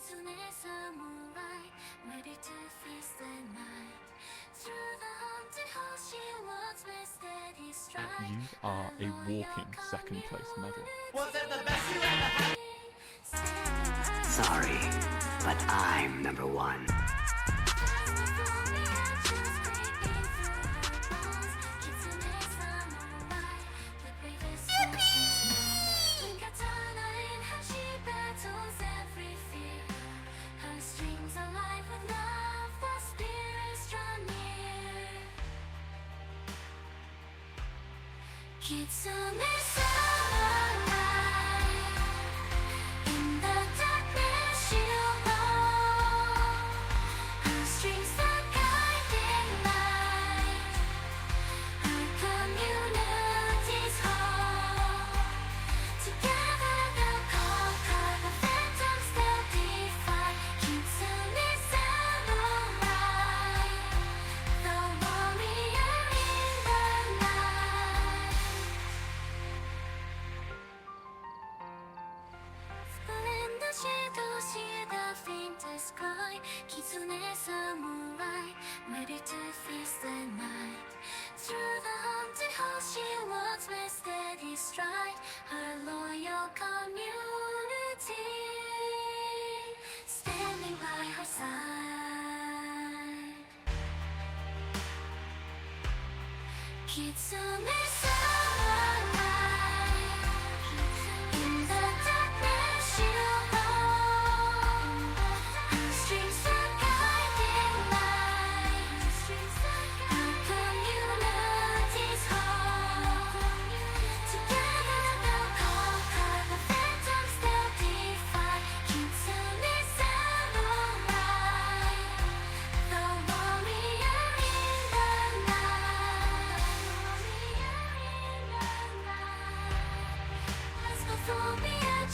You are a walking second place medal. Was it the best you ever had? Sorry, but I'm number one.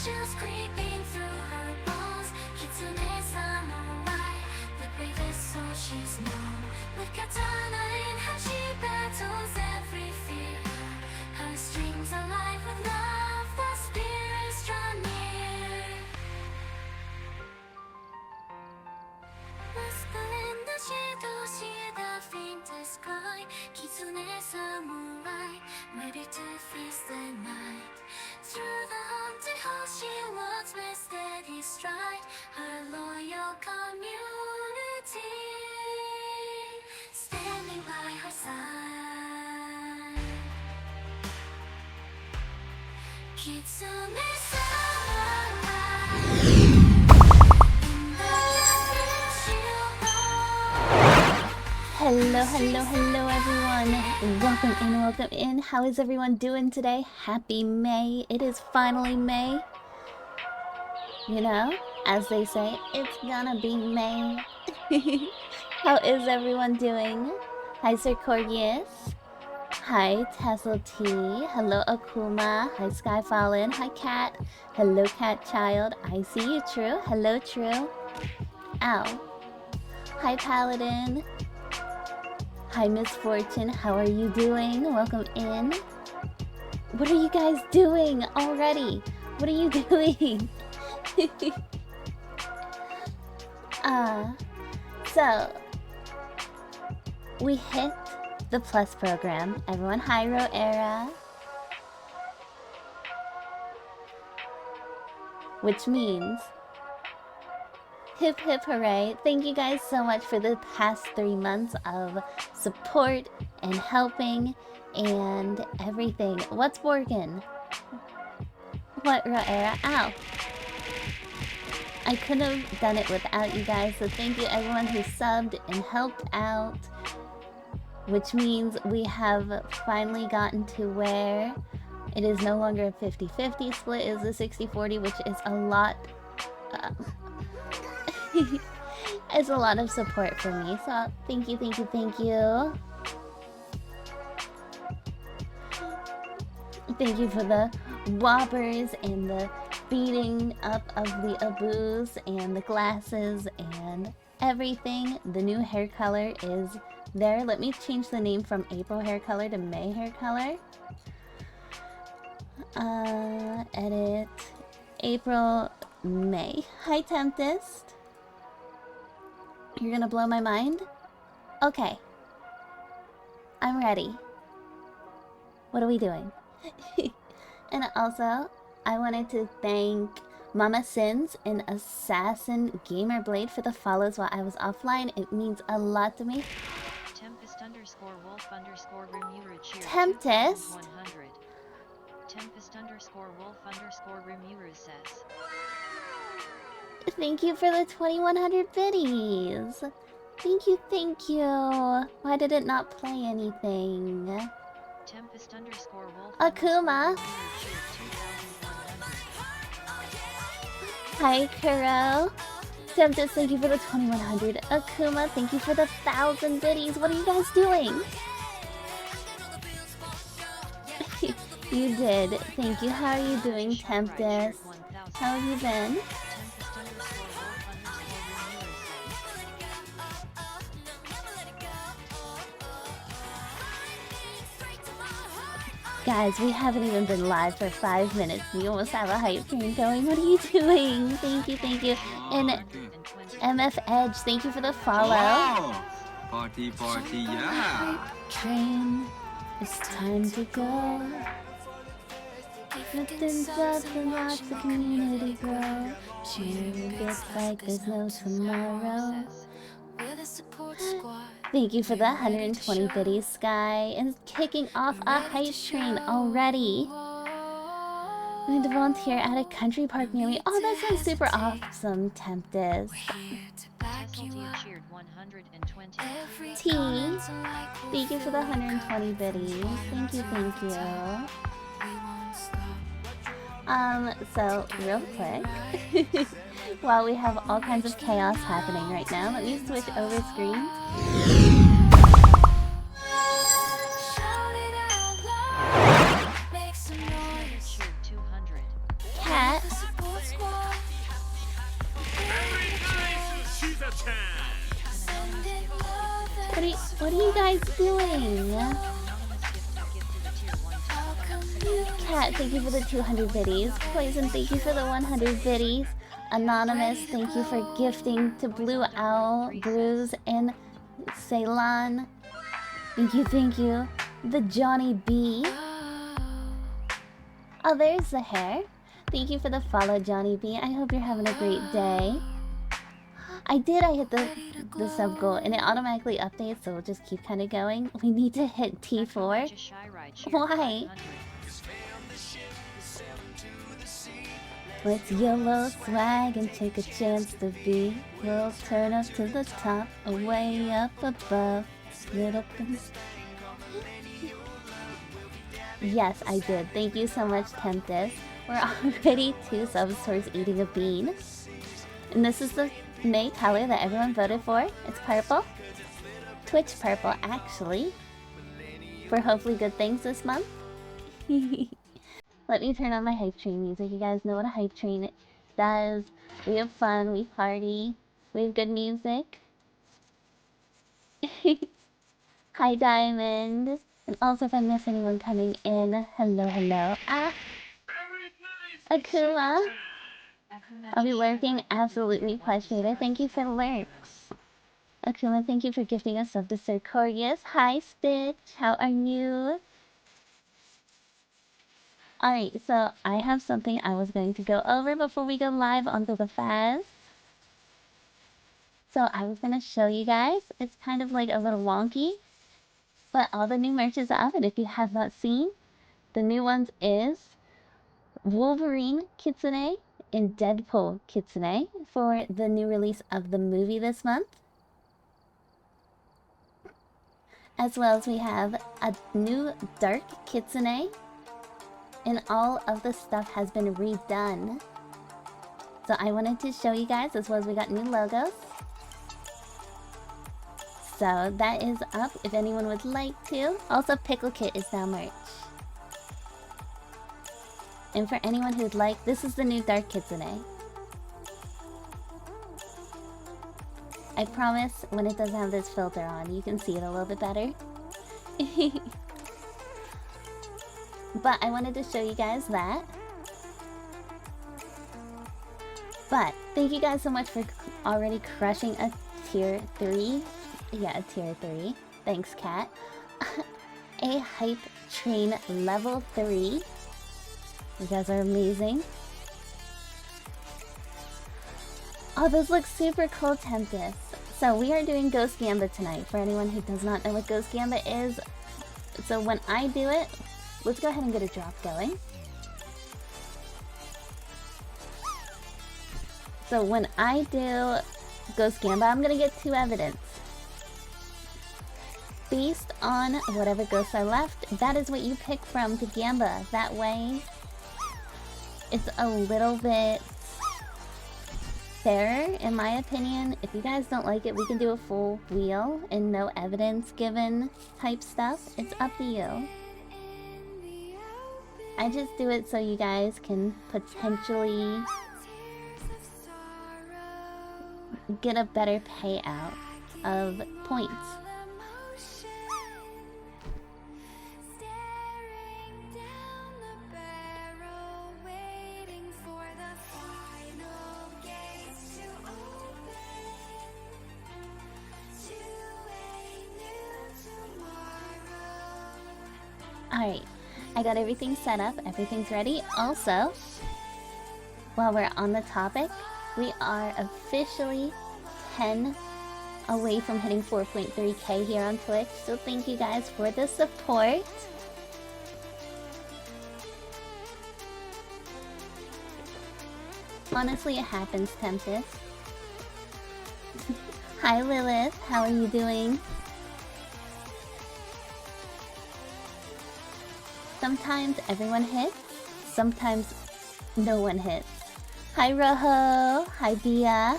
Just creeping through her bones. Kitsune samurai, the bravest soul she's known. With katana in hand, she battles every fear. Her strings alive with love, the spirits draw near. Whisper in the shadows, see the faintest cry. Kitsune samurai, ready to face the night. Through the haunted hall she walks with steady stride. Her loyal community standing by her side. Kitsune samurai. Hello everyone. Welcome in. How is everyone doing today? Happy May. It is finally May. You know, as they say, it's gonna be May. How is everyone doing? Hi Sir Corgius. Hi Tassel T. Hello Akuma. Hi Skyfallen. Hi Cat. Hello Cat Child. I see you, True. Hello True. Ow. Hi Paladin. Hi Misfortune, how are you doing? Welcome in. What are you guys doing already? What are you doing? So we hit the Plus program. Everyone, Hyro Era. Which means hip hip hooray. Thank you guys so much for the past 3 months of support and helping and everything. What's Borgin? What Roera? Ow. I couldn't have done it without you guys, so thank you everyone who subbed and helped out. Which means we have finally gotten to where it is no longer a 50-50 split, is a 60-40, which is a lot... it's a lot of support for me, so thank you. Thank you for the whoppers and the beating up of the aboos and the glasses and everything. The new hair color is there. Let me change the name from April hair color to May hair color. Edit. April May. Hi, Tempest. You're gonna blow my mind? Okay. I'm ready. What are we doing? And also, I wanted to thank Mama Sins and Assassin Gamerblade for the follows while I was offline. It means a lot to me. Tempest_Wolf_Remuera cheer. Tempest? 2100. Tempest_Wolf_Remuera says. Thank you for the 2100 biddies. Thank you, thank you. Why did it not play anything? Tempest_Wolf Akuma. Hi, Kuro. Tempest, thank you for the 2100. Akuma, thank you for the 1000 biddies. What are you guys doing? You did. Thank you. How are you doing, Tempest? How have you been? Guys, we haven't even been live for 5 minutes. We almost have a hype train going. What are you doing? Thank you, thank you. And MF Edge, thank you for the follow. Oh, party, yeah. Train, it's time to go. Nothing's up and watch the community grow. Cheering just like there's no tomorrow. Thank you for the 120 biddies, Sky, and kicking off a hype train already. I'm going to volunteer at a country park near me. Oh, that sounds super awesome, Tempest. T, thank you for the 120 biddies. Thank you, thank you. So real quick, while we have all kinds of chaos happening right now, let me switch over screen. Cat. What are you guys doing? Cat, thank you for the 200 biddies. Poison, thank you for the 100 biddies. Anonymous, thank you for gifting to Blue Owl, Bruise, and Ceylon. Thank you, thank you. The Johnny B. Oh, there's the hair. Thank you for the follow, Johnny B. I hope you're having a great day. I hit the sub goal, and it automatically updates, so we'll just keep kind of going. We need to hit T4. Why? Let's YOLO swag and take a chance to be. We'll turn up to the top, way up above. Split up and... Yes, I did. Thank you so much, Tempest. We're already 2 subs towards eating a bean. And this is the May color that everyone voted for. It's purple. Twitch purple, actually. For hopefully good things this month. Let me turn on my hype train music. You guys know what a hype train does. We have fun, we party, we have good music. Hi, Diamond. And also, if I miss anyone coming in, hello, hello. Ah! Akuma! I'll be lurking. Absolutely appreciated. Thank you for the lurks. Akuma, thank you for gifting us sub to Circorius. Hi, Stitch. How are you? Alright, so I have something I was going to go over before we go live onto the Phas. So I was going to show you guys. It's kind of like a little wonky, but all the new merch is up, and if you have not seen, the new ones is Wolverine Kitsune and Deadpool Kitsune for the new release of the movie this month. As well as we have a new Dark Kitsune, and all of the stuff has been redone. So I wanted to show you guys, as well as we got new logos. So that is up if anyone would like to. Also, Pickle Kit is now merch. And for anyone who'd like, this is the new Dark Kitsune. I promise when it doesn't have this filter on, you can see it a little bit better. But I wanted to show you guys that. But thank you guys so much for already crushing a tier 3. Yeah, a tier 3. Thanks, Cat. A hype train level 3. You guys are amazing. Oh, those look super cool, Tempest. So we are doing Ghost Gamba tonight. For anyone who does not know what Ghost Gamba is, so when I do it, let's go ahead and get a drop going. So when I do Ghost Gamba, I'm gonna get 2 evidence. Based on whatever ghosts are left, that is what you pick from to Gamba. That way, it's a little bit fairer, in my opinion. If you guys don't like it, we can do a full wheel and no evidence given type stuff. It's up to you. I just do it so you guys can potentially get a better payout of points. Alright, I got everything set up, everything's ready. Also, while we're on the topic, we are officially 10 away from hitting 4.3k here on Twitch, so thank you guys for the support. Honestly, it happens, Tempest. Hi Lilith, how are you doing? Sometimes everyone hits, sometimes no one hits. Hi Roho, hi Bia.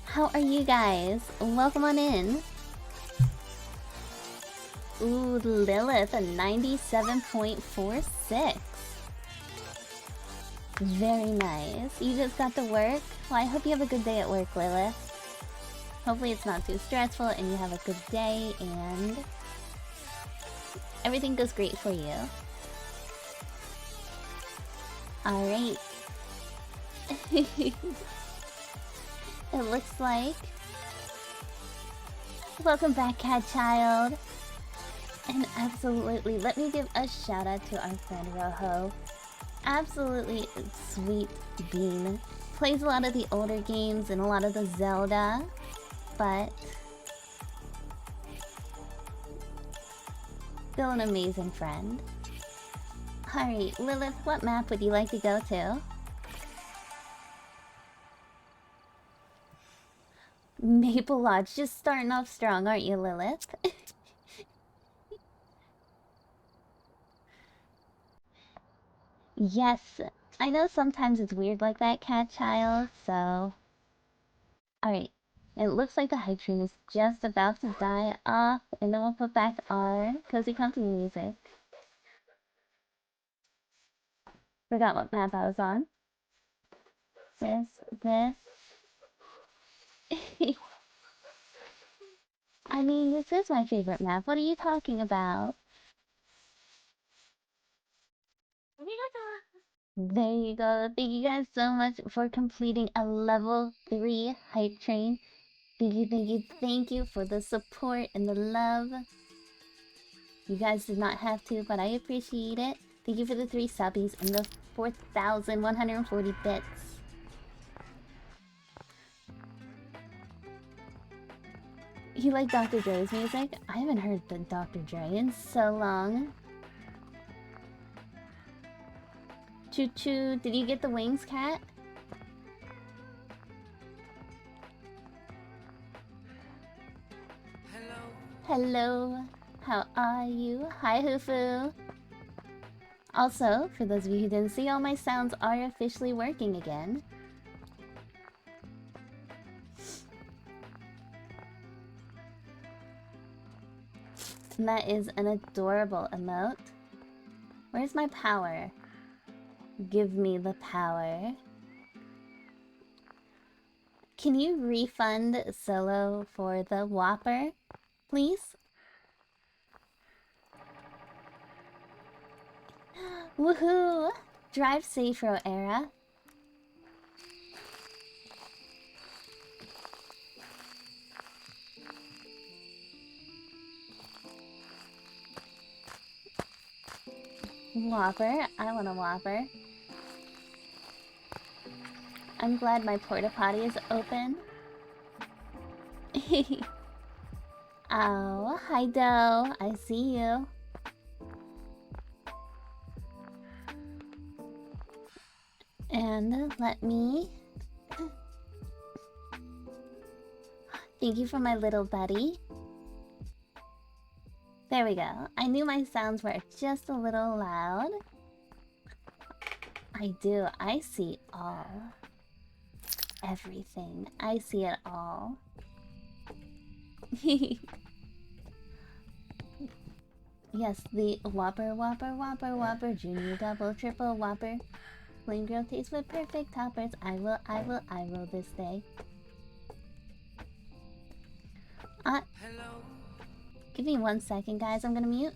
How are you guys? Welcome on in. Ooh, Lilith, a 97.46. Very nice. You just got to work? Well, I hope you have a good day at work, Lilith. Hopefully it's not too stressful and you have a good day and everything goes great for you. Alright. It looks like... Welcome back, Cat Child. And absolutely, let me give a shout out to our friend Roho. Absolutely sweet bean. Plays a lot of the older games and a lot of the Zelda, but still an amazing friend. Alright, Lilith, what map would you like to go to? Maple Lodge, just starting off strong, aren't you, Lilith? Yes, I know sometimes it's weird like that, Cat Child, so... Alright, it looks like the hype train is just about to die off, and then we'll put back our Cozy Comfy music. Forgot what map I was on. This. I mean, this is my favorite map. What are you talking about? There you go. Thank you guys so much for completing a level 3 hype train. Thank you for the support and the love. You guys did not have to, but I appreciate it. Thank you for the 3 subbies and the 4,140 bits. You like Dr. Dre's music? I haven't heard the Dr. Dre in so long. Choo choo, did you get the wings, Cat? Hello, how are you? Hi Hufu. Also, for those of you who didn't see, all my sounds are officially working again. And that is an adorable emote. Where's my power? Give me the power. Can you refund Solo for the Whopper, please? Woohoo! Drive safe, Era. Whopper. I want a Whopper. I'm glad my porta potty is open. Oh, hi Doe. I see you. And let me... Thank you for my little buddy. There we go. I knew my sounds were just a little loud. I do. I see all. Everything. I see it all. Yes, the Whopper, Whopper, Whopper, Whopper, Junior, Double, Triple, Whopper. Plain grilled taste with perfect toppers. I will this day. Give me 1 second, guys. I'm gonna mute.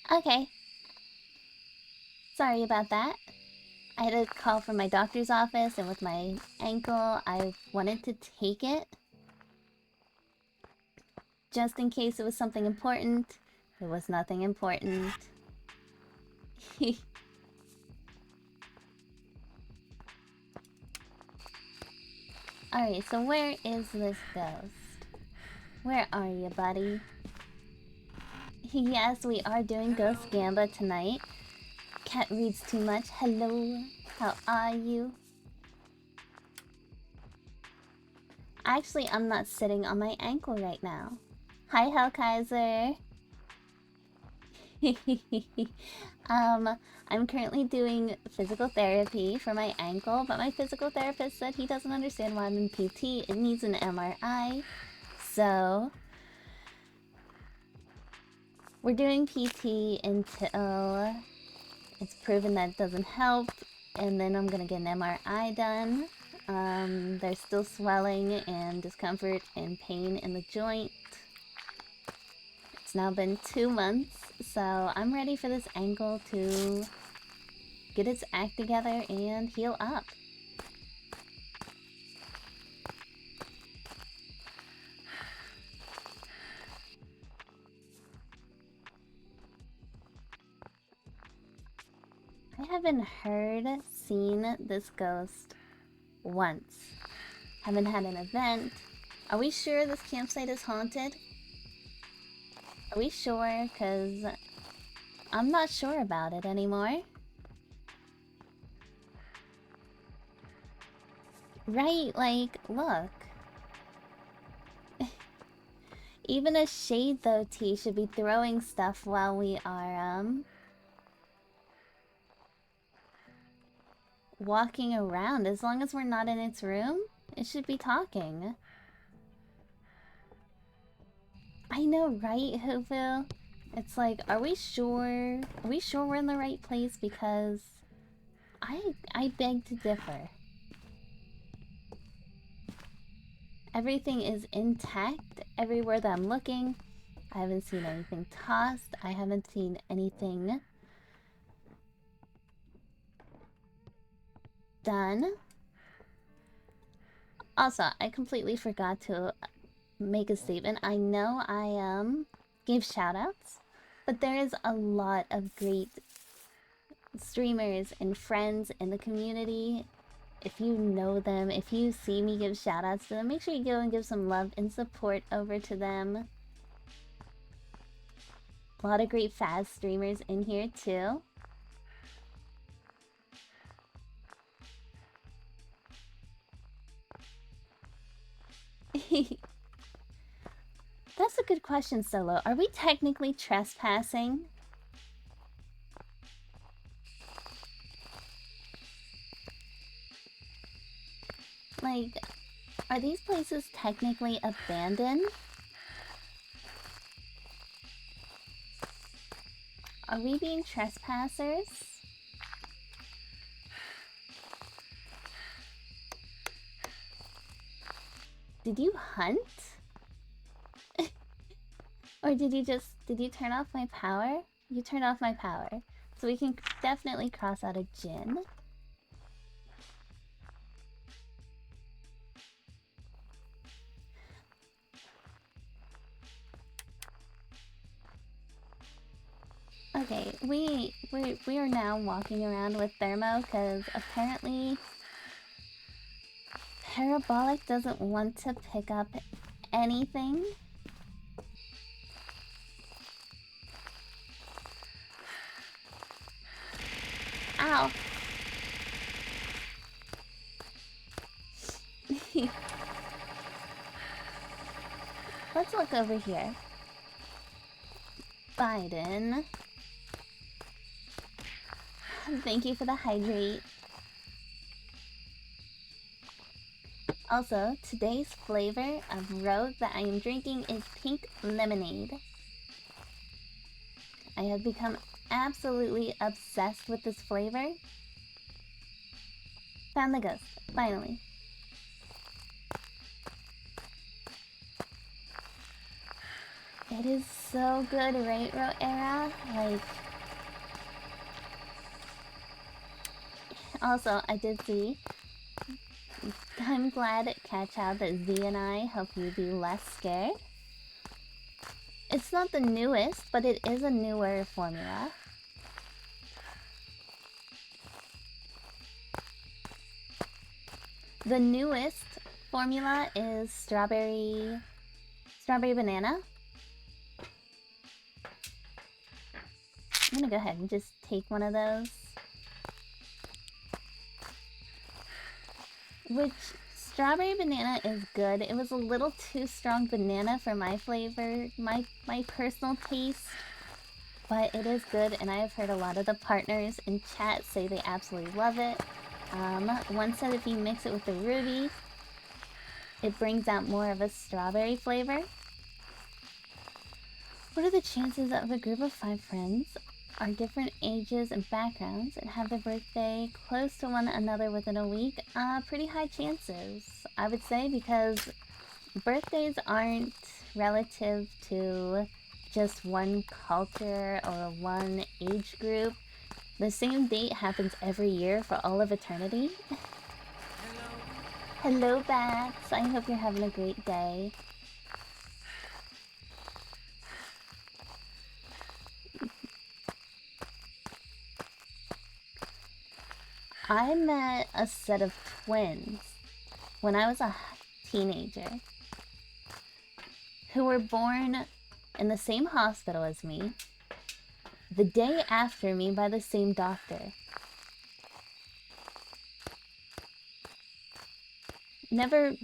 Okay. Sorry about that. I had a call from my doctor's office, and with my ankle, I wanted to take it. Just in case it was something important. It was nothing important. Alright, so where is this ghost? Where are you, buddy? Yes, we are doing Ghost Gamba tonight. Cat reads too much. Hello, how are you? Actually, I'm not sitting on my ankle right now. Hi, Hellkaiser. I'm currently doing physical therapy for my ankle, but my physical therapist said he doesn't understand why I'm in PT. It needs an MRI. So we're doing PT until it's proven that it doesn't help, and then I'm gonna get an MRI done. There's still swelling and discomfort and pain in the joint. It's now been 2 months, so I'm ready for this ankle to get its act together and heal up. I haven't seen this ghost once. Haven't had an event. Are we sure this campsite is haunted? Are we sure? Because I'm not sure about it anymore. Right, like, look. Even a shade though T should be throwing stuff while we are, walking around. As long as we're not in its room, it should be talking. I know, right, Hooville? It's like, are we sure? Are we sure we're in the right place? Because I beg to differ. Everything is intact everywhere that I'm looking. I haven't seen anything tossed. I haven't seen anything done. Also, I completely forgot to make a statement. I know I gave shoutouts, but there is a lot of great streamers and friends in the community If you know them, if you see me give shoutouts to them, make sure you go and give some love and support over to them. A lot of great Phas streamers in here too. That's a good question, Solo. Are we technically trespassing? Like, are these places technically abandoned? Are we being trespassers? Did you hunt? Or did you turn off my power? You turned off my power. So we can definitely cross out a Jin. Okay, we are now walking around with Thermo because apparently Parabolic doesn't want to pick up anything. Ow. Let's look over here. Biden. Thank you for the hydrate. Also, today's flavor of Rogue that I am drinking is pink lemonade. I have become absolutely obsessed with this flavor. Found the ghost, finally. It is so good, right, Roera? Like... Also, I did see... I'm glad, Catch Out, that Z and I help you be less scared. It's not the newest, but it is a newer formula. The newest formula is strawberry banana. I'm gonna go ahead and just take one of those. Which, strawberry banana is good. It was a little too strong banana for my flavor, my personal taste. But it is good, and I have heard a lot of the partners in chat say they absolutely love it. One said if you mix it with the ruby, it brings out more of a strawberry flavor. What are the chances of a group of 5 friends are different ages and backgrounds and have their birthday close to one another within a week? Pretty high chances, I would say, because birthdays aren't relative to just one culture or one age group. The same date happens every year for all of eternity. Hello, Bats. I hope you're having a great day. I met a set of twins when I was a teenager who were born in the same hospital as me, the day after me by the same doctor. Never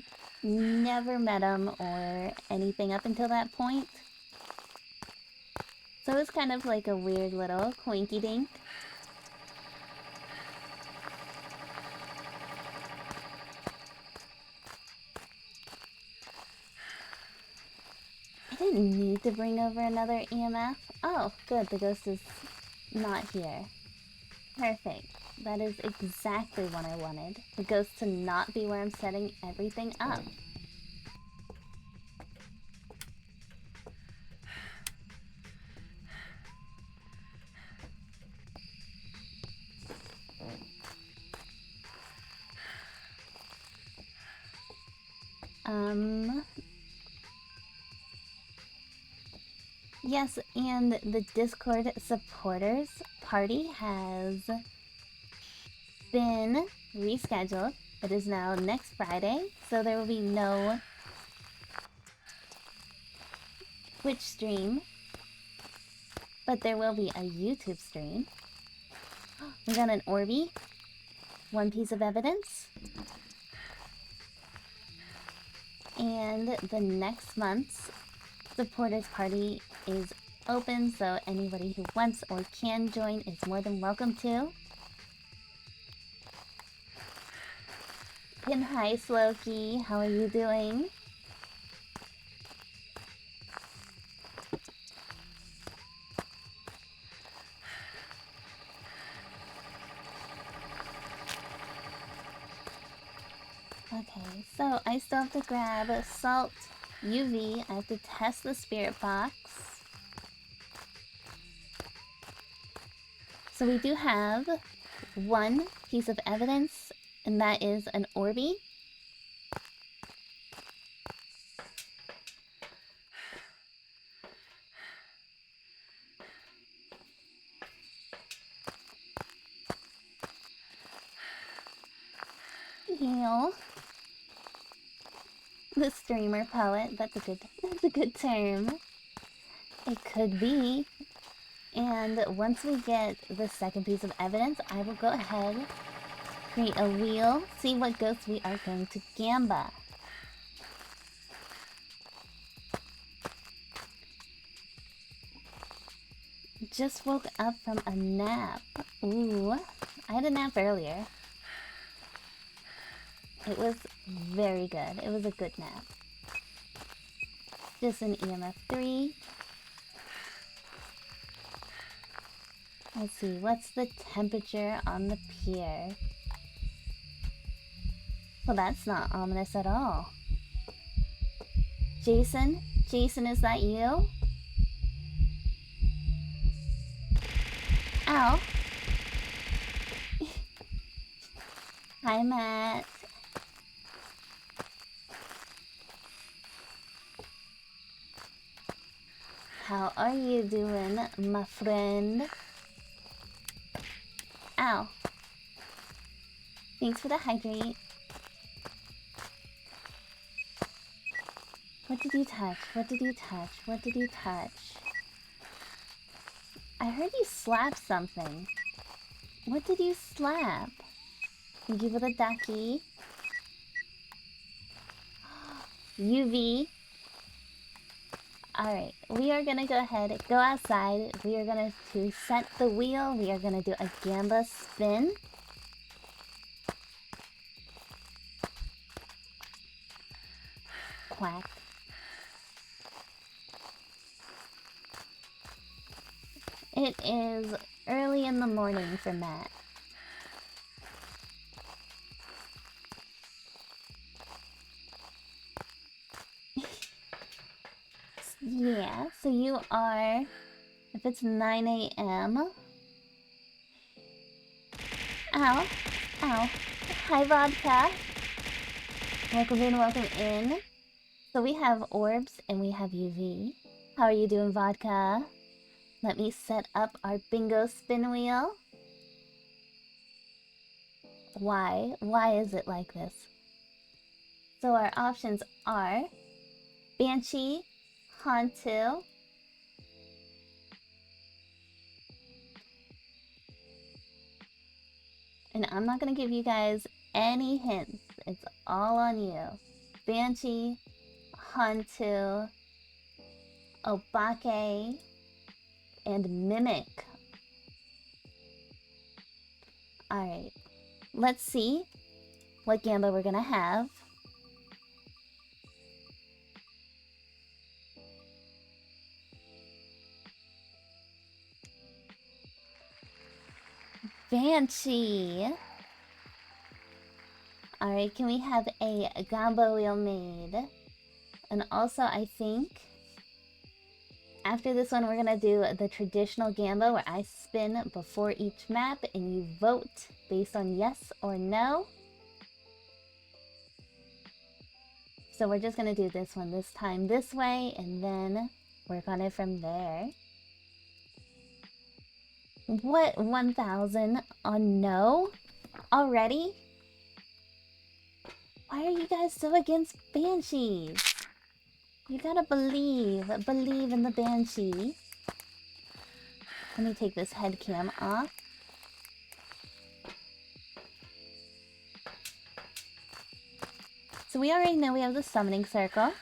met them or anything up until that point. So it was kind of like a weird little coinky dink. I didn't need to bring over another EMF. Oh, good, the ghost is not here. Perfect. That is exactly what I wanted. The ghost to not be where I'm setting everything up. Yes, and the Discord supporters party has been rescheduled. It is now next Friday, so there will be no Twitch stream, but there will be a YouTube stream. We got an Orby. One piece of evidence. And the next month's supporters party is open, so anybody who wants or can join is more than welcome to. Pin hi, Slowkey. How are you doing? Okay, so I still have to grab Salt, UV. I have to test the spirit box. So we do have one piece of evidence, and that is an Orby. Heal. The streamer poet, that's a good term. It could be. And once we get the second piece of evidence, I will go ahead, create a wheel, see what ghosts we are going to Gamba. Just woke up from a nap. Ooh, I had a nap earlier. It was very good. It was a good nap. Just an EMF 3. Let's see, what's the temperature on the pier? Well, that's not ominous at all. Jason? Jason, is that you? Ow. Hi, Matt. How are you doing, my friend? Ow. Thanks for the hydrate. What did you touch? What did you touch? What did you touch? I heard you slap something. What did you slap? Thank you for the ducky. UV. Alright, we are gonna go ahead, go outside. We are gonna set the wheel. We are gonna do a Gamba spin. Quack. It is early in the morning for Matt. Yeah, so you are, if it's 9 a.m. Ow, ow. Hi, Vodka. Welcome in, welcome in. So we have orbs and we have UV. How are you doing, Vodka? Let me set up our bingo spin wheel. Why? Why is it like this? So our options are Banshee, Hantu, and I'm not gonna give you guys any hints. It's all on you. Banshee, Hantu, Obake, and Mimic. Alright, let's see what Gamba we're gonna have. Banshee. Alright, can we have a Gamba wheel made? And also, I think after this one, we're gonna do the traditional Gamba where I spin before each map and you vote based on yes or no. So we're just gonna do this one this time this way and then work on it from there. What, 1,000 on no? Already? Why are you guys so against banshees? You gotta believe in the banshee. Let me take this head cam off. So we already know we have the summoning circle.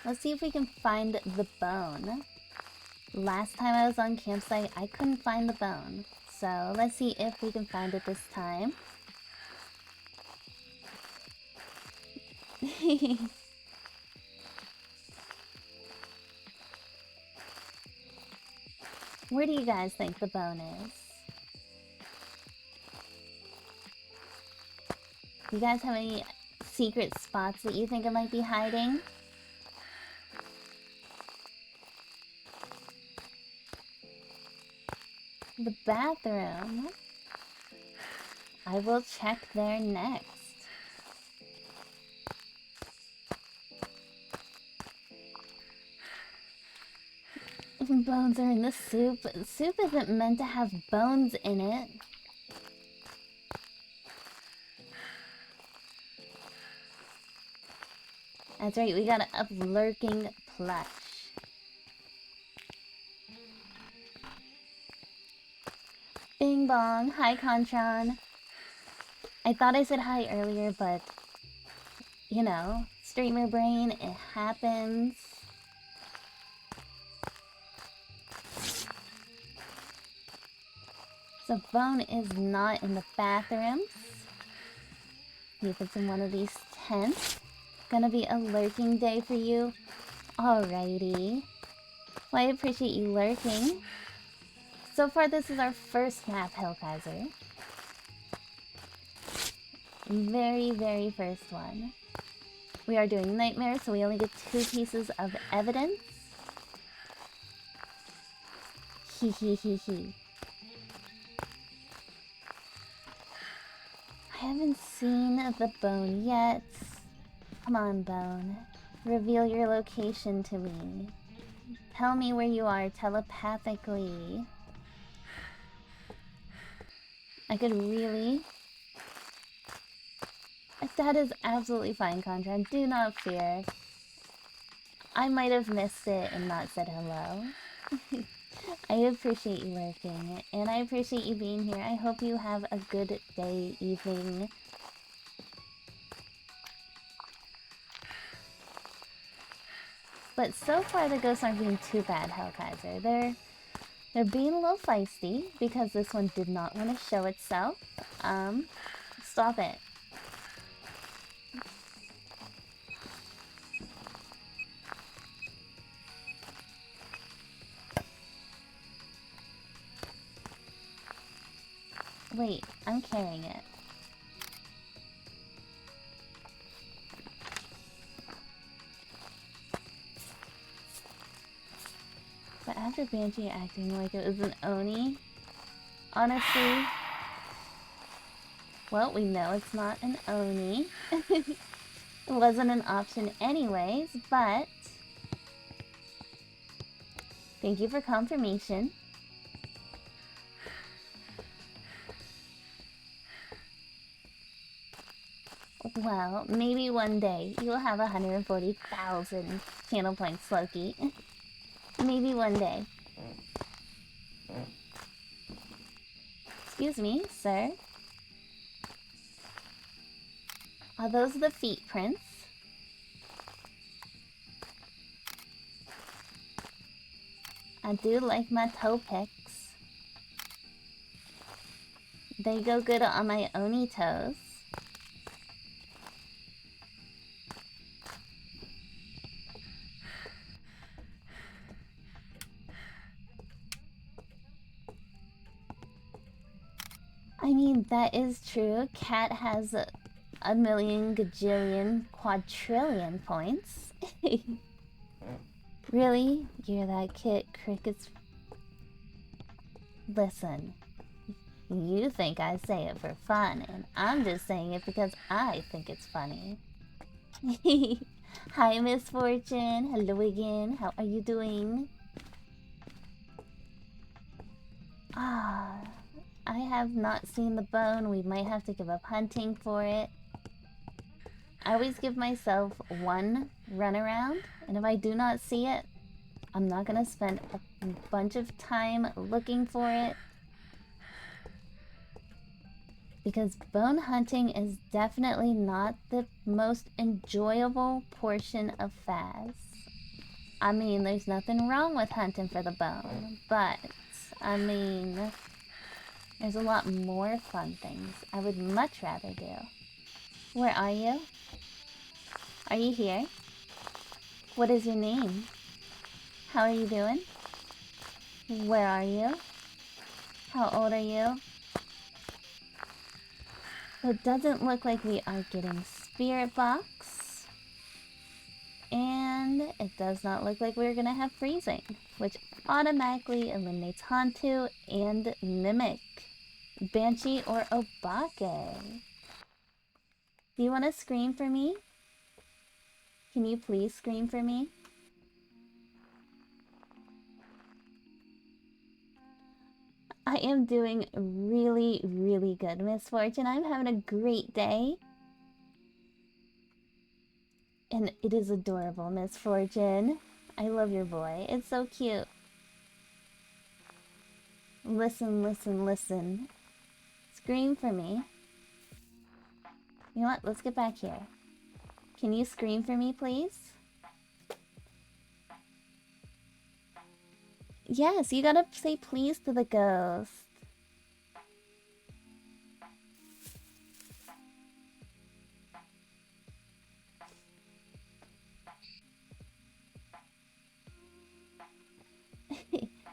Let's see if we can find the bone. Last time I was on campsite, I couldn't find the bone. So let's see if we can find it this time. Where do you guys think the bone is? You guys have any secret spots that you think it might be hiding? The bathroom. I will check there next. Bones are in the soup. Soup isn't meant to have bones in it. That's right, we got a lurking plush. Bing bong. Hi, Contron. I thought I said hi earlier, but... you know, streamer brain, it happens. So bone is not in the bathrooms. See if it's in one of these tents. Gonna be a lurking day for you. Alrighty. Well, I appreciate you lurking. So far, this is our first map, Hellkaiser. Very, very first one. We are doing Nightmare, so we only get 2 pieces of evidence. Hee hee hee hee. I haven't seen the bone yet. Come on, bone. Reveal your location to me. Tell me where you are telepathically. I could really... That is absolutely fine, Contra. Do not fear. I might have missed it and not said hello. I appreciate you lurking, and I appreciate you being here. I hope you have a good day, evening. But so far the ghosts aren't being too bad, Hellkaiser. They're being a little feisty because this one did not want to show itself. Stop it. Wait, I'm carrying it. But after Banshee acting like it was an Oni, honestly, well, we know it's not an Oni. It wasn't an option anyways, but thank you for confirmation. Well, maybe one day you'll have 140,000 channel points, Loki. Maybe one day. Excuse me, sir. Are those the feet prints? I do like my toe picks. They go good on my Oni toes. I mean, that is true. Cat has a million, gajillion, quadrillion points. Really? You're that kid, Cricket's... Listen. You think I say it for fun, and I'm just saying it because I think it's funny. Hi, Miss Fortune. Hello again. How are you doing? I have not seen the bone. We might have to give up hunting for it. I always give myself one run around, and if I do not see it, I'm not gonna spend a bunch of time looking for it. Because bone hunting is definitely not the most enjoyable portion of Phas. I mean, there's nothing wrong with hunting for the bone, but, I mean, there's a lot more fun things I would much rather do. Where are you? Are you here? What is your name? How are you doing? Where are you? How old are you? It doesn't look like we are getting Spirit Box. And it does not look like we're gonna have Freezing, which automatically eliminates Hantu and Mimic, Banshee, or Obake. Do you want to scream for me? Can you please scream for me? I am doing really, really good, Miss Fortune. I'm having a great day. And it is adorable, Miss Fortune. I love your boy. It's so cute. Listen, listen, listen. Scream for me. You know what? Let's get back here. Can you scream for me, please? Yes, you gotta say please to the ghost.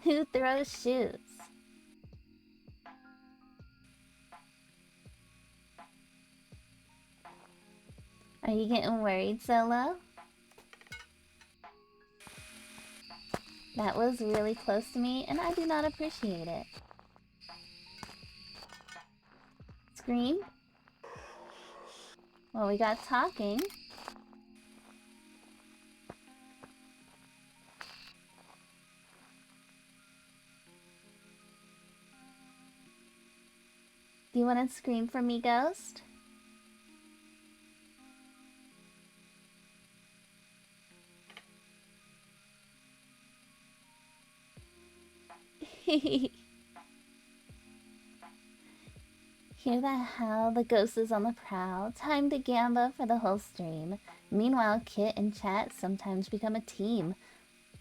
Who throws shoes? Are you getting worried, Solo? That was really close to me, and I do not appreciate it. Scream? Well, we got talking. Do you want to scream for me, Ghost? Hear that howl? The ghost is on the prowl. Time to Gamba for the whole stream. Meanwhile, Kit and Chat sometimes become a team.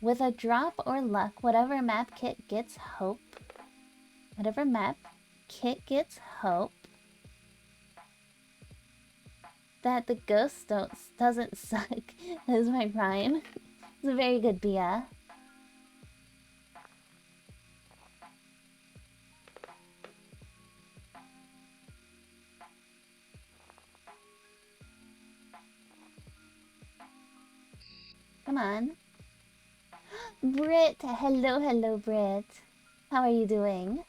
With a drop or luck, whatever map Kit gets, hope. Whatever map Kit gets, hope that the ghost doesn't suck. That is my rhyme. It's a very good Bia. Come on. Brit! Hello, hello, Brit. How are you doing?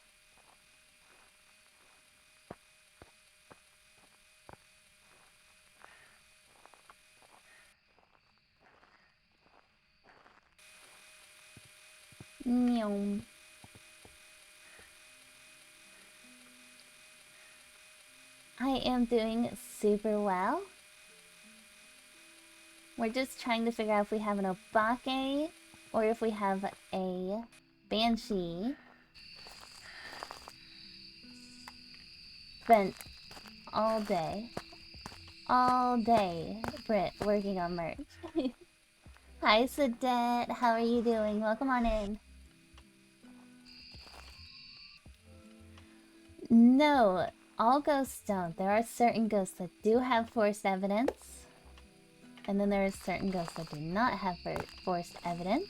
Meow. I am doing super well. We're just trying to figure out if we have an Obake or if we have a Banshee. Spent all day, Brit, working on merch. Hi, Sadet. How are you doing? Welcome on in. No, all ghosts don't. There are certain ghosts that do have forced evidence. And then there are certain ghosts that do not have forced evidence.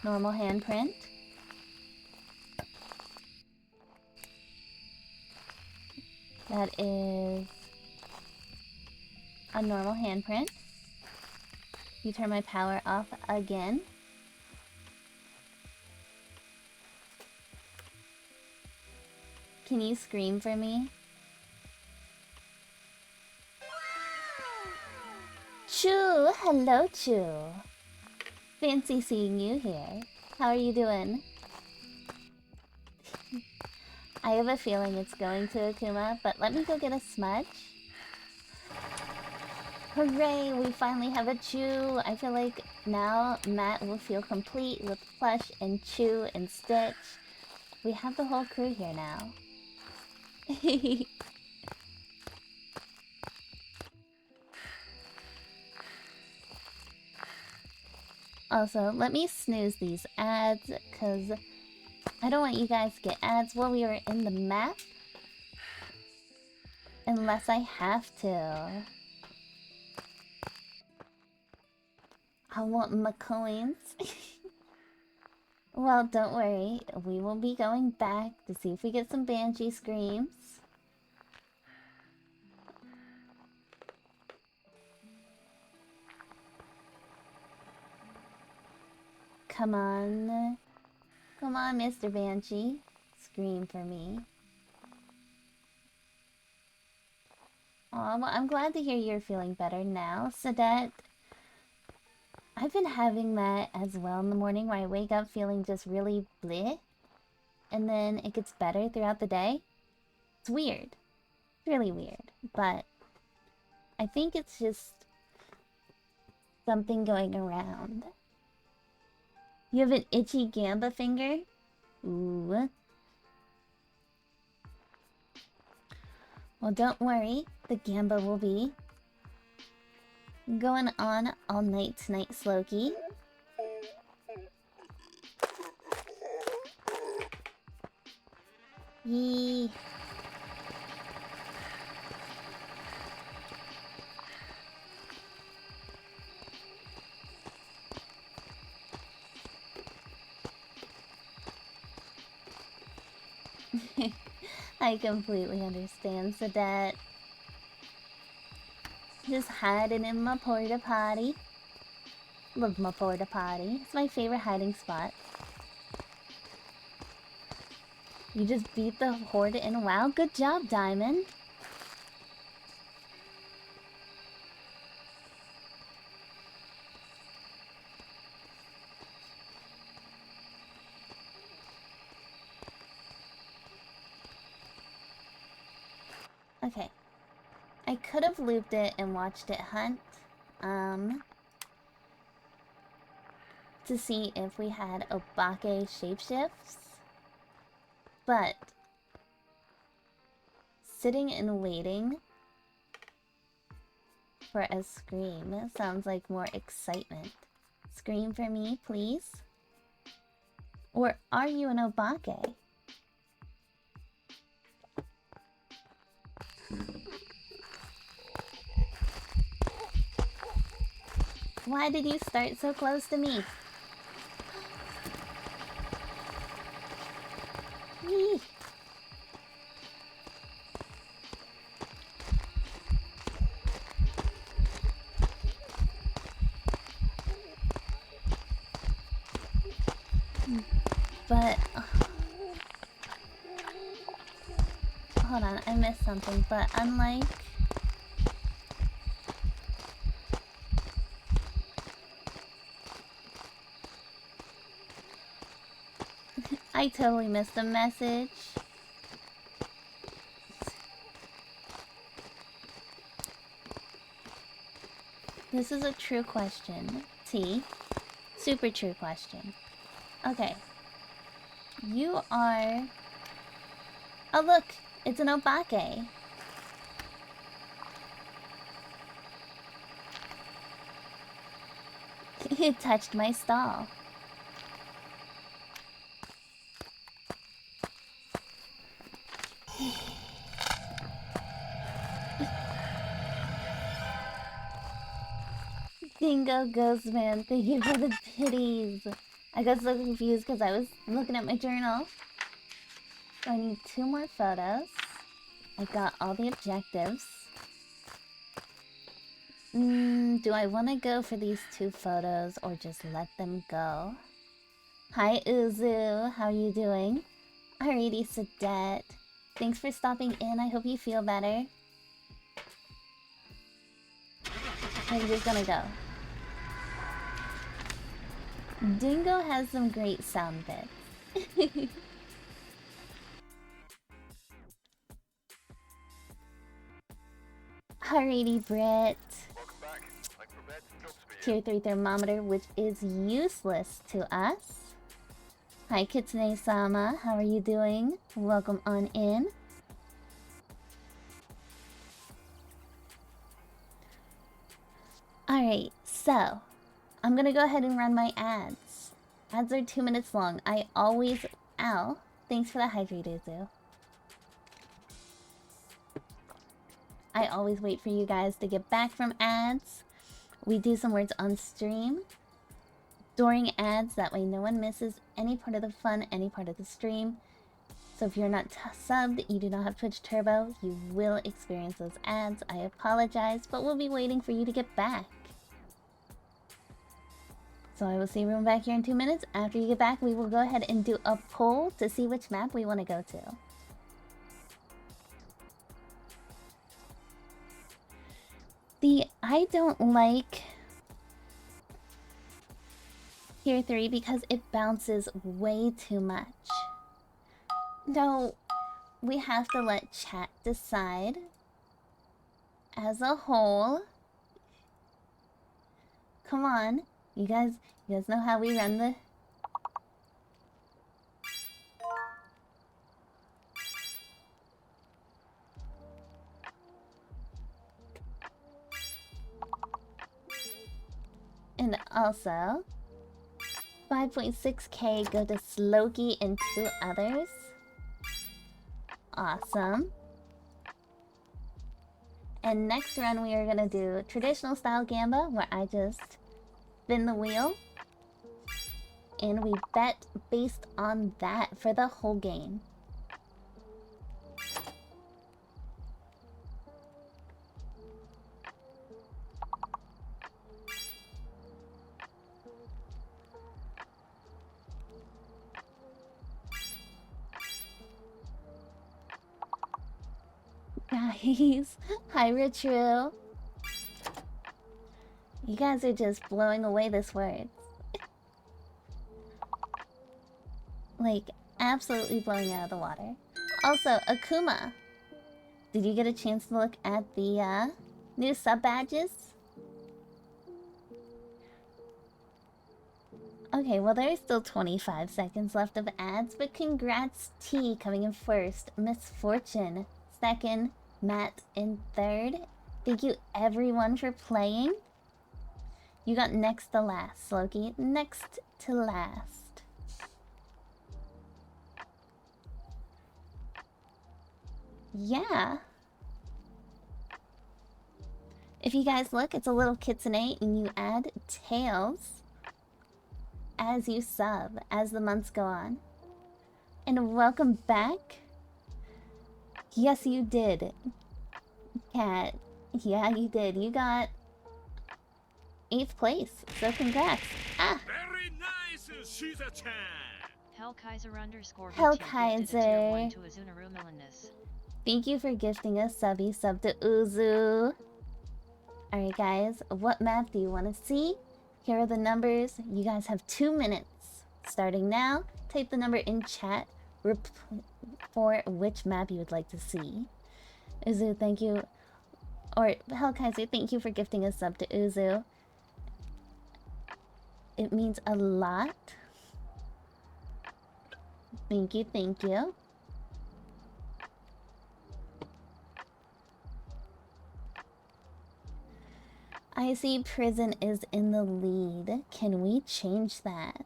Normal handprint. That is a normal handprint. You turn my power off again. Can you scream for me? Chu! Hello, Chu! Fancy seeing you here. How are you doing? I have a feeling it's going to Akuma, but let me go get a smudge. Hooray, we finally have a Chew. I feel like now Matt will feel complete with Plush and Chew and Stitch. We have the whole crew here now. Also, let me snooze these ads, because I don't want you guys to get ads while we are in the map. Unless I have to. I want my coins. Well, don't worry. We will be going back to see if we get some Banshee screams. Come on. Come on, Mr. Banshee. Scream for me. Aw, well, I'm glad to hear you're feeling better now, Sadette. I've been having that as well in the morning where I wake up feeling just really bleh. And then it gets better throughout the day. It's weird. It's really weird. But I think it's just something going around. You have an itchy Gamba finger? Ooh. Well, don't worry. The Gamba will be going on all night tonight, Slowkey. Yee. I completely understand, Sadette. Just hiding in my porta potty. Love my porta potty. It's my favorite hiding spot. You just beat the horde in WoW. Good job, Diamond. Okay. I could have looped it and watched it hunt. To see if we had Obake shapeshifts. But sitting and waiting for a scream sounds like more excitement. Scream for me, please. Or are you an Obake? Why did you start so close to me? Yee. But hold on, I missed something. But unlike I totally missed the message. This is a true question, T. Super true question. Okay. You are... Oh look! It's an Obake! It touched my stall. Dingo Ghostman, thank you for the pities. I got so confused because I was looking at my journal. So I need 2 more photos. I got all the objectives. Do I want to go for these 2 photos or just let them go? Hi Uzu, how are you doing? Alrighty, Sadette. Thanks for stopping in, I hope you feel better. I'm just gonna go. Dingo has some great sound bits. Alrighty, Britt. Tier 3 thermometer, which is useless to us. Hi, Kitsune-sama. How are you doing? Welcome on in. Alright, so I'm gonna go ahead and run my ads. Ads are 2 minutes long. I always... Ow. Thanks for the hydrate, Uzu. I always wait for you guys to get back from ads. We do some words on stream during ads, that way no one misses any part of the fun, any part of the stream. So if you're not subbed, you do not have Twitch Turbo, you will experience those ads. I apologize, but we'll be waiting for you to get back. So I will see everyone back here in 2 minutes. After you get back, we will go ahead and do a poll to see which map we want to go to. I don't like Tier 3 because it bounces way too much. No, we have to let chat decide as a whole. Come on, you guys know how we run the... And also, 5.6k go to Slokey and 2 others. Awesome. And next run we are gonna do traditional style Gamba, where I just spin the wheel. And we bet based on that for the whole game. Guys, hi Ritru. You guys are just blowing away this word. Like, absolutely blowing out of the water. Also, Akuma, did you get a chance to look at the new sub badges? Okay, well there's still 25 seconds left of ads, but congrats T coming in first, Misfortune second, Matt in third. Thank you everyone for playing. You got next to last, Slokey. Next to last. Yeah. If you guys look, it's a little kitsune and you add tails as you sub, as the months go on. And welcome back. Yes, you did. Cat. Yeah, you did. You got 8th place. So congrats. Ah! Very nice, Shiza-chan. Hellkaiser. Thank you for gifting us subby sub to Uzu. Alright guys, what map do you want to see? Here are the numbers. You guys have 2 minutes. Starting now, type the number in chat for which map you would like to see. Uzu, thank you. Or Hellkaiser, thank you for gifting a sub to Uzu. It means a lot. Thank you, thank you. I see Prison is in the lead. Can we change that?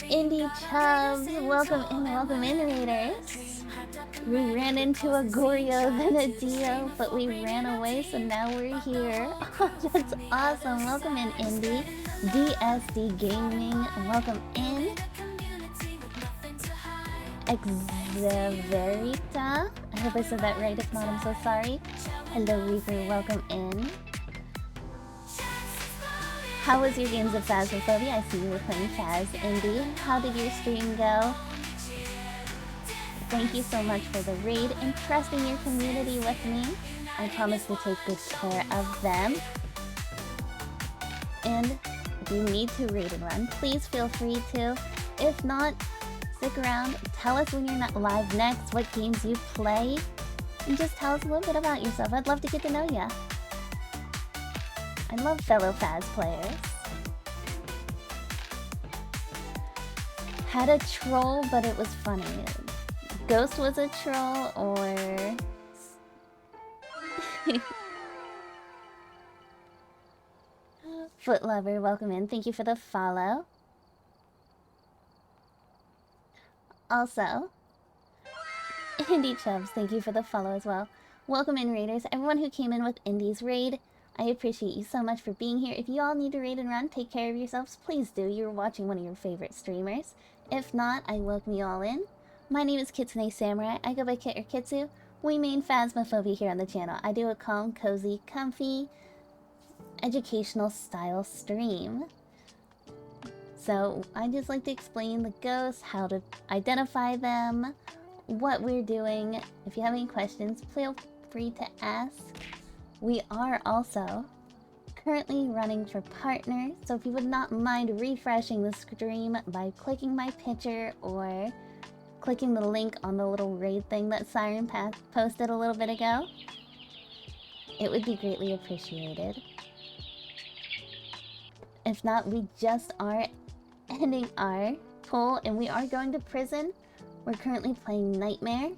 Indie Chubbs, welcome in, Raiders. We ran into a Goryo, then a Dio, but we ran away, so now we're here. Oh, that's awesome. Welcome in, Indie. DSD Gaming, welcome in. Exaverita, I hope I said that right. If not, I'm so sorry. Hello, Reaper, welcome in. How was your games of Phasmophobia? I see you were playing Phas, Indy. How did your stream go? Thank you so much for the raid and trusting your community with me. I promise to take good care of them. And if you need to raid and run, please feel free to. If not, stick around. Tell us when you're not live next, what games you play. and just tell us a little bit about yourself. I'd love to get to know ya. I love fellow Phas players. Had a troll, but it was funny. Ghost was a troll, or... Foot Lover, welcome in. Thank you for the follow. Also, Indie Chubs, thank you for the follow as well. Welcome in, raiders. Everyone who came in with Indie's raid, I appreciate you so much for being here. If you all need to raid and run, take care of yourselves. Please do. You're watching one of your favorite streamers. If not, I welcome you all in. My name is Kitsune Samurai. I go by Kit or Kitsu. We main Phasmophobia here on the channel. I do a calm, cozy, comfy, educational style stream. So I just like to explain the ghosts, how to identify them, what we're doing. If you have any questions, feel free to ask. We are also currently running for partners, so if you would not mind refreshing the stream by clicking my picture or clicking the link on the little raid thing that Siren posted a little bit ago, it would be greatly appreciated. If not, we just are ending our poll and we are going to prison. We're currently playing Nightmare.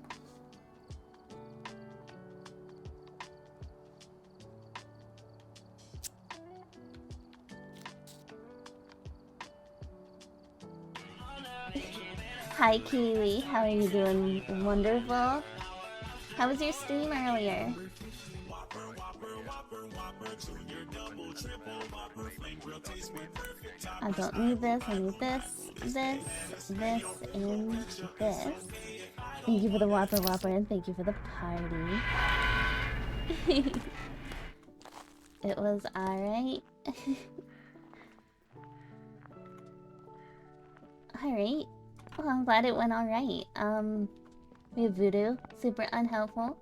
Hi Kiwi, how are you doing? Wonderful. How was your stream earlier? I don't need this, I need this, this, and this. Thank you for the Whopper and thank you for the party. It was alright. Alright. Well, I'm glad it went alright. We have Voodoo, super unhelpful.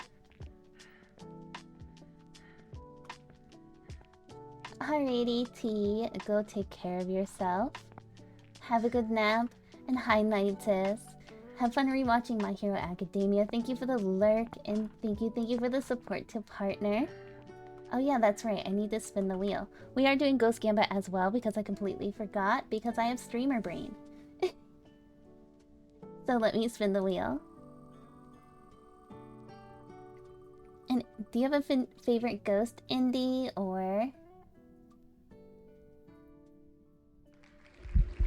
Alrighty, T, go take care of yourself. Have a good nap, and hi, Nightis. Have fun rewatching My Hero Academia. Thank you for the lurk, and thank you for the support to partner. Oh yeah, that's right, I need to spin the wheel. We are doing Ghost Gamba as well, because I completely forgot, because I have streamer brain. So let me spin the wheel. And do you have a favorite ghost, Indie, or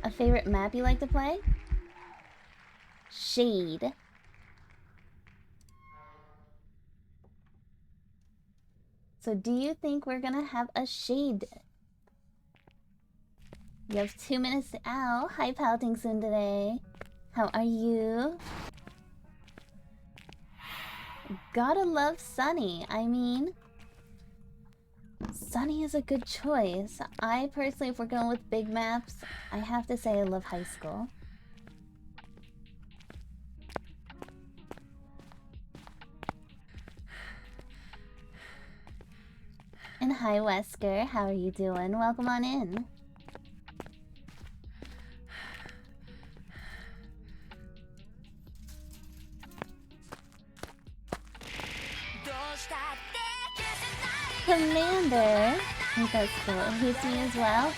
a favorite map you like to play? Shade. So do you think we're gonna have a shade? You have 2 minutes to... Ow! Hi, pouting soon today. How are you? Gotta love Sunny. I mean, Sunny is a good choice. I personally, if we're going with big maps, I have to say I love High School. And hi, Wesker. How are you doing? Welcome on in. Commander! I think that's cool. It hates me as well.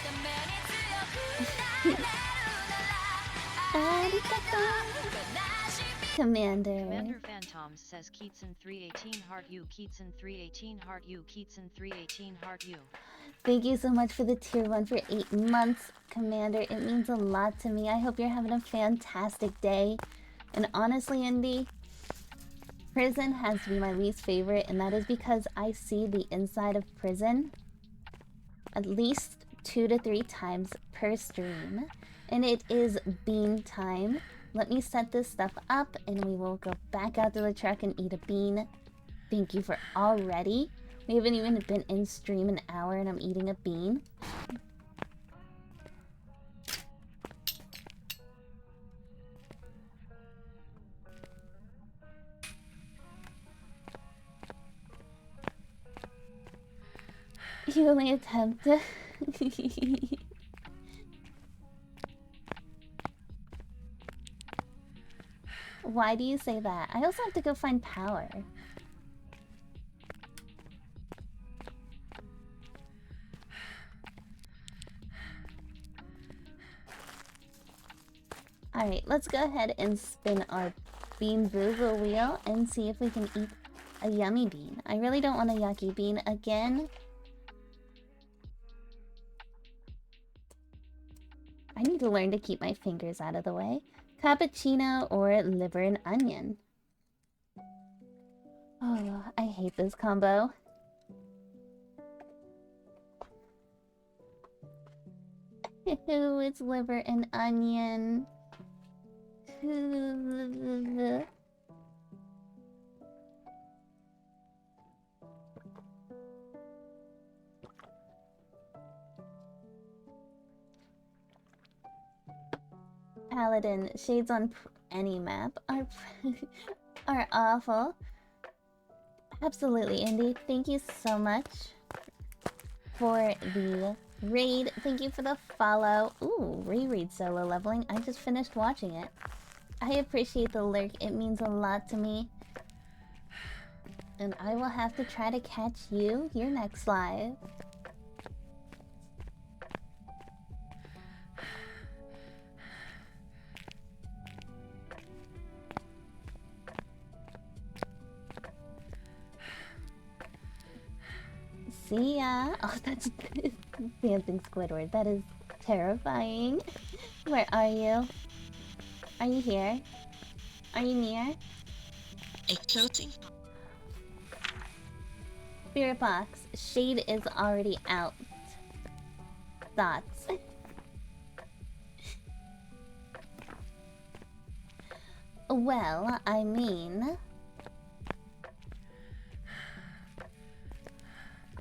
Commander. Commander Phantoms says Keatson 318 heart you, Keatson 318 heart you, Keatson 318 heart you. Thank you so much for the tier 1 for 8 months, Commander. It means a lot to me. I hope you're having a fantastic day. And honestly, Indy, prison has to be my least favorite, and that is because I see the inside of prison at least 2 to 3 times per stream. And it is bean time. Let me set this stuff up and we will go back out to the truck and eat a bean. Thank you for already. We haven't even been in stream an hour and I'm eating a bean. You only attempt to... Why do you say that? I also have to go find power. Alright, let's go ahead and spin our bean boozle wheel and see if we can eat a yummy bean. I really don't want a yucky bean again. I need to learn to keep my fingers out of the way. Cappuccino or liver and onion. Oh, I hate this combo. It's liver and onion. Paladin, shades on any map are are awful. Absolutely, Indy. Thank you so much for the raid. Thank you for the follow. Ooh, reread solo leveling. I just finished watching it. I appreciate the lurk. It means a lot to me. And I will have to try to catch you your next live. See ya. Oh, that's dancing Squidward. That is terrifying. Where are you? Are you here? Are you near? Spirit box. Shade is already out. Thoughts. Well, I mean...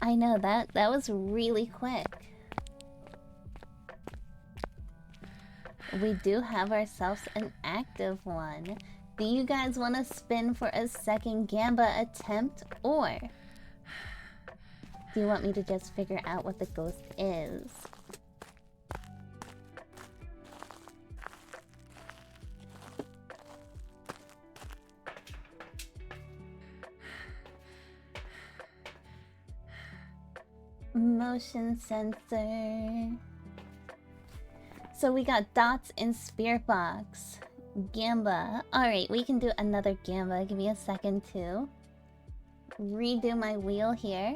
I know, that was really quick. We do have ourselves an active one. Do you guys want to spin for a second Gamba attempt, or do you want me to just figure out what the ghost is? Motion sensor. So we got dots in Spirit Box. Gamba. Alright, we can do another Gamba. Give me a second to redo my wheel here.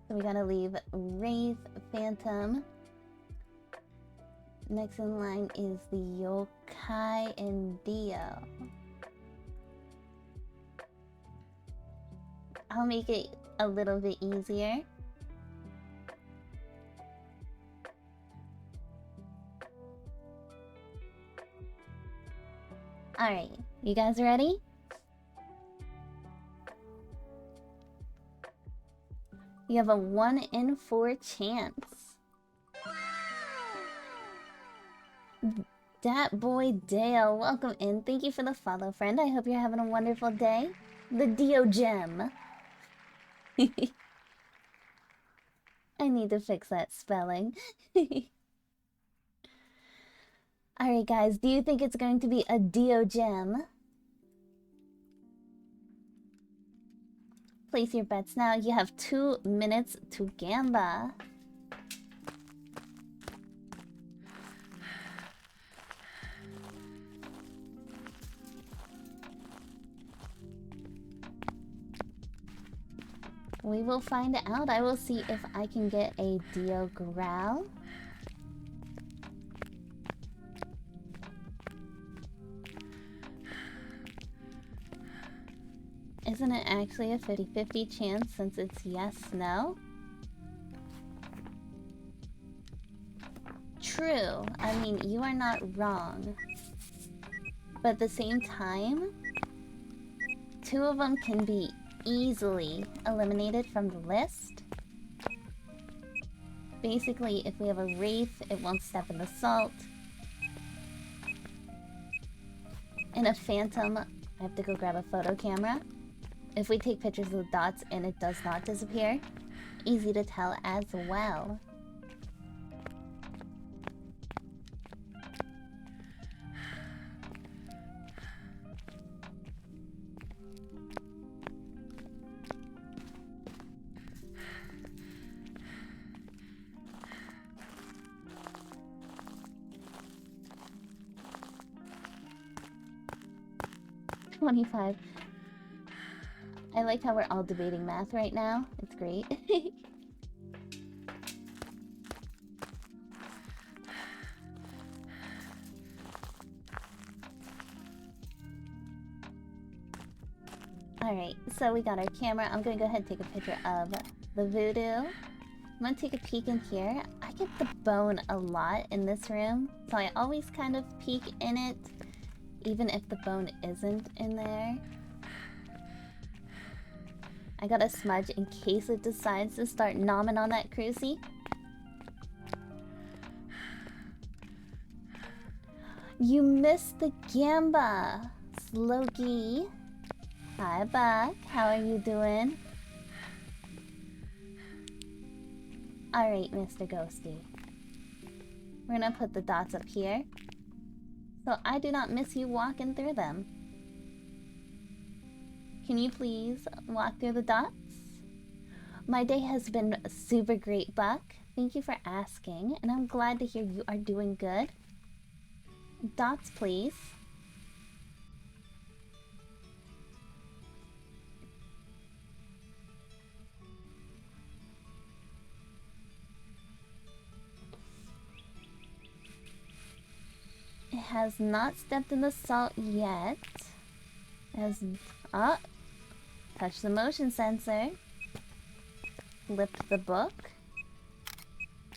So we gotta leave Wraith, Phantom. Next in line is the Yokai and Dio. I'll make it a little bit easier. Alright, you guys ready? You have a 1 in 4 chance. Dat boy Dale, welcome in. Thank you for the follow, friend. I hope you're having a wonderful day. The Dio Gem. I need to fix that spelling. Alright guys, do you think it's going to be a Dio Gem? Place your bets now. You have 2 minutes to Gamba. We will find out. I will see if I can get a Dio Growl. Isn't it actually a 50-50 chance since it's yes-no? True. I mean, you are not wrong. But at the same time, 2 of them can be easily eliminated from the list. Basically, if we have a Wraith, it won't step in the salt. And a Phantom, I have to go grab a photo camera. If we take pictures of the dots and it does not disappear, easy to tell as well. 25. I like how we're all debating math right now. It's great. Alright, so we got our camera. I'm gonna go ahead and take a picture of the voodoo. I'm gonna take a peek in here. I get the bone a lot in this room, so I always kind of peek in it, even if the bone isn't in there. I got a smudge in case it decides to start nomming on that crucie. You missed the Gamba! Slokey. Hi, Buck. How are you doing? Alright, Mr. Ghosty. We're gonna put the dots up here, so I do not miss you walking through them. Can you please walk through the dots? My day has been super great, Buck. Thank you for asking, and I'm glad to hear you are doing good. Dots, please. It has not stepped in the salt yet. It has... Oh! Touch the motion sensor. Flipped the book.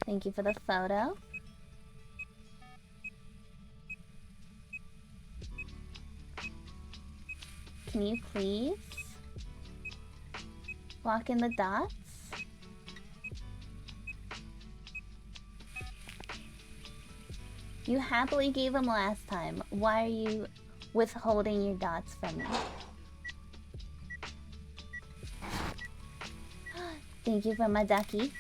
Thank you for the photo. Can you please walk in the dots? You happily gave them last time. Why are you withholding your dots from me? Thank you for my ducky.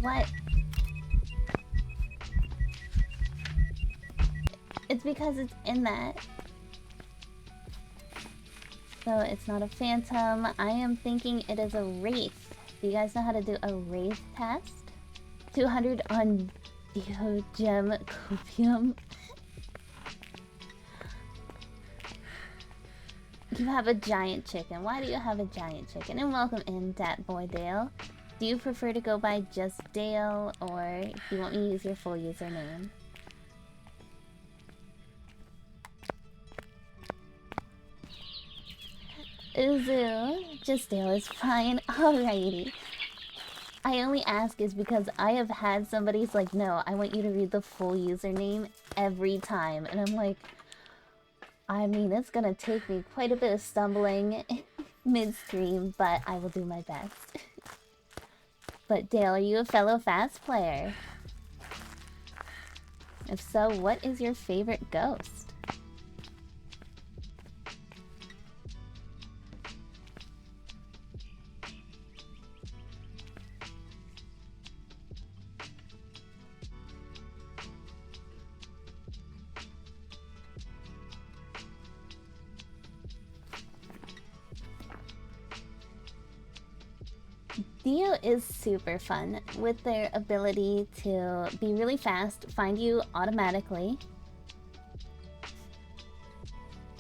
What? It's because it's in that. So it's not a phantom. I am thinking it is a wraith. Do you guys know how to do a wraith test? 200 on Gem Copium. You have a giant chicken. Why do you have a giant chicken? And welcome in, Dat Boy Dale. Do you prefer to go by just Dale, or do you want me to use your full username? Uzu, just Dale is fine. Alrighty. I only ask is because I have had somebody's like, no, I want you to read the full username every time. And I'm like, I mean, it's gonna take me quite a bit of stumbling mid-stream, but I will do my best. But Dale, are you a fellow fast player? If so, what is your favorite ghost? Dio is super fun with their ability to be really fast, find you automatically,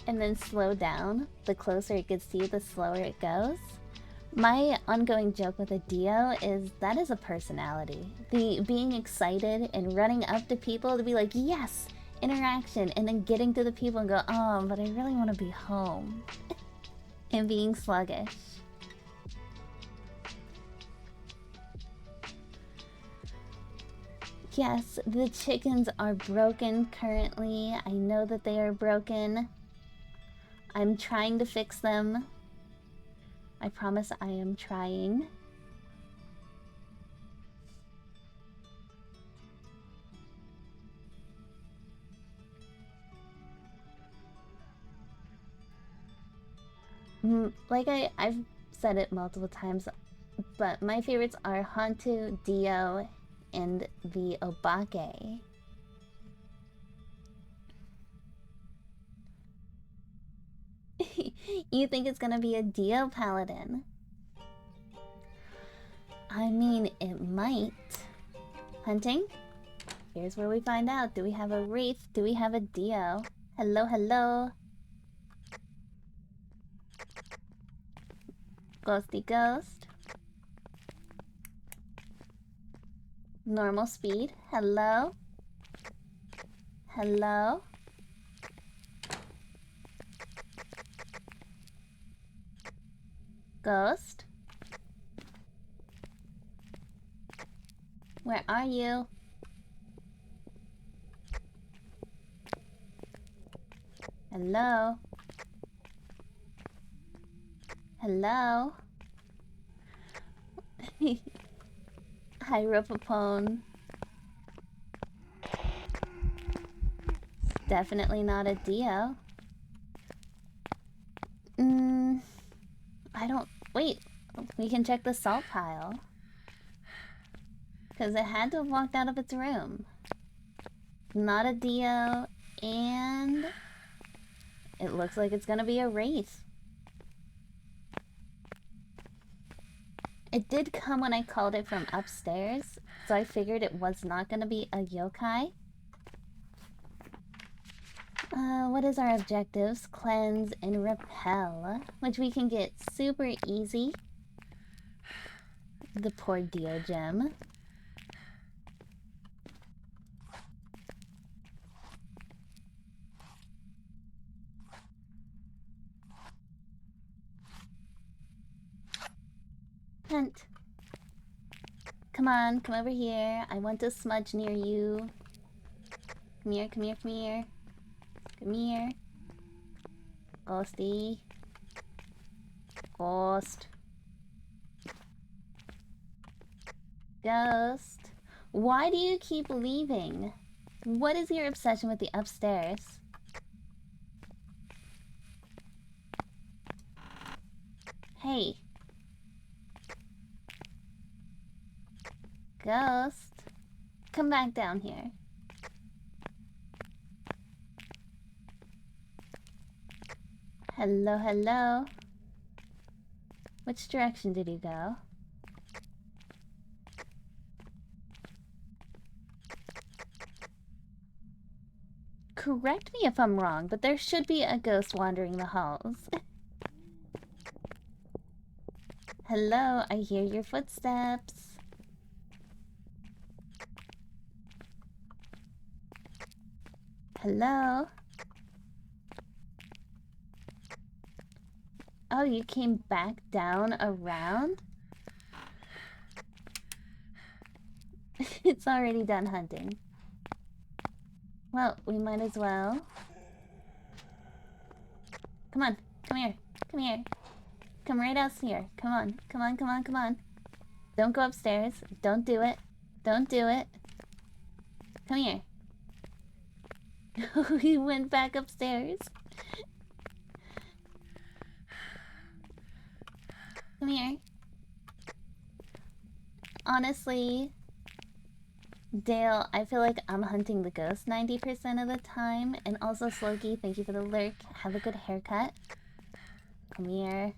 and then slow down. The closer it gets to you, the slower it goes. My ongoing joke with a Dio is that is a personality. The being excited and running up to people to be like, yes, interaction, and then getting to the people and go, oh, but I really want to be home. And being sluggish. Yes, the chickens are broken currently. I know that they are broken. I'm trying to fix them. I promise I am trying. Like I've said it multiple times, but my favorites are Hantu, Dio, and the Obake. You think it's gonna be a Dio Paladin? mean, it might. Hunting? Here's where we find out. Do we have a wraith? Do we have a Dio? Hello, hello. Ghosty ghost. Normal speed. Hello. Hello. Ghost. Where are you? Hello? Hello? Hieropopone. Definitely not a Dio. I don't... Wait, we can check the salt pile. Because it had to have walked out of its room. Not a Dio, and... it looks like it's gonna be a wraith. It did come when I called it from upstairs, so I figured it was not gonna be a yokai. What is our objectives? Cleanse and repel, which we can get super easy. The poor Dio gem. Hunt. Come on, come over here. I want to smudge near you. Come here, come here, come here. Come here. Ghosty. Ghost. Ghost. Why do you keep leaving? What is your obsession with the upstairs? Hey. Ghost. Come back down here. Hello, hello. Which direction did you go? Correct me if I'm wrong, but there should be a ghost wandering the halls. Hello, I hear your footsteps. Hello? Oh, you came back down around? It's already done hunting. Well, we might as well. Come on, come here, come here. Come right out here. Come on, come on, come on, come on. Don't go upstairs. Don't do it. Don't do it. Come here. He went back upstairs. Come here. Honestly, Dale, I feel like I'm hunting the ghost 90% of the time. And also, Slokey, thank you for the lurk. Have a good haircut. Come here.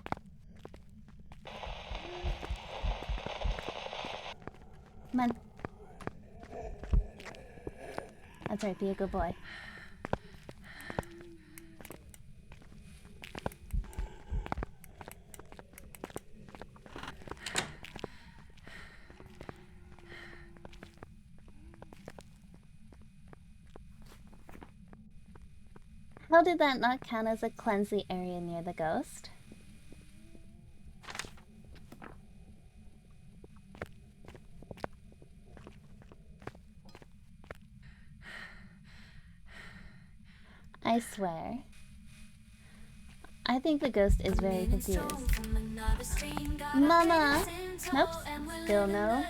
Come on. That's right, be a good boy. How did that not count as a cleanse the area near the ghost? I swear. I think the ghost is very confused. Mama! Nope. Still no.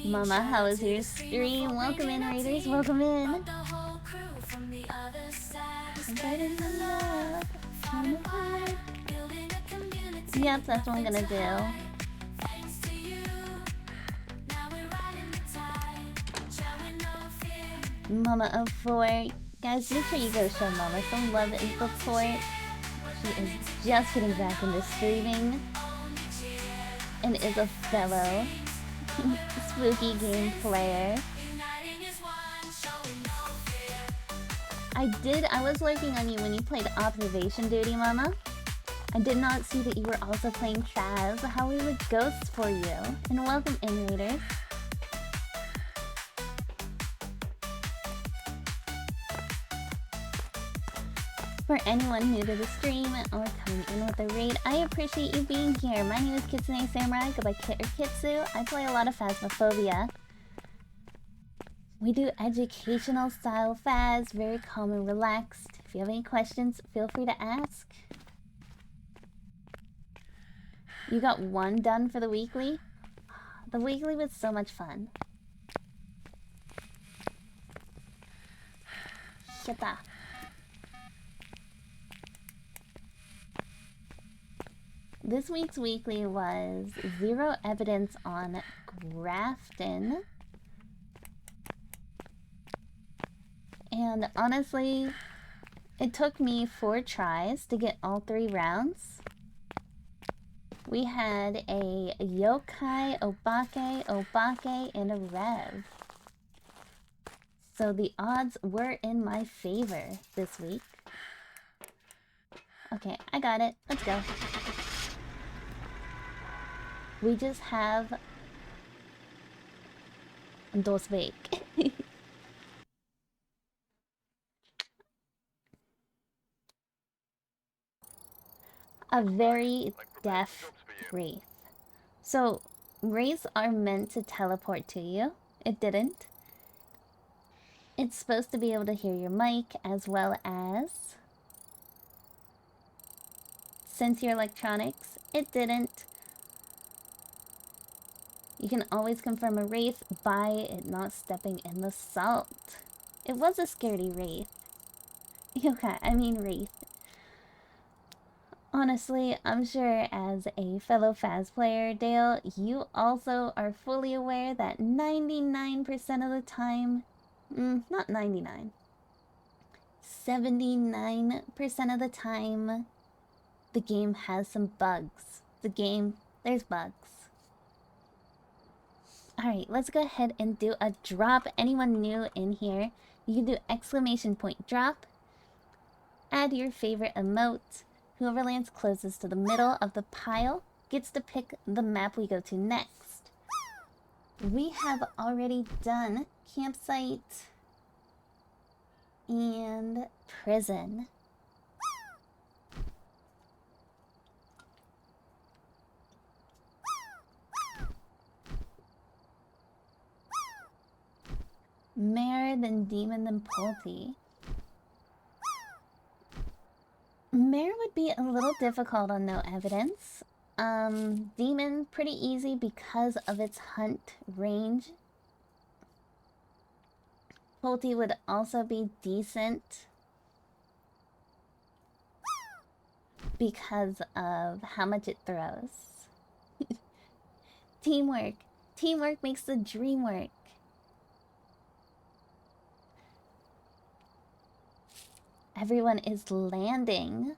Mama, how was your stream? Welcome in, raiders. Welcome in. Yep, that's what I'm gonna do. Mama of 4. Guys, make sure you go show Mama some love and support. She is just getting back into streaming. and is a fellow spooky game player. I was lurking on you when you played Observation Duty, Mama. I did not see that you were also playing Phas. How are the ghosts for you? And welcome in, Raiders. For anyone new to the stream or coming in with a raid, I appreciate you being here. My name is Kitsune Samurai, go by Kit or Kitsu. I play a lot of Phasmophobia. We do educational style Phas, very calm and relaxed. If you have any questions, feel free to ask. You got one done for the weekly? The weekly was so much fun. Shita. This week's weekly was 0 evidence on Grafton. And honestly, it took me 4 tries to get all 3 rounds. We had a yokai, obake, and a rev. So the odds were in my favor this week. Okay, I got it. Let's go. We just have dos veik. A very deaf wraith. So wraiths are meant to teleport to you. It didn't. It's supposed to be able to hear your mic as well as sense your electronics. It didn't. You can always confirm a wraith by it not stepping in the salt. It was a scaredy wraith. Okay, I mean wraith. Honestly, I'm sure as a fellow Phas player, Dale, you also are fully aware that 99% of the time, not 99, 79% of the time, the game has some bugs. There's bugs. Alright, let's go ahead and do a drop. Anyone new in here, you can do exclamation point drop. Add your favorite emote. Whoever lands closest to the middle of the pile gets to pick the map we go to next. We have already done campsite and prison. Mare, then Demon, then Pulte. Mare would be a little difficult on no evidence. Demon, pretty easy because of its hunt range. Pulte would also be decent because of how much it throws. Teamwork. Teamwork makes the dream work. Everyone is landing.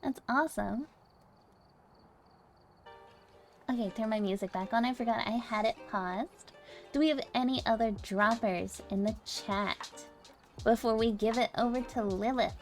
That's awesome. Okay, turn my music back on. I forgot I had it paused. Do we have any other droppers in the chat before we give it over to Lilith?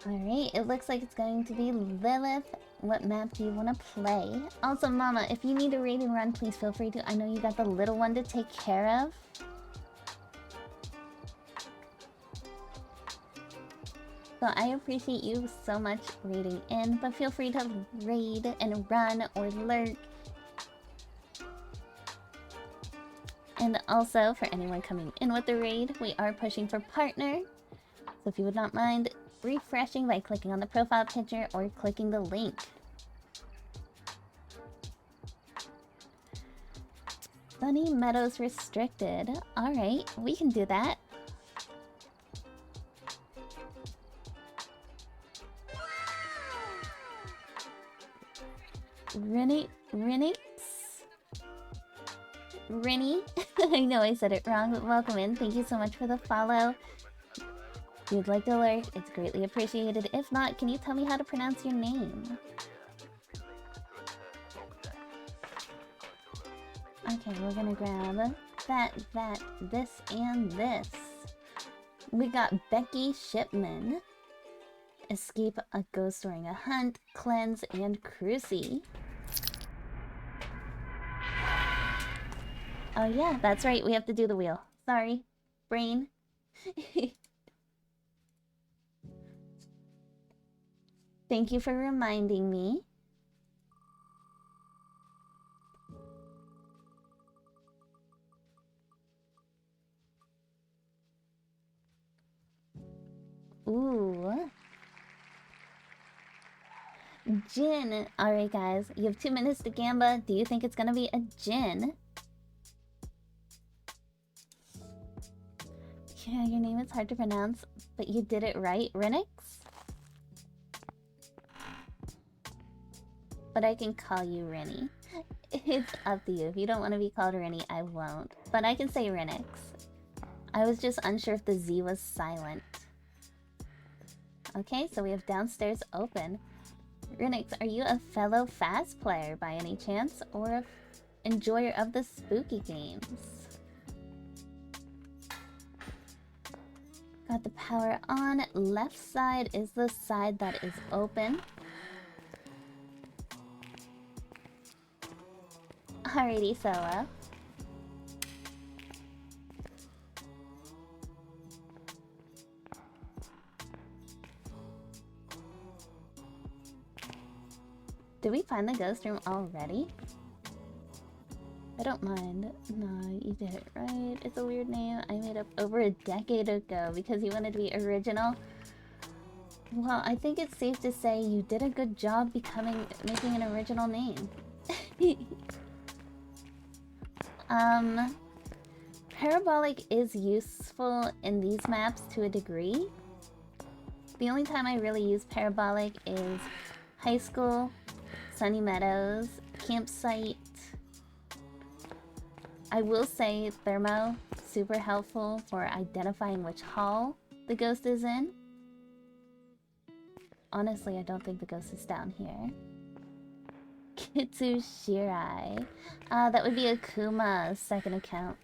Alright, it looks like it's going to be Lilith. What map do you want to play? Also, Mama, if you need a raid and run, please feel free to. I know you got the little one to take care of. So I appreciate you so much raiding in, but feel free to raid and run or lurk. And also, for anyone coming in with the raid, we are pushing for partner. So if you would not mind refreshing by clicking on the profile picture or clicking the link. Sunny Meadows restricted. Alright, we can do that. Renix? Rennie? I know I said it wrong, but welcome in. Thank you so much for the follow. If you'd like to alert, it's greatly appreciated. If not, can you tell me how to pronounce your name? Okay, we're gonna grab that, this, and this. We got Becky Shipman. Escape a ghost during a hunt, cleanse, and crucie. Oh yeah, that's right, we have to do the wheel. Sorry, brain. Thank you for reminding me. Ooh. Gin. Alright guys, you have 2 minutes to Gamba. Do you think it's gonna be a gin? Yeah, your name is hard to pronounce, but you did it right, Renix? But I can call you Rennie. It's up to you. If you don't want to be called Rennie, I won't. But I can say Renix. I was just unsure if the Z was silent. Okay, so we have downstairs open. Renix, are you a fellow Phas player by any chance? Or a enjoyer of the spooky games? Got the power on. Left side is the side that is open. Alrighty, Solo. Did we find the ghost room already? I don't mind. No, you did it right. It's a weird name I made up over a decade ago because you wanted to be original. Well, I think it's safe to say you did a good job making an original name. Parabolic is useful in these maps to a degree. The only time I really use parabolic is high school, Sunny Meadows, campsite. I will say thermo, super helpful for identifying which hall the ghost is in. Honestly, I don't think the ghost is down here. Kitsu Shirai. That would be Akuma's second account.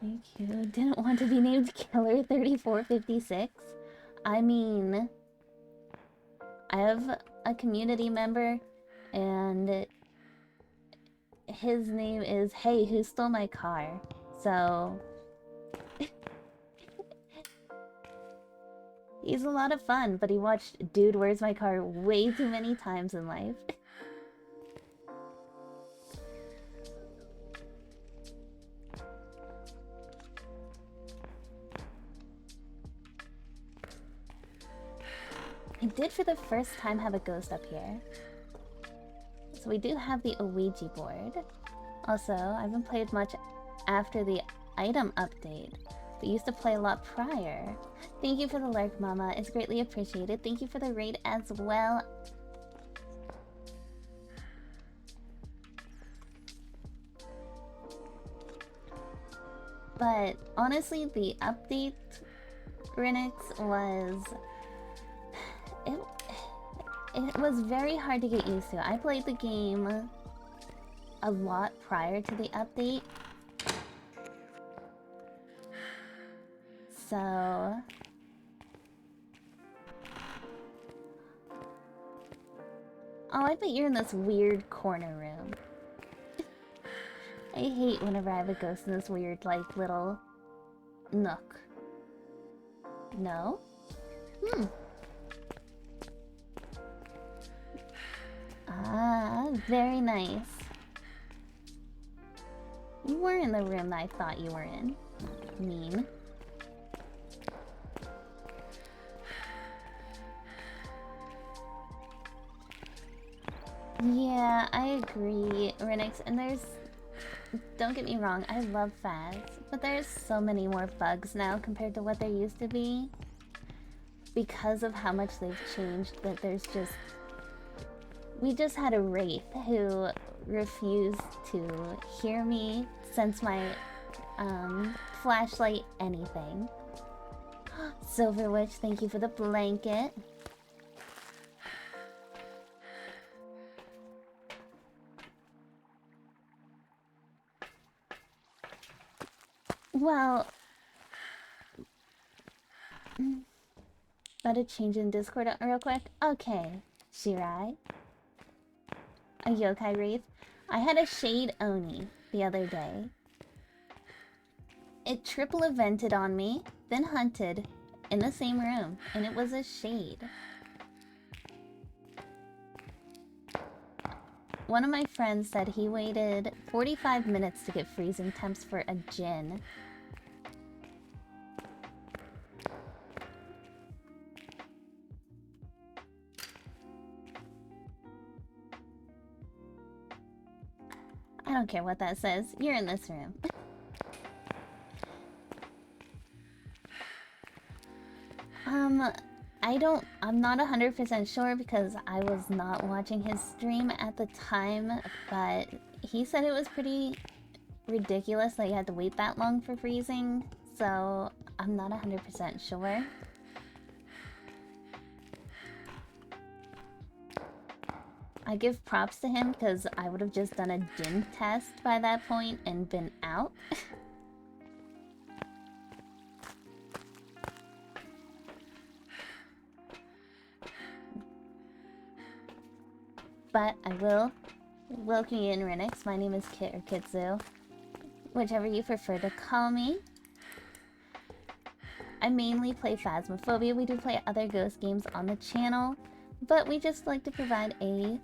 Thank you. Didn't want to be named Killer 3456. I mean, I have a community member and his name is Hey, Who Stole My Car? So he's a lot of fun, but he watched Dude, Where's My Car way too many times in life. I did for the first time have a ghost up here. So we do have the Ouija board. Also, I haven't played much after the item update, but used to play a lot prior. Thank you for the lurk, Mama. It's greatly appreciated. Thank you for the raid as well. But honestly, the update, Renix, was... It was very hard to get used to. I played the game a lot prior to the update. So... Oh, I bet you're in this weird corner room. I hate whenever I have a ghost in this weird, like, little nook. No? Ah, very nice. You were in the room that I thought you were in. Mean. Yeah, I agree, Renix, and there's... Don't get me wrong, I love Phas, but there's so many more bugs now compared to what there used to be. because of how much they've changed that there's just... We just had a wraith who refused to hear me, sense my flashlight, anything. Silver Witch, thank you for the blanket. Well... Let it change in Discord real quick. Okay, Shirai. A yokai wraith. I had a shade Oni the other day. It triple evented on me, then hunted in the same room, and it was a shade. One of my friends said he waited 45 minutes to get freezing temps for a Jin. I don't care what that says. You're in this room. I'm not 100% sure because I was not watching his stream at the time, but he said it was pretty ridiculous that you had to wait that long for freezing, so I'm not 100% sure. I give props to him because I would have just done a gym test by that point and been out. But I will welcome you in, Renix. My name is Kit or Kitsu, whichever you prefer to call me. I mainly play Phasmophobia. We do play other ghost games on the channel, but we just like to provide a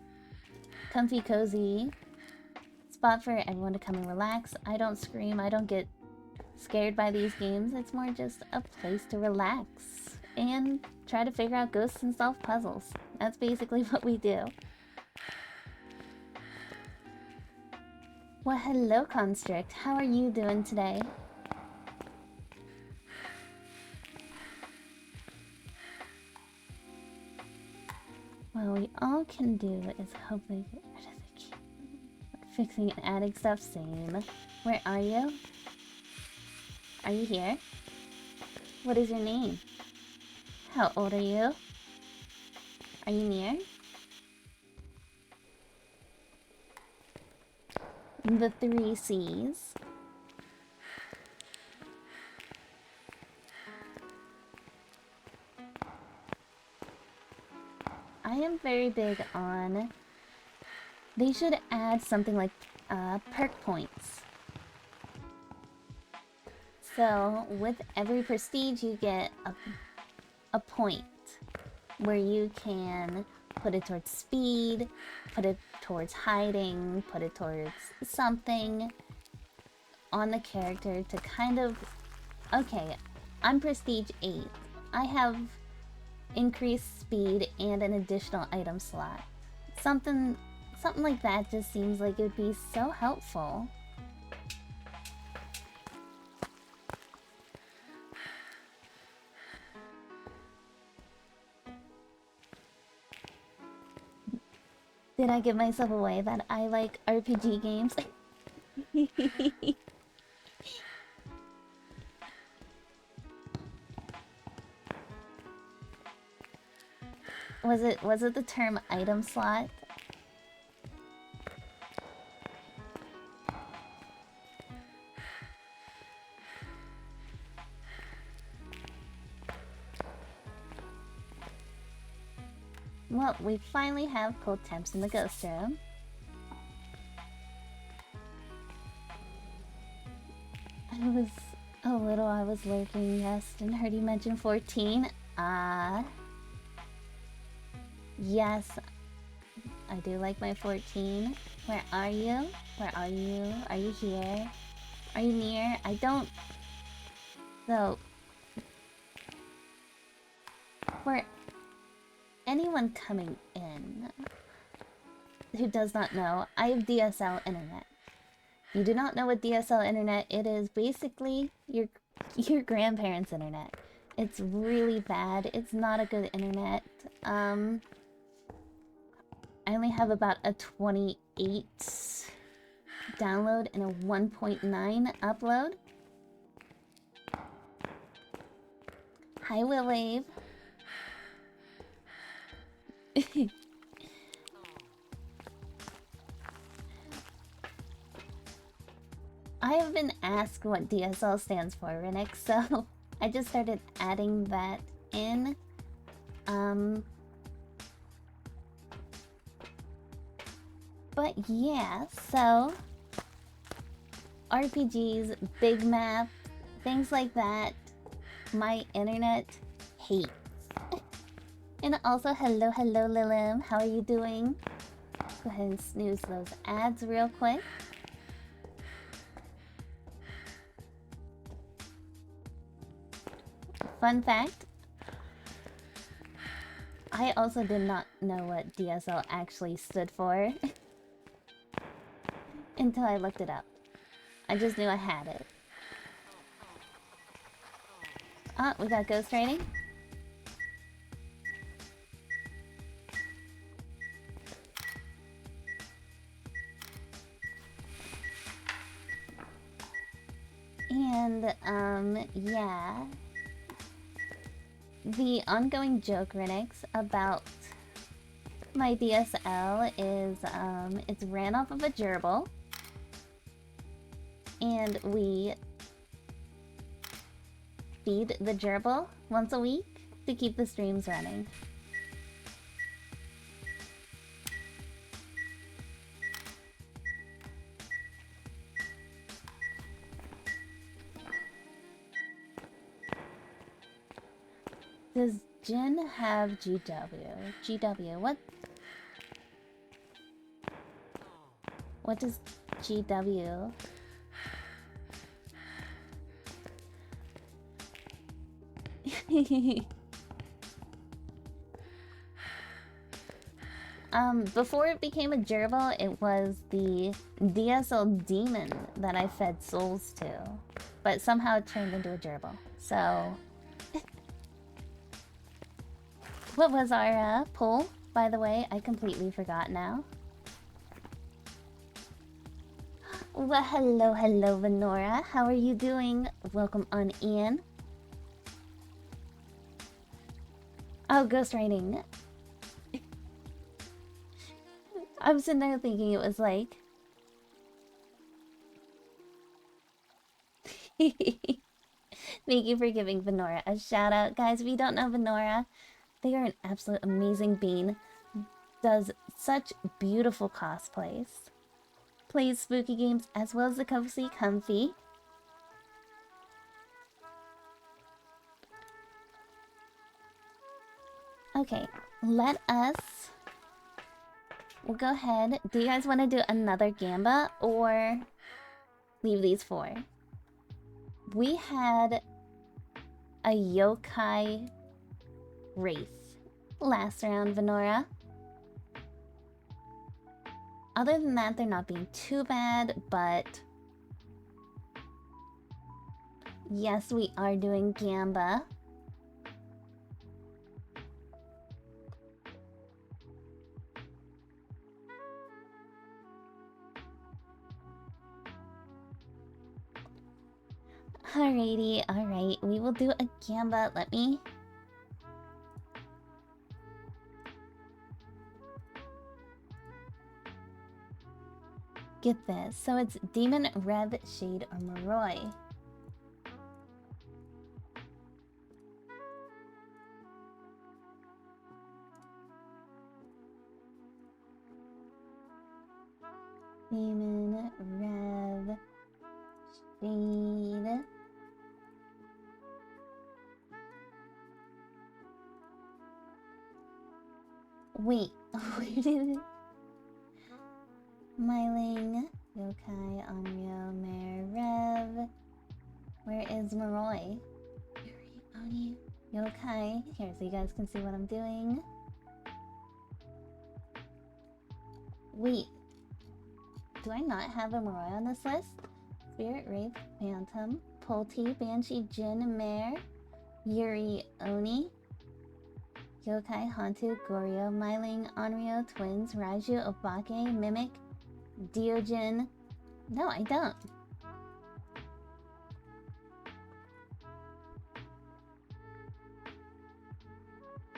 comfy, cozy spot for everyone to come and relax. I don't scream, I don't get scared by these games. It's more just a place to relax and try to figure out ghosts and solve puzzles. That's basically what we do. Well, hello, Constrict. How are you doing today? What we all can do is hopefully get rid of the key. Fixing and adding stuff, same. Where are you? Are you here? What is your name? How old are you? Are you near? The 3 C's. I am very big on... They should add something like perk points. So, with every prestige you get a point where you can put it towards speed, put it towards hiding, put it towards something on the character to kind of... Okay, I'm prestige 8. I have increased speed and an additional item slot. Something like that just seems like it would be so helpful. Did I give myself away that I like RPG games? Was it the term item slot? Well, we finally have cold temps in the ghost room. I was lurking, yes, and heard you mention 14. Yes, I do like my 14. Where are you? Where are you? Are you here? Are you near? I don't... So... For anyone coming in who does not know, I have DSL internet. You do not know what DSL internet it is basically your grandparents' internet. It's really bad. It's not a good internet. I only have about a 28 download and a 1.9 upload. Hi, Will Wave. I have been asked what DSL stands for, Renix, so I just started adding that in. But yeah, so RPGs, big map, things like that, my internet hates. And also, hello, Lilim, how are you doing? Go ahead and snooze those ads real quick. Fun fact, I also did not know what DSL actually stood for until I looked it up. I just knew I had it. Ah, we got ghost rating. And, yeah. The ongoing joke, Renix, about my DSL is, it's ran off of a gerbil. And we feed the gerbil once a week to keep the streams running. Does Jin have GW? GW, what? What does GW? Before it became a gerbil, it was the DSL demon that I fed souls to. But somehow it turned into a gerbil. So... What was our poll, by the way? I completely forgot now. Well, hello, Venora. How are you doing? Welcome on in. Oh, ghost writing. I was sitting there thinking it was like... Thank you for giving Venora a shout out. Guys, if you don't know Venora, they are an absolute amazing bean. Does such beautiful cosplays. Plays spooky games as well as the comfy. Okay, let us... We'll go ahead. Do you guys want to do another Gamba or leave these four? We had a yokai wraith last round, Venora. Other than that, they're not being too bad, but... Yes, we are doing Gamba. Alrighty, alright. We will do a Gamba. Let me... get this. So it's Demon, Rev, Shade, or Moroi. Demon, Rev, Shade. Wait, where did it... Myling, Yokai, Onryo, Mare, Rev. Where is Moroi? Oni, Yokai. Here, so you guys can see what I'm doing. Wait. Do I not have a Moroi on this list? Spirit, Wraith, Phantom, Polti, Banshee, Jin, Mare, Yuri Oni, Yokai, Hantu, Goryo, Myling, Onryo, Twins, Raiju, Obake, Mimic, Diojin. No, I don't.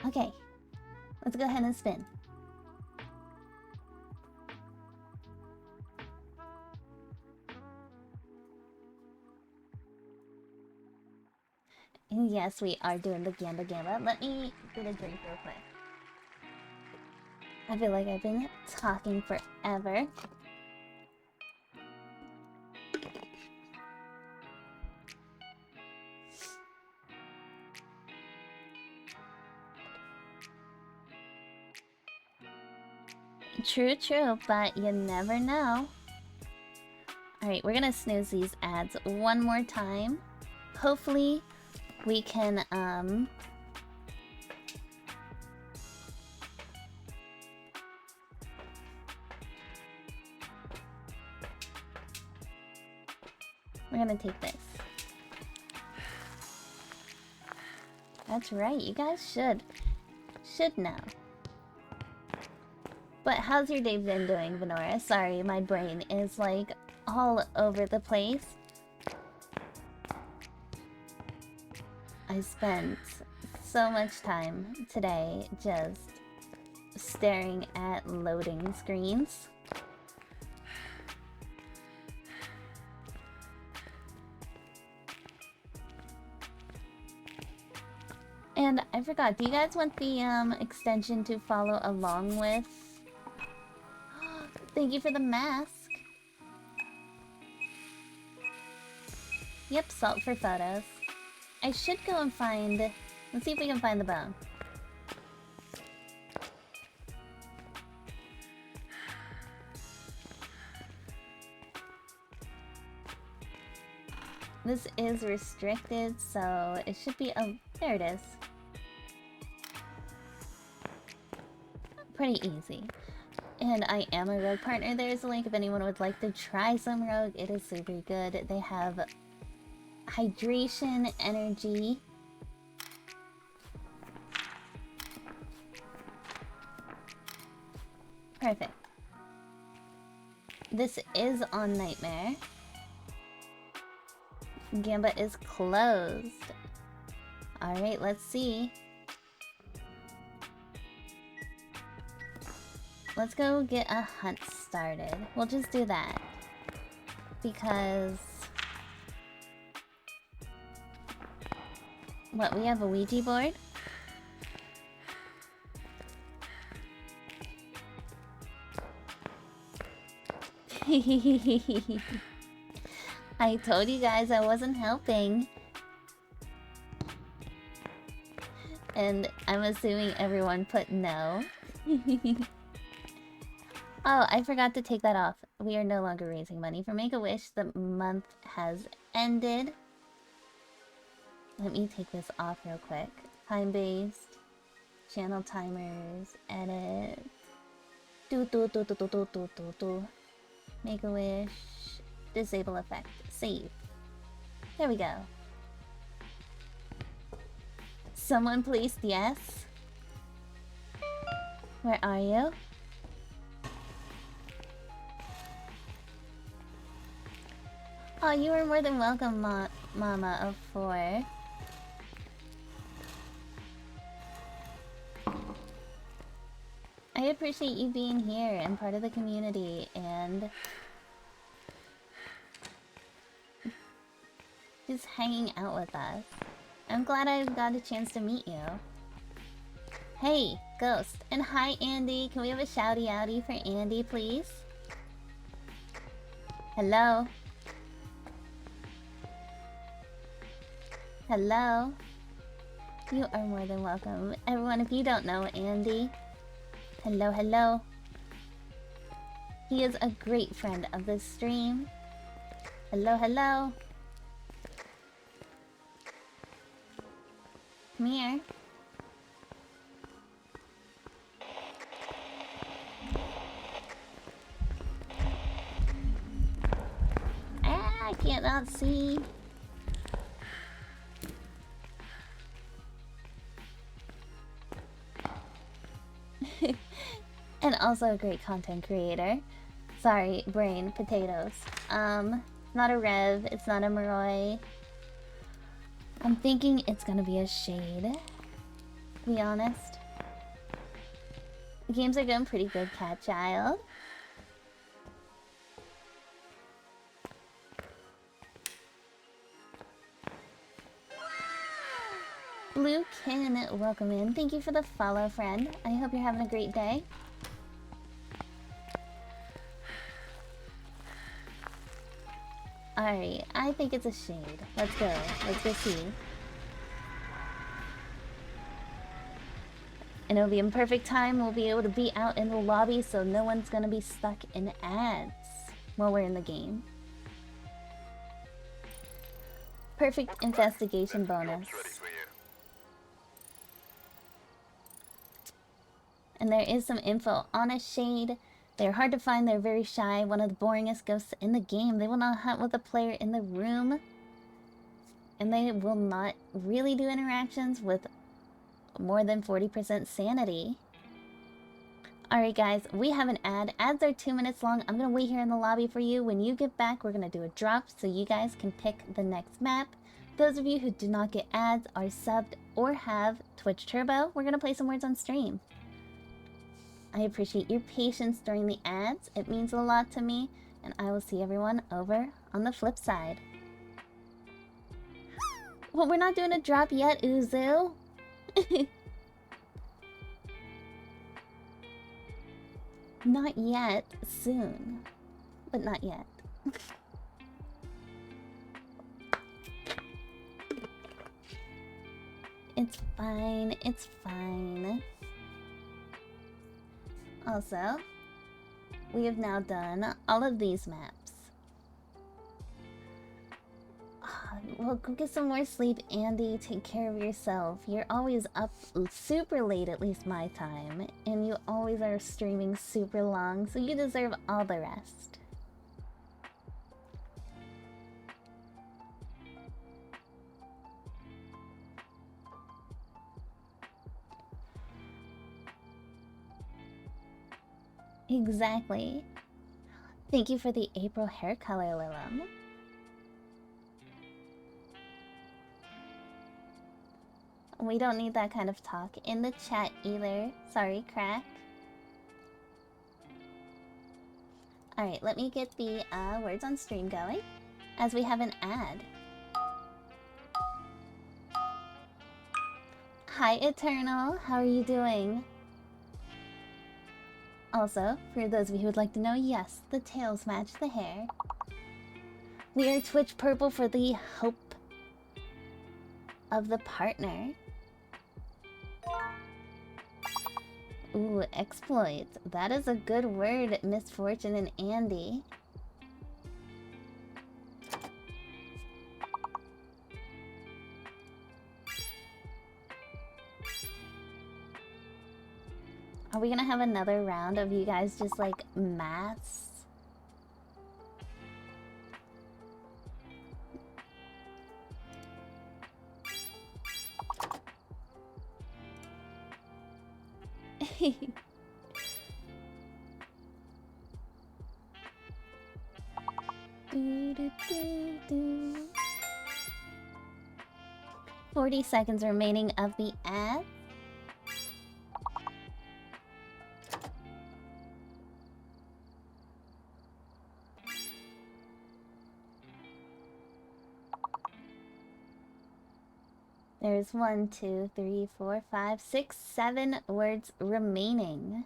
Okay, let's go ahead and spin. And yes, we are doing the Gamba Gamba. Let me get a drink real quick. I feel like I've been talking forever. True, true, but you never know. Alright, we're gonna snooze these ads one more time. Hopefully, we can, we're gonna take this. That's right, you guys should know. But how's your day been doing, Venora? Sorry, my brain is like all over the place. I spent so much time today just staring at loading screens. And I forgot, do you guys want the extension to follow along with? Thank you for the mask. Yep, salt for photos. I should go and find... Let's see if we can find the bone. This is restricted, so it should be... Oh, there it is. Pretty easy. And I am a rogue partner. There's a link if anyone would like to try some rogue. It is super good. They have hydration, energy. Perfect. This is on Nightmare. Gamba is closed. Alright, let's see. Let's go get a hunt started. We'll just do that. Because... What, we have a Ouija board? I told you guys I wasn't helping. And I'm assuming everyone put no. Oh, I forgot to take that off. We are no longer raising money for Make-A-Wish. The month has ended. Let me take this off real quick. Time-based. Channel timers. Edit. Make-A-Wish. Disable effect. Save. There we go. Someone placed yes. Where are you? Oh, you are more than welcome, Mama of 4. I appreciate you being here and part of the community and just hanging out with us. I'm glad I got a chance to meet you. Hey, Ghost. And hi, Andy. Can we have a shouty outy for Andy, please? Hello? Hello? You are more than welcome. Everyone, if you don't know Andy, hello, hello. He is a great friend of this stream. Hello, hello. Come here. Ah, I can't not see. And also a great content creator. Sorry, brain, potatoes. Not a Rev, it's not a Moroi. I'm thinking it's gonna be a Shade, to be honest. The games are going pretty good, Cat Child. Blue Kin, welcome in. Thank you for the follow, friend. I hope you're having a great day. Alright, I think it's a Shade. Let's go. Let's go see. And it'll be in perfect time. We'll be able to be out in the lobby so no one's gonna be stuck in ads while we're in the game. Perfect investigation bonus. And there is some info on a Shade. They're hard to find, they're very shy, one of the boringest ghosts in the game. They will not hunt with a player in the room. And they will not really do interactions with more than 40% sanity. Alright guys, we have an ad. Ads are 2 minutes long. I'm gonna wait here in the lobby for you. When you get back, we're gonna do a drop so you guys can pick the next map. Those of you who do not get ads, are subbed, or have Twitch Turbo, we're gonna play some words on stream. I appreciate your patience during the ads. It means a lot to me, and I will see everyone over on the flip side. Well, we're not doing a drop yet, Uzu. Not yet. Soon. But not yet. It's fine. It's fine. Also, we have now done all of these maps. Well, go get some more sleep, Andy. Take care of yourself. You're always up super late, at least my time. And you always are streaming super long, so you deserve all the rest. Exactly. Thank you for the April hair color, Lilum. We don't need that kind of talk in the chat either. Sorry, Crack. Alright, let me get the words on stream going, as we have an ad. Hi, Eternal. How are you doing? Also, for those of you who would like to know, yes, the tails match the hair. We are Twitch Purple for the hope of the partner. Ooh, exploit. That is a good word, Misfortune and Andy. Are we gonna have another round of you guys just like maths? Do, do, do, do. 40 seconds remaining of the ad. There's 1, 2, 3, 4, 5, 6, 7 words remaining.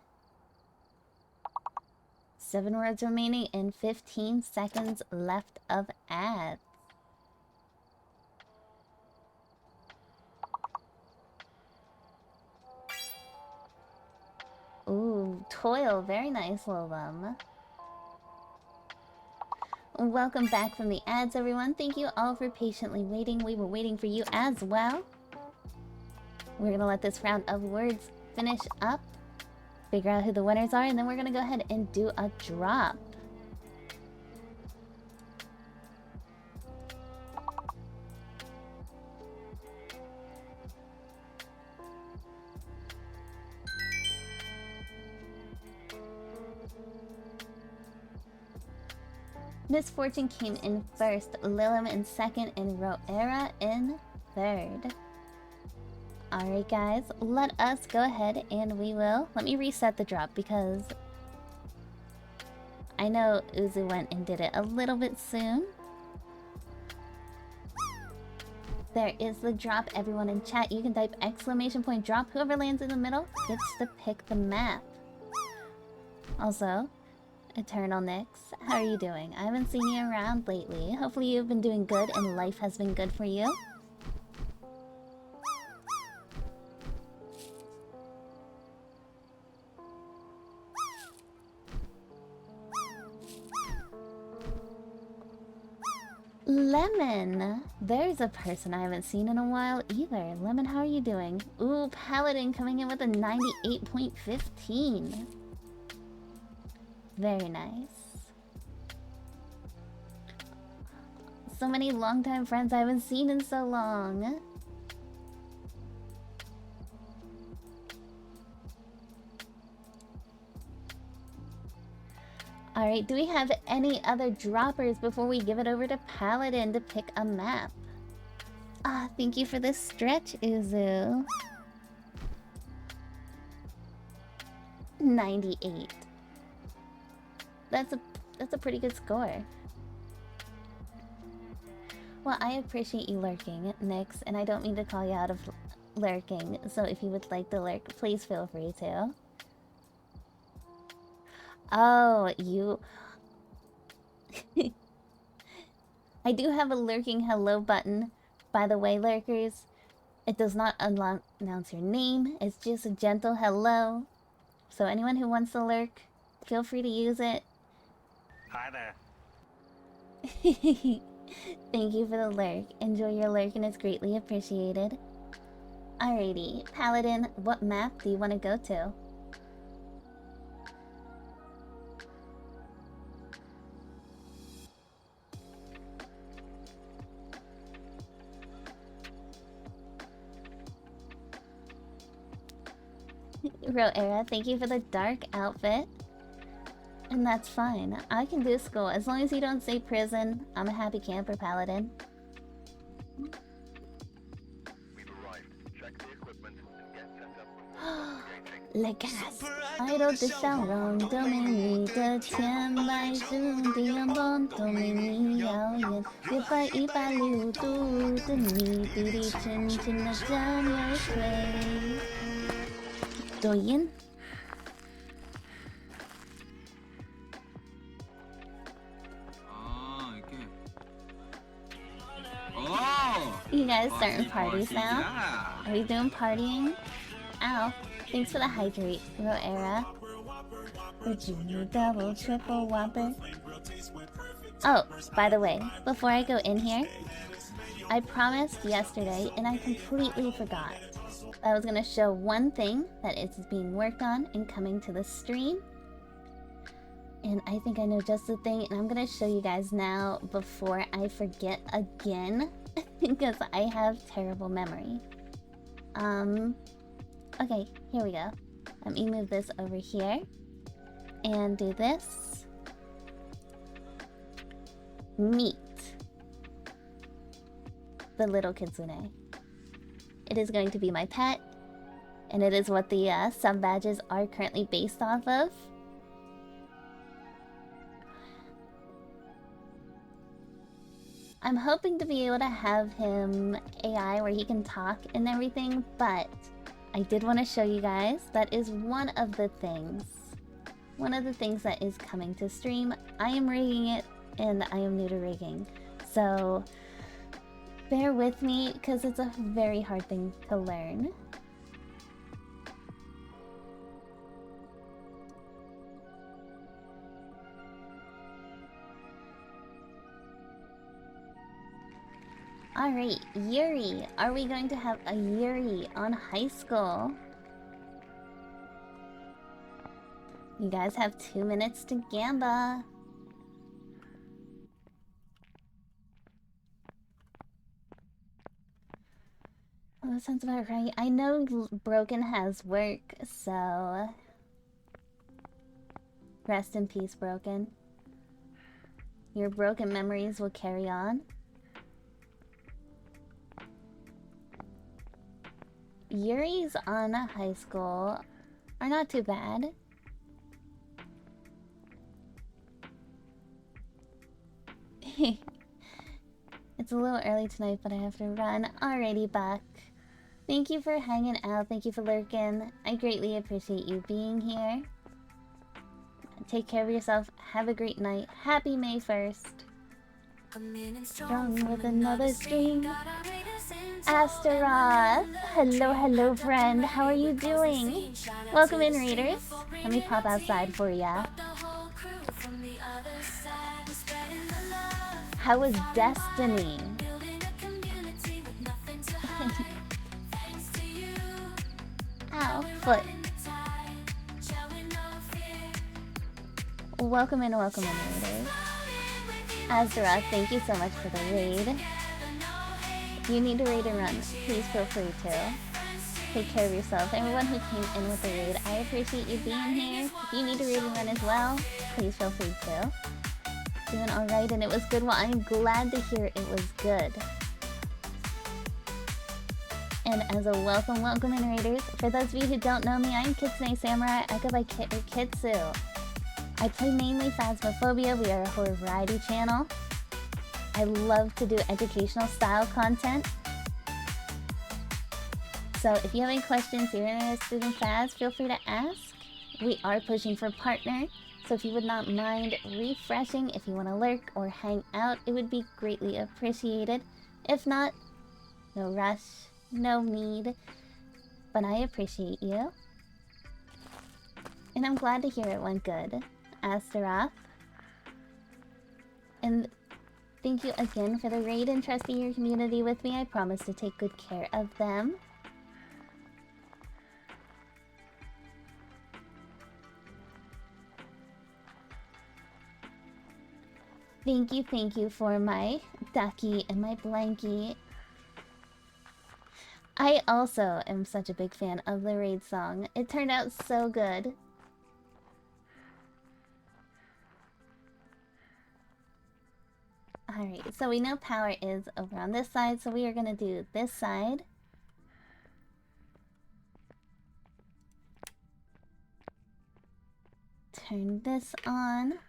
7 words remaining and 15 seconds left of ads. Ooh, toil. Very nice, Lilum. Welcome back from the ads, everyone. Thank you all for patiently waiting. We were waiting for you as well. We're gonna let this round of words finish up, figure out who the winners are, and then we're gonna go ahead and do a drop. Misfortune came in first, Lilim in second, and Roera in third. Alright guys, let us go ahead and we will... Let me reset the drop because... I know Uzu went and did it a little bit soon. There is the drop. Everyone in chat, you can type ! drop. Whoever lands in the middle gets to pick the map. Also, Eternal Nyx, how are you doing? I haven't seen you around lately. Hopefully you've been doing good and life has been good for you. Lemon! There's a person I haven't seen in a while either. Lemon, how are you doing? Ooh, Paladin coming in with a 98.15. Very nice. So many longtime friends I haven't seen in so long. Alright, do we have any other droppers before we give it over to Paladin to pick a map? Ah, thank you for this stretch, Uzu. 98. That's a pretty good score. Well, I appreciate you lurking, Nyx, and I don't mean to call you out of lurking, so if you would like to lurk, please feel free to. Oh, you... I do have a lurking hello button. By the way, lurkers, it does not announce your name. It's just a gentle hello. So anyone who wants to lurk, feel free to use it. Hi there. Thank you for the lurk. Enjoy your lurk and it's greatly appreciated. Alrighty, Paladin, what map do you want to go to? Roera, thank you for the dark outfit. And that's fine. I can do school. As long as you don't say prison, I'm a happy camper, Paladin. Le gas. Idle de Sharon, Domini de Tian Bai Zhu, Dian Bon, Domini Yao Yen, 110度的你，滴滴沉沉的江流水。抖音。Oh! You guys starting Party, parties now? yeah. Are we doing partying? Ow. Thanks for the hydrate, Roera. Virginia double, triple whopper. Oh, by the way, before I go in here, I promised yesterday and I completely forgot. I was gonna show one thing that is being worked on and coming to the stream. And I think I know just the thing, and I'm gonna show you guys now before I forget again. Because I have terrible memory. Okay, here we go. Let me move this over here. And do this. Meet the little kitsune. It is going to be my pet. And it is what the sub badges are currently based off of. I'm hoping to be able to have him AI where he can talk and everything, but I did want to show you guys that is one of the things. One of the things that is coming to stream. I am rigging it and I am new to rigging. So bear with me because it's a very hard thing to learn. Alright, Yuri. Are we going to have a Yuri on high school? You guys have 2 minutes to Gamba. Oh, that sounds about right. I know Broken has work, so... Rest in peace, Broken. Your broken memories will carry on. Yuri's on high school are not too bad. It's a little early tonight, but I have to run. Alrighty, Buck. Thank you for hanging out. Thank you for lurking. I greatly appreciate you being here. Take care of yourself. Have a great night. Happy May 1st. Strong with another stream. Astaroth. Hello, hello, friend. How are you doing? Welcome in, readers. Let me pop outside for ya. How was Destiny? Ow, foot. Welcome in, readers. Astaroth, thank you so much for the raid. If you need to raid and run, please feel free to. Take care of yourself. Everyone who came in with the raid, I appreciate you being here. If you need to raid and run as well, please feel free to. Doing alright, and it was good. Well, I'm glad to hear it was good. And as a welcome in, raiders, for those of you who don't know me, I'm Kitsune Samurai. I go by Kit or Kitsu. I play mainly Phasmophobia. We are a horror variety channel. I love to do educational style content. So if you have any questions you're interested in Phas, feel free to ask. We are pushing for partner, so if you would not mind refreshing, if you want to lurk or hang out, it would be greatly appreciated. If not, no rush, no need, but I appreciate you. And I'm glad to hear it went good, Astaroth. And thank you again for the raid and trusting your community with me. I promise to take good care of them. Thank you for my ducky and my blankie. I also am such a big fan of the raid song. It turned out so good. Alright, so we know power is over on this side, so we are gonna do this side. Turn this on.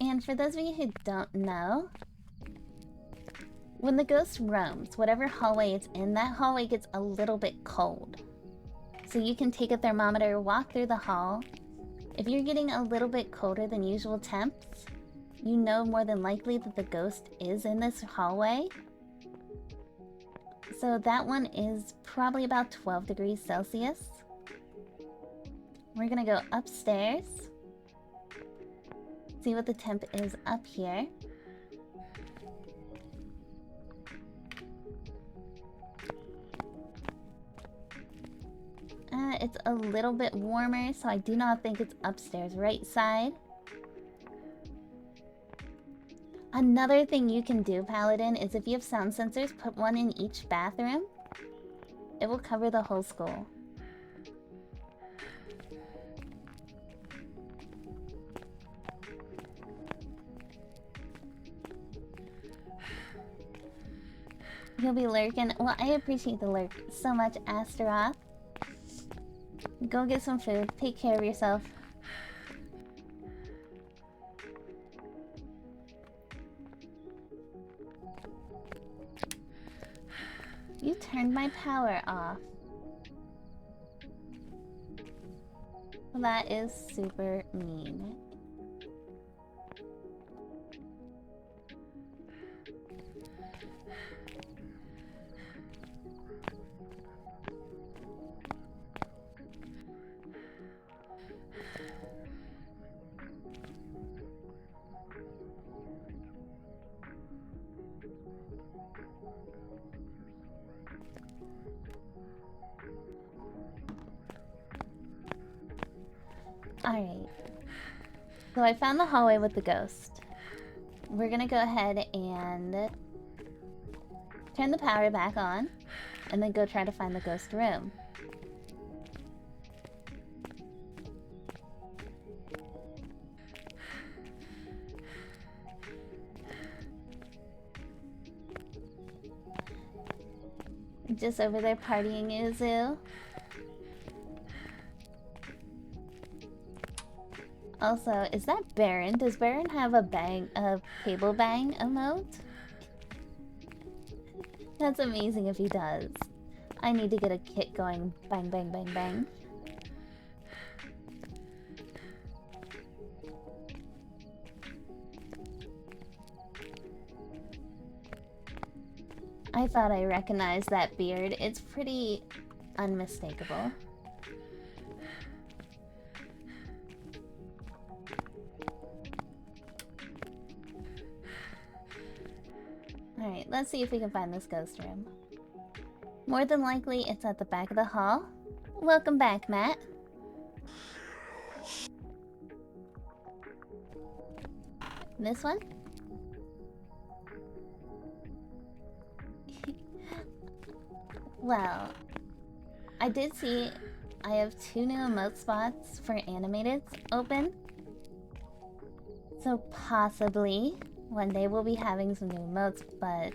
And for those of you who don't know, when the ghost roams, whatever hallway it's in, that hallway gets a little bit cold. So you can take a thermometer, walk through the hall. If you're getting a little bit colder than usual temps, you know more than likely that the ghost is in this hallway. So that one is probably about 12 degrees Celsius. We're gonna go upstairs. See what the temp is up here. It's a little bit warmer, so I do not think it's upstairs right side. Another thing you can do, Paladin, is if you have sound sensors, put one in each bathroom. It will cover the whole school. You'll be lurking. Well, I appreciate the lurk so much, Astaroth. Go get some food. Take care of yourself. You turned my power off. Well, that is super mean. Alright. So I found the hallway with the ghost. We're gonna go ahead and turn the power back on and then go try to find the ghost room. just over there partying, Uzu. Also, is that Baron? Does Baron have a table bang emote? That's amazing if he does. I need to get a kit going. Bang, bang, bang, bang. I thought I recognized that beard. It's pretty unmistakable. Alright, let's see if we can find this ghost room. More than likely, it's at the back of the hall. Welcome back, Matt. This one? Well, I did see I have 2 new emote spots for animated open. So possibly one day we'll be having some new emotes, but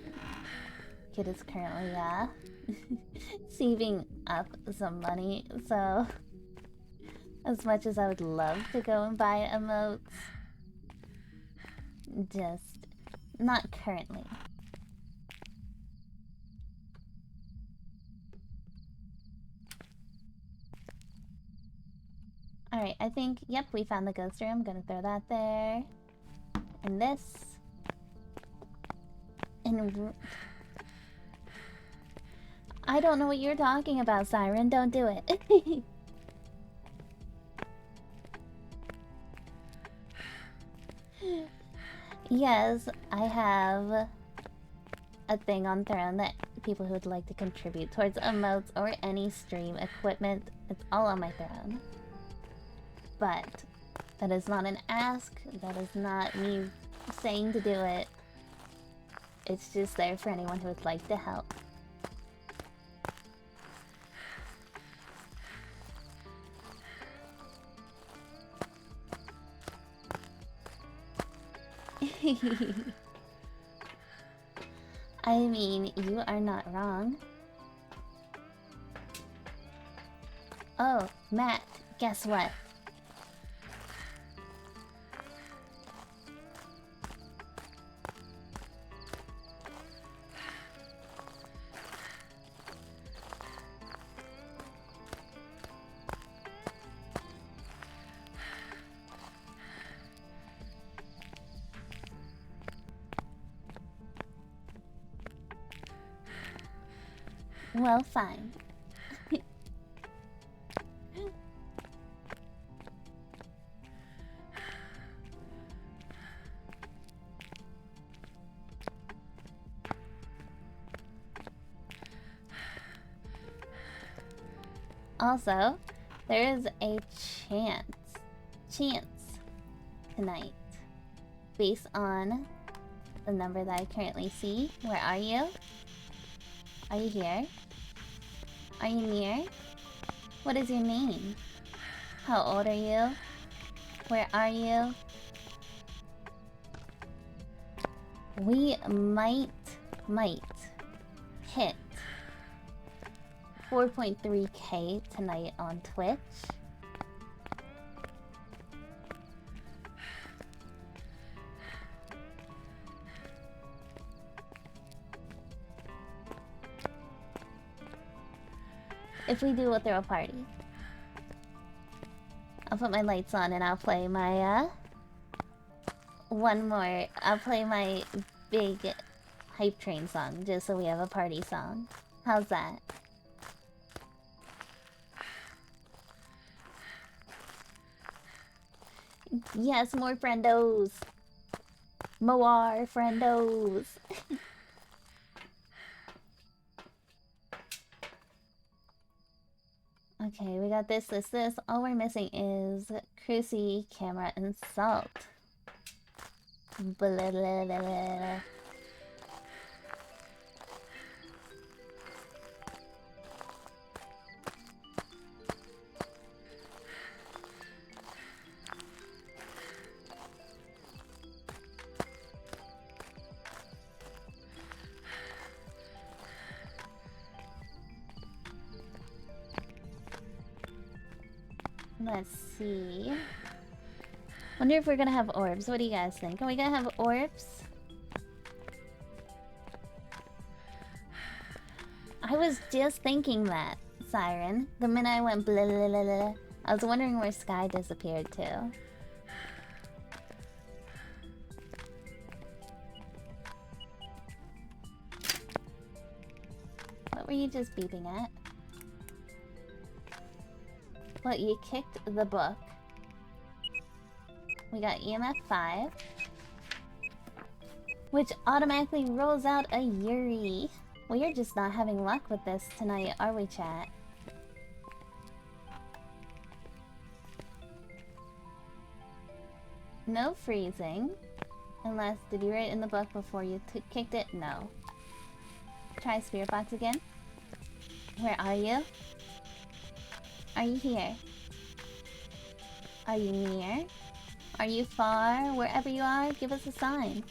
kid is currently saving up some money, so as much as I would love to go and buy emotes, just not currently. Alright, I think, yep, we found the ghost room. I'm gonna throw that there. And this. And I don't know what you're talking about, Siren. Don't do it. Yes, I have a thing on Throne that people who would like to contribute towards emotes or any stream equipment, it's all on my Throne. But that is not an ask, that is not me saying to do it. It's just there for anyone who would like to help. I mean, you are not wrong. Oh, Matt, guess what? Well, fine. Also, there is a chance tonight, based on the number that I currently see. Where are you? Are you here? Are you near? What is your name? How old are you? Where are you? We might hit 4.3k tonight on Twitch. If we do, we'll throw a party. I'll put my lights on and I'll play my, one more. I'll play my big hype train song, just so we have a party song. How's that? Yes, more friendos! More friendos! Okay, we got this. All we're missing is Cruci, camera, and salt. Blah, blah, blah, blah. Let's see. Wonder if we're gonna have orbs. What do you guys think? Are we gonna have orbs? I was just thinking that, Siren. The minute I went blah blah blah blah, I was wondering where Sky disappeared to. What were you just beeping at? What, you kicked the book. We got EMF 5. Which automatically rolls out a Yuri. Well, you're just not having luck with this tonight, are we, chat? No freezing. Unless, did you write in the book before you kicked it? No. Try Spirit Box again. Where are you? Are you here? Are you near? Are you far? Wherever you are, give us a sign.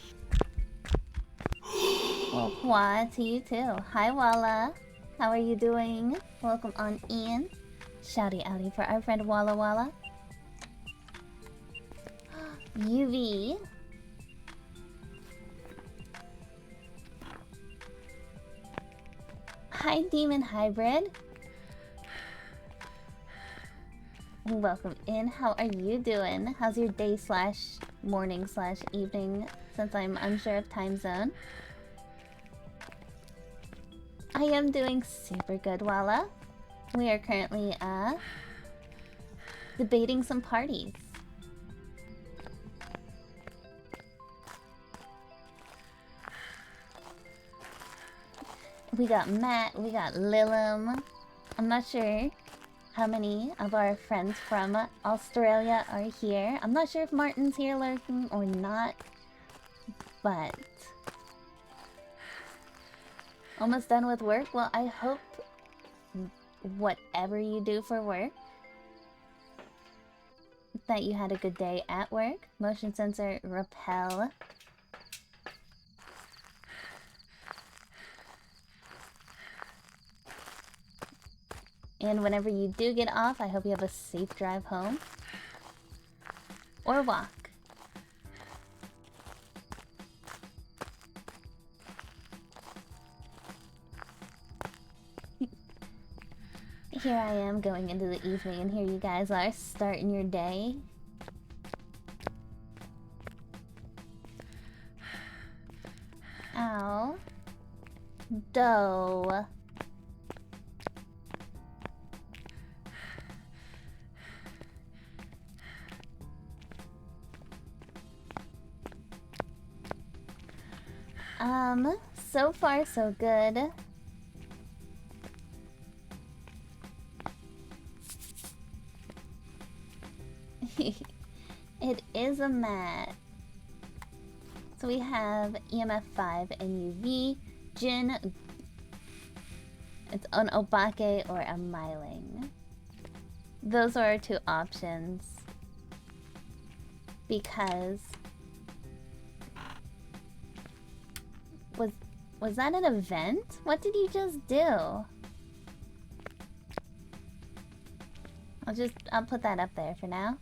Well, Hua, to you too. Hi, Walla. How are you doing? Welcome on in. Shouty outy for our friend Walla Walla. UV. Hi, Demon Hybrid. Welcome in. How are you doing? How's your day slash morning slash evening, since I'm unsure of time zone? I am doing super good, Walla. We are currently debating some parties. We got Matt, we got Lilim. I'm not sure how many of our friends from Australia are here. I'm not sure if Martin's here lurking or not, but almost done with work? Well, I hope whatever you do for work, that you had a good day at work. Motion sensor, repel. And whenever you do get off, I hope you have a safe drive home. Or walk. Here I am going into the evening, and here you guys are starting your day. Ow. Dough. So far so good. It is a mat. So we have EMF 5 and UV, Jin, it's an Obake or a Myling. Those are our two options. Because was that an event? What did you just do? I'll put that up there for now.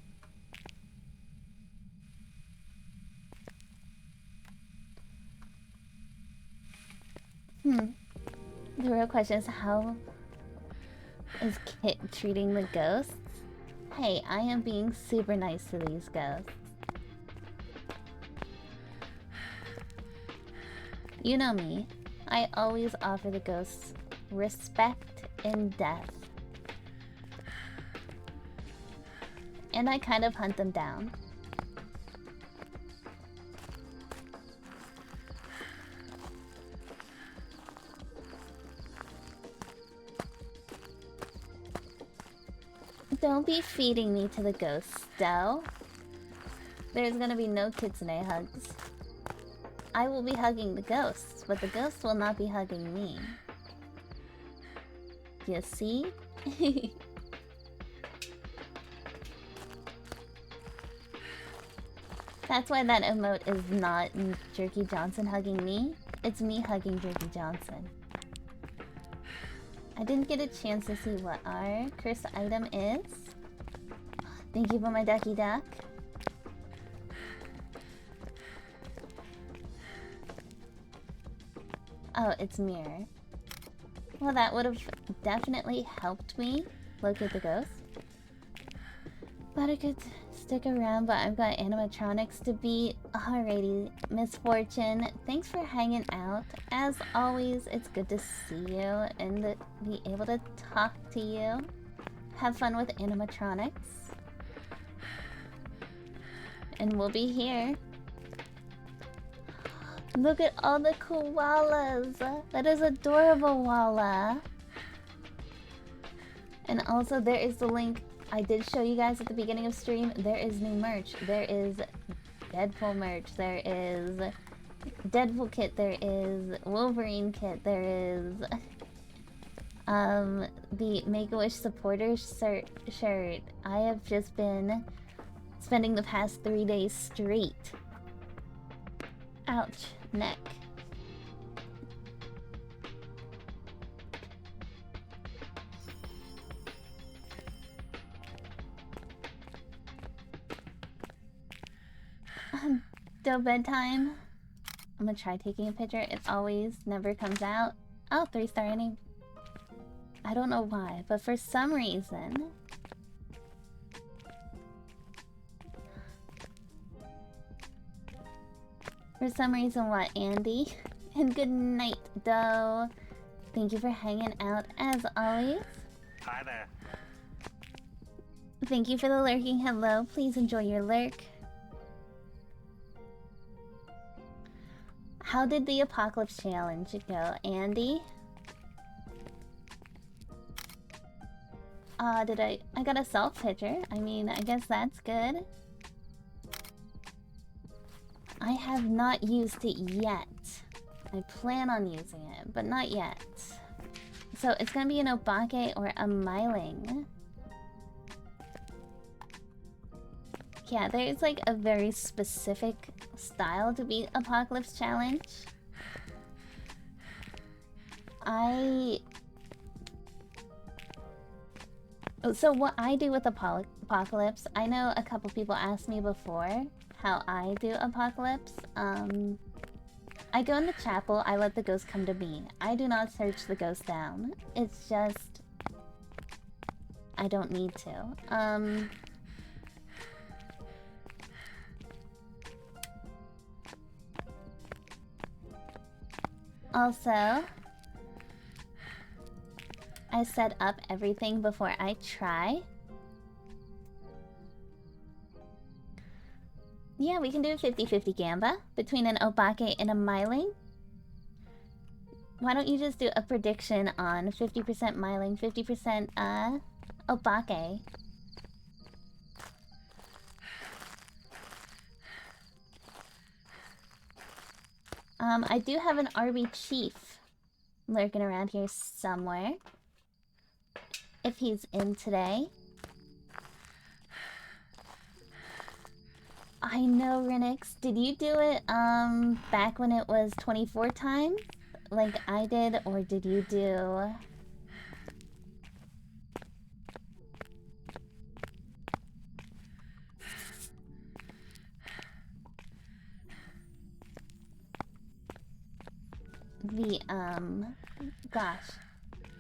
The real question is, how is Kit treating the ghosts? Hey, I am being super nice to these ghosts. You know me. I always offer the ghosts respect in death. And I kind of hunt them down. Don't be feeding me to the ghosts, though. There's gonna be no kitsune hugs. I will be hugging the ghosts, but the ghosts will not be hugging me. You see? That's why that emote is not Jerky Johnson hugging me. It's me hugging Jerky Johnson. I didn't get a chance to see what our cursed item is. Thank you for my ducky duck. Oh, it's mirror. Well, that would have definitely helped me locate the ghost. But I could stick around, but I've got animatronics to beat. Alrighty, Misfortune, thanks for hanging out. As always, it's good to see you and be able to talk to you. Have fun with animatronics. And we'll be here. Look at all the koalas! That is adorable, Walla! And also, there is the link I did show you guys at the beginning of stream. There is new merch. There is Deadpool merch. There is Deadpool kit. There is Wolverine kit. There is the Make-A-Wish supporters shirt. I have just been spending the past 3 days straight. Ouch, neck. Till bedtime. I'm gonna try taking a picture. It always never comes out. Oh, 3-star ending. I don't know why, but for some reason. For some reason, what, Andy? And good night, Doe. Thank you for hanging out as always. Hi there. Thank you for the lurking hello. Please enjoy your lurk. How did the Apocalypse Challenge go, Andy? I got a self picture. I mean, I guess that's good. I have not used it yet. I plan on using it, but not yet. So it's gonna be an Obake or a Myling. Yeah, there's like a very specific style to beat Apocalypse Challenge. So what I do with Apocalypse, I know a couple people asked me before how I do Apocalypse. I go in the chapel, I let the ghost come to me. I do not search the ghost down. It's just... I don't need to. Also, I set up everything before I try. Yeah, we can do a 50-50 Gamba between an Obake and a Myling. Why don't you just do a prediction on 50% Myling, 50% Obake? I do have an RB Chief lurking around here somewhere. If he's in today. I know, Renix. Did you do it back when it was 24 times? Like I did, or did you do... the, gosh,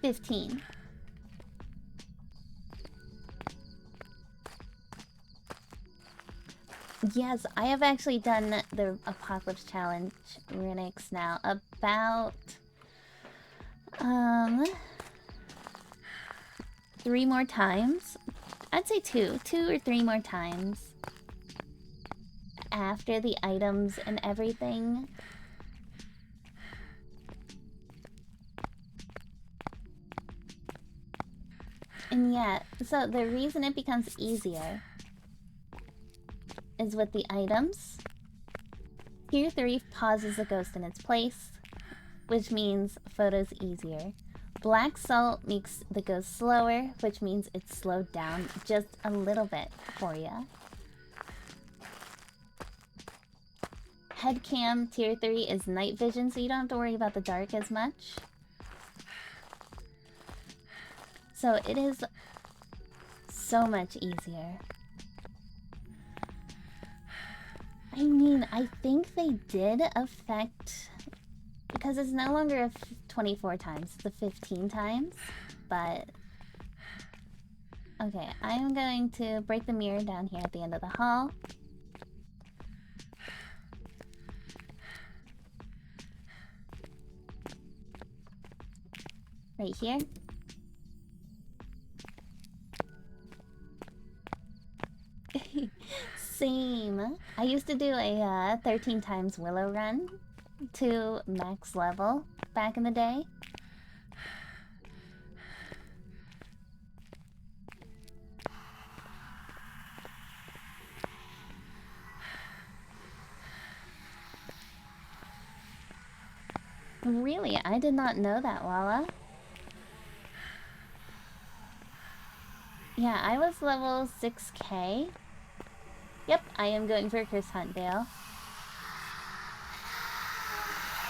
15. Yes, I have actually done the Apocalypse Challenge Renix now about 3 more times. I'd say 2 or 3 more times after the items and everything. And yeah, so the reason it becomes easier is with the items. Tier 3 pauses the ghost in its place, which means photos easier. Black salt makes the ghost slower, which means it's slowed down just a little bit for you. Headcam tier 3 is night vision, so you don't have to worry about the dark as much. So it is so much easier. I mean, I think they did affect... Because it's no longer 24 times, it's 15 times. But... Okay, I am going to break the mirror down here at the end of the hall. Right here. Same. I used to do a 13 times Willow run to max level back in the day. Really? I did not know that, Walla. Yeah, I was level 6k. Yep, I am going for Chris Huntdale.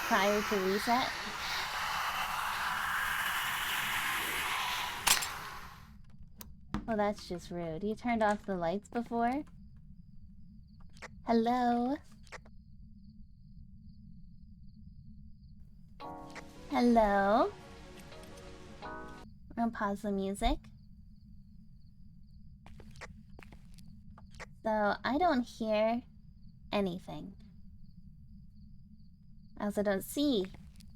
Prior to reset. Well, that's just rude. You turned off the lights before? Hello? Hello? I'm gonna pause the music. So, I don't hear anything. I also don't see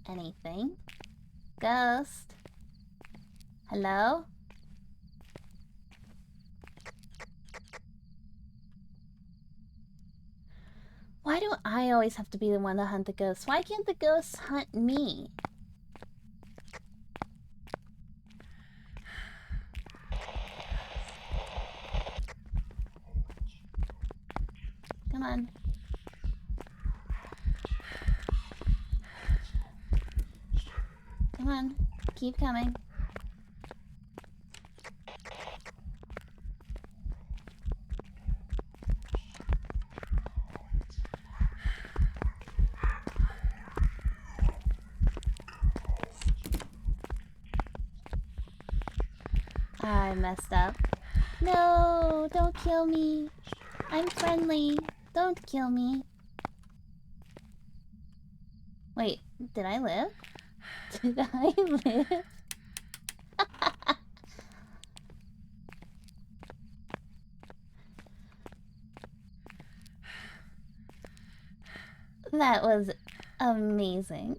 anything. Ghost? Hello? Why do I always have to be the one to hunt the ghosts? Why can't the ghosts hunt me? Come on. Come on. Keep coming. I messed up. No, don't kill me. I'm friendly. Don't kill me. Wait, did I live? Did I live? That was amazing.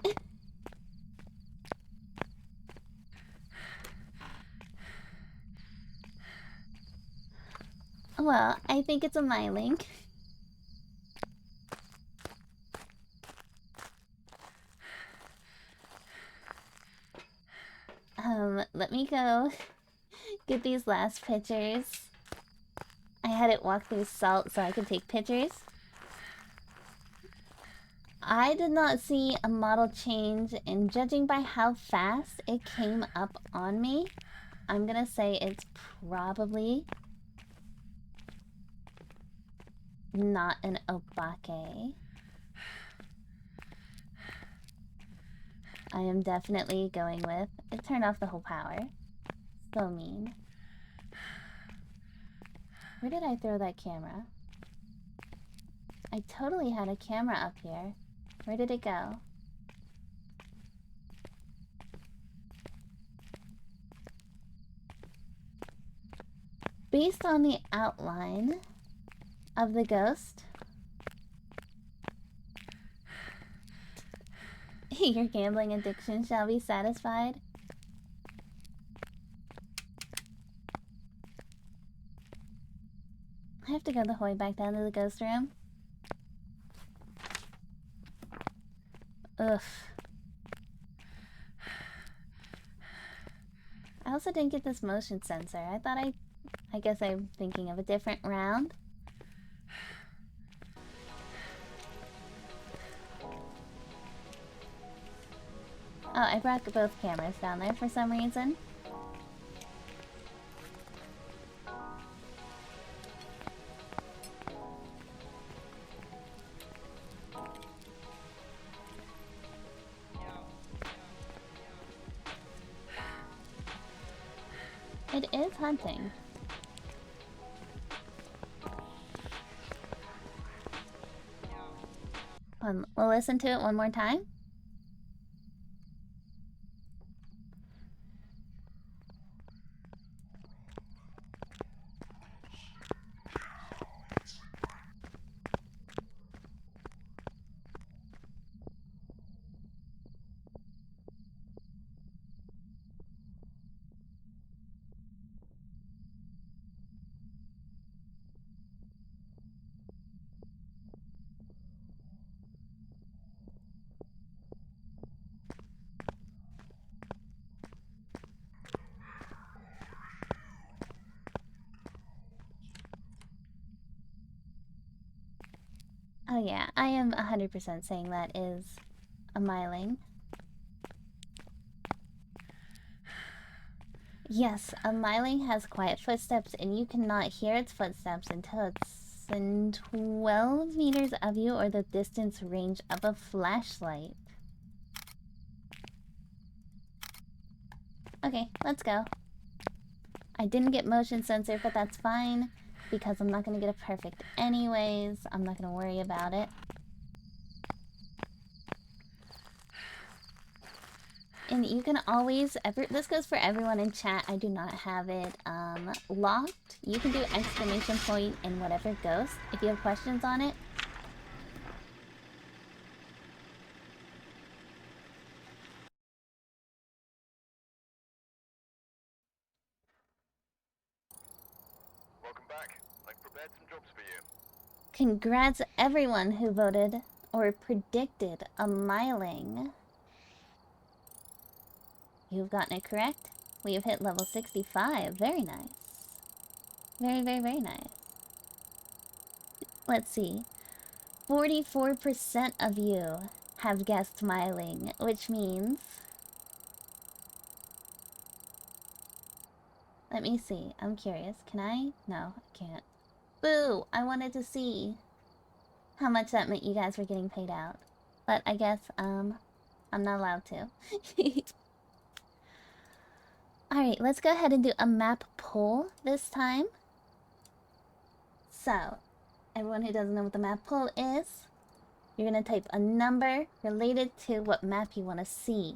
Well, I think it's a myling. Let me go get these last pictures. I had it walk through salt so I could take pictures. I did not see a model change, and judging by how fast it came up on me, I'm gonna say it's probably not an obake. I am definitely going with... It turned off the whole power. So mean. Where did I throw that camera? I totally had a camera up here. Where did it go? Based on the outline of the ghost, your gambling addiction shall be satisfied. I have to go the way back down to the ghost room. Ugh. I also didn't get this motion sensor. I guess I'm thinking of a different round. Oh, I brought both cameras down there for some reason. It is hunting. We'll listen to it one more time. Oh yeah, I am 100% saying that is a myling. Yes, a myling has quiet footsteps, and you cannot hear its footsteps until it's in 12 meters of you or the distance range of a flashlight. Okay, let's go. I didn't get motion sensor, but that's fine, because I'm not gonna get it perfect anyways. I'm not gonna worry about it. And you can always, this goes for everyone in chat, I do not have it locked. You can do exclamation point and whatever ghost if you have questions on it. Welcome back. I've prepared some jobs for you. Congrats everyone who voted or predicted a myling. You've gotten it correct. We have hit level 65. Very nice. Very, very, very nice. Let's see. 44% of you have guessed myling, which means... Let me see. I'm curious. Can I? No, I can't. Boo! I wanted to see how much that meant you guys were getting paid out. But I guess, I'm not allowed to. Alright, let's go ahead and do a map poll this time. So, everyone who doesn't know what the map poll is, you're gonna type a number related to what map you want to see.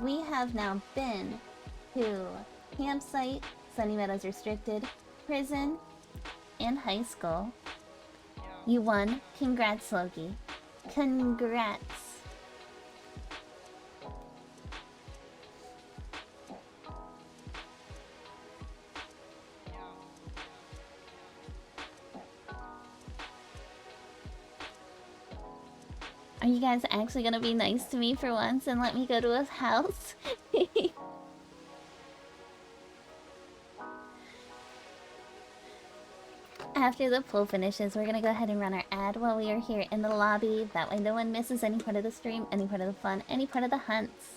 We have now been to campsite, Sunny Meadows Restricted, prison, and high school. You won. Congrats, Loki. Congrats. Are you guys actually gonna be nice to me for once and let me go to a house? After the poll finishes, we're gonna go ahead and run our ad while we are here in the lobby. That way no one misses any part of the stream, any part of the fun, any part of the hunts.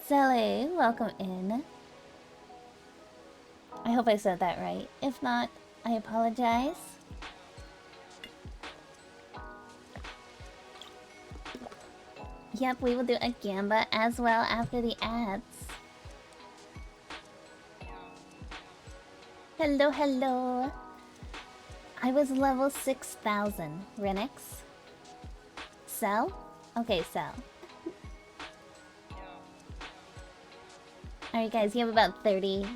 Sally, welcome in. I hope I said that right. If not, I apologize. Yep, we will do a Gamba as well after the ads. Hello, hello. I was level 6,000. Renix? Sell? Okay, sell. Alright guys, you have about 30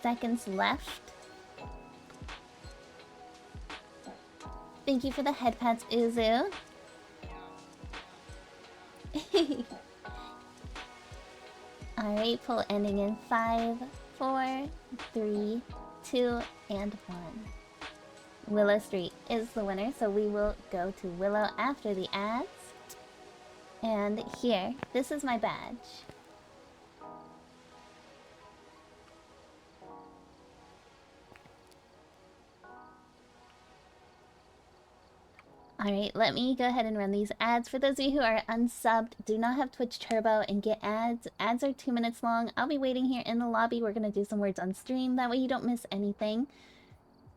seconds left. Thank you for the head pats, Uzu. Alright, poll ending in 5, 4, 3, 2, and 1. Willow Street is the winner, so we will go to Willow after the ads. And here, this is my badge. Alright, let me go ahead and run these ads. For those of you who are unsubbed, do not have Twitch Turbo and get ads. Ads are 2 minutes long. I'll be waiting here in the lobby. We're going to do some words on stream. That way you don't miss anything.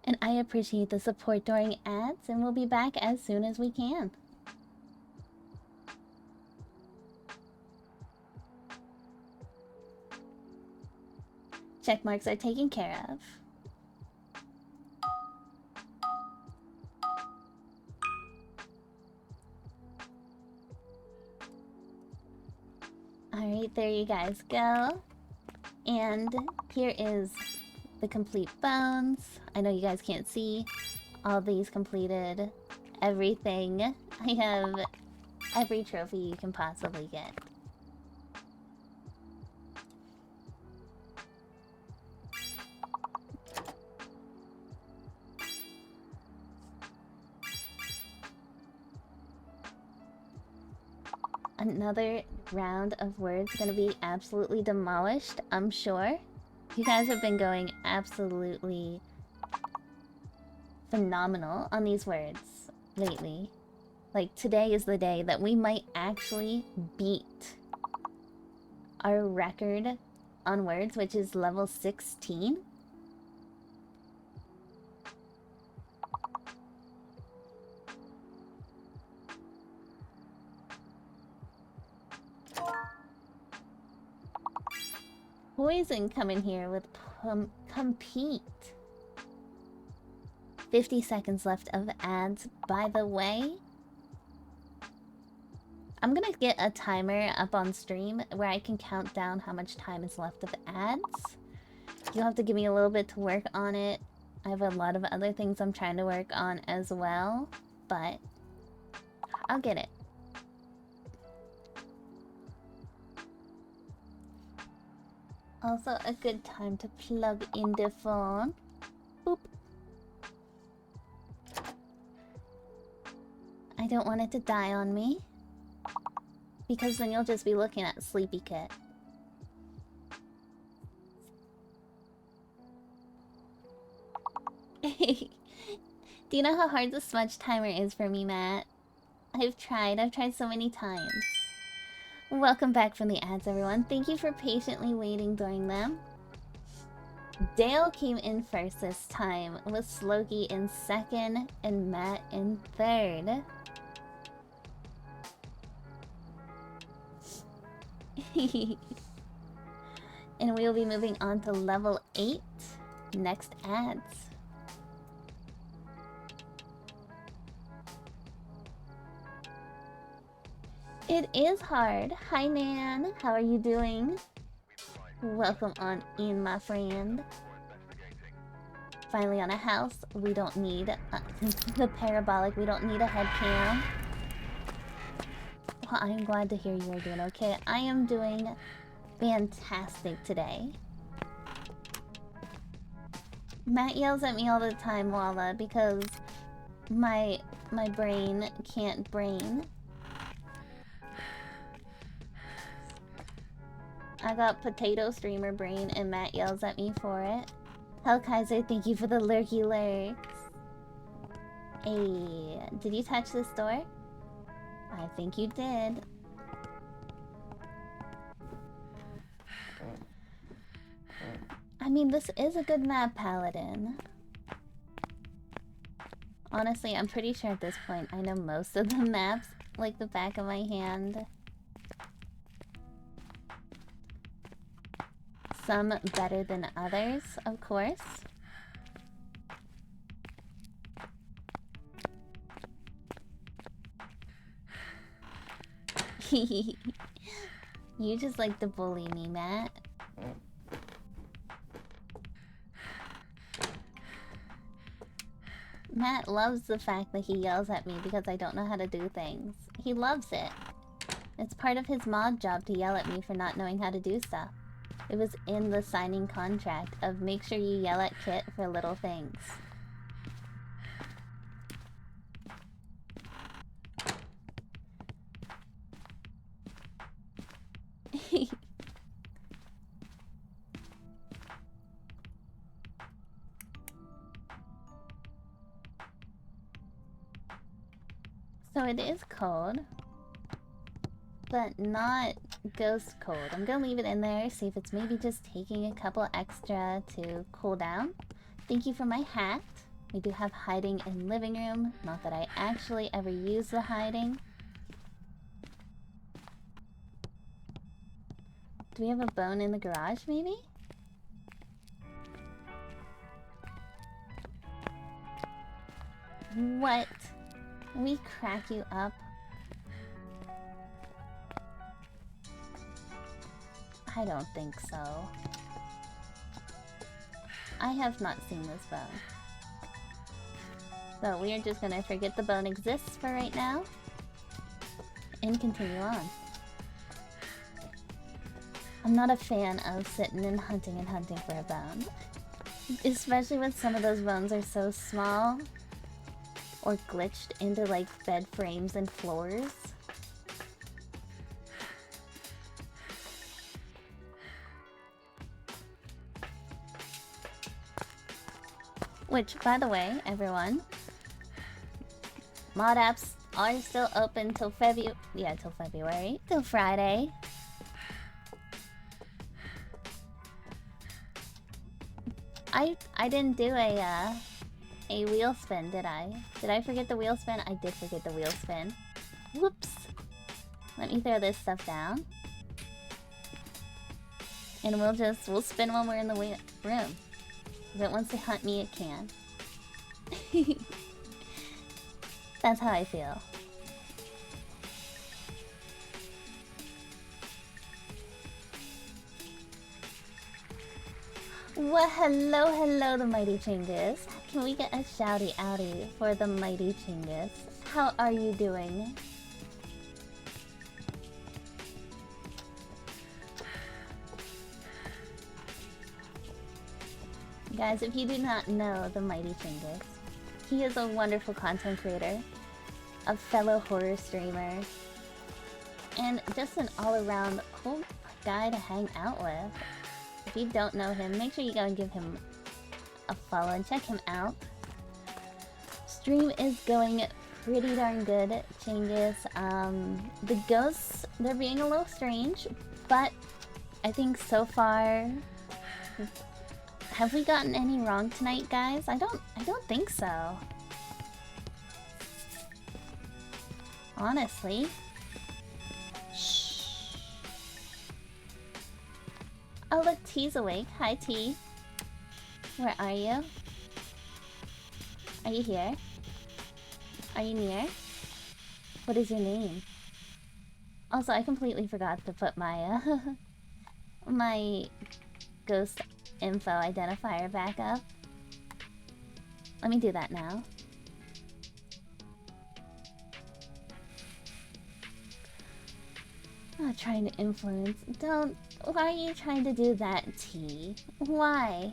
And I appreciate the support during ads, and we'll be back as soon as we can. Check marks are taken care of. there you guys go. And here is the complete bones. I know you guys can't see all these completed. Everything. I have every trophy you can possibly get. Another round of words gonna be absolutely demolished, I'm sure. You guys have been going absolutely phenomenal on these words lately. Like, today is the day that we might actually beat our record on words, which is level 16. Poison coming here with compete. 50 seconds left of ads, by the way. I'm gonna get a timer up on stream where I can count down how much time is left of ads. You'll have to give me a little bit to work on it. I have a lot of other things I'm trying to work on as well, but I'll get it. Also a good time to plug in the phone. Boop. I don't want it to die on me, because then you'll just be looking at Sleepy Kit. Do you know how hard the smudge timer is for me, Matt? I've tried so many times. Welcome back from the ads, everyone. Thank you for patiently waiting during them. Dale came in first this time, with Slokey in second, and Matt in third. And we will be moving on to level 8, next ads. It is hard. Hi, Nan. How are you doing? Welcome on in, my friend. Finally on a house. We don't need the parabolic. We don't need a head cam. Well, I am glad to hear you are doing okay. I am doing fantastic today. Matt yells at me all the time, Walla, because my brain can't brain. I got potato streamer brain and Matt yells at me for it. Hellkaiser, thank you for the lurky lurks. Hey, did you touch this door? I think you did. I mean, this is a good map, Paladin. Honestly, I'm pretty sure at this point I know most of the maps like the back of my hand. Some better than others, of course. You just like to bully me, Matt. Matt loves the fact that he yells at me because I don't know how to do things. He loves it. It's part of his mod job to yell at me for not knowing how to do stuff. It was in the signing contract of make sure you yell at Kit for little things. So it is cold, but not ghost cold. I'm gonna leave it in there, see if it's maybe just taking a couple extra to cool down. Thank you for my hat. We do have hiding in living room. Not that I actually ever use the hiding. Do we have a bone in the garage, maybe? What? We crack you up? I don't think so. I have not seen this bone. So we are just gonna forget the bone exists for right now. And continue on. I'm not a fan of sitting and hunting for a bone. Especially when some of those bones are so small. Or glitched into like bed frames and floors. Which, by the way, everyone, mod apps are still open till February, till Friday. I didn't do a wheel spin, did I? Did I forget the wheel spin? I did forget the wheel spin. Whoops. Let me throw this stuff down. And we'll spin when we're in the room. If it wants to hunt me, it can. That's how I feel. Well, hello, the Mighty Chingus. Can we get a shouty outy for the Mighty Chingus? How are you doing? Guys, if you do not know the Mighty Chingus, he is a wonderful content creator, a fellow horror streamer, and just an all-around cool guy to hang out with. If you don't know him, make sure you go and give him a follow and check him out. Stream is going pretty darn good, Chingus. The ghosts, they're being a little strange, but I think so far... Have we gotten any wrong tonight, guys? I don't think so. Honestly. Shh. Oh look, T's awake. Hi T. Where are you? Are you here? Are you near? What is your name? Also, I completely forgot to put my my ghost info identifier back up. Let me do that now. I'm trying to influence. Don't. Why are you trying to do that, T? Why?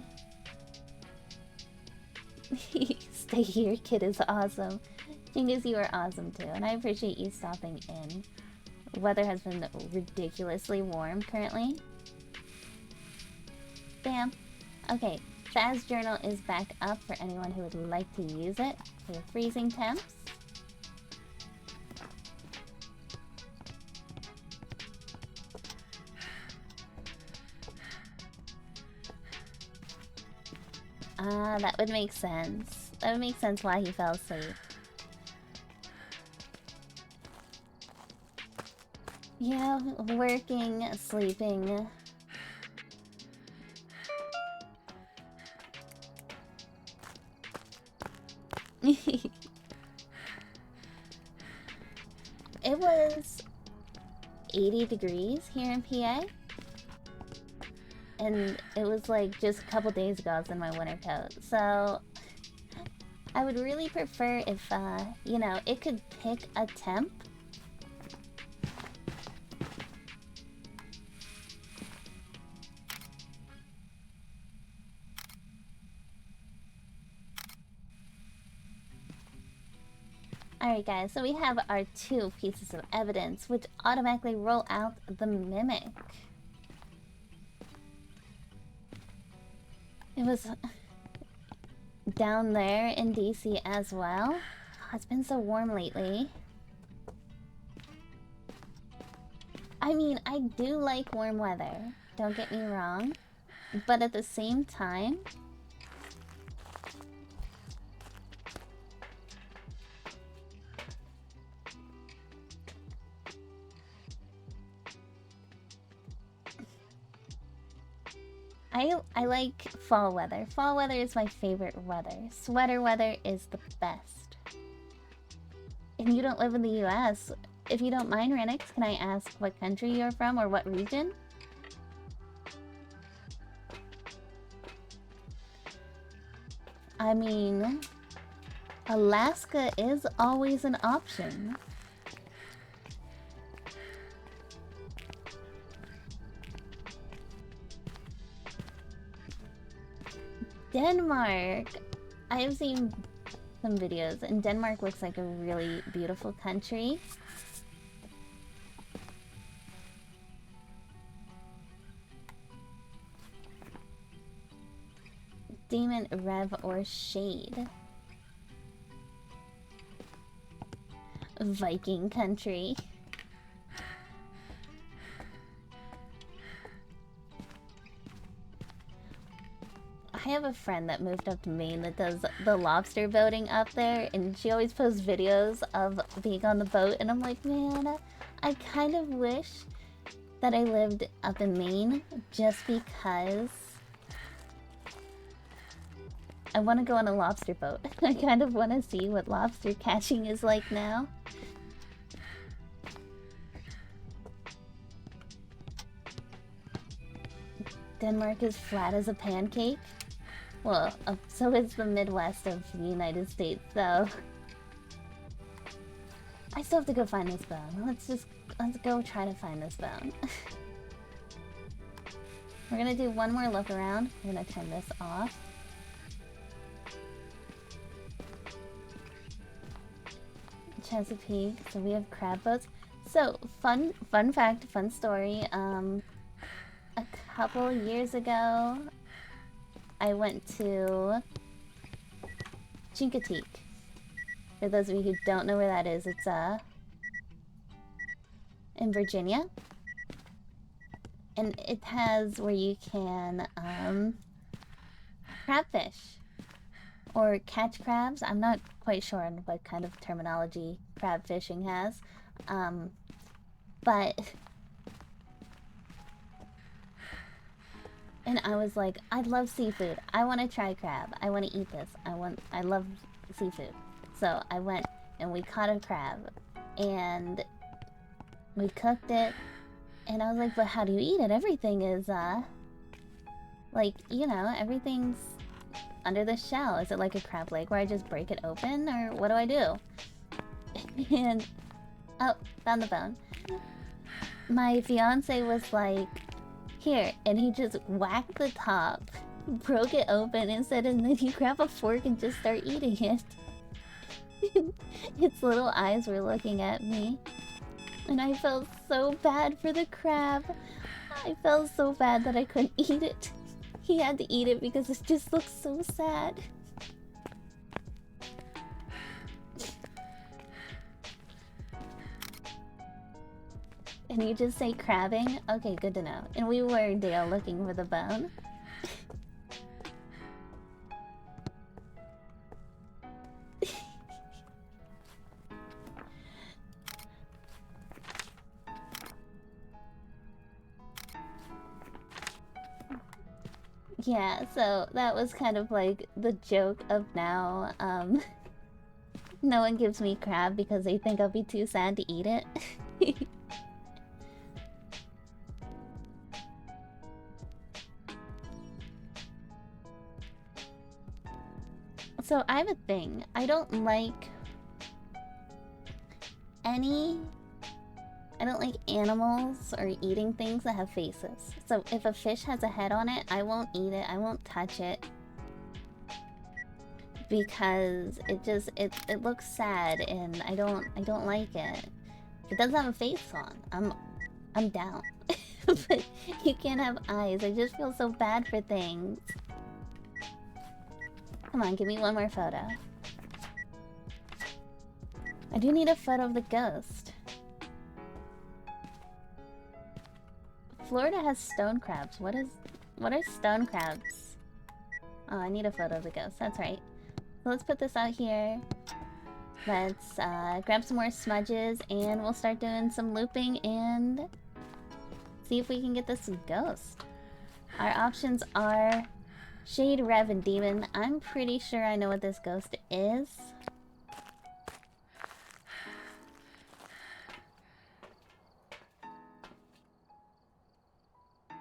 Stay here, kid is awesome. Chingus, you are awesome too, and I appreciate you stopping in. Weather has been ridiculously warm currently. Bam. Okay, Phas Journal is back up for anyone who would like to use it for freezing temps. That would make sense. That would make sense why he fell asleep. Yeah, working, sleeping. It was 80 degrees here in PA. And it was like just a couple days ago I was in my winter coat. So I would really prefer if, you know, it could pick a temp. Alright guys, so we have our 2 pieces of evidence which automatically roll out the mimic. It was down there in DC as well. Oh, it's been so warm lately. I mean, I do like warm weather, don't get me wrong. But at the same time, I like fall weather. Fall weather is my favorite weather. Sweater weather is the best. And you don't live in the US. If you don't mind, Renix, can I ask what country you're from or what region? I mean, Alaska is always an option. Denmark! I have seen some videos, and Denmark looks like a really beautiful country. Demon, Rev, or Shade. Viking country. I have a friend that moved up to Maine that does the lobster boating up there, and she always posts videos of being on the boat, and I'm like, man, I kind of wish that I lived up in Maine just because I want to go on a lobster boat. I kind of want to see what lobster catching is like now. Denmark is flat as a pancake. Well, so is the Midwest of the United States, so... I still have to go find this bone. Let's go try to find this bone. We're gonna do one more look around. We're gonna turn this off. Chesapeake, so we have crab boats. So, fun fact, fun story. A couple years ago, I went to Chincoteague. For those of you who don't know where that is, it's in Virginia. And it has where you can crab fish or catch crabs. I'm not quite sure on what kind of terminology crab fishing has. But and I was like, I love seafood. I want to try crab. I want to eat this. I love seafood. So I went and we caught a crab and we cooked it. And I was like, but how do you eat it? Everything is, like, you know, everything's under the shell. Is it like a crab leg where I just break it open, or what do I do? And, oh, found the bone. My fiance was like, here, and he just whacked the top, broke it open, and said, and then you grab a fork and just start eating it. Its little eyes were looking at me. And I felt so bad for the crab. I felt so bad that I couldn't eat it. He had to eat it because it just looked so sad. And you just say crabbing? Okay, good to know. And we were Dale looking for the bone. Yeah, so that was kind of like the joke of now. No one gives me crab because they think I'll be too sad to eat it. So I have a thing. I don't like animals or eating things that have faces. So if a fish has a head on it, I won't eat it. I won't touch it. Because it looks sad and I don't like it. If it doesn't have a face on, I'm down. But you can't have eyes. I just feel so bad for things. Come on, give me one more photo. I do need a photo of the ghost. Florida has stone crabs. What are stone crabs? Oh, I need a photo of the ghost. That's right. So let's put this out here. Let's grab some more smudges and we'll start doing some looping and see if we can get this ghost. Our options are Shade, Rev, and Demon. I'm pretty sure I know what this ghost is.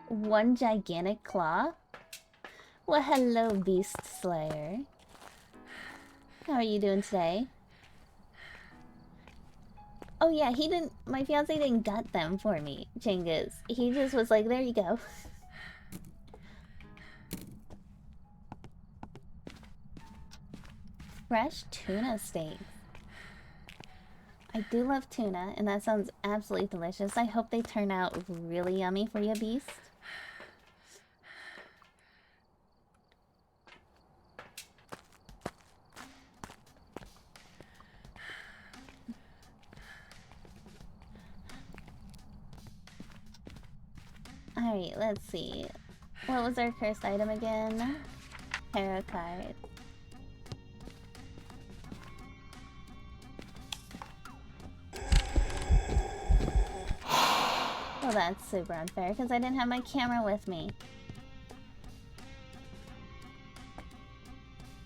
One gigantic claw? Well, hello, Beast Slayer. How are you doing today? Oh yeah, he didn't. My fiance didn't gut them for me, Chingus. He just was like, there you go. Fresh tuna steak. I do love tuna, and that sounds absolutely delicious. I hope they turn out really yummy for you, Beast. Alright, let's see. What was our cursed item again? Tarot card. Well, that's super unfair because I didn't have my camera with me.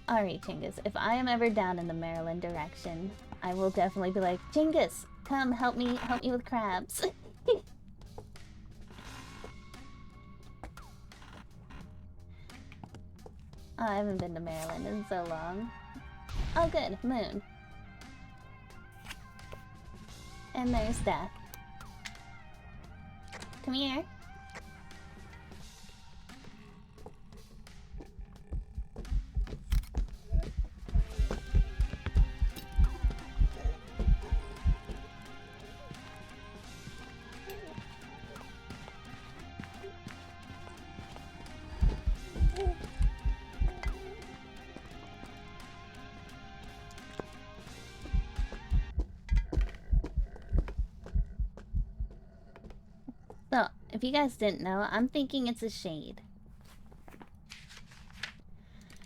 Alright, Chingus, if I am ever down in the Maryland direction, I will definitely be like, Chingus, come help me with crabs. Oh, I haven't been to Maryland in so long. Oh good, moon. And there's death. Come here. So, if you guys didn't know, I'm thinking it's a shade.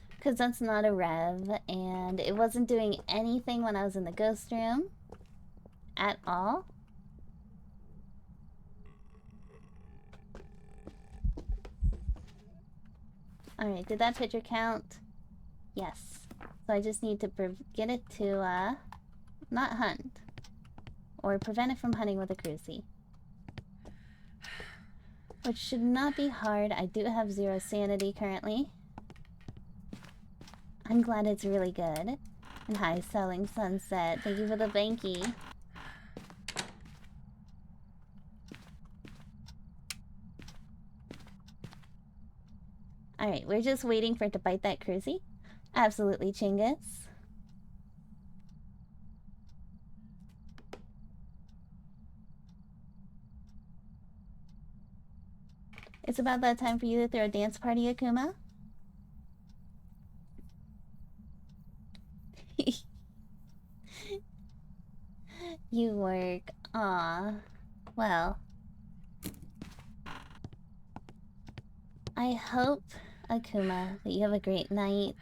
Because that's not a rev, and it wasn't doing anything when I was in the ghost room. At all. Alright, did that picture count? Yes. So I just need to get it to, not hunt. Or prevent it from hunting with a crucie. Which should not be hard. I do have 0 sanity currently. I'm glad it's really good. And hi, Selling Sunset. Thank you for the banky. Alright, we're just waiting for it to bite that crucie. Absolutely, Chingus. It's about that time for you to throw a dance party, Akuma. You work. Aw. Well. I hope, Akuma, that you have a great night.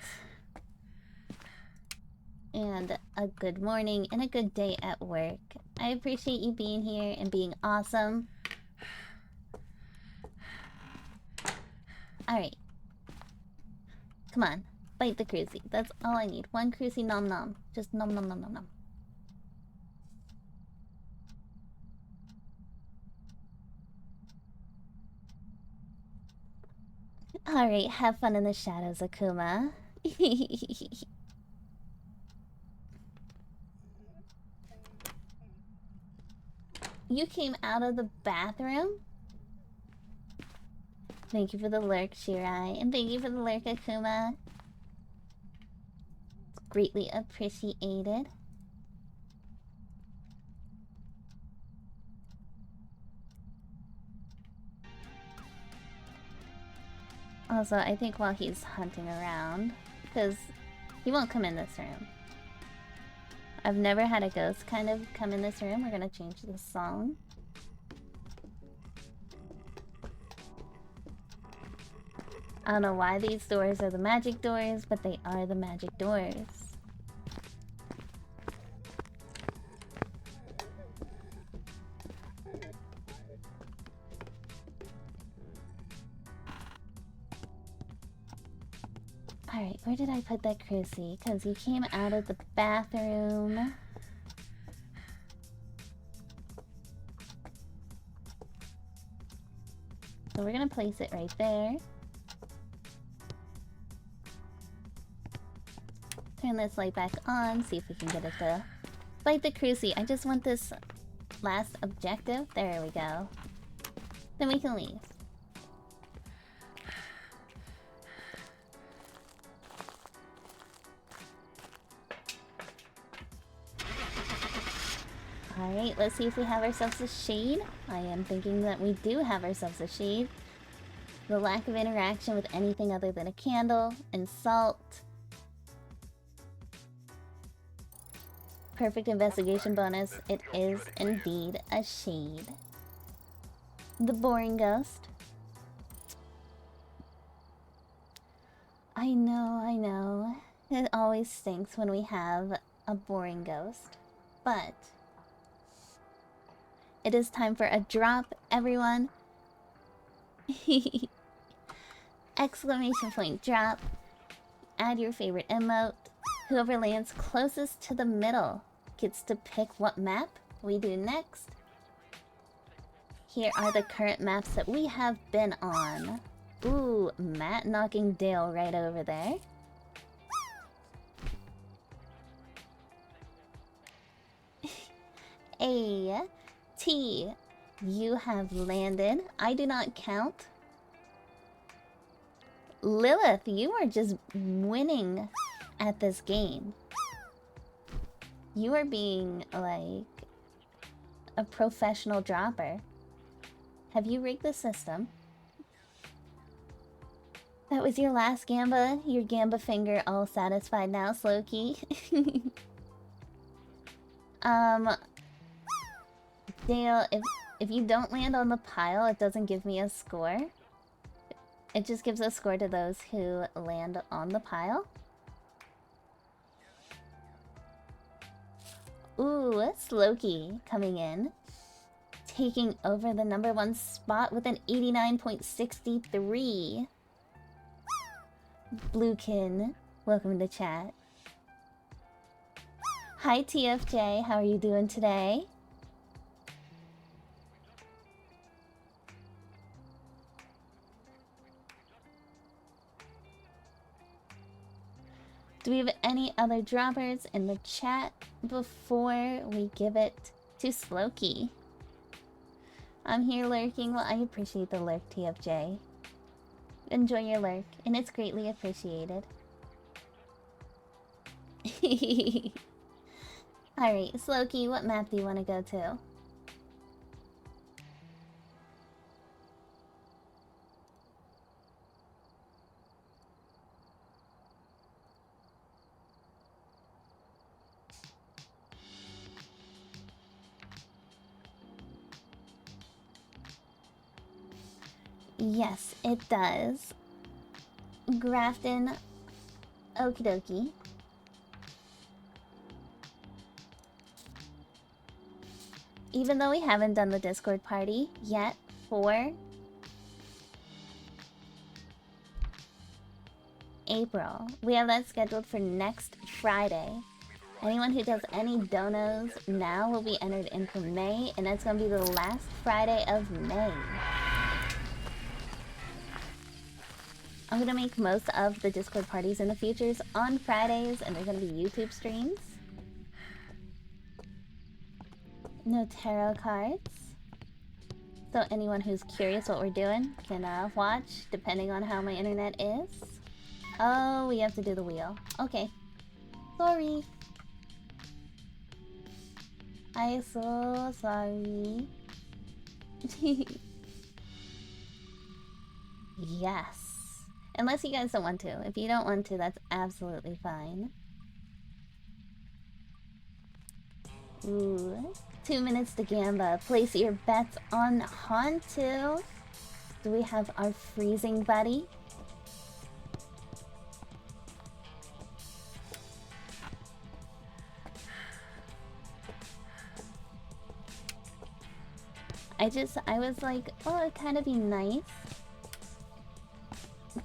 And a good morning and a good day at work. I appreciate you being here and being awesome. Alright. Come on. Bite the crucie. That's all I need. One crucie nom nom. Just nom nom nom nom nom. Alright, have fun in the shadows, Akuma. You came out of the bathroom? Thank you for the lurk, Shirai. And thank you for the lurk, Akuma. It's greatly appreciated. Also, I think while he's hunting around, because he won't come in this room. I've never had a ghost kind of come in this room. We're gonna change the song. I don't know why these doors are the magic doors, but they are the magic doors. Alright, where did I put that crucie? Because you came out of the bathroom. So we're gonna place it right there. Turn this light back on, see if we can get it to fight the crucie. I just want this last objective. There we go. Then we can leave. Alright, let's see if we have ourselves a shade. I am thinking that we do have ourselves a shade. The lack of interaction with anything other than a candle and salt. Perfect investigation bonus. It is indeed a shade. The boring ghost. I know. It always stinks when we have a boring ghost. But it is time for a drop, everyone. Exclamation point drop. Add your favorite emote. Whoever lands closest to the middle gets to pick what map we do next. Here are the current maps that we have been on. Ooh, Matt knocking Dale right over there. A T, you have landed. I do not count. Lilith, you are just winning at this game. You are being like a professional dropper. Have you rigged the system? That was your last Gamba. Your Gamba finger all satisfied now, Slowkey. Dale, if you don't land on the pile, it doesn't give me a score. It just gives a score to those who land on the pile. Ooh, Slowkey coming in. Taking over the #1 spot with an 89.63. Bluekin, welcome to chat. Hi TFJ, how are you doing today? Do we have any other droppers in the chat before we give it to Slowkey? I'm here lurking. Well, I appreciate the lurk, TFJ. Enjoy your lurk, and it's greatly appreciated. Alright, Slowkey, what map do you want to go to? Yes, it does. Grafton, okie dokie. Even though we haven't done the Discord party yet for April, we have that scheduled for next Friday. Anyone who does any donos now will be entered in for May, and that's going to be the last Friday of May. I'm going to make most of the Discord parties in the futures on Fridays, and they're going to be YouTube streams. No tarot cards. So anyone who's curious what we're doing can watch, depending on how my internet is. Oh, we have to do the wheel. Okay. Sorry. I'm so sorry. Yes. Unless you guys don't want to. If you don't want to, that's absolutely fine. Ooh. 2 minutes to Gamba. Place your bets on Hantu. Do we have our freezing buddy? I was like, oh, it'd kind of be nice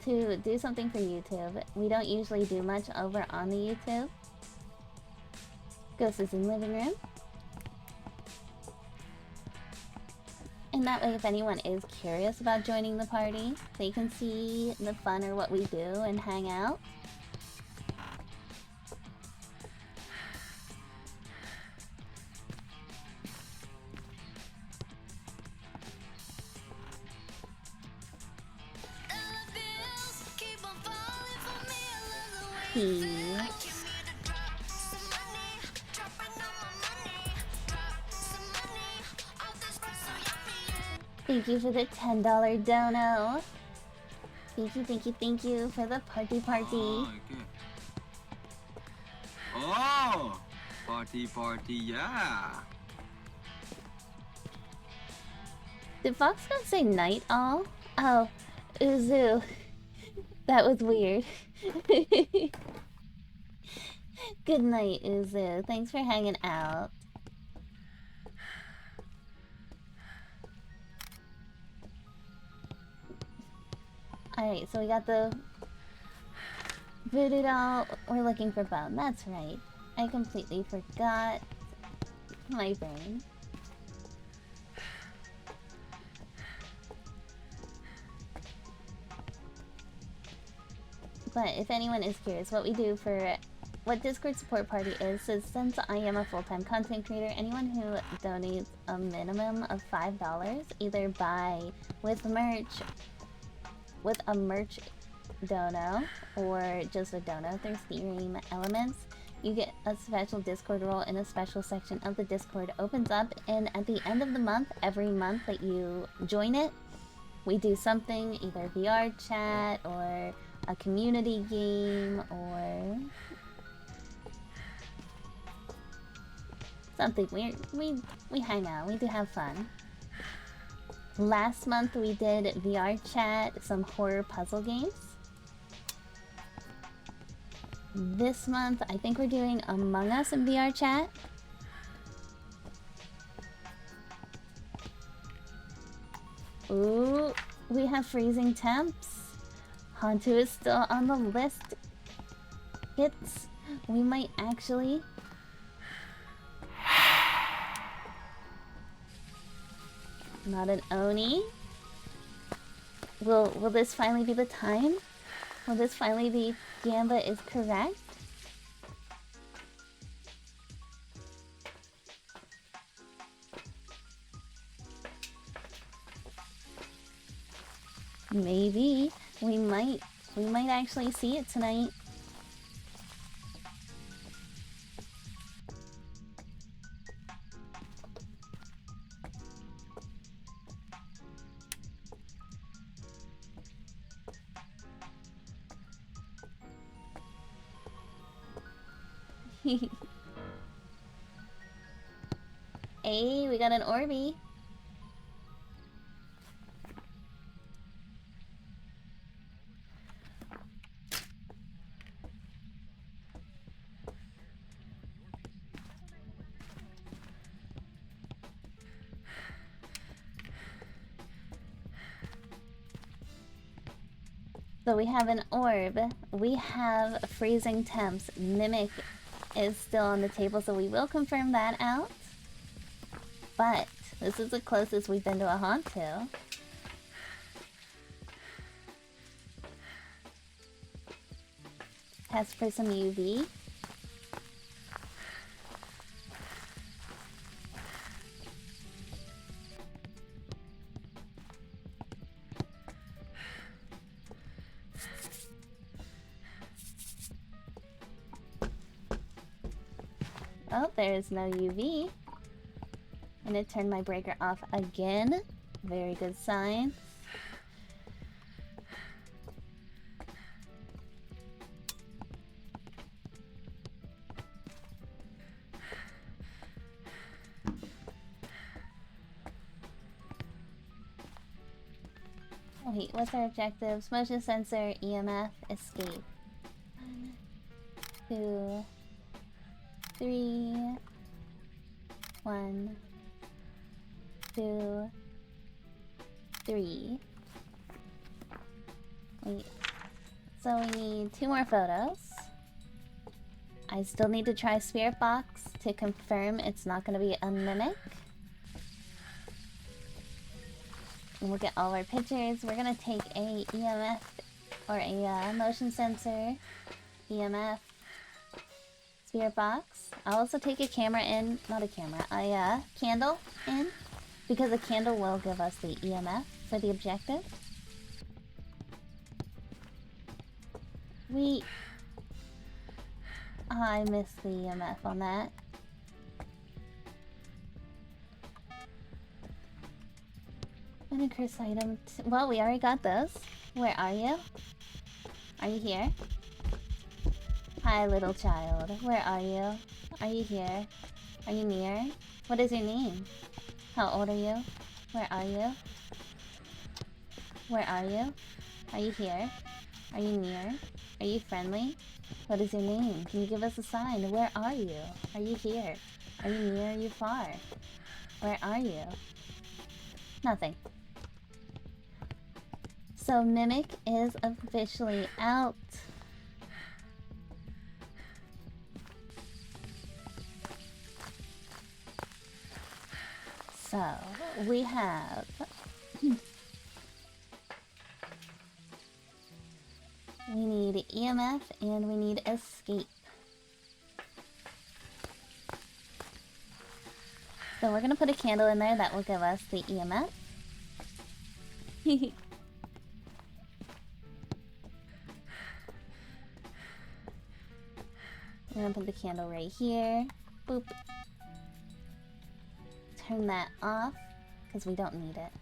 to do something for YouTube. We don't usually do much over on the YouTube. Ghost is in living room. And that way, if anyone is curious about joining the party, they can see the fun or what we do and hang out. tea. Thank you for the $10 dono. Thank you for the party. Oh, okay. Oh, party, yeah. Did Fox not say night all? Oh, Uzu. That was weird. Good night, Uzu. Thanks for hanging out. Alright, so we got the voodoo doll. We're looking for Bone. That's right. I completely forgot. My brain. But if anyone is curious, what we do for what Discord support party is since I am a full-time content creator, anyone who donates a minimum of $5, either buy with a merch dono or just a dono, there's theme elements, you get a special Discord role in a special section of the Discord opens up, and at the end of the month, every month that you join it, we do something, either VR chat or a community game or something weird. We hang out, we do have fun. Last month we did VR chat, some horror puzzle games. This month I think we're doing Among Us in VR chat. Ooh, we have freezing temps. Hantu is still on the list. We might actually... Not an Oni. Will this finally be the time? Will this finally be Gamba is correct? Maybe. We might actually see it tonight. Hey, we got an Orby. So we have an orb, we have freezing temps, Mimic is still on the table, so we will confirm that out. But this is the closest we've been to a Hantu. Test for some UV. Oh, there's no UV. I'm gonna turn my breaker off again. Very good sign. Wait, what's our objectives? Motion sensor, EMF, escape. 1, 2, 3. 1, 2, 3. Wait. So we need 2 more photos. I still need to try Spirit Box to confirm it's not going to be a mimic. And we'll get all our pictures. We're going to take a EMF or a motion sensor, EMF, Spirit Box. I'll also take a camera in, not a camera, a candle in, because a candle will give us the EMF for the objective. Oh, I missed the EMF on that. And a curse item. Well, we already got those. Where are you? Are you here? Hi, little child. Where are you? Are you here? Are you near? What is your name? How old are you? Where are you? Where are you? Are you here? Are you near? Are you friendly? What is your name? Can you give us a sign? Where are you? Are you here? Are you near? Are you far? Where are you? Nothing. So Mimic is officially out. So we have we need EMF and we need escape. So we're gonna put a candle in there that will give us the EMF. We're gonna put the candle right here. Boop. Turn that off, because we don't need it.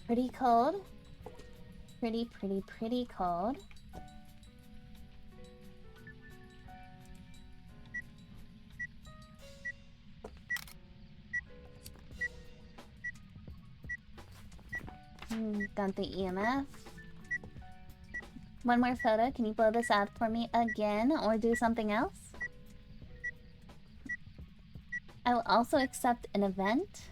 Pretty cold. Pretty cold. Got the EMF. One more photo. Can you blow this out for me again or do something else? I will also accept an event.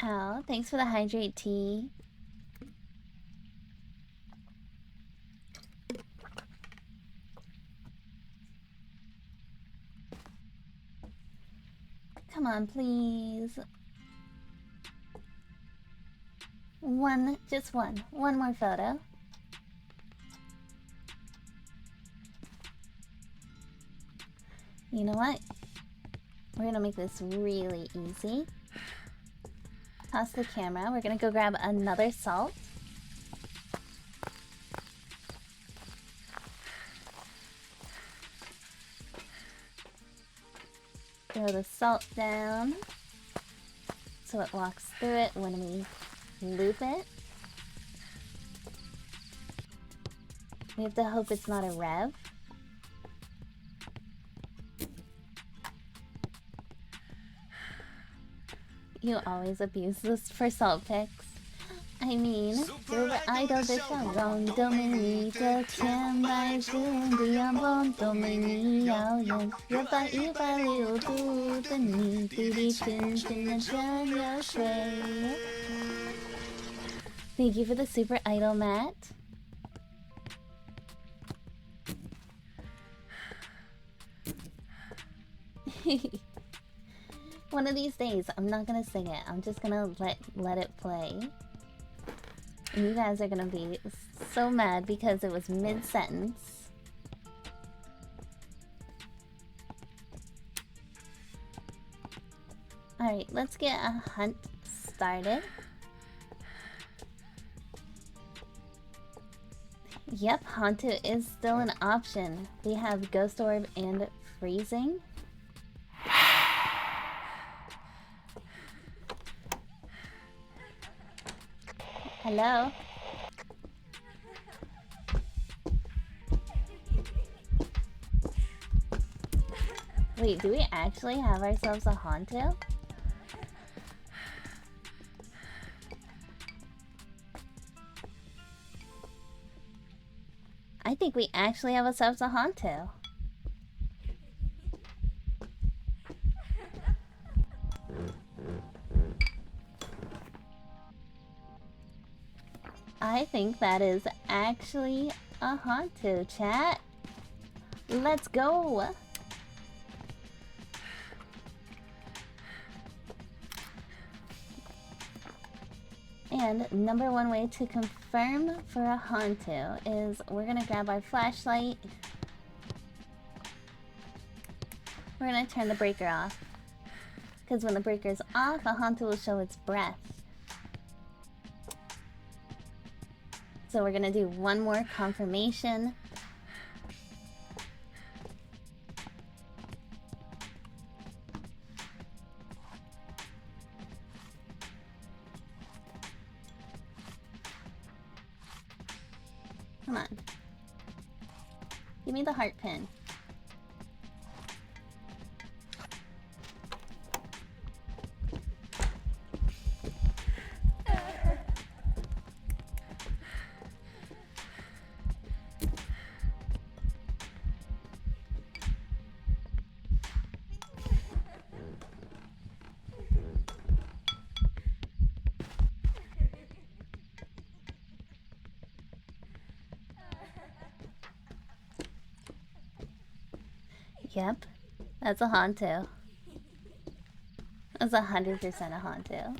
Ow, thanks for the hydrate tea. Come on, please. Just one. One more photo. You know what? We're gonna make this really easy. Toss the camera. We're gonna go grab another salt. Throw the salt down so it walks through it when we loop it. We have to hope it's not a rev. You always abuse this for salt picks. I mean, 就是爱豆的笑容都没你的甜白是的阳光都没你耀眼，热白160度的你，滴滴沉沉的蒸热水。Thank you for the super idol, Matt. One of these days, I'm not gonna sing it. I'm just gonna let it play. And you guys are gonna be so mad because it was mid-sentence. Alright, let's get a hunt started. Yep, Hantu is still an option. We have Ghost Orb and Freezing. Hello? Wait, do we actually have ourselves a Hantu? I think we actually have ourselves a Hantu. I think that is actually a Hantu, chat. Let's go! And number one way to confirm for a Hantu is we're gonna grab our flashlight. We're gonna turn the breaker off. Because when the breaker's off, a Hantu will show its breath. So we're gonna do one more confirmation. Come on. Give me the heart pin. Yep, that's a Hantu. That's 100% a Hantu.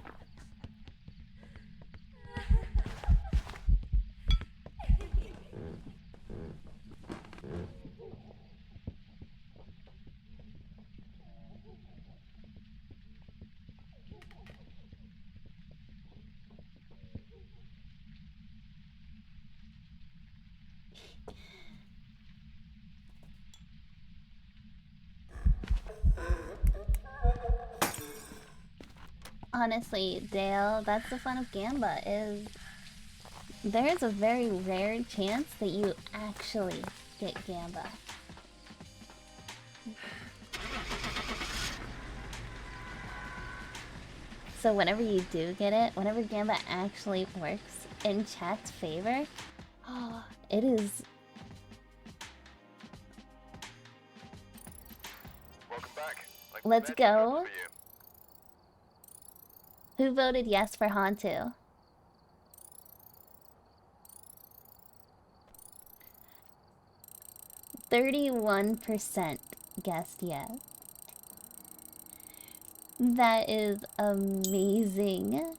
Honestly, Dale, that's the fun of Gamba, is there's a very rare chance that you actually get Gamba. So whenever you do get it, whenever Gamba actually works in chat's favor, it is... Welcome back. Like Let's Babette's got go. for you. Who voted yes for Hantu? %31% guessed yes. That is amazing.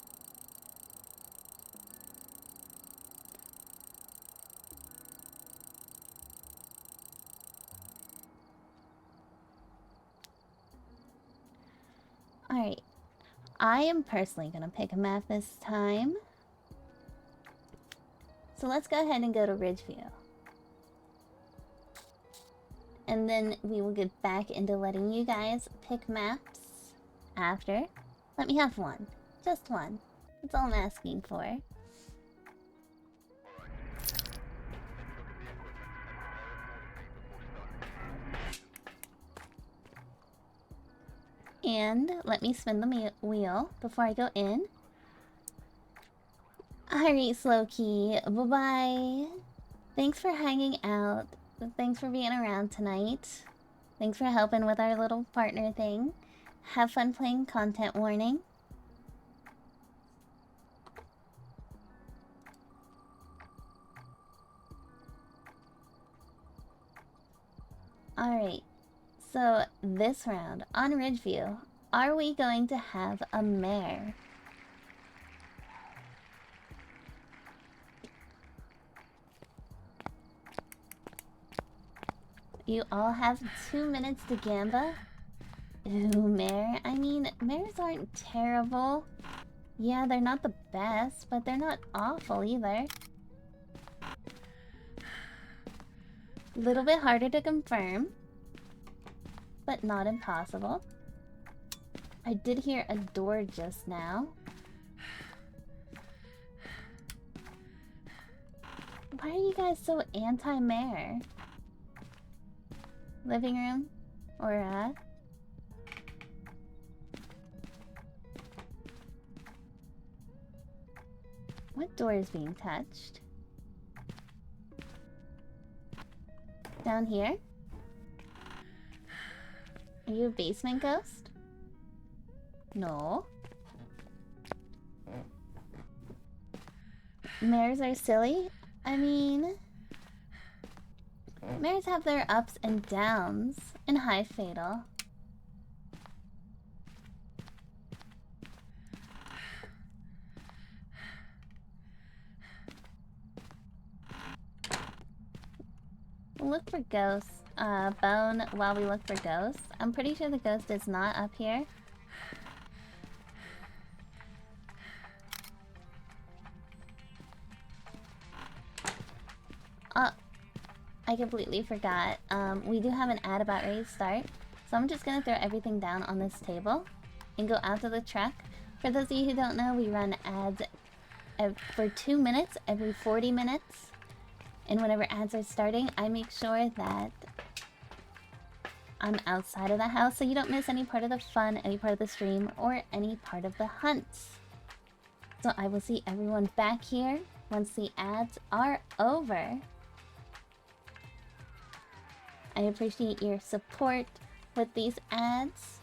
Alright. I am personally gonna pick a map this time. So let's go ahead and go to Ridgeview. And then we will get back into letting you guys pick maps after. Let me have one. Just one. That's all I'm asking for. And let me spin the wheel before I go in. Alright, Slowkey. Bye-bye. Thanks for hanging out. Thanks for being around tonight. Thanks for helping with our little partner thing. Have fun playing Content Warning. Alright. So, this round, on Ridgeview, are we going to have a mare? You all have 2 minutes to Gamba? Ooh, mare. I mean, mares aren't terrible. Yeah, they're not the best, but they're not awful either. Little bit harder to confirm, but not impossible. I did hear a door just now. Why are you guys so anti-mare? Living room? Or, what door is being touched? Down here? Are you a basement ghost? No. Mares are silly? I mean... mares have their ups and downs in High Fatal. look for ghosts. Bone while we look for ghosts. I'm pretty sure the ghost is not up here. Oh, I completely forgot. We do have an ad about ready to start. So I'm just gonna throw everything down on this table and go out to the truck. For those of you who don't know, we run ads for 2 minutes every 40 minutes. And whenever ads are starting, I make sure that I'm outside of the house so you don't miss any part of the fun, any part of the stream, or any part of the hunts. So I will see everyone back here once the ads are over. I appreciate your support with these ads.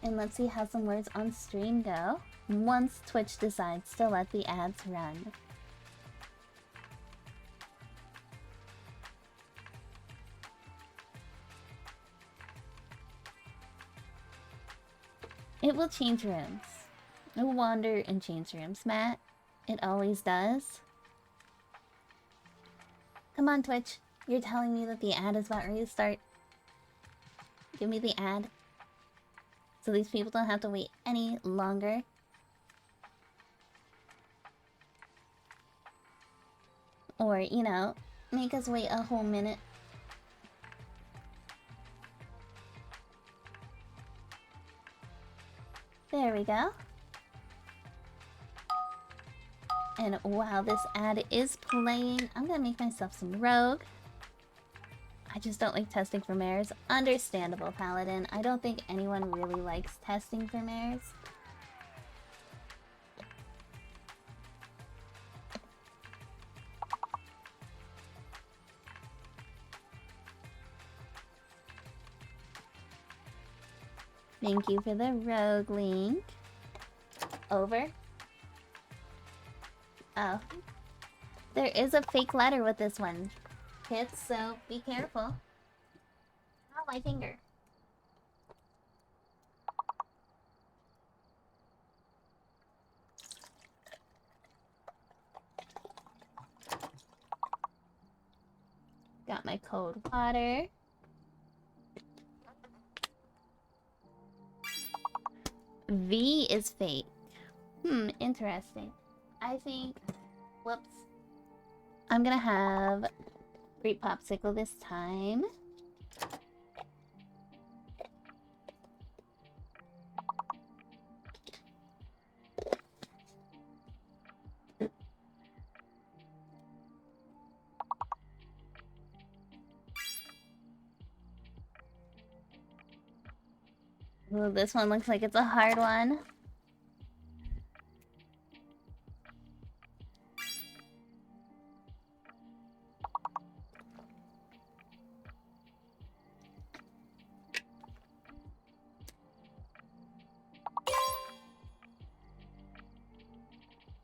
And let's see how some words on stream go once Twitch decides to let the ads run. It will change rooms. It will wander and change rooms, Matt. It always does. Come on, Twitch. You're telling me that the ad is about ready to start. Give me the ad. So these people don't have to wait any longer. Or, you know, make us wait a whole minute. There we go. And while this ad is playing, I'm gonna make myself some rogue. I just don't like testing for mares. Understandable, Paladin. I don't think anyone really likes testing for mares. Thank you for the rogue link. Over. Oh. There is a fake letter with this one, kids, so be careful. Ow, my finger. Got my cold water. V is fake. Interesting. I think... Whoops. I'm gonna have grape popsicle this time. Ooh, this one looks like it's a hard one.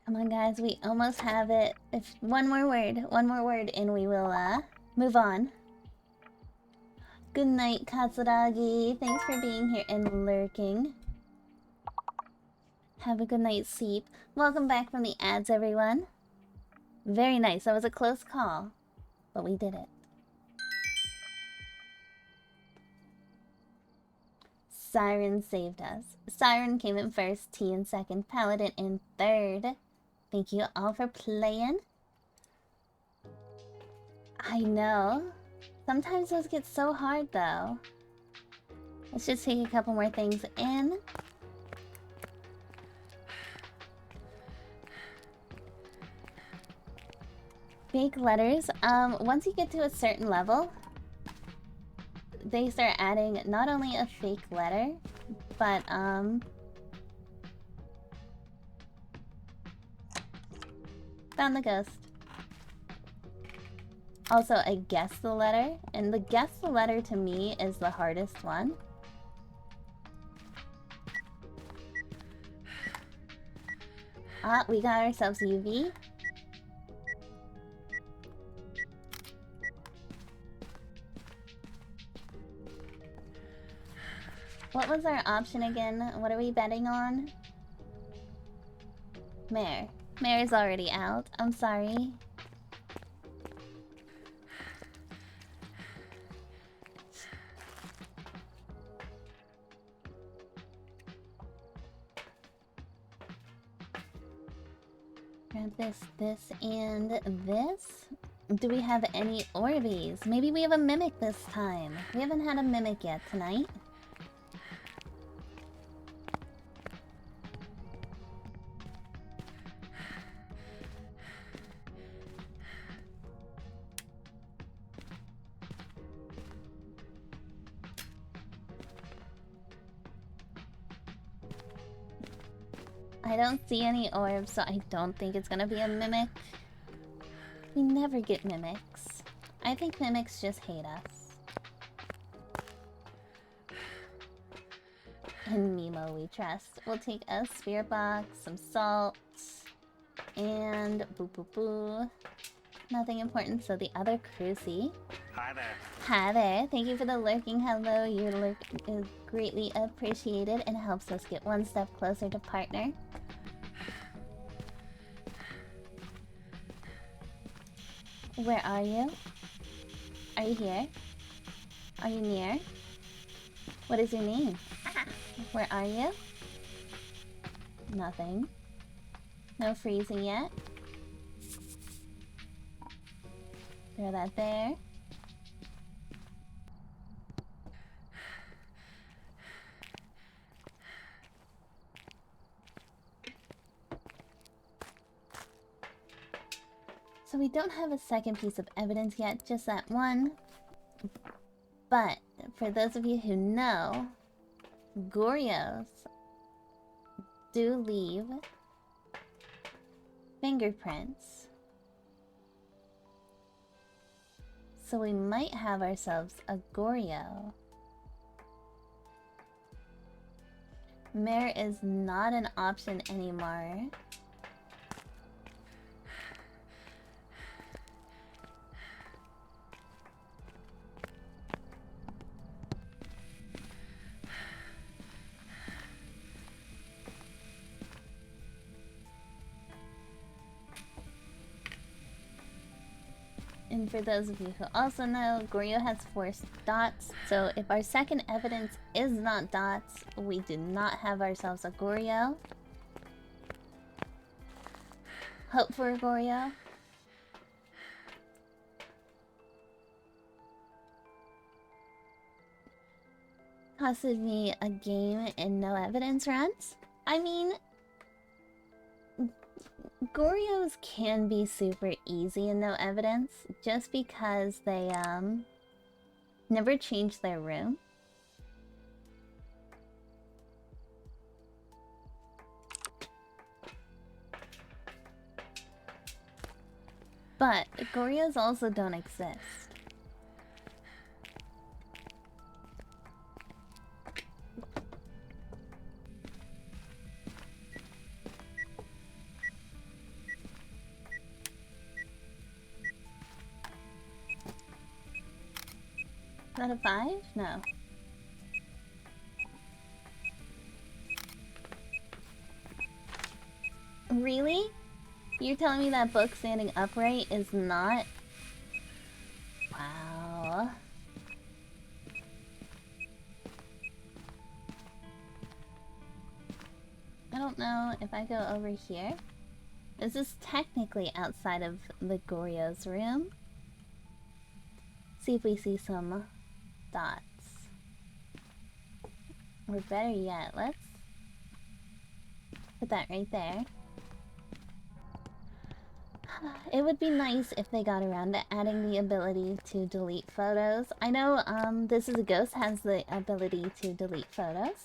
Come on, guys, we almost have it. If one more word, and we will move on. Good night, Katsuragi. Thanks for being here and lurking. Have a good night's sleep. Welcome back from the ads, everyone. Very nice. That was a close call, but we did it. Siren saved us. Siren came in first, T in second, Paladin in third. Thank you all for playing. I know. Sometimes those get so hard, though. Let's just take a couple more things in. Fake letters. Once you get to a certain level, they start adding not only a fake letter, but, found the ghost. Also, I guess the letter, and the guess the letter to me is the hardest one. Ah, we got ourselves UV. What was our option again? What are we betting on? Mare. Mare's already out. I'm sorry. Grab this, and this. Do we have any Orbeez? Maybe we have a Mimic this time. We haven't had a Mimic yet tonight. I don't see any orbs, so I don't think it's gonna be a Mimic. We never get Mimics. I think Mimics just hate us. In Mimo we trust. We'll take a Spirit Box, some salt, and boo boo boo. Nothing important, so the other Cruci. Hi there. Hi there, thank you for the lurking hello. Your lurk is greatly appreciated and helps us get one step closer to partner. Where are you? Are you here? Are you near? What is your name? Where are you? Nothing. No freezing yet. Throw that there. So we don't have a second piece of evidence yet, just that one. But for those of you who know, Gorios do leave fingerprints. So we might have ourselves a Goryo. Mare is not an option anymore. And for those of you who also know, Goryo has 4 dots, so if our second evidence is not dots, we do not have ourselves a Goryo. Hope for a Goryo. Costed me a game and no evidence runs. I mean, Goryos can be super easy and no evidence, just because they never change their room. But Goryos also don't exist. Is that a 5? No. Really? You're telling me that book standing upright is not? Wow. I don't know if I go over here. This is technically outside of the Goryo's room. See if we see some dots. Or better yet, let's put that right there. It would be nice if they got around to adding the ability to delete photos. I know This Is a Ghost has the ability to delete photos.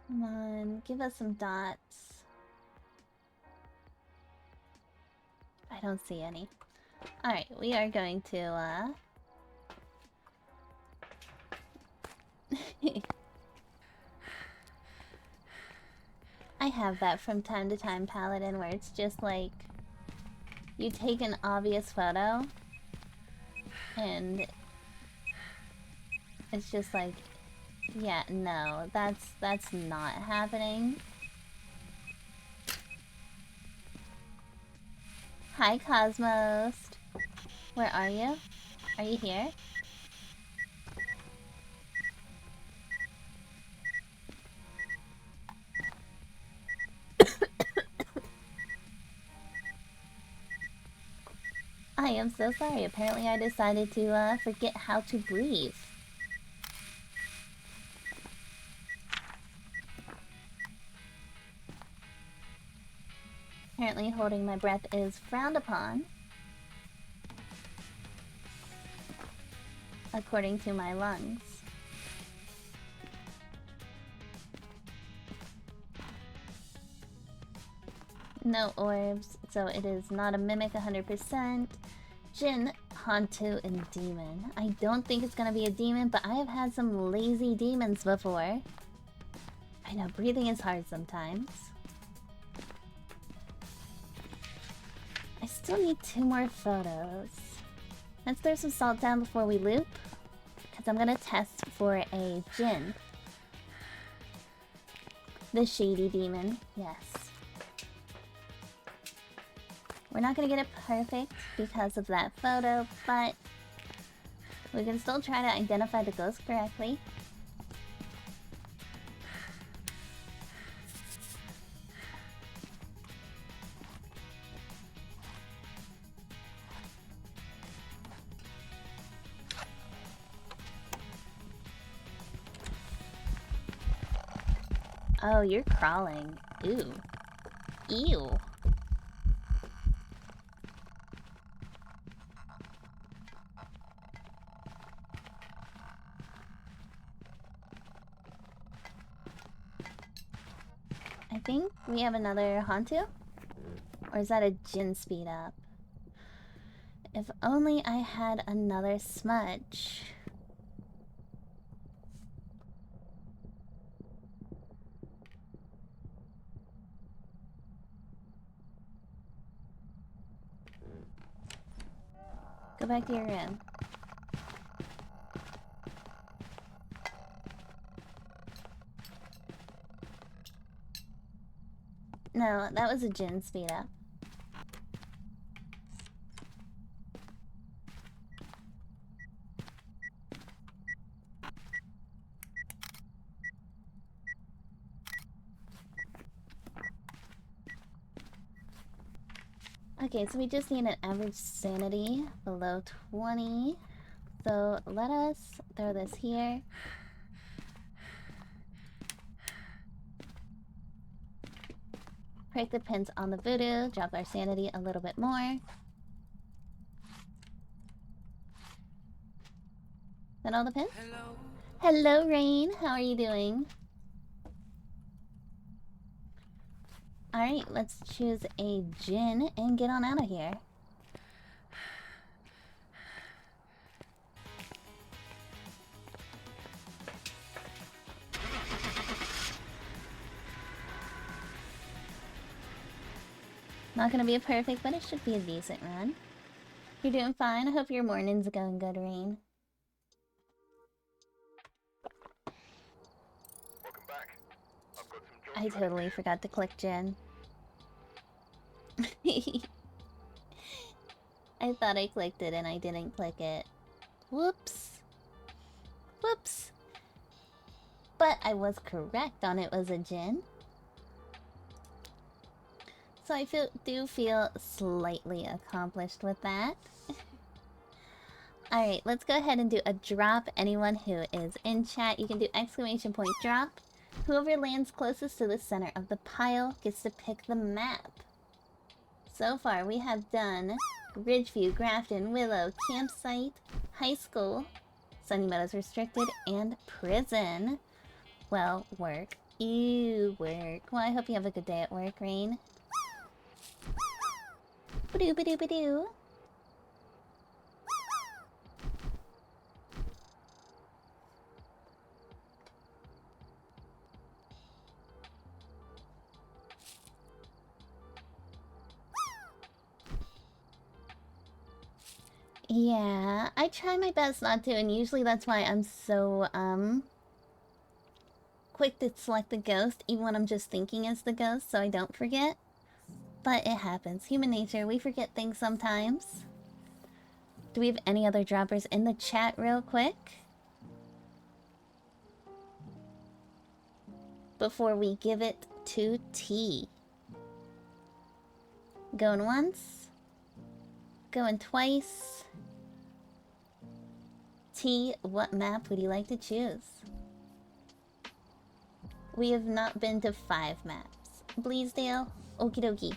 Come on, give us some dots. I don't see any. Alright, we are going to, I have that from time to time, Paladin, where it's just like... You take an obvious photo, and... It's just like... Yeah, no, that's not happening. Hi, Cosmos. Where are you? Are you here? I am so sorry. Apparently I decided to forget how to breathe. Apparently holding my breath is frowned upon, according to my lungs. No orbs, so it is not a mimic 100%. Jinn, Hantu, and Demon. I don't think it's gonna be a demon, but I have had some lazy demons before. I know, breathing is hard sometimes. I still need 2 more photos. Let's throw some salt down before we loop, because I'm gonna test for a Jinn. The Shady Demon, yes. We're not gonna get it perfect because of that photo, but we can still try to identify the ghost correctly. Oh, you're crawling. Ew. Ew. I think we have another Hantu? Or is that a Jinn speed up? If only I had another smudge. Go back to your room. No, that was a Jinn speed up. Okay, so we just need an average sanity below 20. So let us throw this here. Break the pins on the voodoo, drop our sanity a little bit more. Is that all the pins? Hello, Rain. How are you doing? Alright, let's choose a Jinn and get on out of here. Not gonna be a perfect, but it should be a decent run. You're doing fine. I hope your morning's going good, Rain. Welcome back. I've got some jobs I ready for totally you. forgot to click Jinn. I thought I clicked it and I didn't click it. Whoops. Whoops. But I was correct on it was a Jinn. So I do feel slightly accomplished with that. Alright, let's go ahead and do a drop. Anyone who is in chat, you can do exclamation point drop. Whoever lands closest to the center of the pile gets to pick the map. So far, we have done Ridgeview, Grafton, Willow, Campsite, High School, Sunny Meadows Restricted, and Prison. Well, work. Ew, work. Well, I hope you have a good day at work, Rain. Ba-doo, ba-doo, ba-doo. Yeah, I try my best not to, and usually that's why I'm so, quick to select the ghost, even when I'm just thinking it's the ghost, so I don't forget. But it happens. Human nature, we forget things sometimes. Do we have any other droppers in the chat real quick? Before we give it to T. Going once. Going twice. T, what map would you like to choose? We have not been to 5 maps. Bleasdale, okie dokie.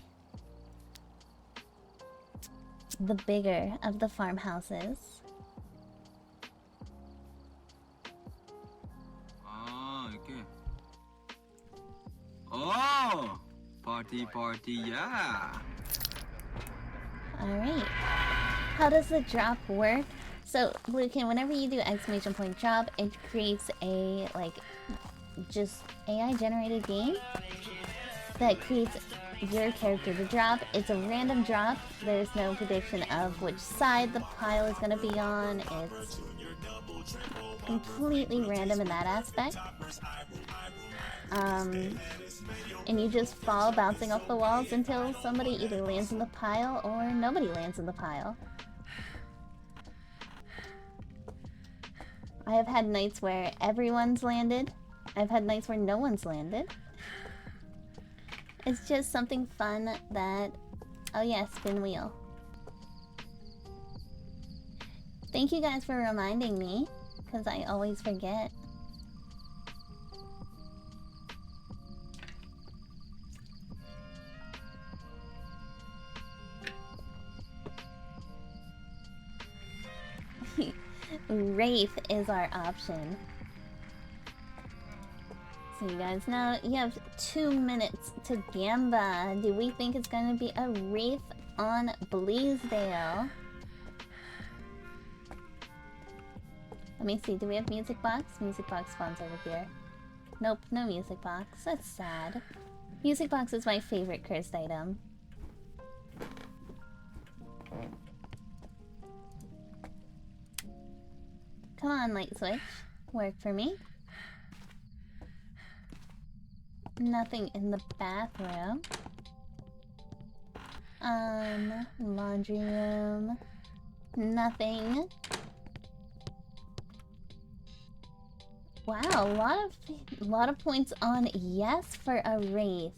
The bigger of the farmhouses. Oh, okay. Oh, party, yeah. Alright. How does the drop work? So, Bluekin, whenever you do exclamation point drop, it creates a, like, just AI generated game that creates your character to drop. It's a random drop. There's no prediction of which side the pile is going to be on. It's completely random in that aspect. And you just fall bouncing off the walls until somebody either lands in the pile or nobody lands in the pile. I have had nights where everyone's landed. I've had nights where no one's landed. It's just something fun that... Oh yeah, spin wheel. Thank you guys for reminding me, because I always forget. Wraith is our option. So you guys know you have 2 minutes to Gamba. Do we think it's going to be a Wraith on Bleasdale? Let me see, do we have music box? Music box spawns over here. Nope, no music box. That's sad. Music box is my favorite cursed item. Come on, light switch. Work for me. Nothing in the bathroom. Laundry room. Nothing. Wow, a lot of points on yes for a Wraith.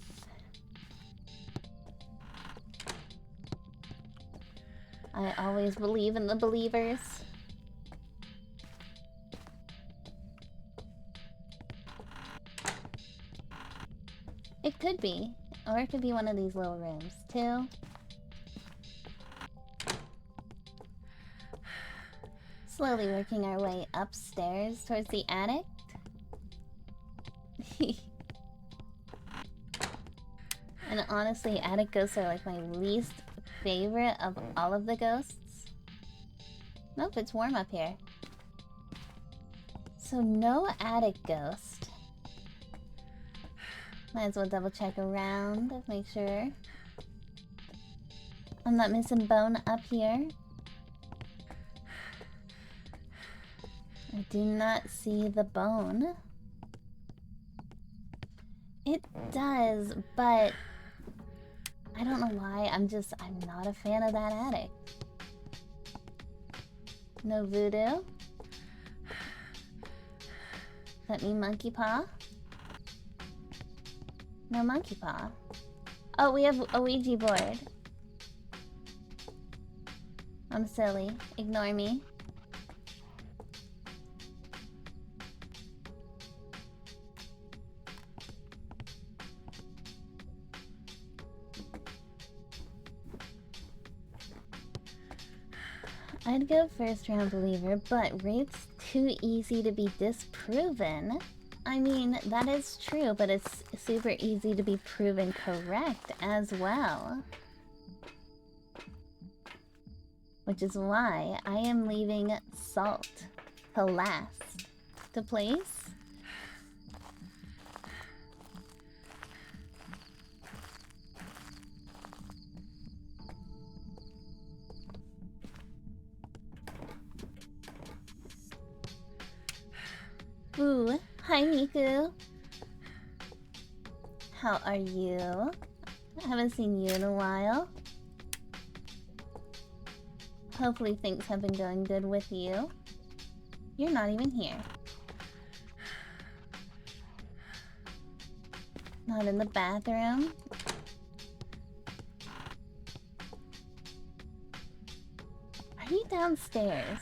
I always believe in the believers. It could be. Or it could be one of these little rooms, too. Slowly working our way upstairs towards the attic. And honestly, attic ghosts are like my least favorite of all of the ghosts. Nope, it's warm up here. So no attic ghost. Might as well double check around, make sure I'm not missing bone up here. I do not see the bone. It does, but I don't know why. I'm not a fan of that attic. No voodoo. Let me monkey paw. No monkey paw. Oh, we have a Ouija board. I'm silly. Ignore me. I'd go first round believer, but Wraith's too easy to be disproven. I mean, that is true, but it's super easy to be proven correct as well. Which is why I am leaving Salt to last to place. Ooh, hi Miku. How are you? I haven't seen you in a while. Hopefully things have been going good with you. You're not even here. Not in the bathroom. Are you downstairs?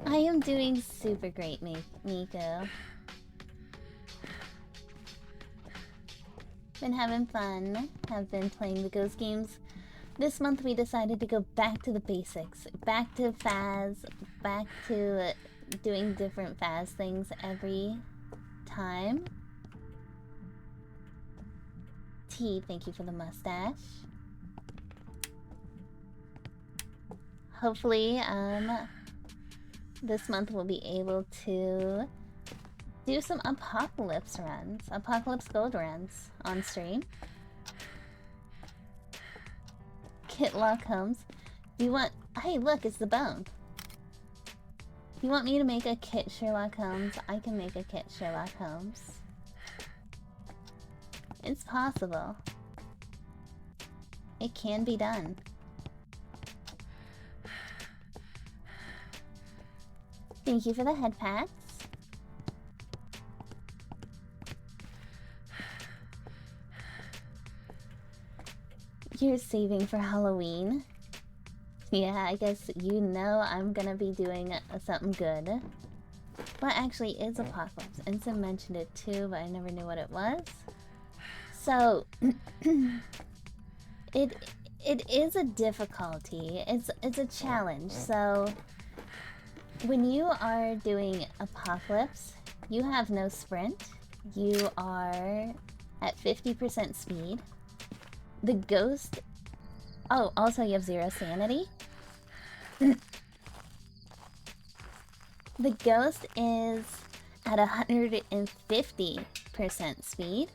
I am doing super great, Miko. Been having fun. Have been playing the ghost games. This month we decided to go back to the basics. Back to Phas. Back to doing different Phas things every time. T, thank you for the mustache. Hopefully, this month we'll be able to do some Apocalypse runs. Apocalypse Gold runs on stream. Kitlock Holmes. Do you want... Hey, look, it's the bone. You want me to make a Kit Sherlock Holmes? I can make a Kit Sherlock Holmes. It's possible. It can be done. Thank you for the head pats. You're saving for Halloween? Yeah, I guess you know I'm gonna be doing something good. What actually is Apocalypse? Ensign mentioned it too, but I never knew what it was. So, it is a difficulty. It's a challenge. So, when you are doing Apocalypse, you have no sprint. You are at 50% speed. The ghost... Oh, also you have 0 sanity. The ghost is at 150% speed.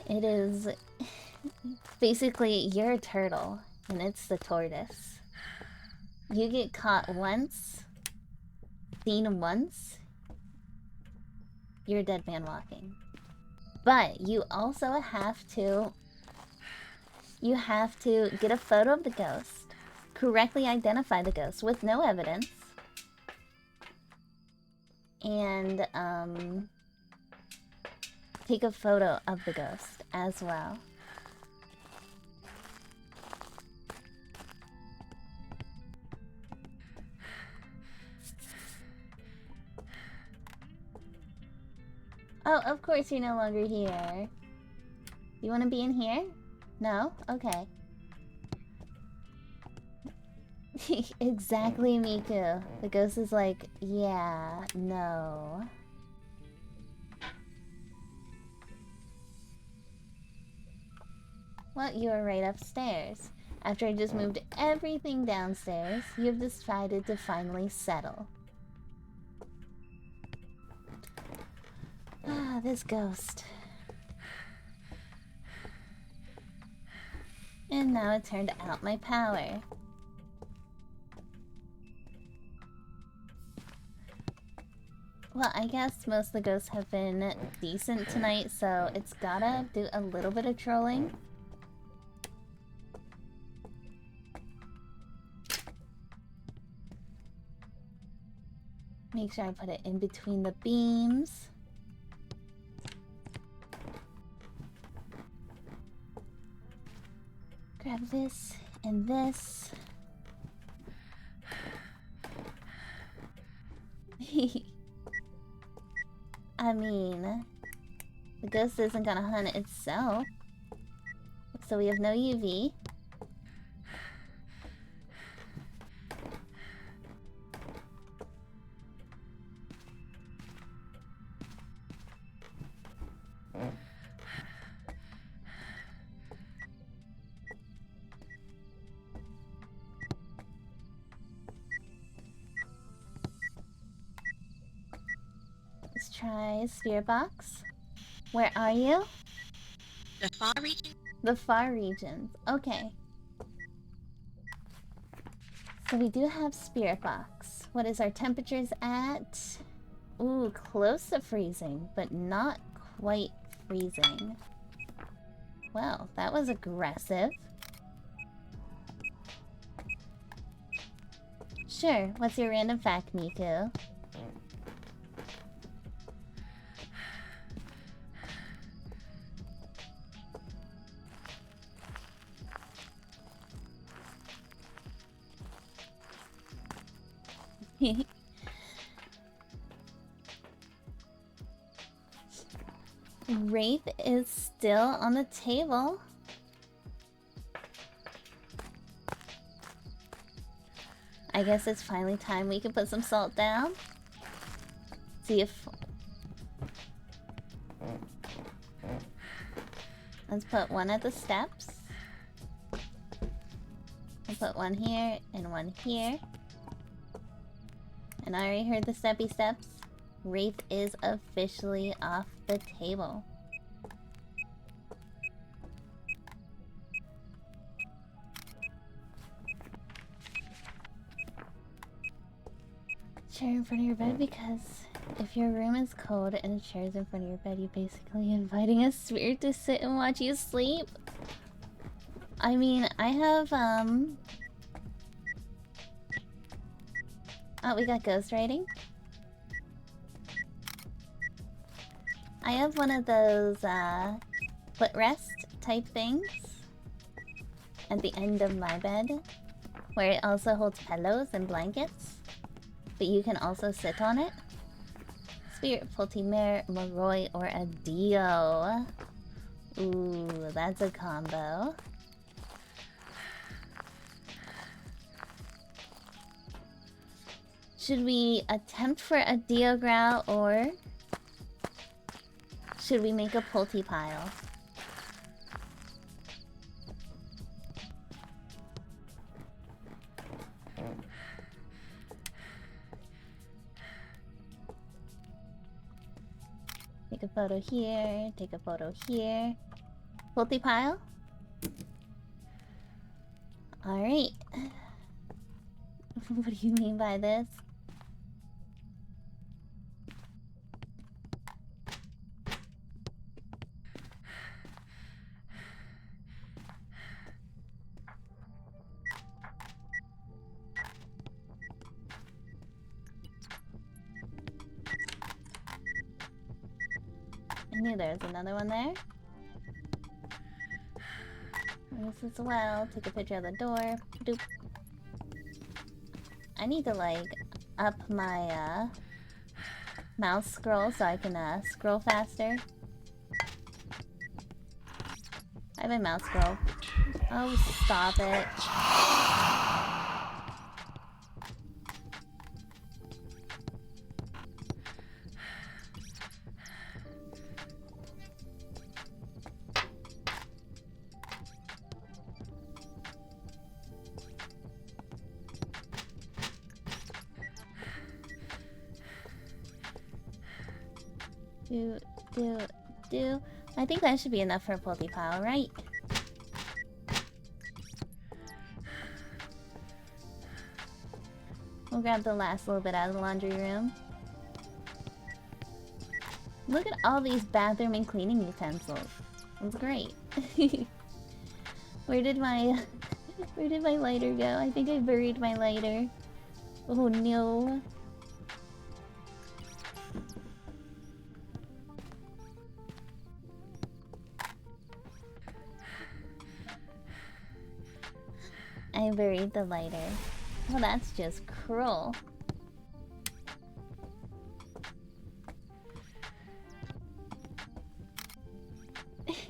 It is... Basically, you're a turtle, and it's the tortoise. You get caught once, seen once, you're a dead man walking. But you also have to... You have to get a photo of the ghost, correctly identify the ghost with no evidence, and take a photo of the ghost as well. Oh, of course you're no longer here. You want to be in here? No? Okay. Exactly, Miku. The ghost is like, yeah, no. Well, you are right upstairs. After I just moved everything downstairs, you've decided to finally settle. Ah, this ghost. And now it turned out my power. Well, I guess most of the ghosts have been decent tonight, so it's gotta do a little bit of trolling. Make sure I put it in between the beams. Grab this and this. I mean, the ghost isn't gonna hunt itself, so we have no UV. Let's try Sphere Box. Where are you? The far region? The far regions. Okay. So we do have Spirit Box. What is our temperatures at? Ooh, close to freezing, but not quite freezing. Well, that was aggressive. Sure, what's your random fact, Miku? Wraith is still on the table. I guess it's finally time we can put some salt down. See if... Let's put one at the steps. I'll put one here and one here. And I already heard the steppy steps. Wraith is officially off the table. Chair in front of your bed, because if your room is cold and a chair is in front of your bed, you're basically inviting a spirit to sit and watch you sleep. I mean, I have, Oh, we got ghost writing. I have one of those, footrest type things at the end of my bed, where it also holds pillows and blankets, but you can also sit on it. Spirit, Poltimere, Moroi, or a Dio. Ooh, that's a combo. Should we attempt for a Dio Growl, or should we make a Polty pile? Take a photo here, take a photo here. Polty pile? Alright. What do you mean by this? I knew there was another one there. This as well. Take a picture of the door. Doop. I need to like up my mouse scroll so I can scroll faster. I have a mouse scroll. Oh, stop it. Do. I think that should be enough for a Polty pile, right? We'll grab the last little bit out of the laundry room. Look at all these bathroom and cleaning utensils. That's great. Where did my lighter go? I think I buried my lighter. Oh no. I buried the lighter. Well, that's just cruel.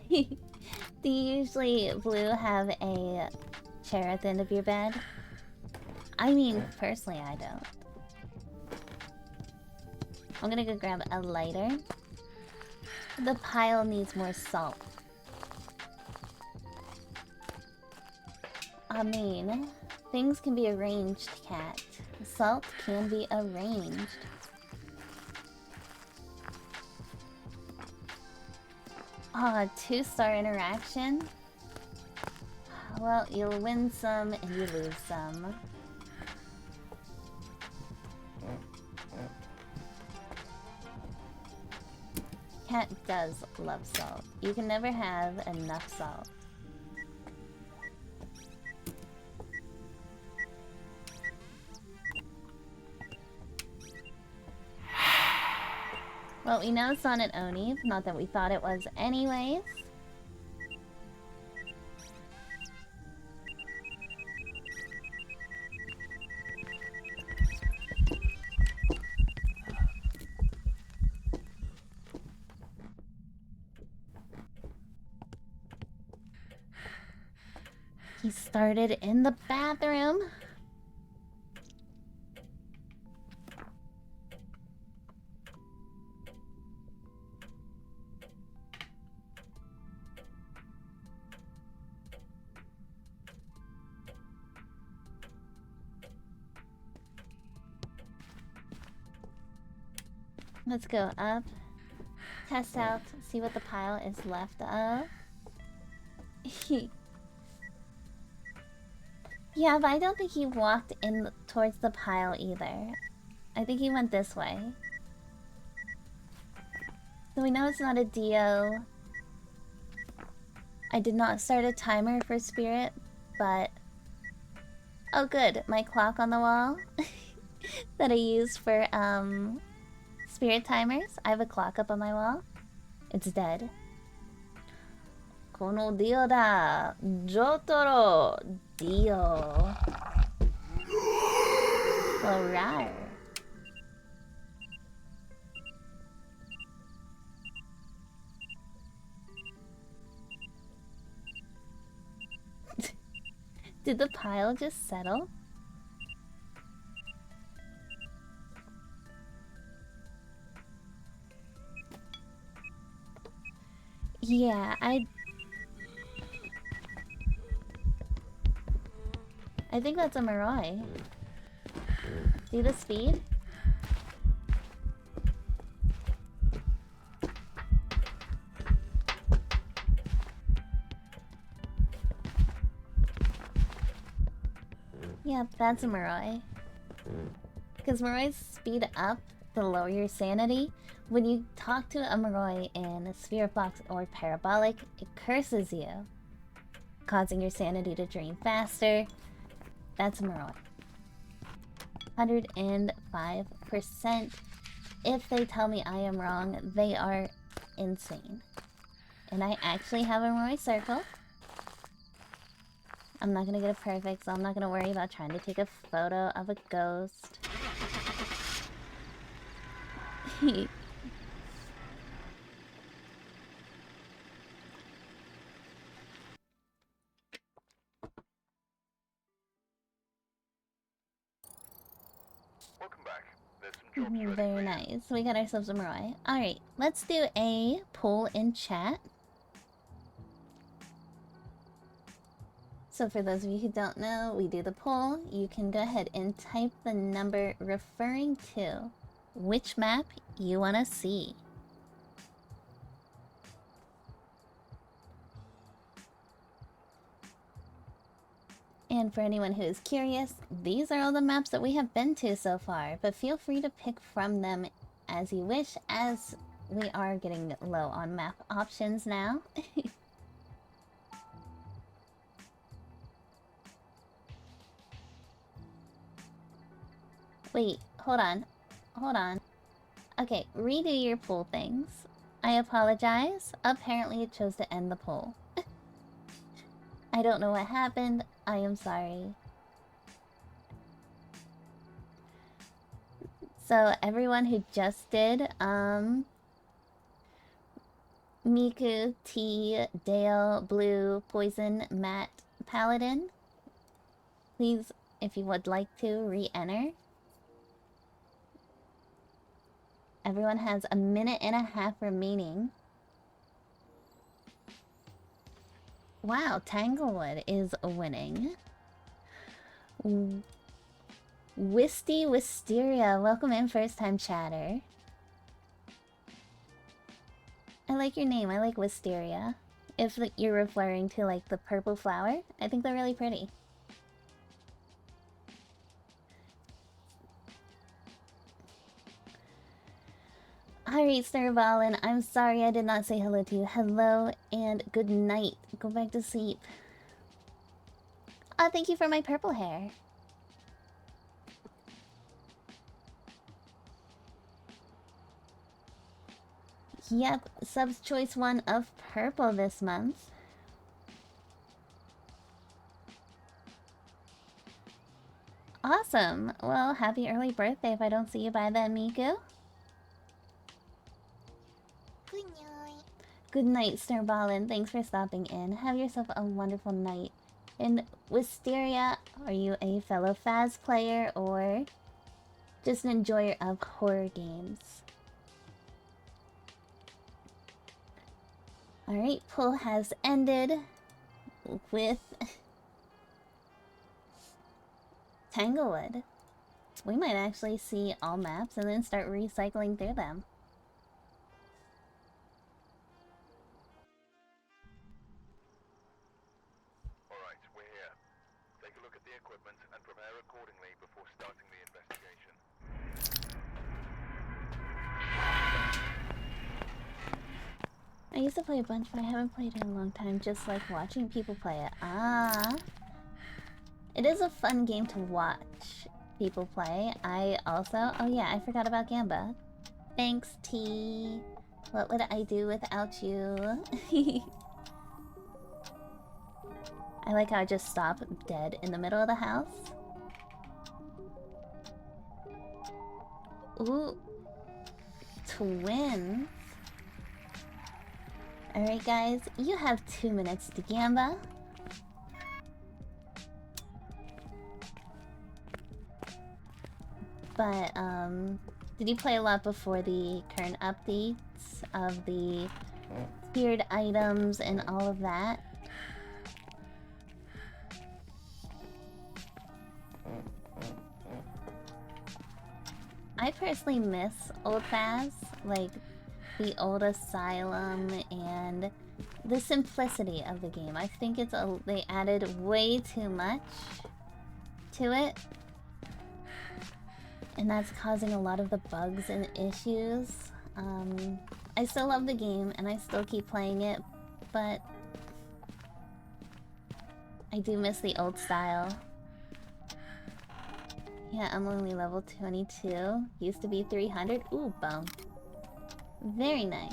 Do you usually, Blue, have a chair at the end of your bed? I mean, personally, I don't. I'm gonna go grab a lighter. The pile needs more salt. I mean, things can be arranged, cat. Salt can be arranged. Ah, 2-star interaction? Well, you'll win some and you lose some. cat does love salt. You can never have enough salt. Well, we know it's not an Oni, not that we thought it was anyways. He started in the bathroom. Let's go up, test out, see what the pile is left of. Yeah, but I don't think he walked in towards the pile either. I think he went this way. So we know it's not a Dio. I did not start a timer for Spirit, but... Oh good, my clock on the wall that I use for, Spirit timers. I have a clock up on my wall. It's dead. Kono Dio da! Jotaro! Dio! Alright. Did the pile just settle? Yeah, I think that's a Moroi. See the speed? Yep, that's a Moroi. Because Morois speed up the lower your sanity. When you talk to a Moroi in a Spirit Box or Parabolic, it curses you, causing your sanity to drain faster. That's a Moroi. 105%. If they tell me I am wrong, they are insane. And I actually have a Moroi circle. I'm not gonna get it perfect, so I'm not gonna worry about trying to take a photo of a ghost. Welcome back. There's some jobs ready for Very you. nice. We got ourselves a Moroi. Alright, let's do a poll in chat. So for those of you who don't know, we do the poll. You can go ahead and type the number referring to which map you want to see. And for anyone who is curious, these are all the maps that we have been to so far, but feel free to pick from them as you wish, as we are getting low on map options now. Wait, hold on. Hold on. Okay, redo your poll things. I apologize. Apparently it chose to end the poll. I don't know what happened. I am sorry. So everyone who just did, Miku, T, Dale, Blue, Poison, Matt, Paladin, please, if you would like to, re-enter. Everyone has a minute and a half remaining. Wow, Tanglewood is winning. Wisty Wisteria, welcome in, first time chatter. I like your name, I like Wisteria. If you're referring to like the purple flower, I think they're really pretty. Alright, Snurballen, I'm sorry I did not say hello to you. Hello and good night. Go back to sleep. Oh, thank you for my purple hair. Yep, subs choice 1 of purple this month. Awesome. Well, happy early birthday if I don't see you by then, Miku. Good night. Good night, Snurballen. Thanks for stopping in. Have yourself a wonderful night. And Wisteria, are you a fellow Phas player or just an enjoyer of horror games? Alright, pull has ended with Tanglewood. We might actually see all maps and then start recycling through them. Alright, we're here. Take a look at the equipment and prepare accordingly before starting the investigation. I used to play a bunch, but I haven't played it in a long time, just like watching people play it. Ah. It is a fun game to watch people play. I also... Oh yeah, I forgot about Gamba. Thanks, T. What would I do without you? I like how I just stop dead in the middle of the house. Ooh. Twins. Alright guys, you have 2 minutes to Gamba. But, did you play a lot before the current updates of the tiered items and all of that? I personally miss old Phas, like the old Asylum and the simplicity of the game. I think it's they added way too much to it. And that's causing a lot of the bugs and issues. I still love the game and I still keep playing it, but I do miss the old style. Yeah, I'm only level 22. Used to be 300. Ooh, bum. Very nice.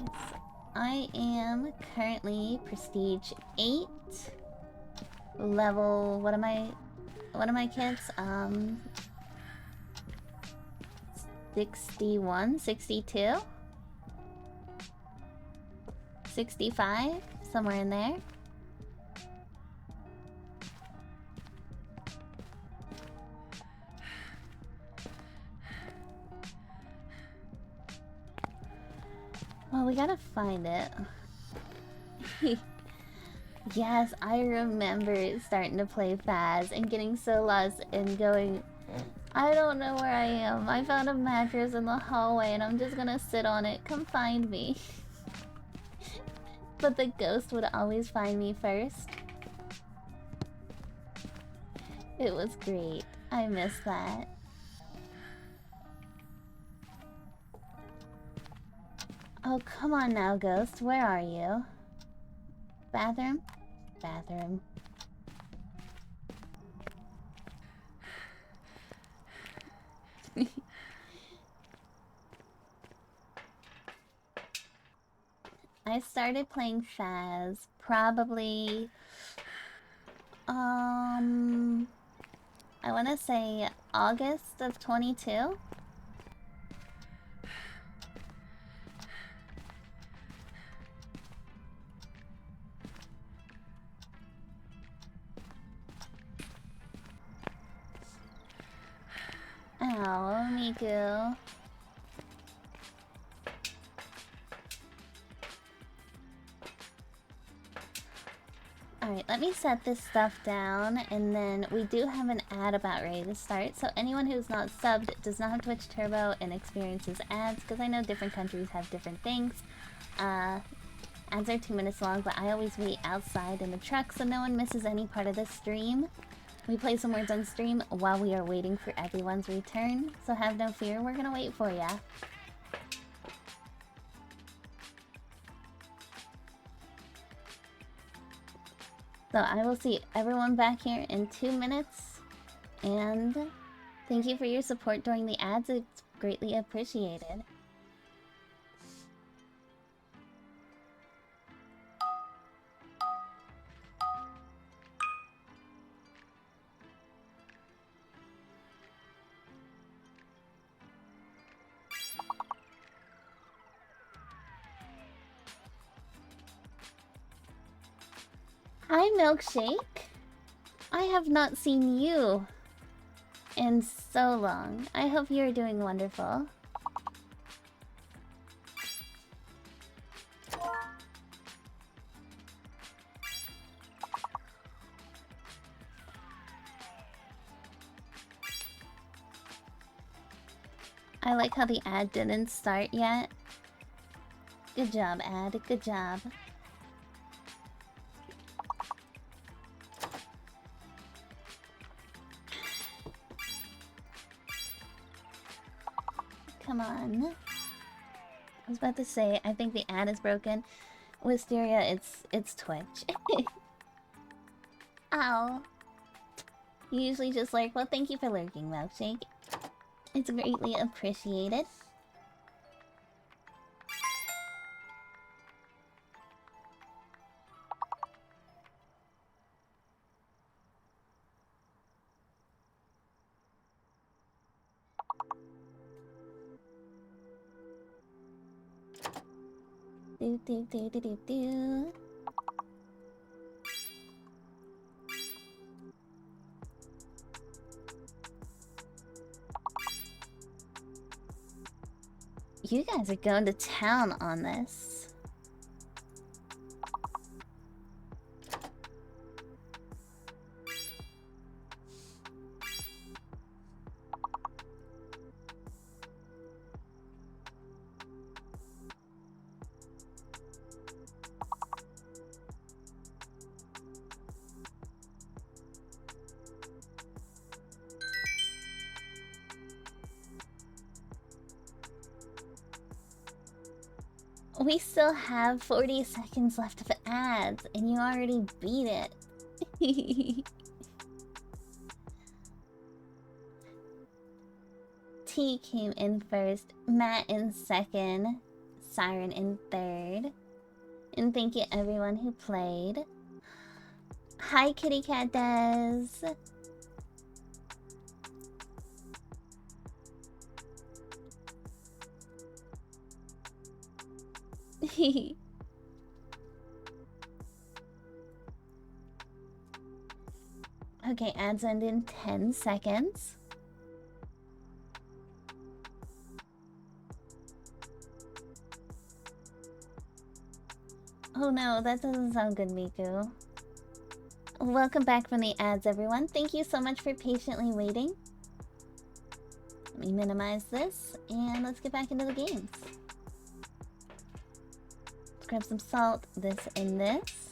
I am currently prestige 8. Level... What am I kids? 61? 62? 65? Somewhere in there. Well, we gotta find it. Yes, I remember starting to play Phas and getting so lost and going, I don't know where I am. I found a mattress in the hallway and I'm just gonna sit on it. Come find me. But the ghost would always find me first. It was great. I miss that. Oh, come on now, ghost. Where are you? Bathroom? Bathroom. I started playing Phas probably I want to say August of 22. Ow, Miku. Alright, let me set this stuff down, and then we do have an ad about ready to start, so anyone who's not subbed does not have Twitch Turbo and experiences ads, because I know different countries have different things. Ads are 2 minutes long, but I always wait outside in the truck so no one misses any part of the stream. We play some words on stream while we are waiting for everyone's return, so have no fear, we're gonna wait for ya. So I will see everyone back here in 2 minutes. And thank you for your support during the ads. It's greatly appreciated. Hi, Milkshake. I have not seen you in so long. I hope you're doing wonderful. I like how the ad didn't start yet. Good job, ad. Good job. Come on. I was about to say, I think the ad is broken. Wisteria, it's Twitch. Ow. You usually just lurk. Well, thank you for lurking, Milkshake. It's greatly appreciated. Do do do do do do. You guys are going to town on this. We still have 40 seconds left of ads, and you already beat it. T came in first, Matt in second, Siren in third. And thank you everyone who played. Hi Kitty Cat Des. Okay, ads end in 10 seconds. Oh no, that doesn't sound good, Miku. Welcome back from the ads, everyone. Thank you so much for patiently waiting. Let me minimize this, and let's get back into the games. Let's grab some salt, this and this.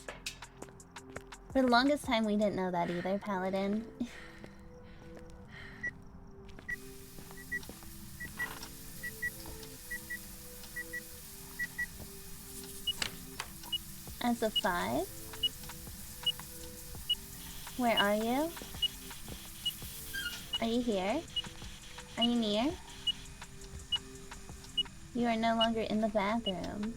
For the longest time, we didn't know that either, Paladin. As a 5. Where are you? Are you here? Are you near? You are no longer in the bathroom.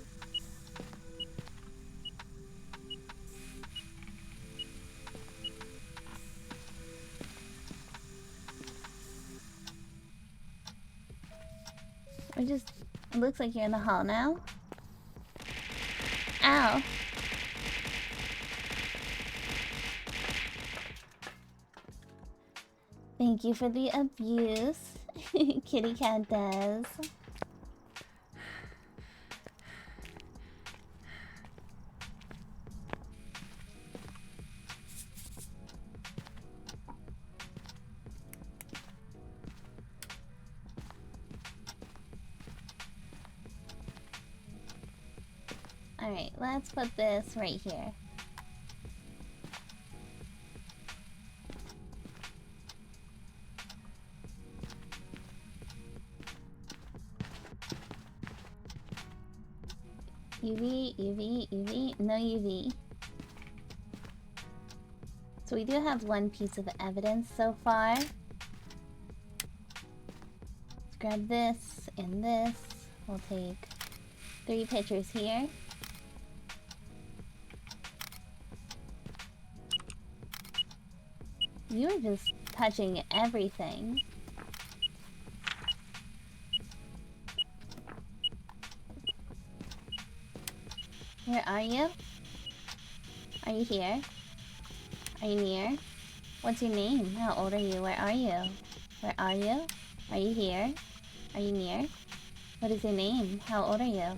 It looks like you're in the hall now. Ow. Thank you for the abuse. Kitty Cat does. Alright, let's put this right here. UV, UV, UV, no UV. So we do have one piece of evidence so far. Let's grab this and this. We'll take 3 pictures here. You are just touching everything. Where are you? Are you here? Are you near? What's your name? How old are you? Where are you? Where are you? Are you here? Are you near? What is your name? How old are you?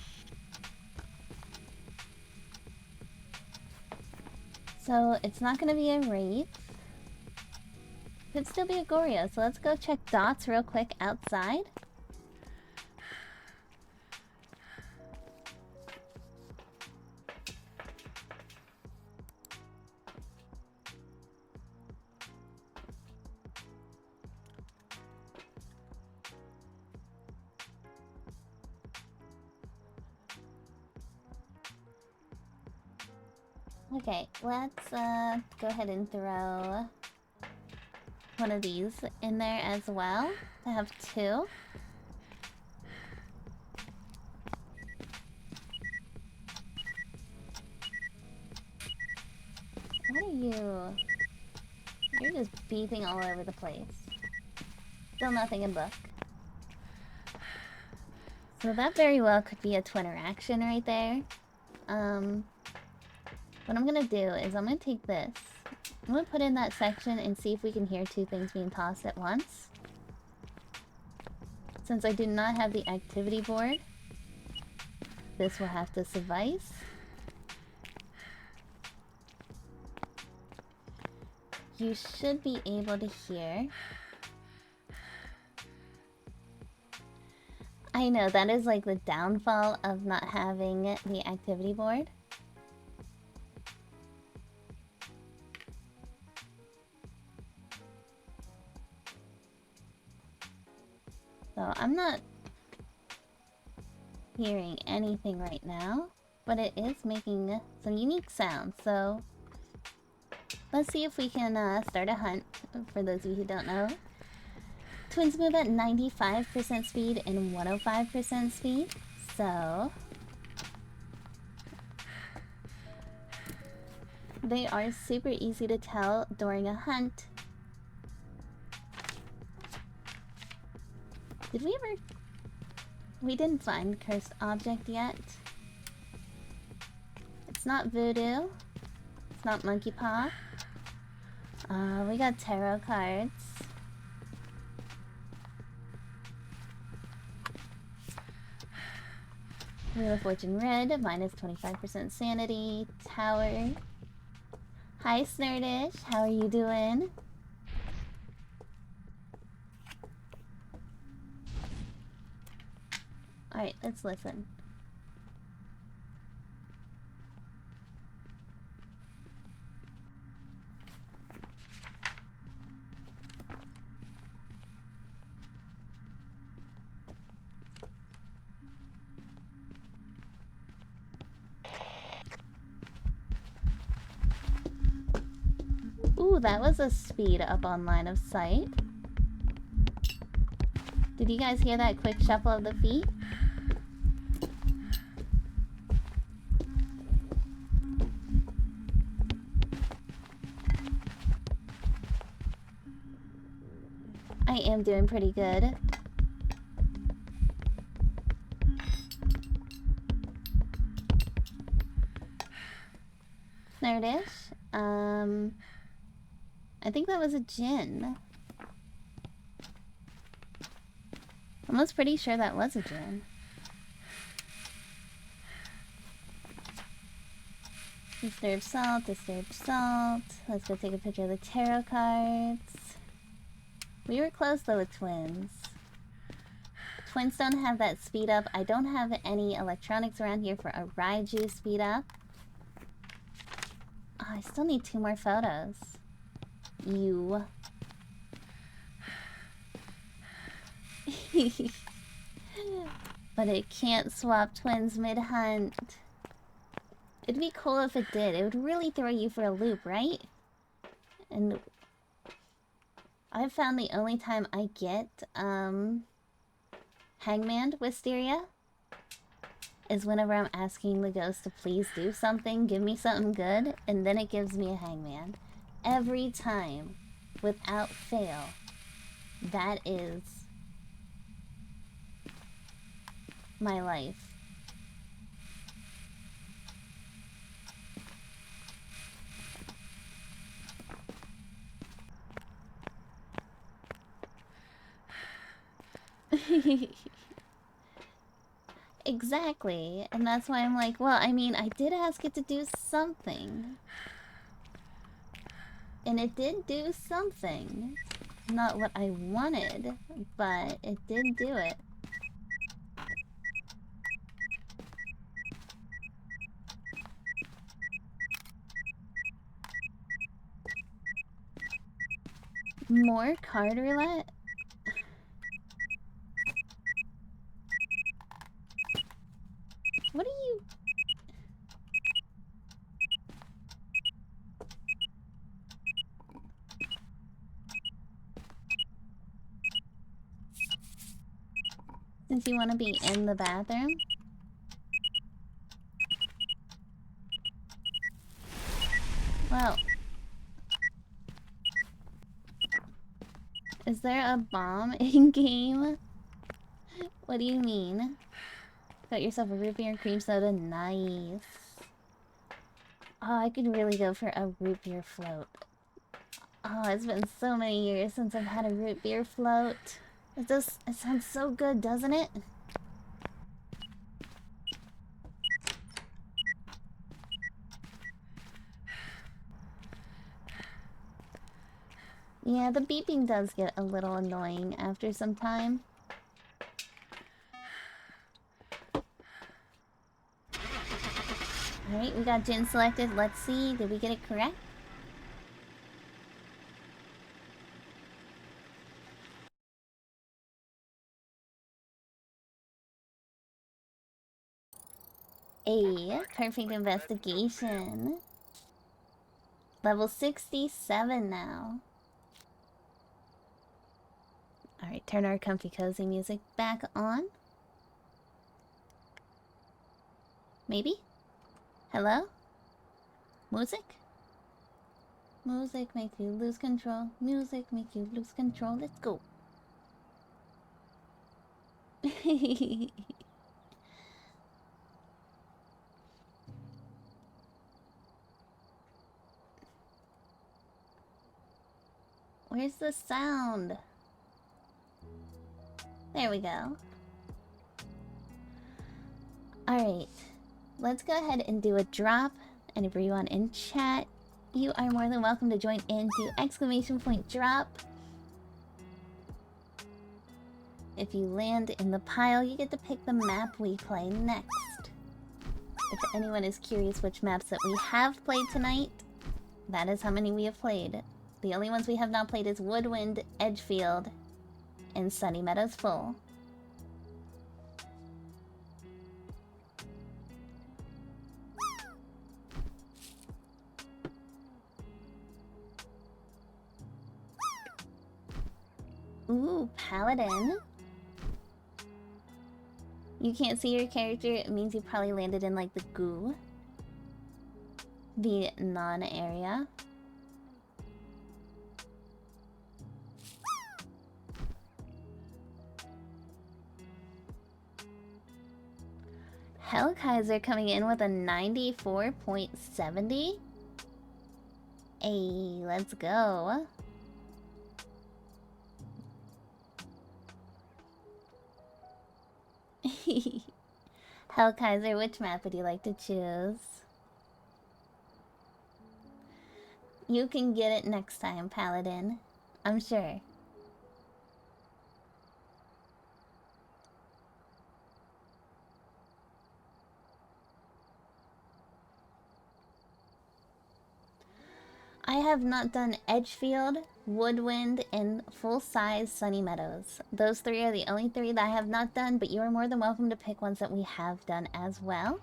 So, it's not gonna be a rape. Could still be a Goryo, so let's go check dots real quick outside. Okay, let's go ahead and throw one of these in there as well. I have 2. What are you? You're just beeping all over the place. Still nothing in book. So that very well could be a Twinner action right there. What I'm gonna do is I'm gonna take this. I'm gonna put in that section and see if we can hear 2 things being tossed at once. Since I do not have the activity board, this will have to suffice. You should be able to hear. I know, that is like the downfall of not having the activity board. So I'm not hearing anything right now, but it is making some unique sounds. So let's see if we can start a hunt, for those of you who don't know. Twins move at 95% speed and 105% speed, so they are super easy to tell during a hunt. Did we ever... We didn't find cursed object yet. It's not voodoo. It's not monkey paw. We got tarot cards. Wheel of Fortune red, minus 25% sanity. Tower. Hi Snurdish, how are you doing? Alright, let's listen. Ooh, that was a speed up on line of sight. Did you guys hear that quick shuffle of the feet? I am doing pretty good. Nerdish. I think that was a djinn. I'm almost pretty sure that was a djinn. Disturbed salt, disturbed salt. Let's go take a picture of the tarot cards. We were close though with twins. Twins don't have that speed up. I don't have any electronics around here for a Raiju speed up. Oh, I still need 2 more photos. You. But it can't swap twins mid-hunt. It'd be cool if it did. It would really throw you for a loop, right? And I've found the only time I get hangman wisteria is whenever I'm asking the ghost to please do something, give me something good, and then it gives me a hangman. Every time, without fail. That is my life. Exactly, and that's why I'm like, well, I mean, I did ask it to do something. And it did do something. Not what I wanted, but it did do it. More card roulette? What are you... Since you want to be in the bathroom? Well... Is there a bomb in-game? What do you mean? Got yourself a root beer and cream soda? Nice. Oh, I could really go for a root beer float. Oh, it's been so many years since I've had a root beer float. It sounds so good, doesn't it? Yeah, the beeping does get a little annoying after some time. Alright, we got Jin selected. Let's see, did we get it correct? A perfect investigation. Level 67 now. Alright, turn our comfy cozy music back on. Maybe? Hello? Music? Music make you lose control. Music make you lose control. Let's go. Where's the sound? There we go. Alright. Let's go ahead and do a drop. And everyone in chat, you are more than welcome to join in. Do exclamation point drop. If you land in the pile, you get to pick the map we play next. If anyone is curious which maps that we have played tonight, that is how many we have played. The only ones we have not played is Woodwind, Edgefield, and Sunny Meadows Full. Ooh, Paladin. You can't see your character, it means you probably landed in like the goo. The non-area. Hellkaiser coming in with a 94.70. Hey, let's go. Hellkaiser, which map would you like to choose? You can get it next time, Paladin. I'm sure. I have not done Edgefield, Woodwind, and full-size Sunny Meadows. Those three are the only three that I have not done, but you are more than welcome to pick ones that we have done as well.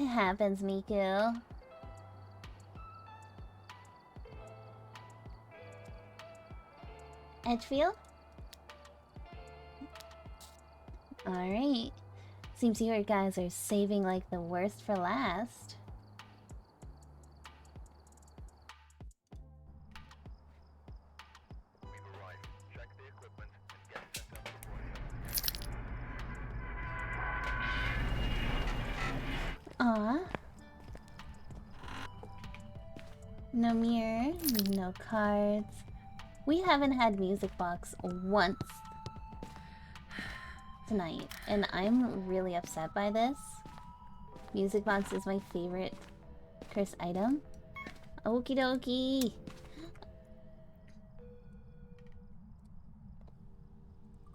It happens, Miku. Edgefield? Alright. Seems you guys are saving like the worst for last. We've arrived. Check the equipment and get set up for Aw. No mirror, no cards. We haven't had music box once tonight, and I'm really upset by this. Music box is my favorite cursed item. Okie dokie.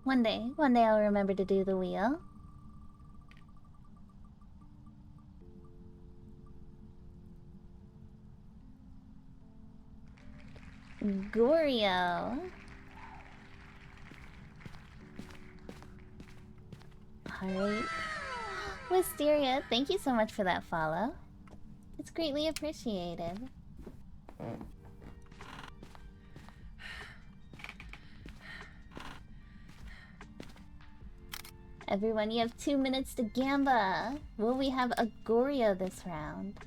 One day I'll remember to do the wheel. Goryo. Alright. Wisteria, thank you so much for that follow. It's greatly appreciated. Everyone, you have 2 minutes to Gamba. Will we have a Goryo this round?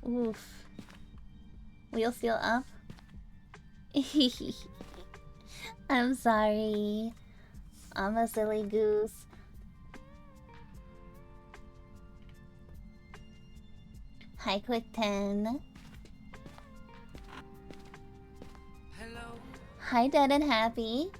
Oof. Wheel still up? I'm sorry. I'm a silly goose. Hi, Quick 10. Hello. Hi, Dead and Happy.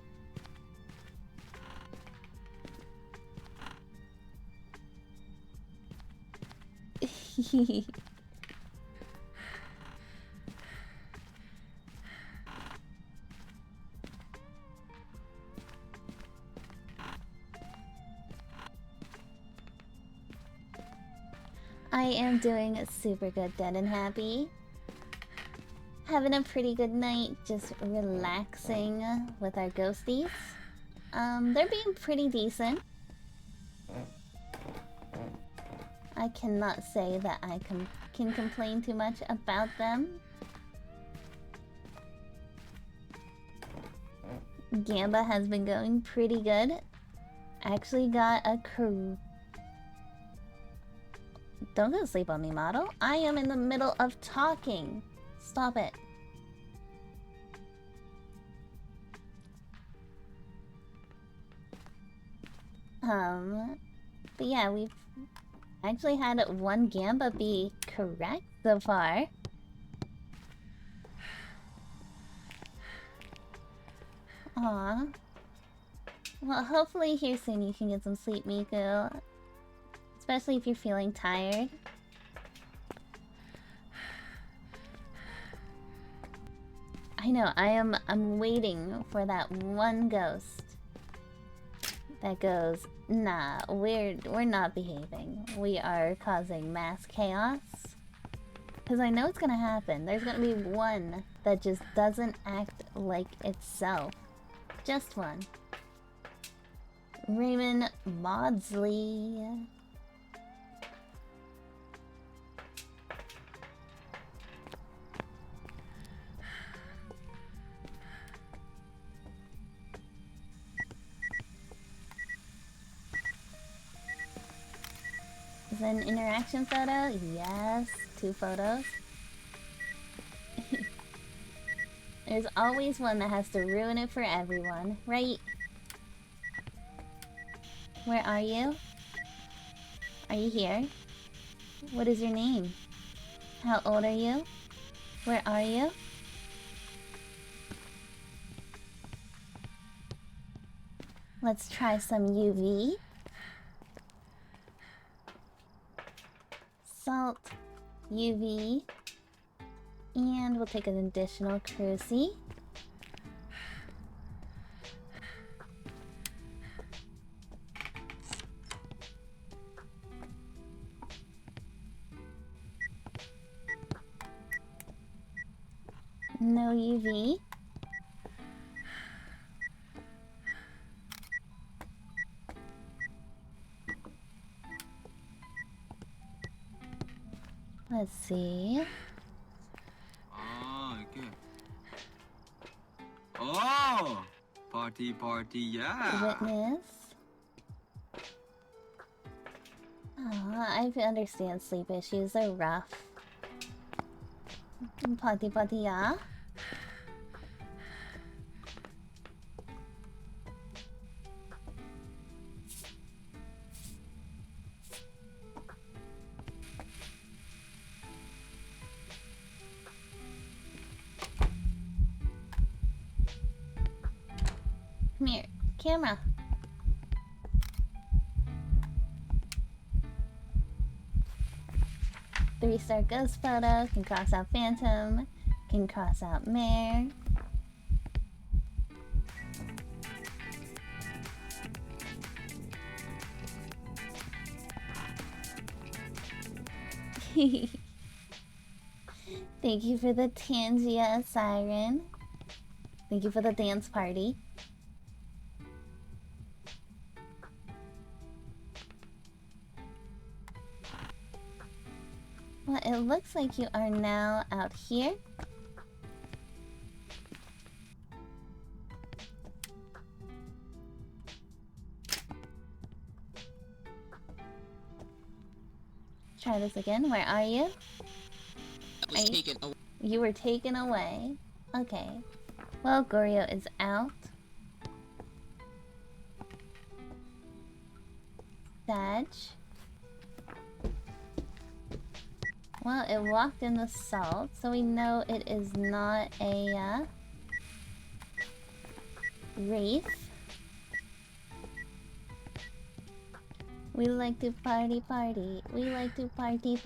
I am doing super good, Dead and Happy. Having a pretty good night, just relaxing with our ghosties. They're being pretty decent. I cannot say that I can complain too much about them. Gamba has been going pretty good. Actually got a Don't go to sleep on me, model. I am in the middle of talking. Stop it. But yeah, we've actually had one Gamba be correct so far. Aw. Well, hopefully here soon you can get some sleep, Miku. Especially if you're feeling tired. I know, I'm waiting for that one ghost that goes, nah, we're not behaving. We are causing mass chaos. Because I know it's gonna happen. There's gonna be one that just doesn't act like itself. Just one. Raymond Maudsley. Is that an interaction photo? Yes. 2 photos. There's always one that has to ruin it for everyone, right? Where are you? Are you here? What is your name? How old are you? Where are you? Let's try some UV. Salt, UV, and we'll take an additional cruci. No UV. Let's see. Oh, okay. Oh, party, yeah. Witness. Oh, I understand sleep issues. They're rough. Party, yeah. Come here, camera. Three-star ghost photo, can cross out phantom, can cross out mare. Thank you for the Tangia siren. Thank you for the dance party. Well, it looks like you are now out here. Try this again. Where are you? You were taken away. Okay. Well, Goryo is out. Sag. Well, it walked in the salt, so we know it is not a wraith. We like to party. We like to party.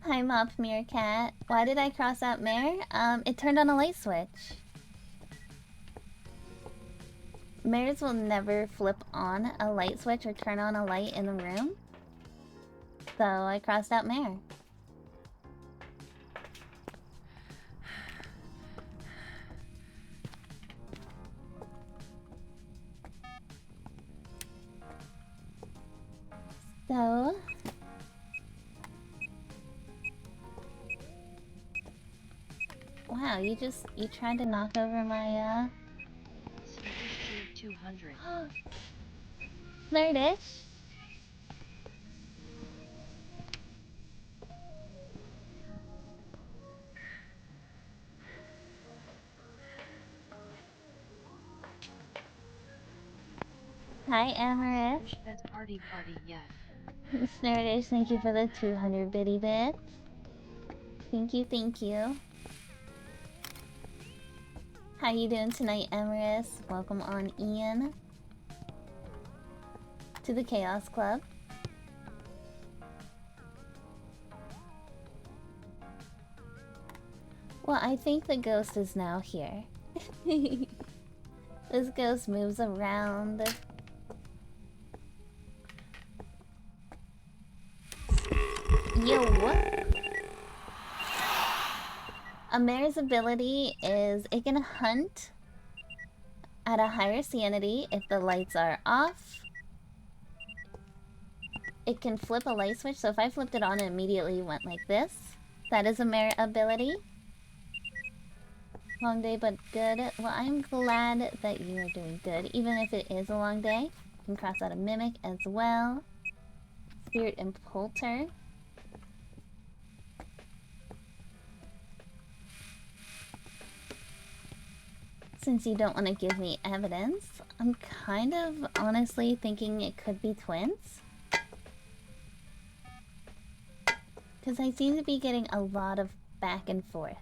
Hi, Mop Meerkat. Why did I cross out Mare? It turned on a light switch. Mares will never flip on a light switch or turn on a light in the room. So I crossed out Mare. So... Wow, you tried to knock over my, Sleepy 200. Flirtish? Hi, Amaris. Party, yeah. Snurdish, thank you for the 200 bitty bits. Thank you. How you doing tonight, Amaris? Welcome on, Ian. To the Chaos Club. Well, I think the ghost is now here. This ghost moves around. Yo, what? A mare's ability is it can hunt at a higher sanity if the lights are off. It can flip a light switch, so if I flipped it on, it immediately went like this. That is a mare ability. Long day, but good. Well, I'm glad that you are doing good, even if it is a long day. You can cross out a mimic as well. Spirit and Polter. Since you don't want to give me evidence, I'm kind of honestly thinking it could be twins. Because I seem to be getting a lot of back and forth.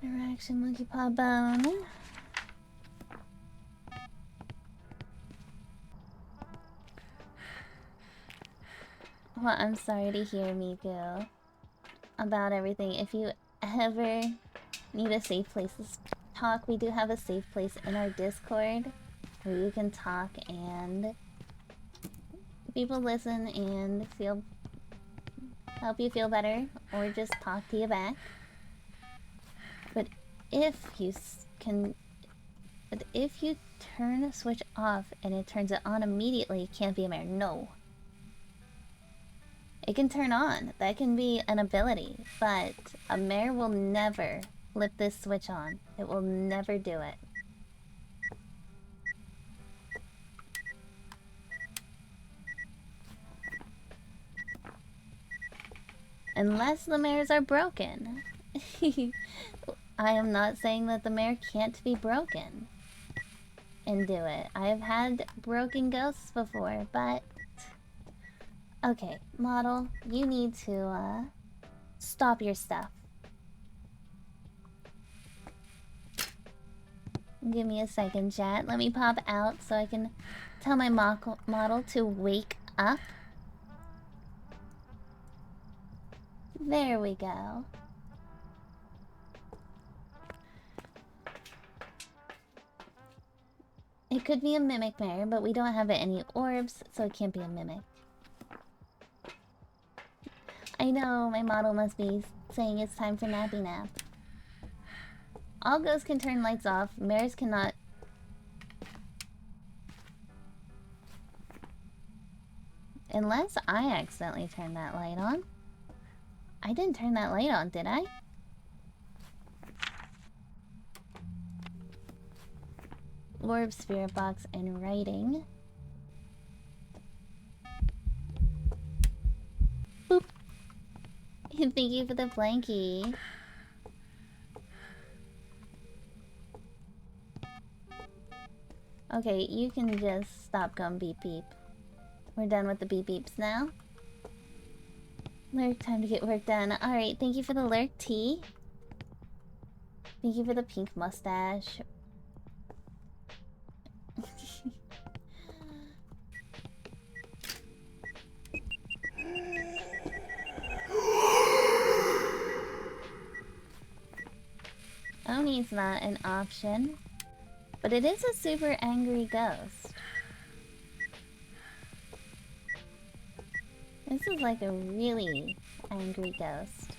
Interaction, monkey paw bone. Well, I'm sorry to hear, Miku, about everything. If you ever need a safe place to talk, we do have a safe place in our Discord where you can talk and people listen and help you feel better, or just talk to you back. But if you turn a switch off and it turns it on immediately, it can't be a mare. No. It can turn on. That can be an ability, but a mare will never flip this switch on. It will never do it. Unless the mares are broken. I am not saying that the mare can't be broken and do it. I have had broken ghosts before, but... Okay, model, you need to, stop your stuff. Give me a second, chat. Let me pop out so I can tell my model to wake up. There we go. It could be a mimic mare, but we don't have any orbs, so it can't be a mimic. I know, my model must be saying it's time for nappy nap. All ghosts can turn lights off, mares cannot. Unless I accidentally turned that light on. I didn't turn that light on, did I? Orb, spirit box, and writing. Boop. Thank you for the blankie. Okay, you can just stop going beep beep. We're done with the beep beeps now. Lurk, time to get work done. Alright, thank you for the lurk tea. Thank you for the pink mustache. Oni's not an option, but it is a super angry ghost. This is like a really angry ghost.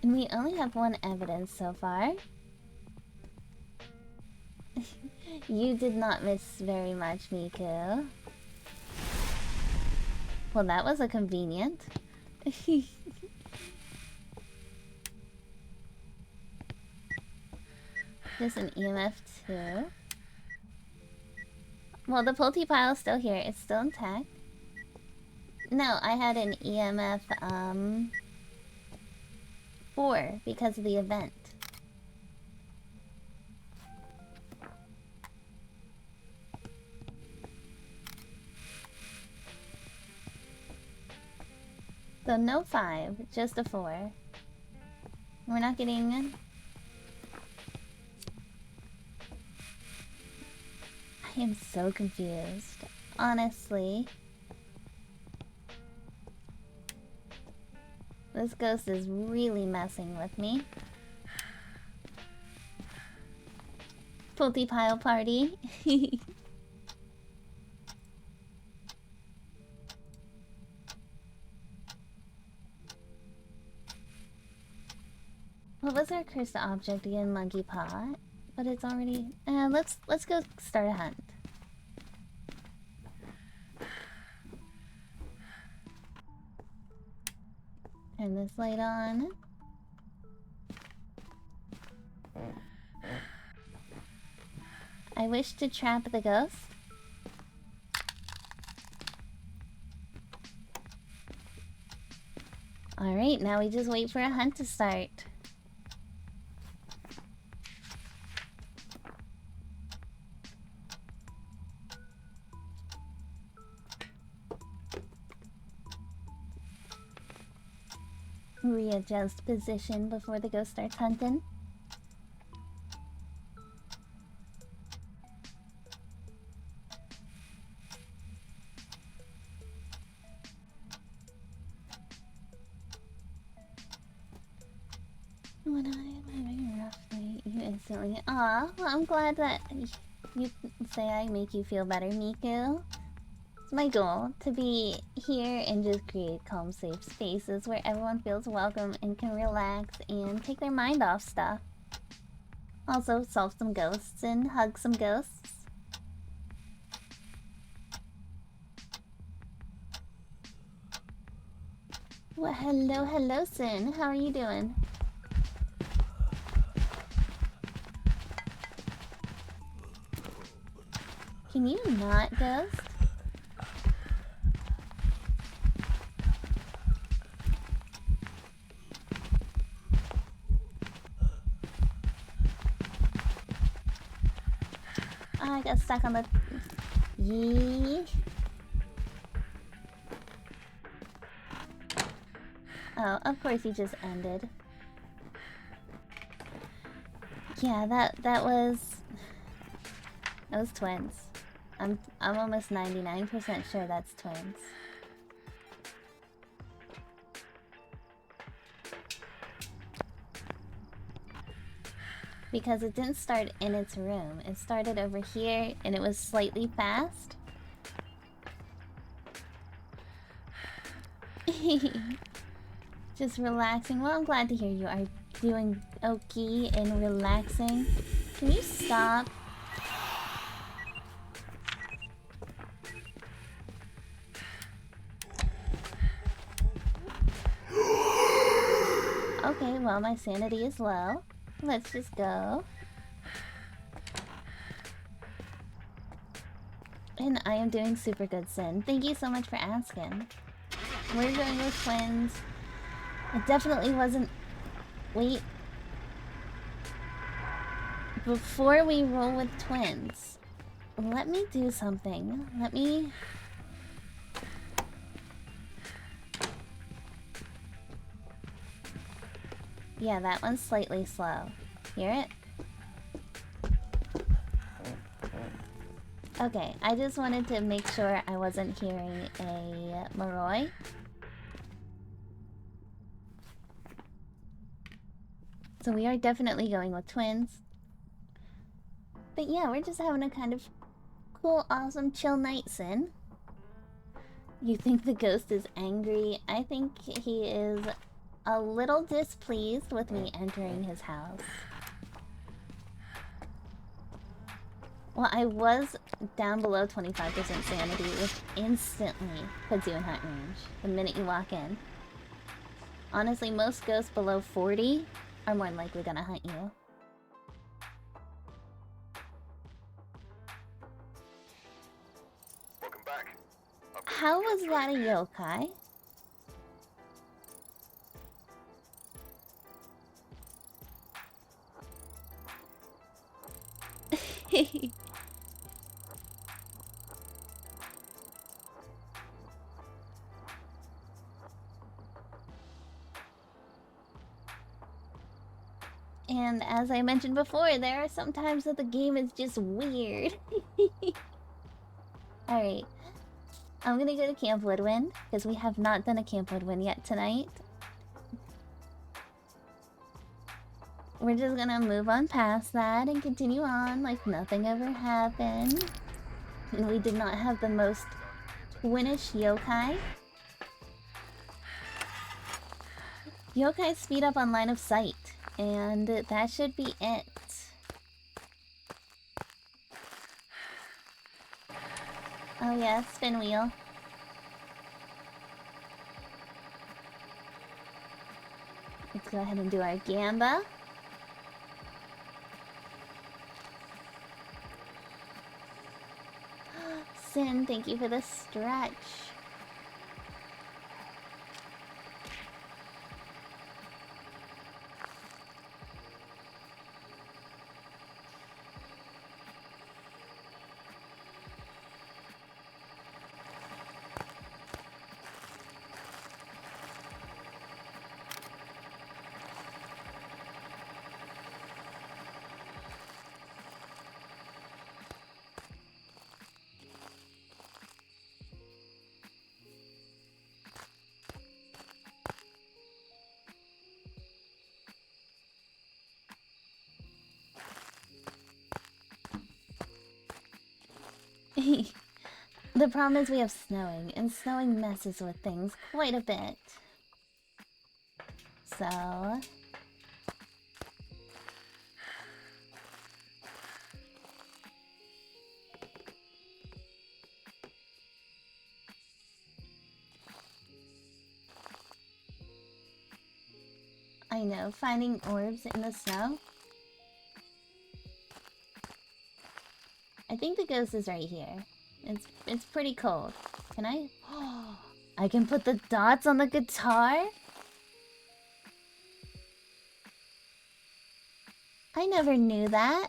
And we only have one evidence so far. You did not miss very much, Miku. Well, that was a convenient. Just an EMF too. Well, the Pulty pile is still here. It's still intact. No, I had an EMF 4 because of the event. So no 5, just a 4. We're not getting... I am so confused. Honestly. This ghost is really messing with me. Pulty pile party. What was our cursed object again? Monkey paw. But it's already... let's go start a hunt. Turn this light on. I wish to trap the ghost. Alright, now we just wait for a hunt to start. Readjust position before the ghost starts hunting. When I am having a rough night, you Instantly. Aw, well, I'm glad that you say I make you feel better, Miku. It's my goal to be here and just create calm, safe spaces where everyone feels welcome and can relax and take their mind off stuff. Also, solve some ghosts and hug some ghosts. Well, hello, Sin. How are you doing? Can you not ghost? Oh, I got stuck on the... Yee. Oh, of course he just ended. Yeah, that was twins. I'm almost 99% sure that's twins. Because it didn't start in its room. It started over here and it was slightly fast. Just relaxing. Well, I'm glad to hear you are doing okay and relaxing. Can you stop? Okay, well, my sanity is low. Let's just go. And I am doing super good, Sin. Thank you so much for asking. We're going with twins. It definitely wasn't... Wait. Before we roll with twins, let me do something. Let me... Yeah, that one's slightly slow. Hear it? Okay, I just wanted to make sure I wasn't hearing a Moroi. So we are definitely going with twins. But yeah, we're just having a kind of cool, awesome, chill night, Sin. You think the ghost is angry? I think he is a little displeased with me entering his house. Well, I was down below 25% sanity, which instantly puts you in hunt range the minute you walk in. Honestly, most ghosts below 40 are more than likely gonna hunt you. Welcome back. How was that a yokai? And as I mentioned before, there are some times that the game is just weird. Alright. I'm gonna go to Camp Woodwind, because we have not done a Camp Woodwind yet tonight. We're just gonna move on past that and continue on like nothing ever happened. And we did not have the most twinish yokai. Yokai speed up on line of sight. And that should be it. Oh yeah, spin wheel. Let's go ahead and do our Gamba. Sin, thank you for the stretch. The problem is we have snowing, and snowing messes with things quite a bit. So... I know, finding orbs in the snow. I think the ghost is right here. It's pretty cold. Can I? Oh, I can put the dots on the guitar? I never knew that.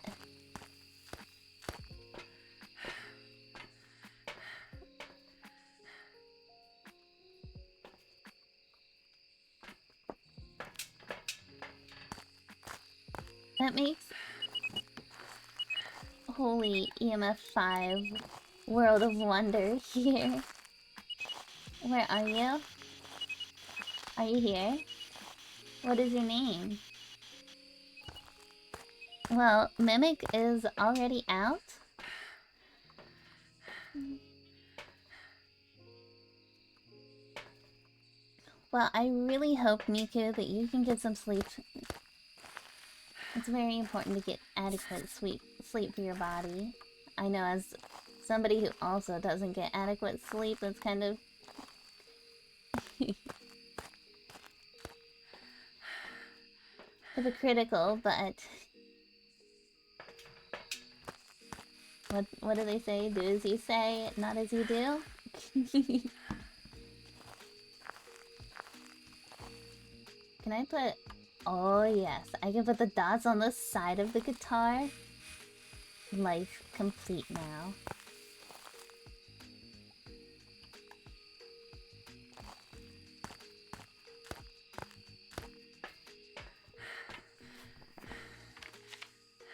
That makes... Holy EMF 5 World of Wonder here. Where are you? Are you here? What is your name? Well, Mimic is already out. Well, I really hope, Miku, that you can get some sleep. It's very important to get adequate sleep for your body. I know, as somebody who also doesn't get adequate sleep, that's kind of... hypocritical, but... What do they say? Do as you say, not as you do? Can I put... Oh yes, I can put the dots on the side of the guitar. Life complete now.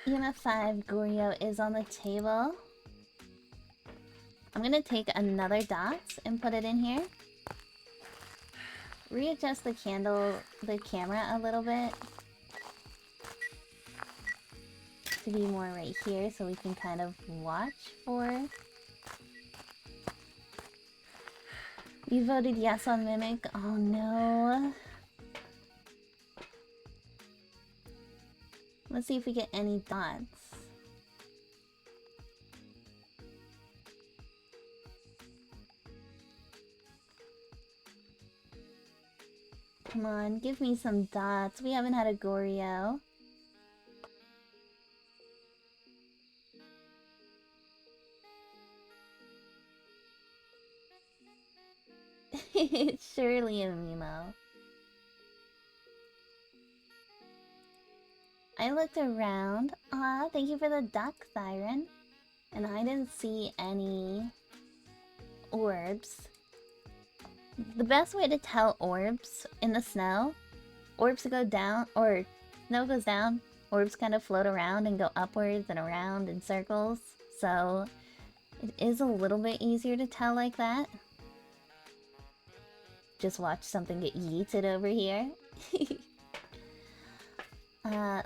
EMF 5 Goryo is on the table. I'm gonna take another dot and put it in here. Readjust the camera a little bit to be more right here so we can kind of watch for... You voted yes on Mimic? Oh no. Let's see if we get any dots. Come on, give me some dots. We haven't had a Goryo. It's surely a Mimo. I looked around. Aw, thank you for the duck, Siren. And I didn't see any orbs. The best way to tell orbs in the snow, orbs go down, or snow goes down, orbs kind of float around and go upwards and around in circles. So it is a little bit easier to tell like that. Just watch something get yeeted over here.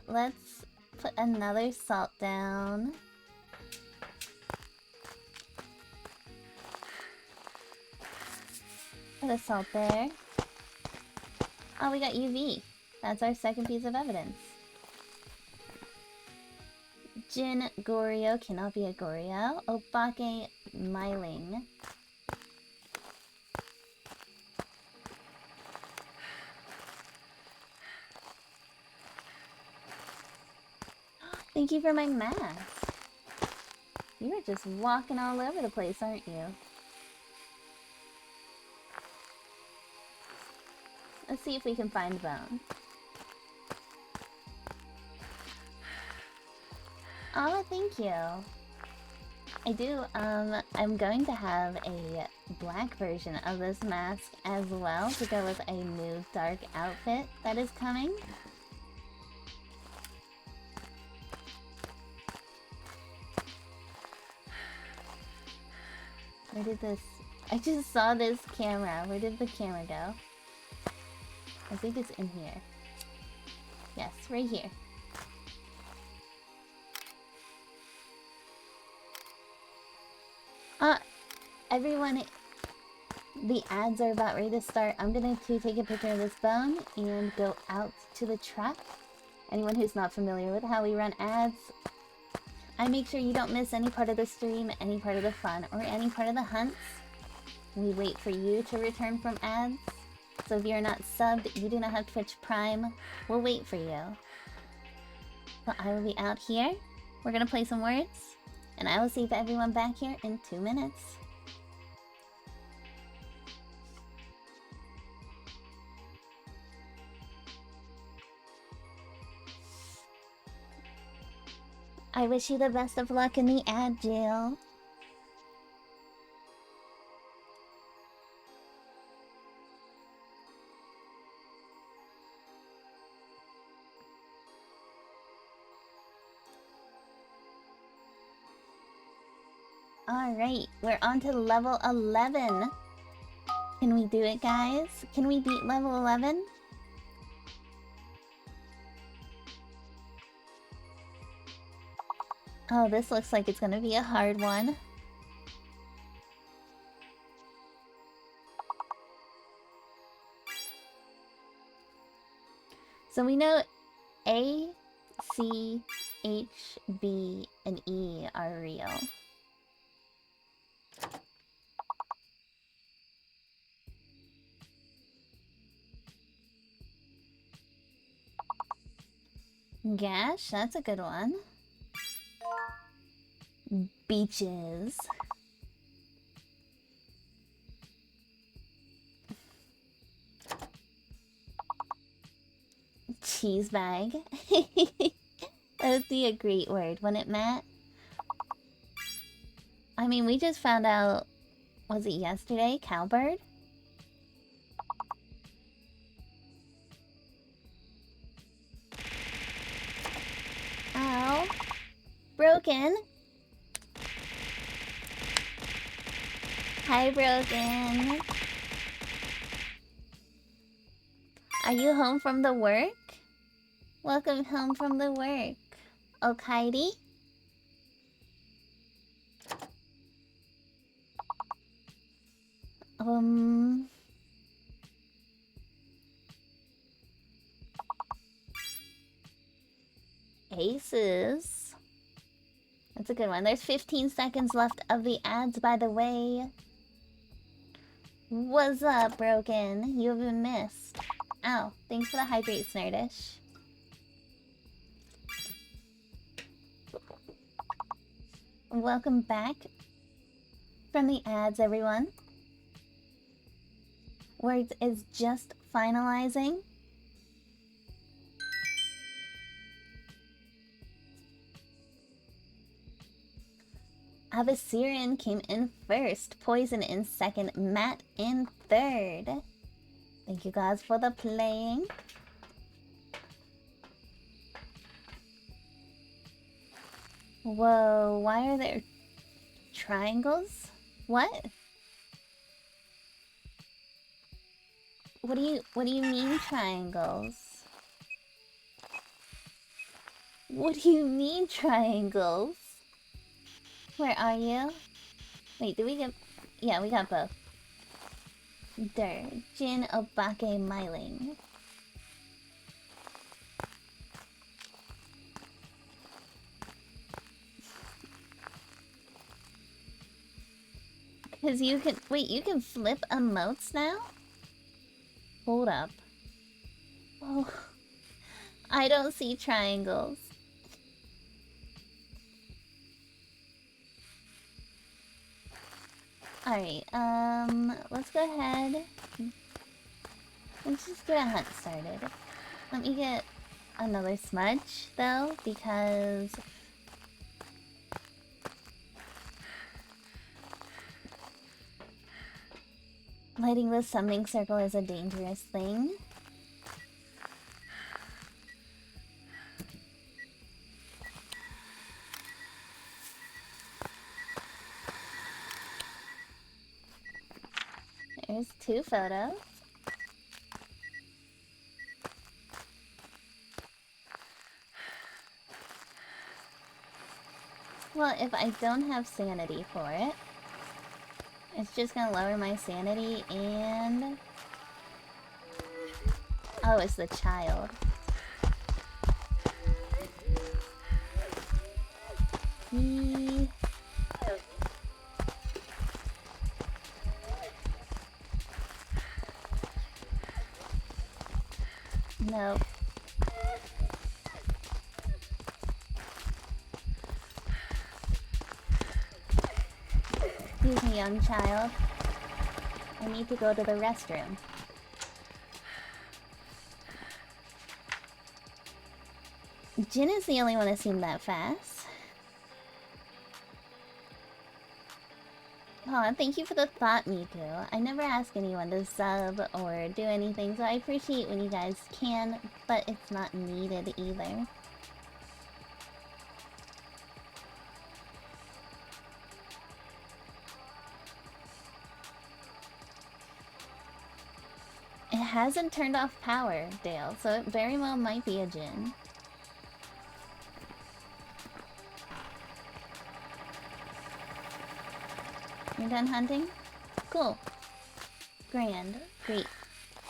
Let's put another salt down. Put a salt there. Oh, we got UV. That's our second piece of evidence. Jin Goryo cannot be a Goryo. Opake Myling. Thank you for my mask. You are just walking all over the place, aren't you? Let's see if we can find bone. Oh, thank you. I do, I'm going to have a black version of this mask as well to go with a new dark outfit that is coming. Where did this... I just saw this camera. Where did the camera go? I think it's in here. Yes, right here. Everyone, the ads are about ready to start. I'm gonna take a picture of this bone and go out to the truck. Anyone who's not familiar with how we run ads, I make sure you don't miss any part of the stream, any part of the fun, or any part of the hunts. We wait for you to return from ads. So if you're not subbed, you do not have Twitch Prime, we'll wait for you. So I will be out here. We're gonna play some words, and I will see everyone back here in 2 minutes. I wish you the best of luck in the ad jail. Alright, we're on to level 11. Can we do it, guys? Can we beat level 11? Oh, this looks like it's gonna be a hard one. So we know A, C, H, B, and E are real. Gash, that's a good one. Beaches. Cheese bag. That would be a great word, wouldn't it, Matt? I mean, we just found out, was it yesterday? Cowbird? Ow. Broken. Hi, Broken. Are you home from the work? Welcome home from the work. Okaidi? Aces. That's a good one. There's 15 seconds left of the ads, by the way. What's up, Broken? You've been missed. Ow. Thanks for the hydrate, Snurdish. Welcome back from the ads, everyone. Words is just finalizing. Avasiran came in first, Poison in second, Matt in third. Thank you guys for the playing. Whoa, why are there triangles? What? What do you mean triangles? What do you mean triangles? Where are you? Wait, did we get... Yeah, we got both. Jin Obake Myling. Because you can... Wait, you can flip emotes now? Hold up. Oh. I don't see triangles. Alright, let's go ahead. Let's just get a hunt started. Let me get another smudge, though, because... lighting the summoning circle is a dangerous thing. There's 2 photos. Well, if I don't have sanity for it, It's just gonna lower my sanity and... Oh, it's the child. He... Nope. Excuse me, young child. I need to go to the restroom. Jin is the only one that seemed that fast. Aw, thank you for the thought, Miku. I never ask anyone to sub or do anything, so I appreciate when you guys can, but it's not needed either. It hasn't turned off power, Dale, so it very well might be a Jin. You're done hunting? Cool. Grand. Great.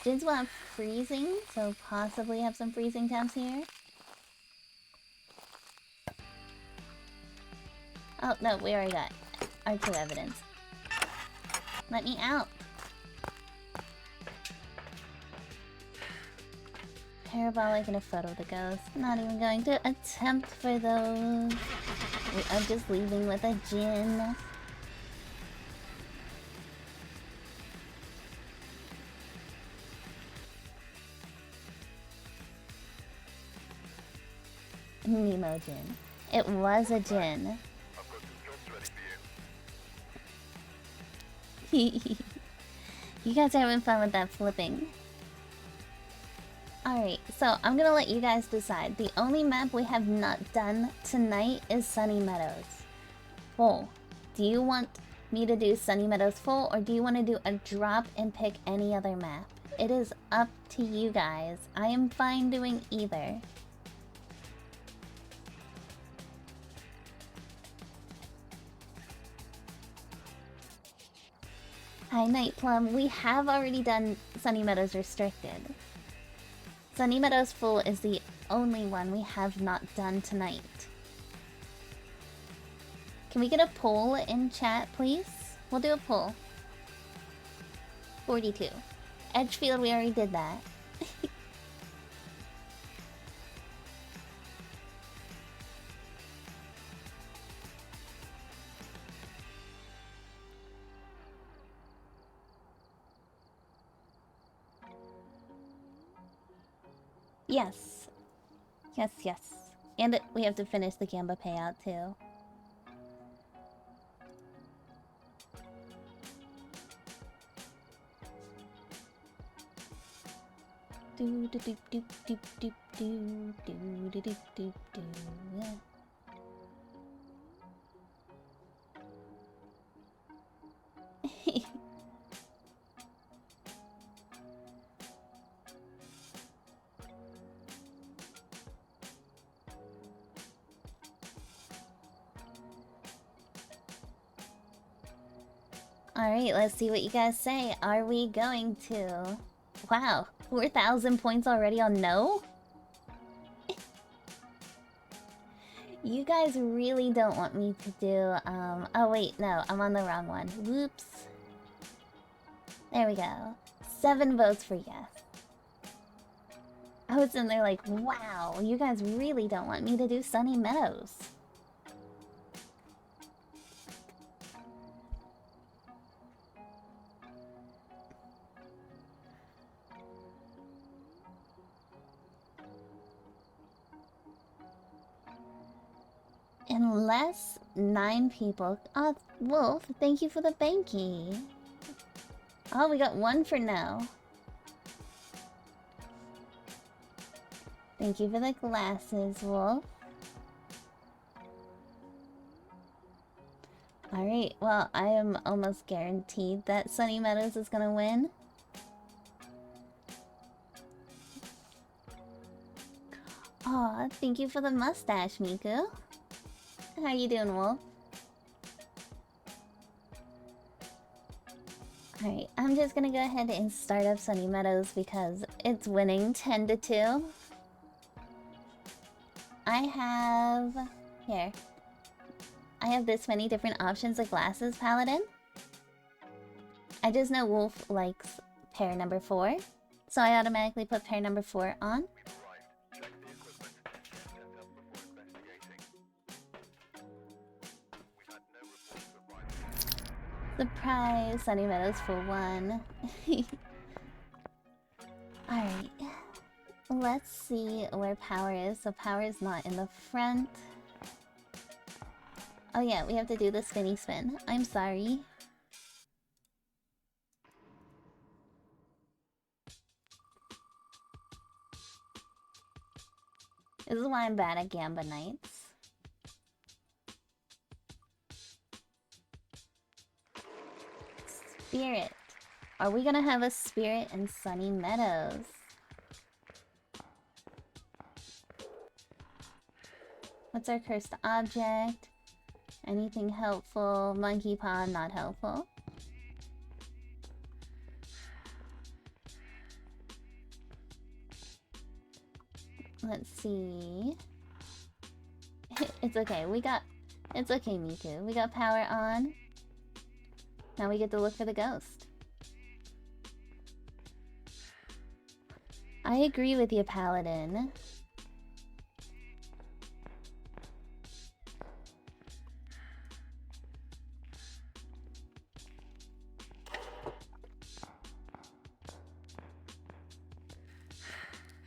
Jins will have freezing, so possibly have some freezing temps here. Oh, no, we already got R2 evidence. Let me out! Parabolic and a photo of the ghost. Not even going to attempt for those. I'm just leaving with a Jin. Nemo Jin. It was a Jin. I've got some jobs ready for you. You guys are having fun with that flipping. Alright, so I'm gonna let you guys decide. The only map we have not done tonight is Sunny Meadows. Full. Do you want me to do Sunny Meadows full, or do you want to do a drop and pick any other map? It is up to you guys. I am fine doing either. Hi, Night Plum. We have already done Sunny Meadows Restricted. Sunny Meadows Full is the only one we have not done tonight. Can we get a poll in chat, please? We'll do a poll. 42. Edgefield, we already did that. Yes. Yes, yes. And we have to finish the Gamba payout, too. Do do do do do do do do do do do do. Alright, let's see what you guys say. Are we going to... Wow, 4,000 points already on no? You guys really don't want me to do, oh wait, no, I'm on the wrong one. Whoops. There we go. 7 votes for yes. I was in there like, wow, you guys really don't want me to do Sunny Meadows. Unless 9 people... Oh, Wolf, thank you for the banky. Oh, we got 1 for no. Thank you for the glasses, Wolf. Alright, well, I am almost guaranteed that Sunny Meadows is gonna win. Aw, thank you for the mustache, Miku. How you doing, Wolf? Alright, I'm just gonna go ahead and start up Sunny Meadows because it's winning 10 to 2. I have... Here. I have this many different options of glasses paladin. I just know Wolf likes pair number 4, so I automatically put pair number 4 on. Check the equipment and set up before investigating. We've had no reports of violence. Surprise! Sunny Meadows for 1. Alright. Let's see where power is. So power is not in the front. Oh yeah, we have to do the spinny spin. I'm sorry. This is why I'm bad at Gamba nights. Spirit. Are we gonna have a spirit in Sunny Meadows? What's our cursed object? Anything helpful? Monkey paw, not helpful. Let's see. It's okay, it's okay, Miku. We got power on. Now we get to look for the ghost. I agree with you, Paladin.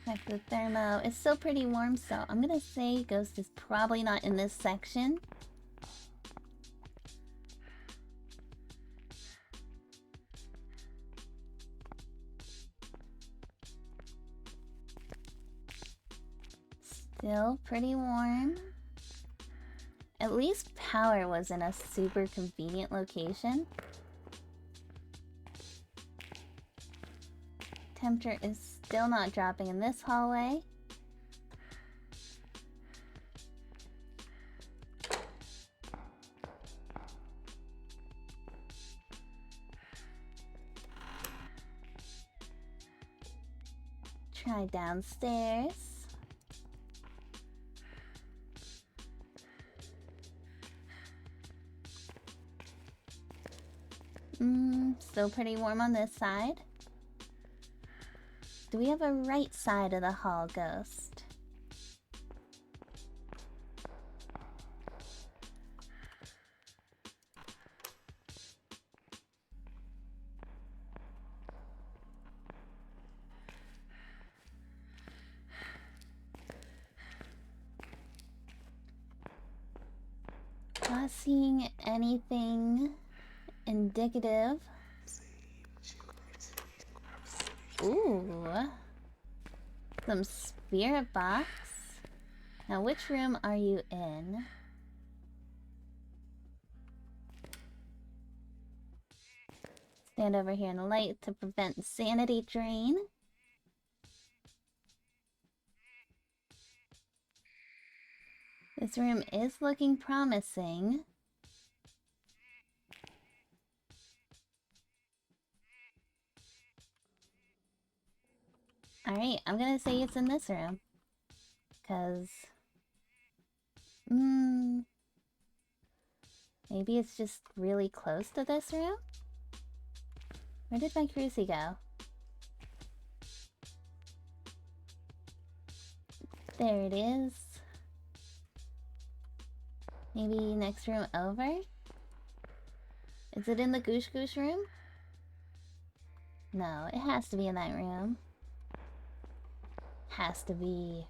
Check the thermo. It's still pretty warm, so I'm gonna say ghost is probably not in this section. Still pretty warm. At least power was in a super convenient location. Temperature is still not dropping in this hallway. Try downstairs. Still pretty warm on this side. Do we have a right side of the hall ghost? Not seeing anything indicative. Ooh. Some spirit box. Now, which room are you in? Stand over here in the light to prevent sanity drain. This room is looking promising. Alright, I'm gonna say it's in this room. Because... maybe it's just really close to this room? Where did my crucie go? There it is. Maybe next room over? Is it in the Goosh Goosh room? No, it has to be in that room. Has to be.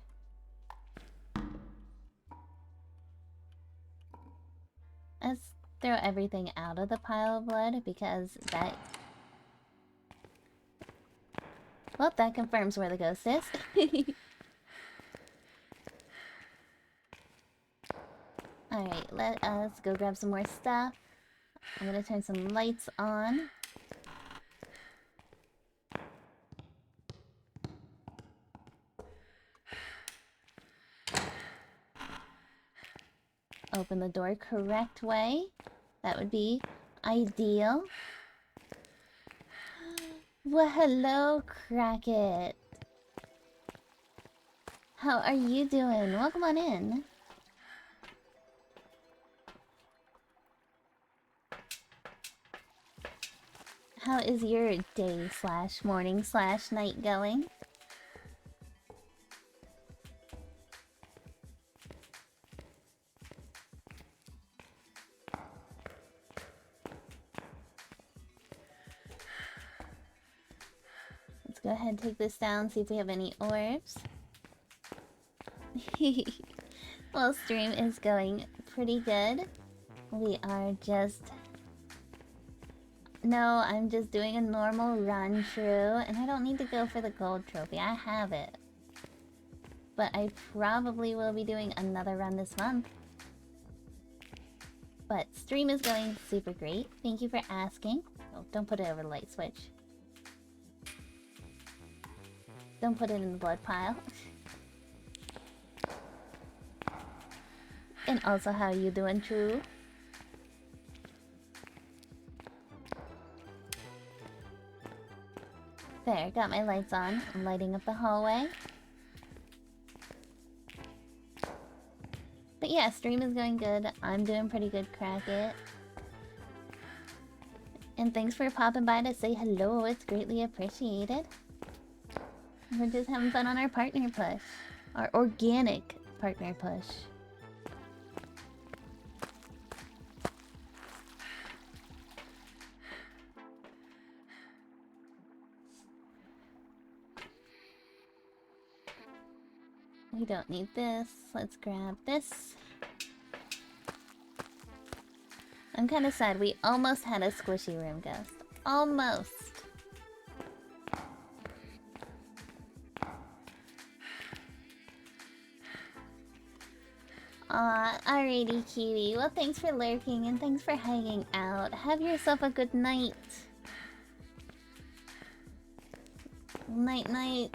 Let's throw everything out of the pile of blood because that... well, that confirms where the ghost is. Alright, let us go grab some more stuff. I'm gonna turn some lights on. Open the door correct way. That would be ideal. Well, hello, Crackit. How are you doing? Welcome on in. How is your day slash morning slash night going? Let's go ahead and take this down, see if we have any orbs. Well, stream is going pretty good. We are just... No, I'm just doing a normal run through, and I don't need to go for the gold trophy. I have it. But I probably will be doing another run this month. But stream is going super great. Thank you for asking. Oh, don't put it over the light switch. Don't put it in the blood pile. And also, how you doing, True? There, got my lights on. I'm lighting up the hallway. But yeah, stream is going good. I'm doing pretty good, Crackit. And thanks for popping by to say hello. It's greatly appreciated. We're just having fun on our partner push. Our organic partner push. We don't need this. Let's grab this. I'm kind of sad. We almost had a squishy room ghost. Almost. Aw, alrighty, Kiwi. Well, thanks for lurking and thanks for hanging out. Have yourself a good night. Night, night.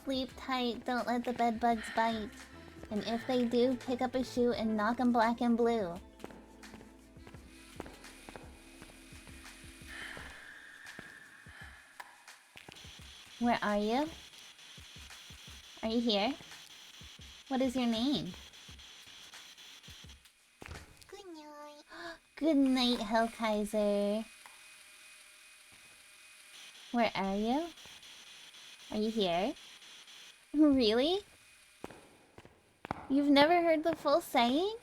Sleep tight, don't let the bed bugs bite. And if they do, pick up a shoe and knock 'em black and blue. Where are you? Are you here? What is your name? Good night. Good night, Hellkaiser. Where are you? Are you here? Really? You've never heard the full saying?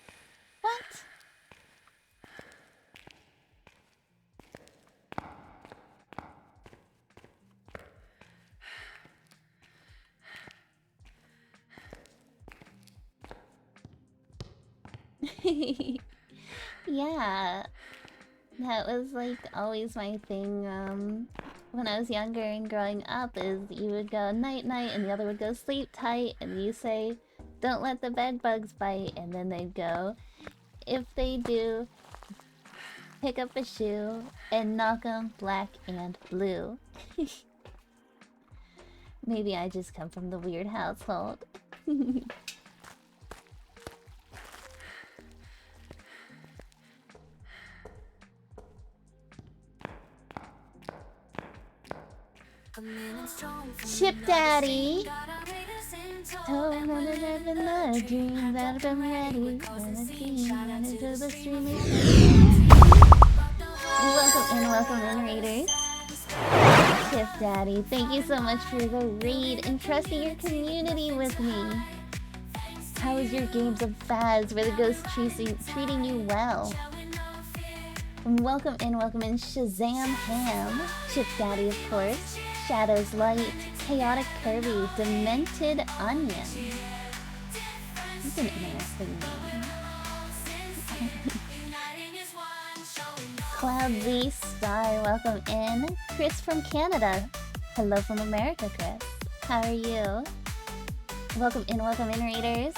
What? Yeah. That was like always my thing, when I was younger and growing up, is you would go night night and the other would go sleep tight, and you say, don't let the bed bugs bite, and then they'd go, if they do, pick up a shoe and knock 'em black and blue. Maybe I just come from the weird household. Chip Daddy. Told me to live in the dream that I've been ready. When I came into the streaming. Welcome in, raiders. Chip Daddy, thank you so much for the raid and trusting your community with me. How is your games of Phas? Were the ghosts treating you well? And welcome in, Shazam Ham, Chip Daddy, of course. Shadows Light, Chaotic Kirby, Demented Onion. That's an interesting name. Cloud Z Star, welcome in. Chris from Canada. Hello from America, Chris. How are you? Welcome in, raiders.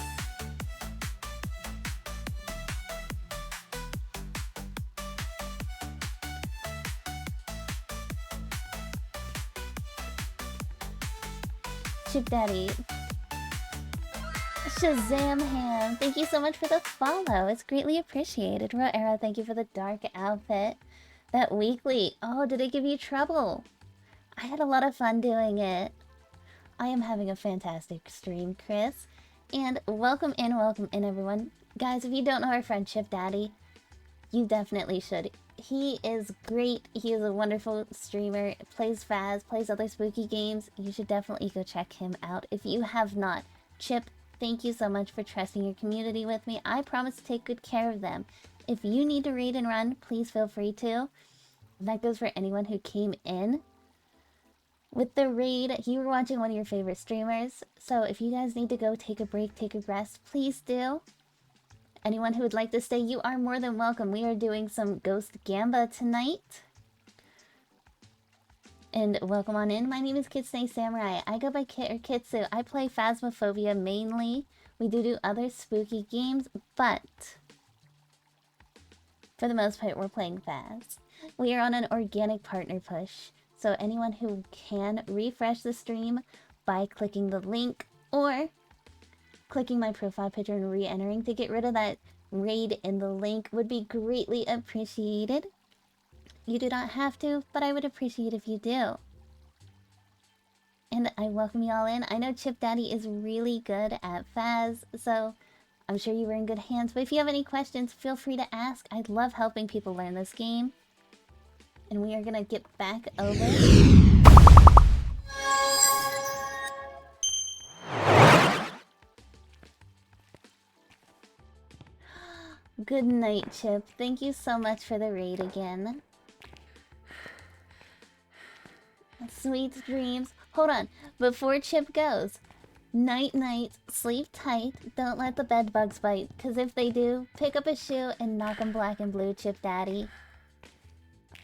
Chip Daddy. Shazam Ham, thank you so much for the follow. It's greatly appreciated. Raw Era, thank you for the dark outfit. That weekly. Oh, did it give you trouble? I had a lot of fun doing it. I am having a fantastic stream, Chris. And welcome in, everyone. Guys, if you don't know our friend Chip Daddy, you definitely should. He is great. He is a wonderful streamer. Plays Phas, plays other spooky games. You should definitely go check him out if you have not. Chip, thank you so much for trusting your community with me. I promise to take good care of them. If you need to raid and run, please feel free to. That goes for anyone who came in with the raid. You were watching one of your favorite streamers. So if you guys need to go take a break, take a rest, please do. Anyone who would like to stay, you are more than welcome. We are doing some Ghost Gamba tonight. And welcome on in. My name is Kitsune Samurai. I go by Kit or Kitsu. I play Phasmophobia mainly. We do other spooky games, but for the most part, we're playing Phas. We are on an organic partner push. So anyone who can refresh the stream by clicking the link or clicking my profile picture and re-entering to get rid of that raid in the link would be greatly appreciated. You do not have to, but I would appreciate if you do. And I welcome you all in. I know Chip Daddy is really good at Phas, so I'm sure you were in good hands. But if you have any questions, feel free to ask. I love helping people learn this game. And we are gonna get back over. Good night, Chip. Thank you so much for the raid again. Sweet dreams. Hold on. Before Chip goes, night night, sleep tight, don't let the bed bugs bite. Because if they do, pick up a shoe and knock them black and blue, Chip Daddy.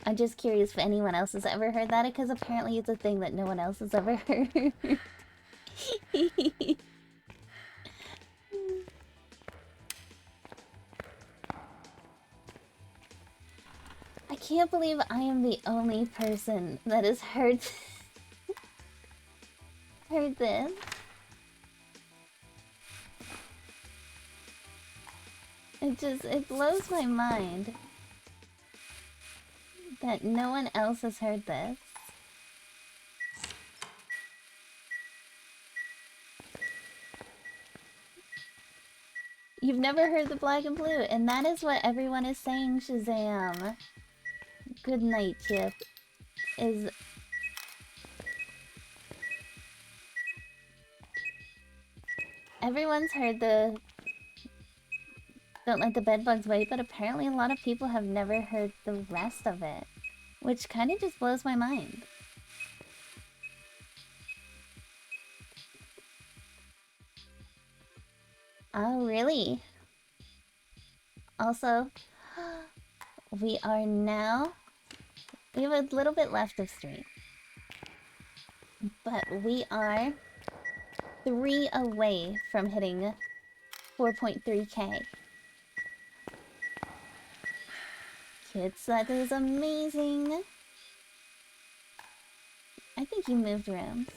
I'm just curious if anyone else has ever heard that, because apparently it's a thing that no one else has ever heard. I can't believe I am the only person that has heard this. It blows my mind that no one else has heard this. You've never heard the black and blue, and that is what everyone is saying, Shazam. Good night, Chip. Everyone's heard the don't let the bedbugs wait, but apparently a lot of people have never heard the rest of it, which kind of just blows my mind. Oh, really? Also, we have a little bit left of stream, but we are 3 away from hitting 4.3k. Kids, that is amazing. I think you moved rooms.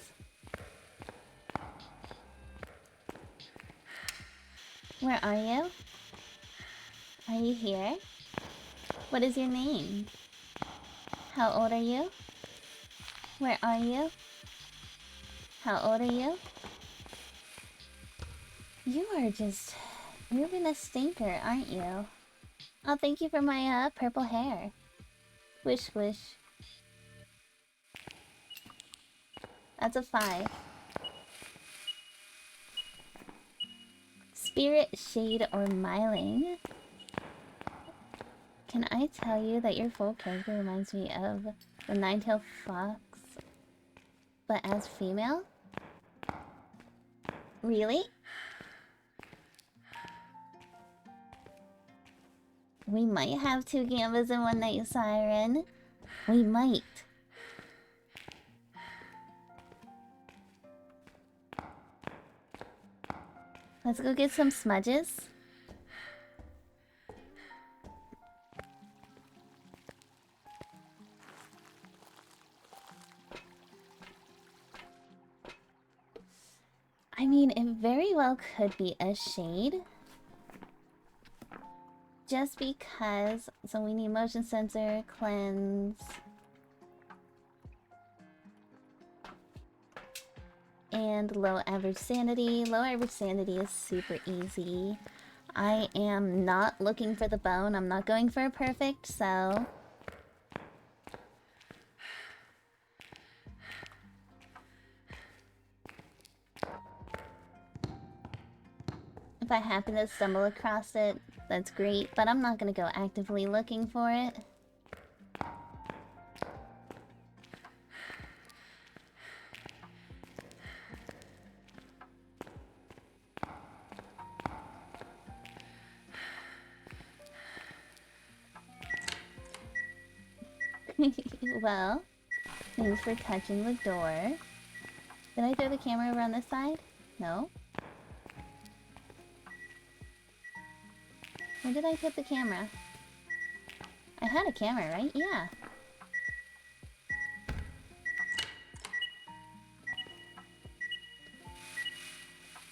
Where are you? Are you here? What is your name? How old are you? Where are you? How old are you? You are just moving a stinker, aren't you? Oh, thank you for my purple hair. Squish squish. That's a 5. Spirit, Shade, or Myling? Can I tell you that your full character reminds me of the Nine-Tailed Fox, but as female? Really? We might have 2 Gambas in one night, Siren. We might. Let's go get some smudges. I mean, it very well could be a shade. Just because... So we need motion sensor, cleanse... and low average sanity. Low average sanity is super easy. I am not looking for the bone. I'm not going for a perfect, so... If I happen to stumble across it, that's great, but I'm not gonna go actively looking for it. Well, thanks for touching the door. Did I throw the camera over on this side? No? Where did I put the camera? I had a camera, right? Yeah.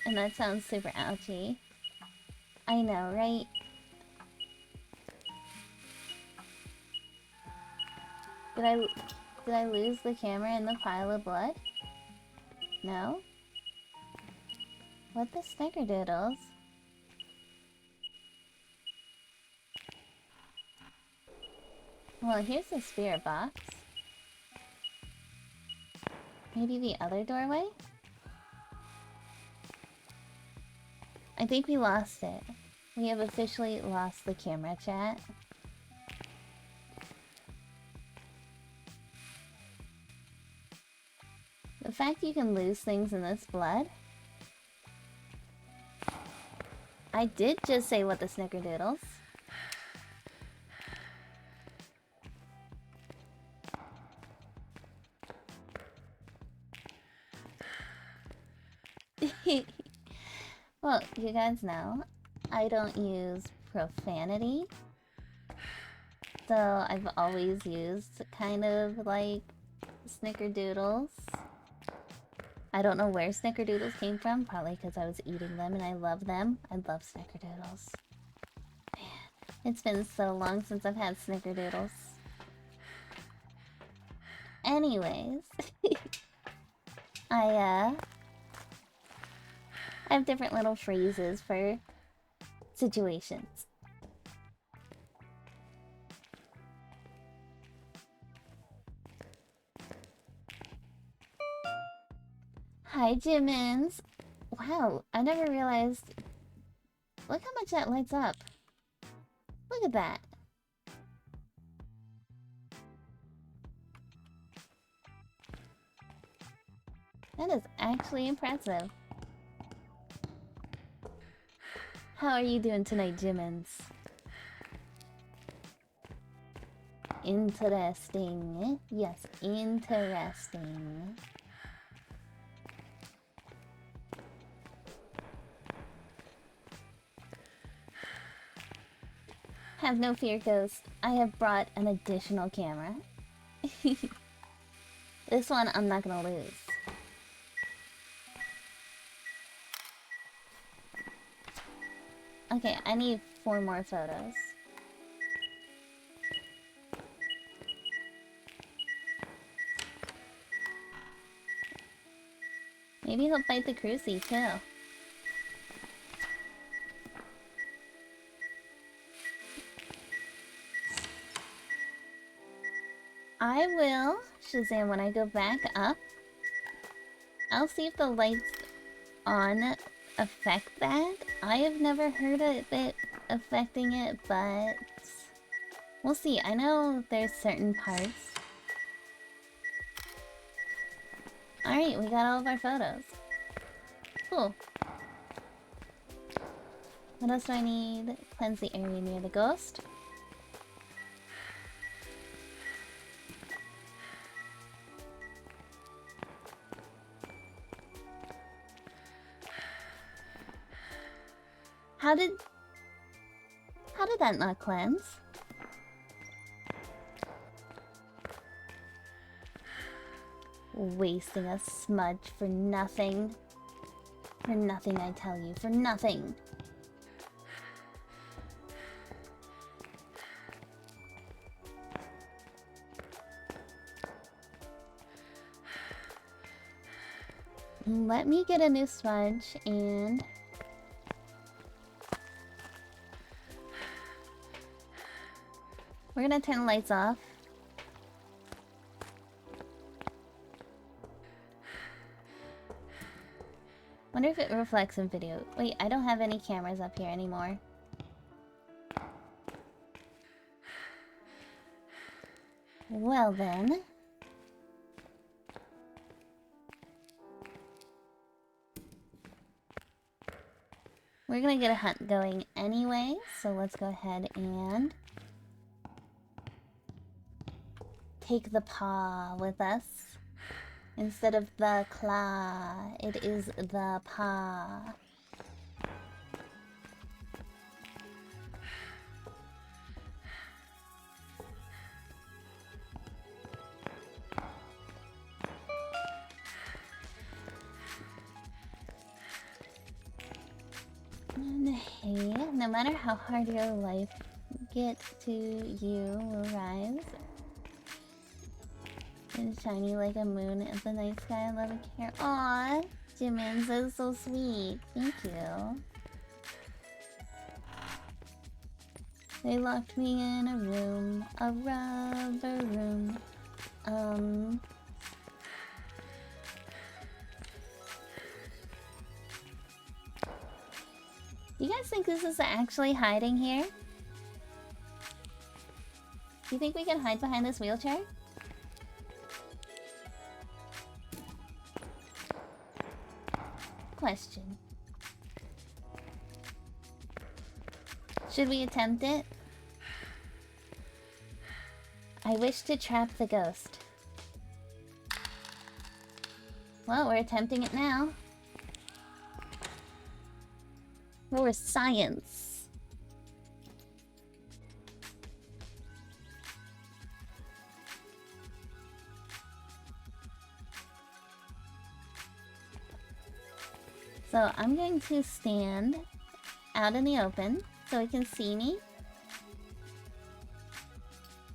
And that sounds super ouchy. I know, right? Did I lose the camera in the pile of blood? No? What the snickerdoodles? Well, here's the spirit box. Maybe the other doorway? I think we lost it. We have officially lost the camera, chat. The fact you can lose things in this blood? I did just say what the snickerdoodles. Well, you guys know, I don't use profanity. So I've always used kind of like snickerdoodles. I don't know where snickerdoodles came from, probably because I was eating them and I love them. I love snickerdoodles. Man, it's been so long since I've had snickerdoodles. Anyways, I have different little phrases for situations. Hi, Jimmins. Wow, I never realized. Look how much that lights up. Look at that. That is actually impressive. How are you doing tonight, Jimmins? Interesting. Yes, interesting. Have no fear, Ghost. I have brought an additional camera. This one I'm not gonna lose. Okay, I need 4 more photos. Maybe he'll fight the Crucie too. I will Shazam when I go back up. I'll see if the lights on affect that. I have never heard of it affecting it, but we'll see. I know there's certain parts. Alright, we got all of our photos. Cool. What else do I need? Cleanse the area near the ghost. How did that not cleanse? Wasting a smudge for nothing. For nothing, I tell you. For nothing. Let me get a new smudge and... we're gonna turn the lights off. Wonder if it reflects in video. Wait, I don't have any cameras up here anymore. Well then... we're gonna get a hunt going anyway, so let's go ahead and... take the paw with us. Instead of the claw, it is the paw. And hey, no matter how hard your life gets to you will rise. And shiny like a moon in the night sky. I love and care. Aww, Jimin, that's so sweet. Thank you. They locked me in a room, a rubber room. Do you guys think this is actually hiding here? Do you think we can hide behind this wheelchair? Question. Should we attempt it? I wish to trap the ghost. Well, we're attempting it now. We're science. So I'm going to stand out in the open so he can see me.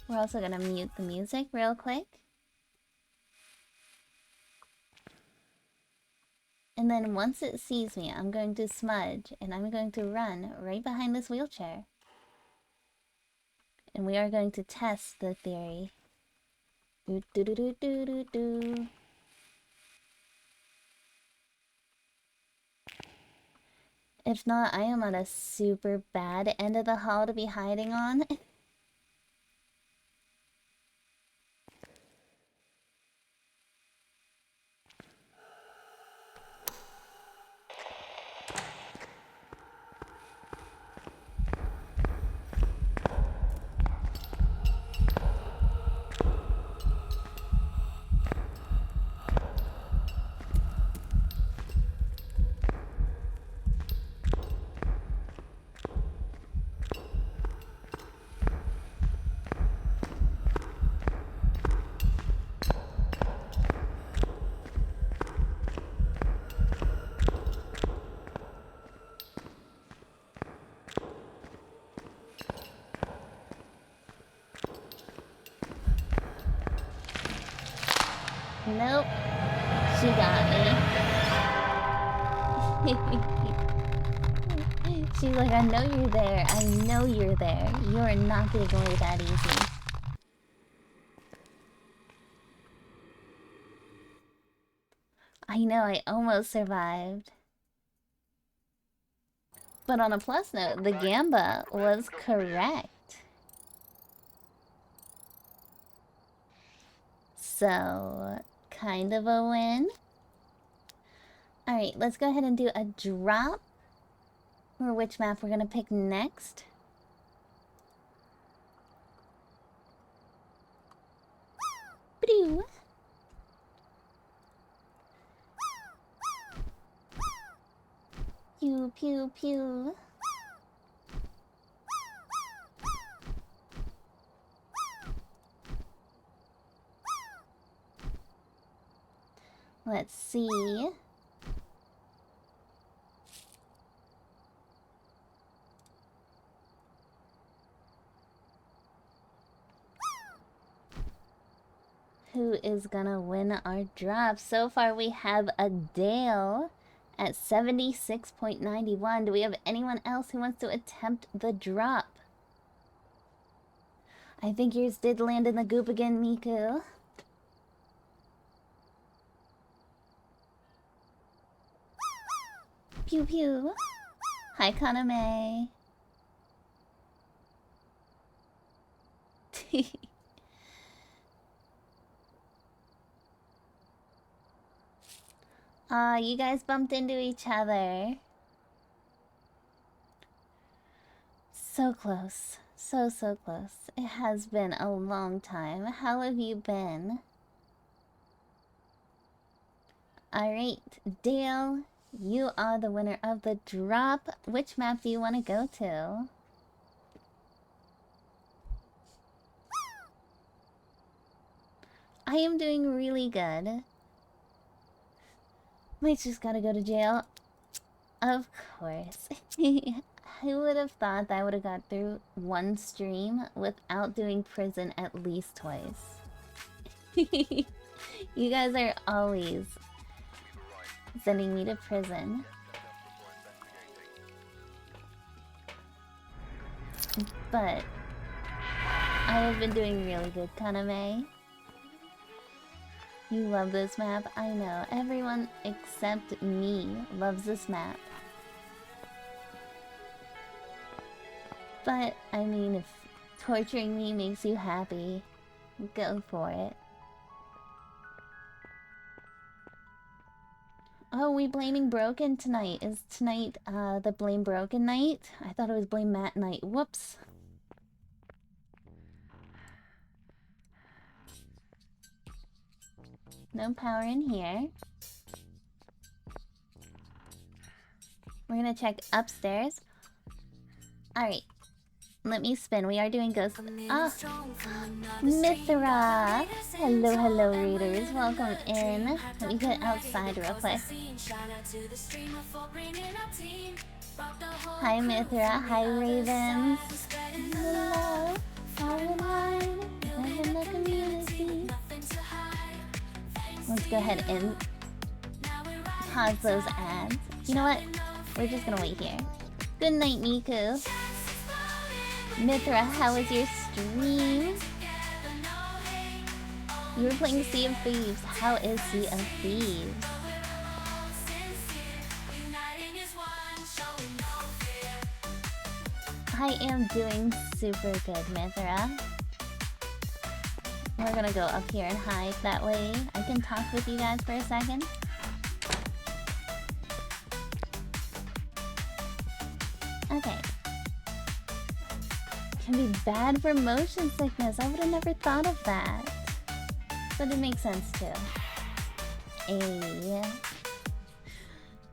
We're also gonna mute the music real quick. And then once it sees me, I'm going to smudge and I'm going to run right behind this wheelchair. And we are going to test the theory. Do do do do do do do. If not, I am on a super bad end of the hall to be hiding on. Nope. She got me. She's like, I know you're there. I know you're there. You are not getting away that easy. I know, I almost survived. But on a plus note, the Gamba was correct. So, kind of a win. Alright, let's go ahead and do a drop. Or which map we're gonna pick next. Pew! Pew pew pew. Let's see. who is gonna win our drop. So far we have Adele at 76.91. Do we have anyone else who wants to attempt the drop? I think yours did land in the goop again, Miku. Pew pew. Hi, Kaname. Aw, you guys bumped into each other. So close. So close. It has been a long time. How have you been? Alright, Dale, you are the winner of the drop. Which map do you want to go to? I am doing really good. Mike's just gotta go to jail. Of course. Who would have thought that I would have got through one stream without doing prison at least twice? You guys are always sending me to prison. But I have been doing really good, Kaname. You love this map? I know. Everyone except me loves this map. But, I mean, if torturing me makes you happy, go for it. Oh, we blaming Broken tonight. Is tonight, the Blame Broken night? I thought it was Blame Matt night. Whoops. No power in here. We're gonna check upstairs. Alright. Let me spin. We are doing ghosts. Ah! Mithra! Hello, readers. Welcome in. Let me get outside real quick. Hi, Mithra. Hi, Ravens. Hello. In the community. Let's go ahead and pause those ads. You know what? We're just gonna wait here. Good night, Miku. Mithra, how was your stream? You were playing Sea of Thieves. How is Sea of Thieves? I am doing super good, Mithra. We're gonna go up here and hide. That way I can talk with you guys for a second. Okay. Can be bad for motion sickness. I would have never thought of that. But it makes sense too.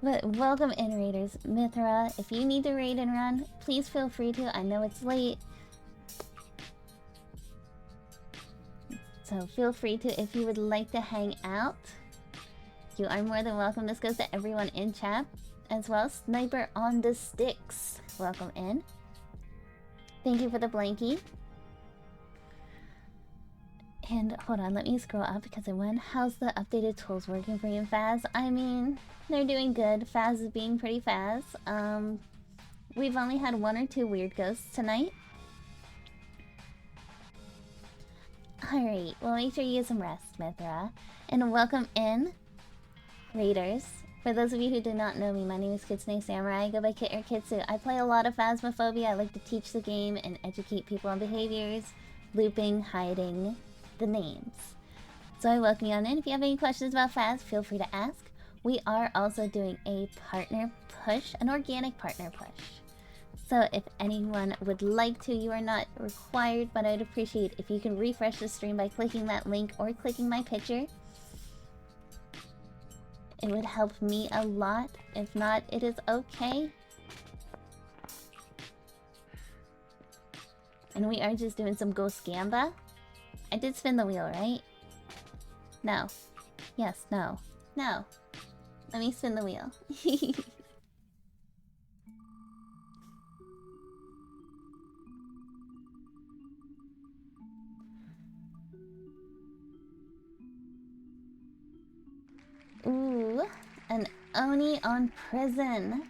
But welcome in, raiders. Mithra, if you need to raid and run, please feel free to. I know it's late. So feel free to if you would like to hang out. You are more than welcome. This goes to everyone in chat as well. Sniper on the sticks. Welcome in. Thank you for the blankie. And hold on, let me scroll up because I went. How's the updated tools working for you, Faz? I mean, they're doing good. Faz is being pretty Faz. We've only had 1 or 2 weird ghosts tonight. Alright, well make sure you get some rest, Mithra. And welcome in, raiders. For those of you who do not know me, my name is Kitsune Samurai. I go by Kit or Kitsu. I play a lot of Phasmophobia. I like to teach the game and educate people on behaviors, looping, hiding, the names. So I welcome you on in. If you have any questions about Phas, feel free to ask. We are also doing a partner push, an organic partner push. So if anyone would like to, you are not required, but I'd appreciate if you can refresh the stream by clicking that link or clicking my picture. It would help me a lot. If not, it is okay. And we are just doing some Ghost Gamba. I did spin the wheel, right? No. Yes, no. No. Let me spin the wheel. Oni on prison.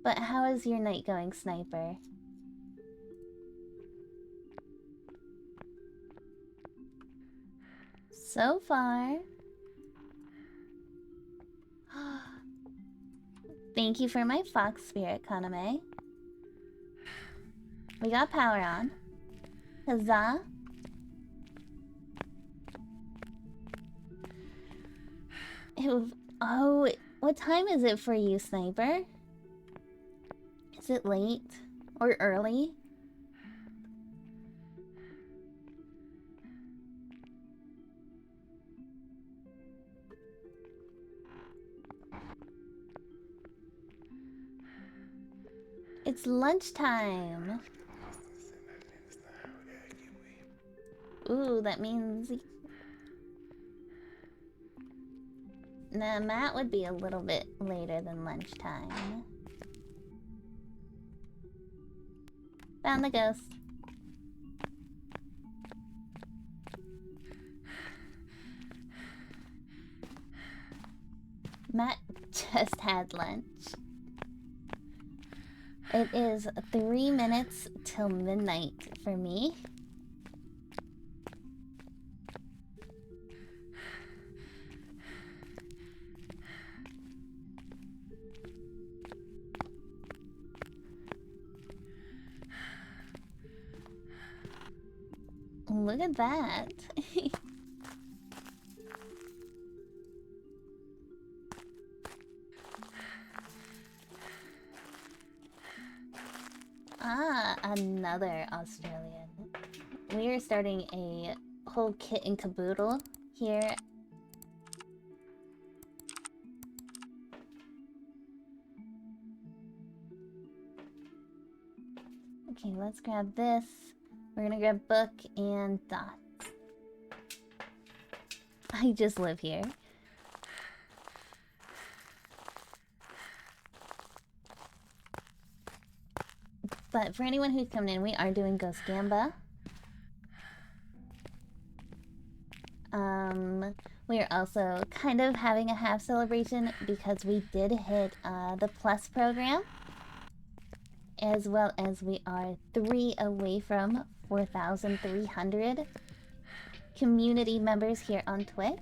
But how is your night going, Sniper? So far. Thank you for my fox spirit, Kaname. We got power on. Huzzah. Oh, what time is it for you, Sniper? Is it late or early? It's lunchtime. Ooh, that means... Nah, Matt would be a little bit later than lunchtime. Found the ghost. Matt just had lunch. It is 3 minutes till midnight for me. Look at that. Ah, another Australian. We are starting a whole kit and caboodle here. Okay, let's grab this. We're gonna grab book and dots. I just live here. But for anyone who's coming in, we are doing Ghost Gamba. We are also kind of having a half celebration because we did hit the Plus program. As well as we are 3 away from 4,300 community members here on Twitch.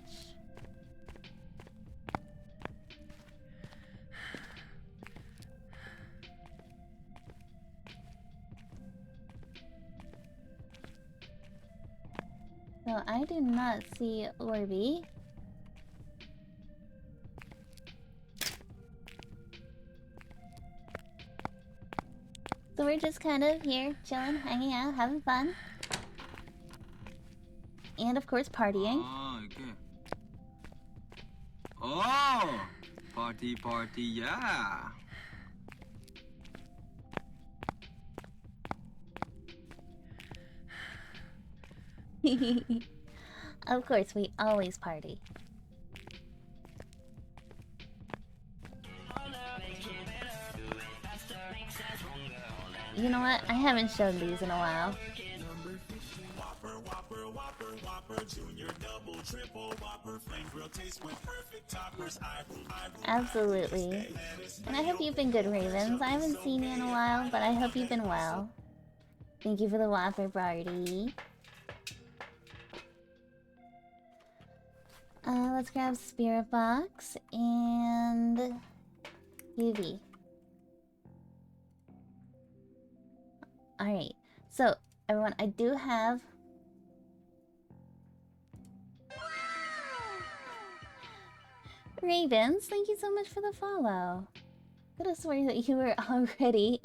So I do not see Orby. So we're just kind of here, chilling, hanging out, having fun. And of course, partying. Oh, okay. Oh! Party, party, yeah! Of course, we always party. You know what? I haven't shown these in a while. Absolutely. And I hope you've been good, Ravens. I haven't seen you in a while, but I hope you've been well. Thank you for the Whopper party. Let's grab Spirit Box and UV. Alright, so everyone, I do have Ravens, thank you so much for the follow. Could have sworn that you were already.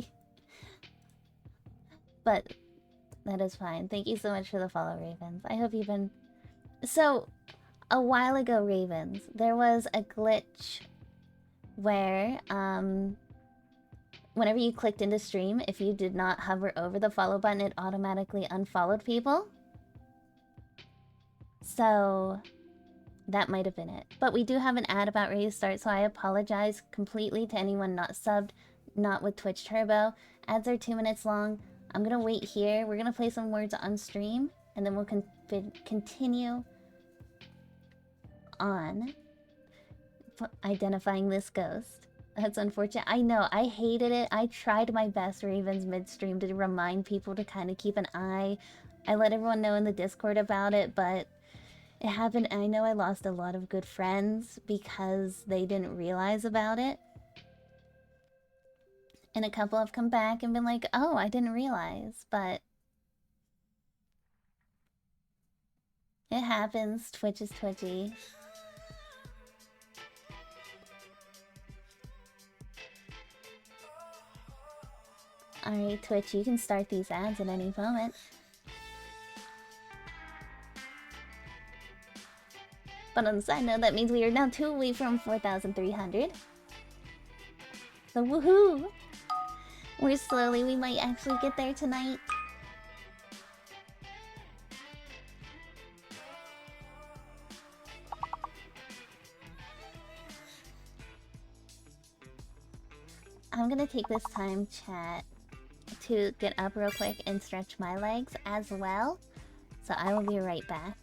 But that is fine. Thank you so much for the follow, Ravens. I hope you've been... So, a while ago, Ravens, there was a glitch where, whenever you clicked into stream, if you did not hover over the follow button, it automatically unfollowed people. So, that might have been it. But we do have an ad about ready to start, so I apologize completely to anyone not subbed. not with Twitch Turbo. Ads are 2 minutes long. I'm gonna wait here. We're gonna play some words on stream, and then we'll continue on identifying this ghost. That's unfortunate. I know, I hated it. I tried my best, Ravens, midstream to remind people to kind of keep an eye. I let everyone know in the Discord about it, but it happened. I know I lost a lot of good friends because they didn't realize about it. And a couple have come back and been like, oh, I didn't realize, but it happens. Twitch is twitchy. Alright, Twitch, you can start these ads at any moment. But on the side note, that means we are now 2 away from 4,300. So woohoo! We're slowly, we might actually get there tonight. I'm gonna take this time, chat, to get up real quick and stretch my legs as well. So I will be right back.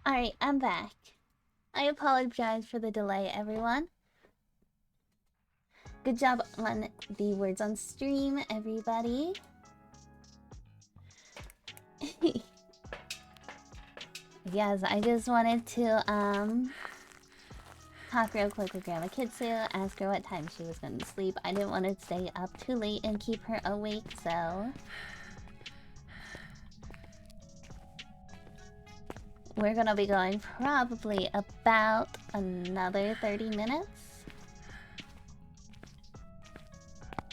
Alright, I'm back. I apologize for the delay, everyone. Good job on the words on stream, everybody. Yes, I just wanted to talk real quick with Grandma Kitsu, ask her what time she was going to sleep. I didn't want to stay up too late and keep her awake, so we're gonna be going probably about another 30 minutes.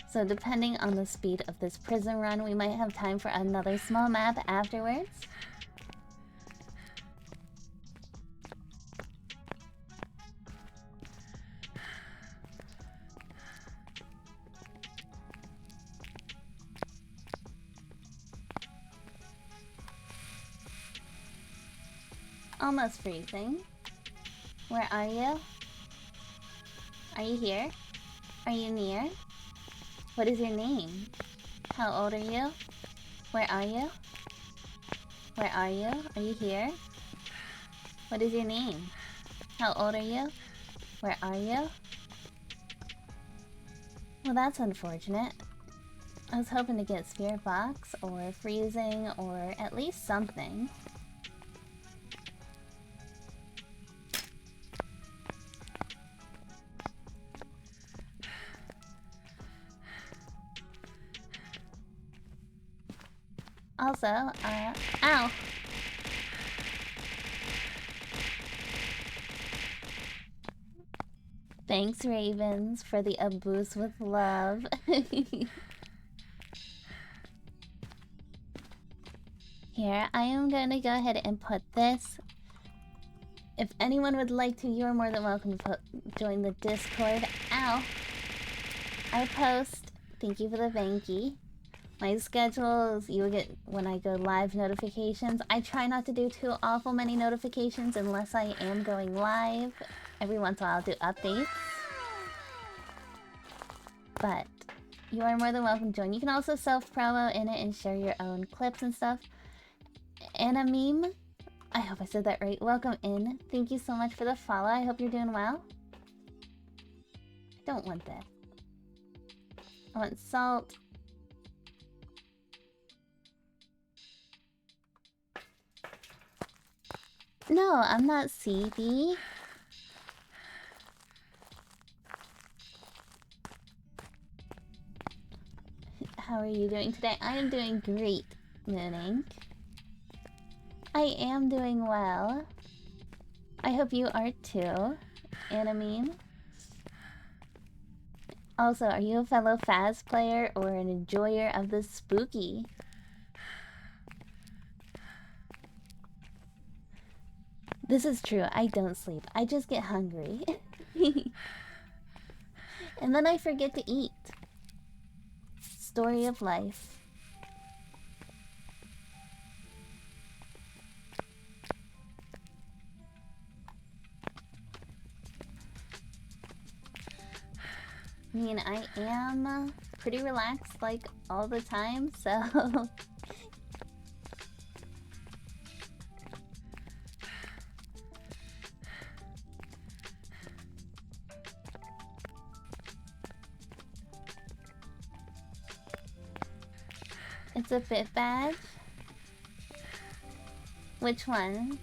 So depending on the speed of this prison run, we might have time for another small map afterwards. Almost freezing. Where are you? Are you here? Are you near? What is your name? How old are you? Where are you? Where are you? Are you here? What is your name? How old are you? Where are you? Well, that's unfortunate. I was hoping to get Spirit Box or freezing or at least something. Also, ow! Thanks, Ravens, for the boost with love. Here, I am going to go ahead and put this. If anyone would like to, you are more than welcome to join the Discord. Ow! I post. Thank you for the Vanky. My schedules, you will get when I go live notifications. I try not to do too awful many notifications unless I am going live. Every once in a while I'll do updates. But you are more than welcome to join. You can also self-promo in it and share your own clips and stuff. Anna Meme, I hope I said that right. Welcome in. Thank you so much for the follow. I hope you're doing well. I don't want this. I want salt. No, I'm not seedy. How are you doing today? I am doing great, Mooning. I am doing well. I hope you are too, Animeme. Also, are you a fellow Phas player or an enjoyer of the spooky? This is true, I don't sleep. I just get hungry. And then I forget to eat. Story of life. I mean, I am pretty relaxed, like, all the time, so... It's a fit badge? Which one?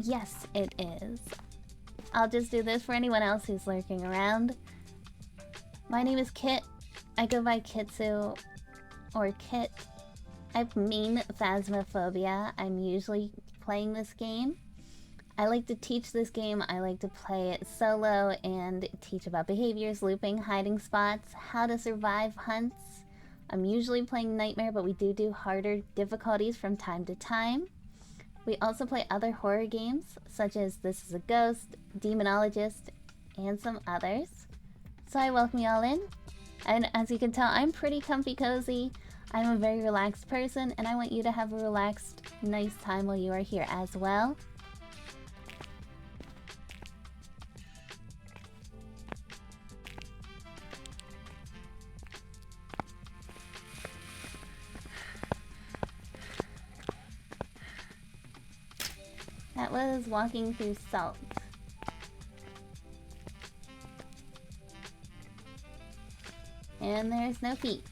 Yes, it is. I'll just do this for anyone else who's lurking around. My name is Kit. I go by Kitsu or Kit. I mean Phasmophobia. I'm usually playing this game. I like to teach this game. I like to play it solo and teach about behaviors, looping, hiding spots, how to survive hunts. I'm usually playing Nightmare, but we do harder difficulties from time to time. We also play other horror games, such as This is a Ghost, Demonologist, and some others. So I welcome you all in. And as you can tell, I'm pretty comfy cozy. I'm a very relaxed person, and I want you to have a relaxed, nice time while you are here as well. That was walking through salt. And there's no feet.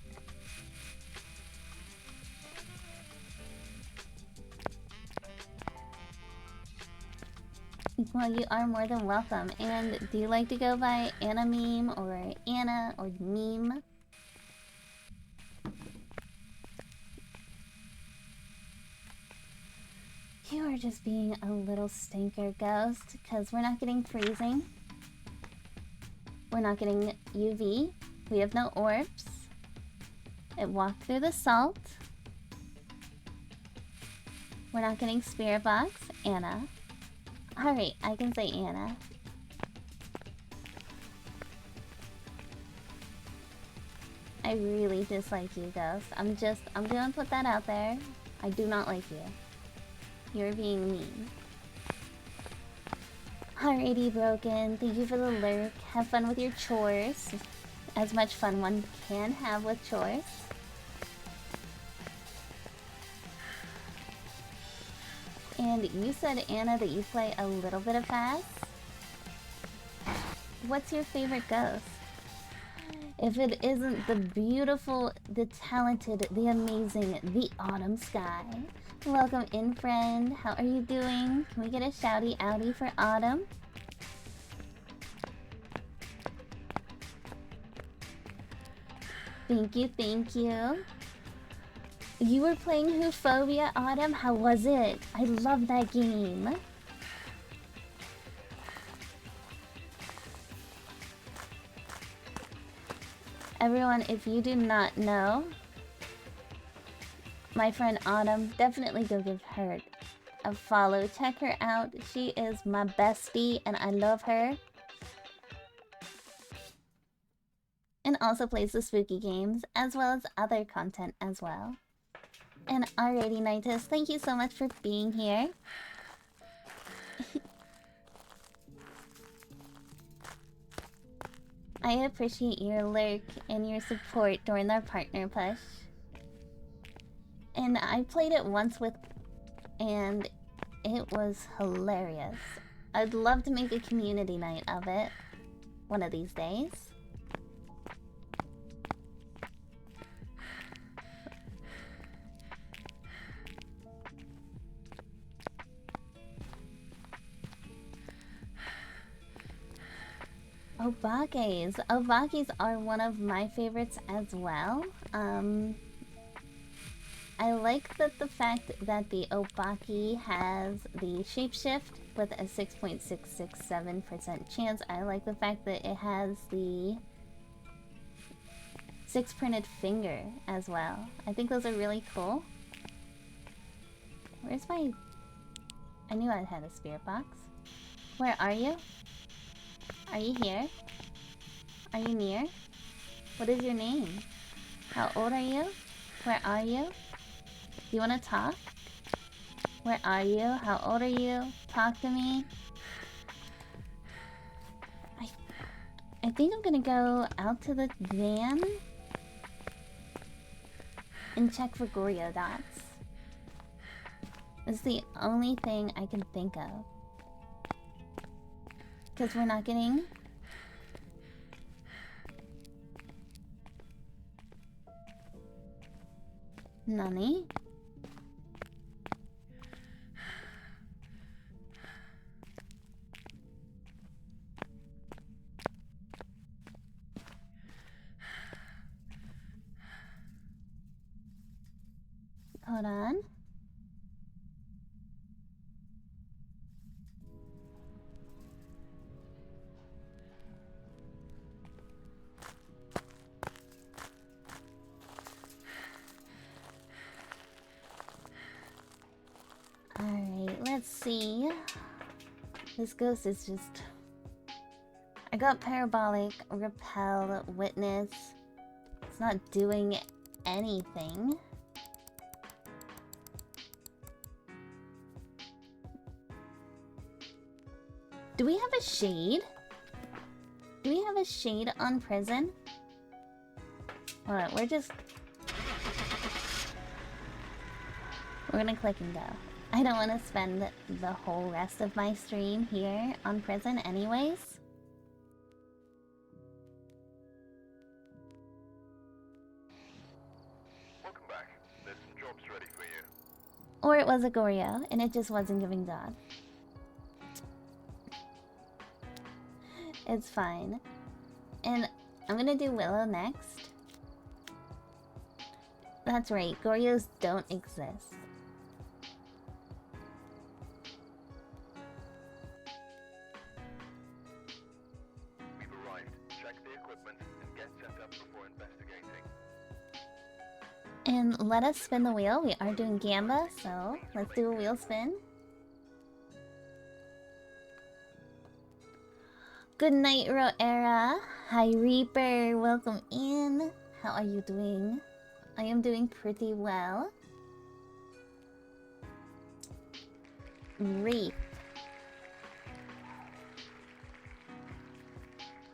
Well, you are more than welcome. And do you like to go by Anna Meme or Anna or Meme? You are just being a little stinker, Ghost, because we're not getting freezing. We're not getting UV. We have no orbs. It walked through the salt. We're not getting Spirit Box. Anna. Alright, I can say Anna. I really dislike you, Ghost. I'm gonna put that out there. I do not like you. You're being mean. Alrighty, Broken. Thank you for the lurk. Have fun with your chores. As much fun one can have with chores. And you said, Anna, that you play a little bit of Phas? What's your favorite ghost? If it isn't the beautiful, the talented, the amazing, the Autumn Sky. Welcome in, friend. How are you doing? Can we get a shouty outie for Autumn? Thank you, thank you. You were playing Phasmophobia, Autumn? How was it? I love that game. Everyone, if you do not know, my friend Autumn, definitely go give her a follow. Check her out. She is my bestie and I love her. And also plays the spooky games, as well as other content as well. And alrighty, Nightus, thank you so much for being here. I appreciate your lurk and your support during our partner push. And I played it once with... and it was hilarious. I'd love to make a community night of it one of these days. Obakes. Obakes are one of my favorites as well. I like the fact that the Obaki has the shapeshift with a 6.667% chance. I like the fact that it has the 6 printed finger as well. I think those are really cool. Where's my... I knew I had a spirit box. Where are you? Are you here? Are you near? What is your name? How old are you? Where are you? Do you want to talk? Where are you? How old are you? Talk to me. I think I'm gonna go out to the van and check for Goryo dots. It's the only thing I can think of. Because we're not getting... Nani? Hold on. Alright, let's see. This ghost is just... I got parabolic, repel, witness. It's not doing anything. Do we have a shade? Do we have a shade on prison? Hold on, we're gonna click and go. I don't want to spend the whole rest of my stream here on prison anyways. Welcome back. There's some jobs ready for you. Or it was a Goryo, and it just wasn't giving dot. It's fine. And I'm gonna do Willow next. That's right, Goryos don't exist. We've arrived. Check the equipment and get set up before investigating. And let us spin the wheel. We are doing Gamba, so let's do a wheel spin. Good night, Roera. Hi, Reaper. Welcome in. How are you doing? I am doing pretty well. Wraith.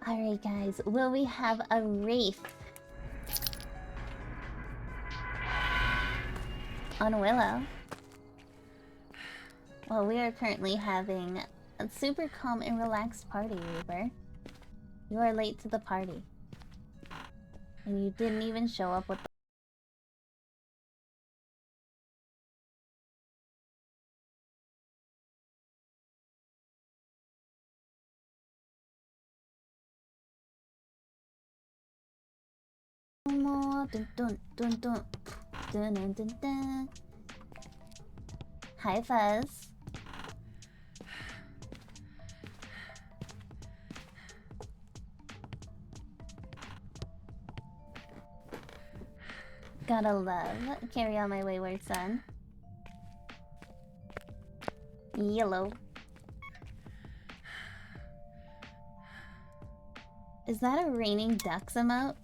Alright, guys. Will we have a Wraith on Willow? Well, we are currently having a super calm and relaxed party, Reaper. You are late to the party. And you didn't even show up with Dun, dun, dun, dun. Dun, dun, dun, dun. Hi, Fuzz. Gotta love. Carry on my wayward son. Yellow. Is that a raining ducks emote?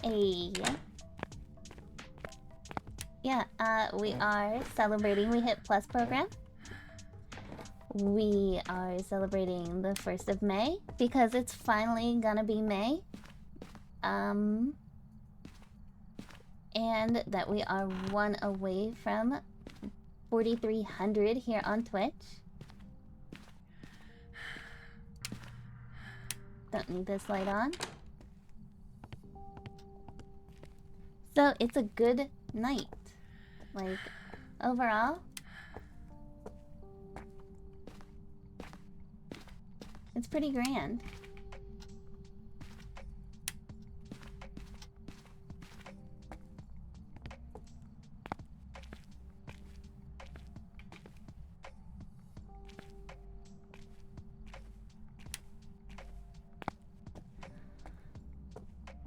Hey. Yeah, we are celebrating. We hit Plus program. We are celebrating the 1st of May because it's finally gonna be May. And that we are one away from 4,300 here on Twitch. Don't need this light on. So it's a good night. Like, overall. It's pretty grand.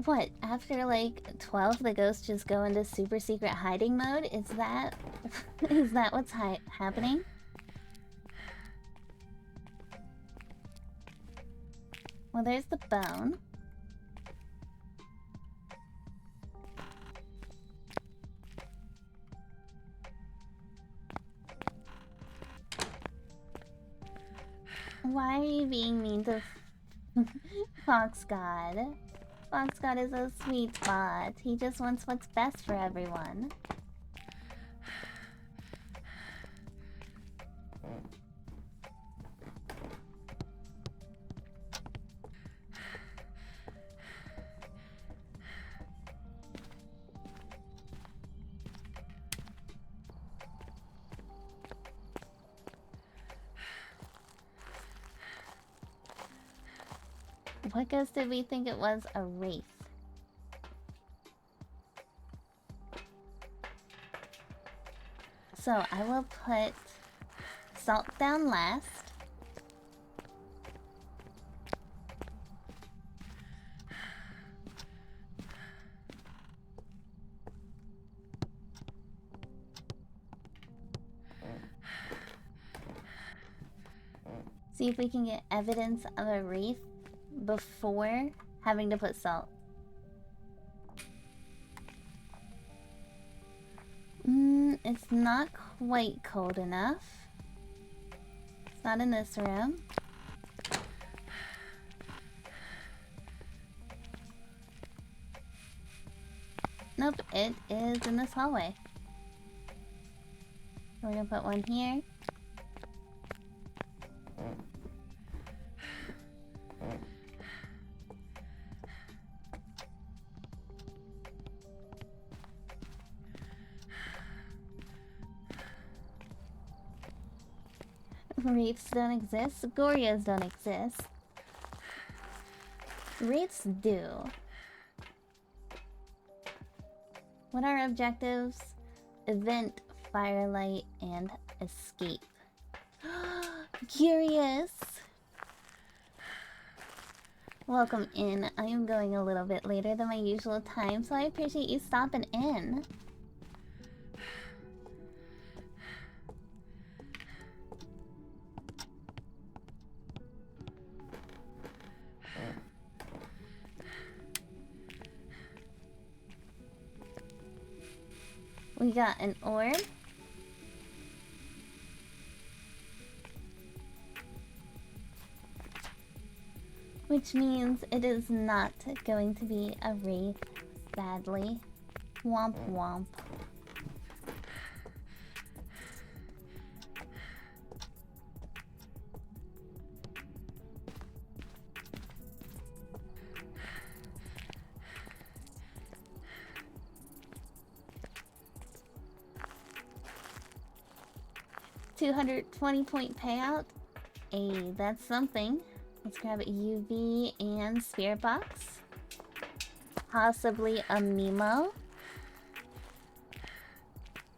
What, after like 12 the ghosts just go into super secret hiding mode? Is that is that what's happening? Well, there's the bone. Why are you being mean to Fox God? Fox God is a sweet spot. He just wants what's best for everyone. What ghost did we think it was? A wraith. So I will put salt down last. See if we can get evidence of a wraith before having to put salt. It's not quite cold enough. It's not in this room. Nope, it is in this hallway. We're gonna put one here. Wraiths don't exist. Gorias don't exist. Wraiths do. What are objectives? Event, firelight, and escape. Curious. Welcome in. I am going a little bit later than my usual time, so I appreciate you stopping in. We got an orb. Which means it is not going to be a wraith, sadly. Womp womp. 220 point payout. Hey, that's something. Let's grab a UV and Spirit Box. Possibly a Mimo.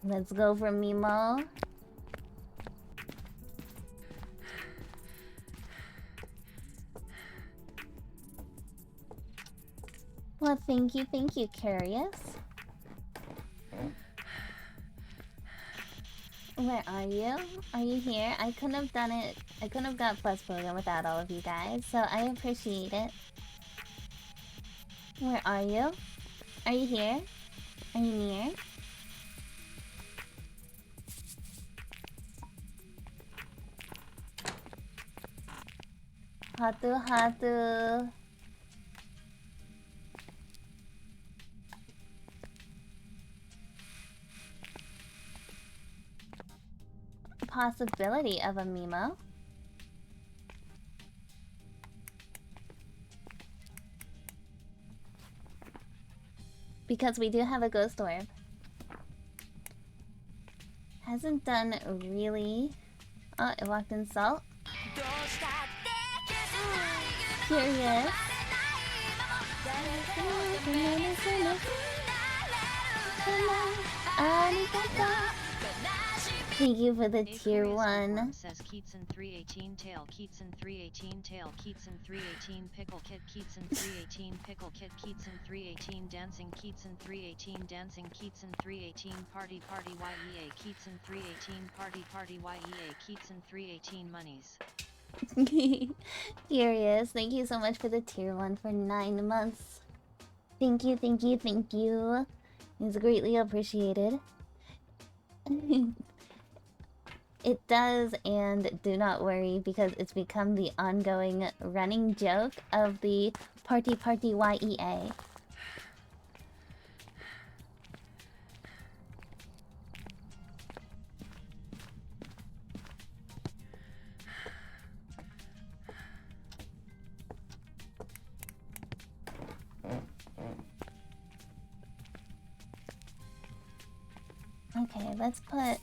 Let's go for Mimo. Well, thank you, Curious. Where are you? Are you here? I couldn't have done it. I couldn't have got Phasmophobia without all of you guys, so I appreciate it. Where are you? Are you here? Are you near? Hatu. Possibility of a Mimo. Because we do have a Ghost Orb. Hasn't done really... Oh, it walked in Salt. Curious. Thank you for the tier 1. Says Keatson 318 tail, Keatson 318 tail, Keatson 318 pickle kit, Keatson 318 pickle kit, Keatson 318 dancing, Keatson 318 dancing, Keatson 318 party YEA, Keatson 318 party YEA, Keatson 318 monies. Curious, thank you so much for the tier 1 for 9 months. Thank you. It's greatly appreciated. It does, and do not worry, because it's become the ongoing running joke of the party YEA. Okay, let's put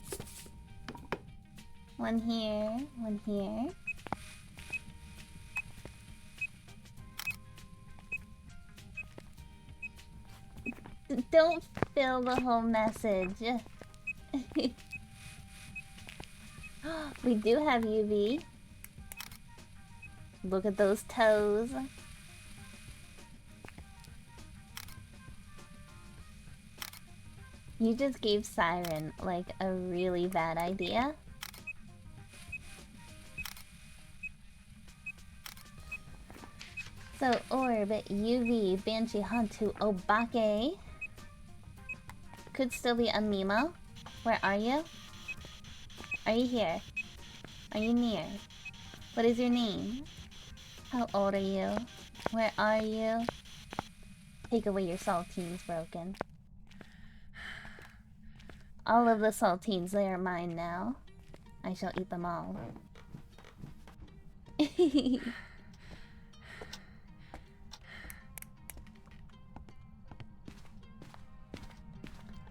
one here, one here. Don't fill the whole message. We do have UV. Look at those toes. You just gave Siren, like, a really bad idea. So, Orb, UV, Banshee, Hantu, Obake. Could still be a Mimo. Where are you? Are you here? Are you near? What is your name? How old are you? Where are you? Take away your saltines, Broken. All of the saltines, they are mine now. I shall eat them all.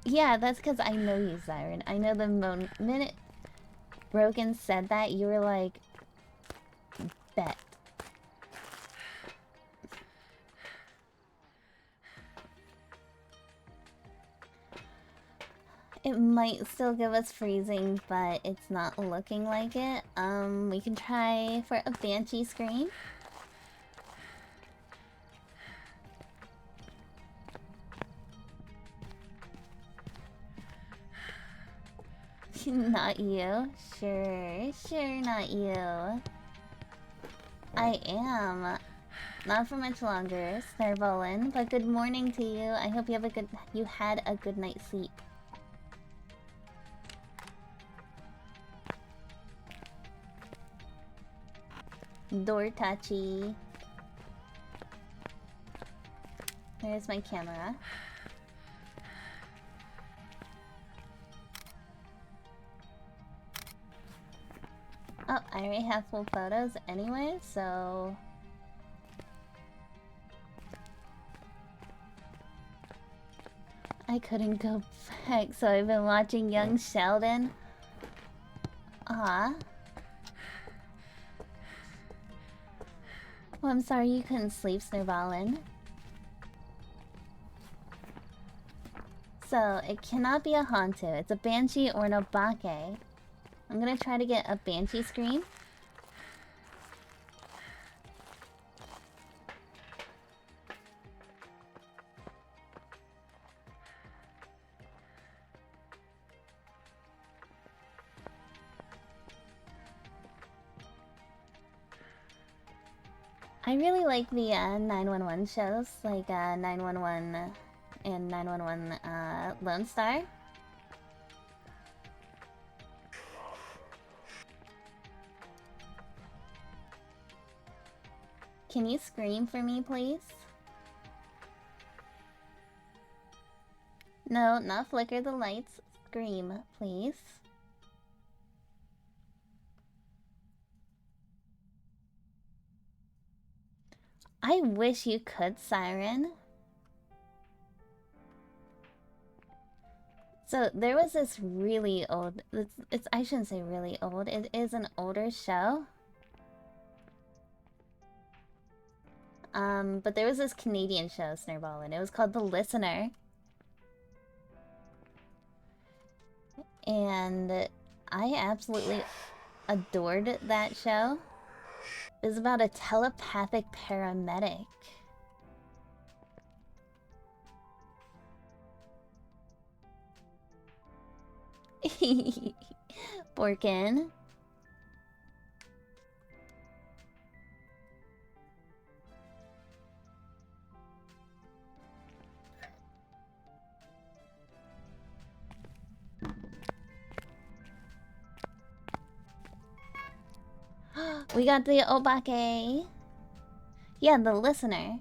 Yeah, that's because I know you, Siren. I know the minute Broken said that, you were like, bet. It might still give us freezing, but it's not looking like it. We can try for a Banshee screen. Not you. Sure, not you. I am. Not for much longer, Snarvolin, but good morning to you. I hope you had a good night's sleep. Door touchy. There's my camera. Oh, I already have full photos anyway, so... I couldn't go back, so I've been watching Young Sheldon. Aw. Well, I'm sorry you couldn't sleep, Snurbalin. So, it cannot be a Hantu. It's a Banshee or an Obake. I'm gonna try to get a Banshee scream. I really like the 911 shows, like 911 and 911 Lone Star. Can you scream for me, please? No, not flicker the lights. Scream, please. I wish you could, Siren. So there was this really old, it's I shouldn't say really old, it is an older show. But there was this Canadian show, Snurbalin. It was called The Listener. And I absolutely adored that show. It was about a telepathic paramedic. Borkin. We got the Obake. Yeah, the listener.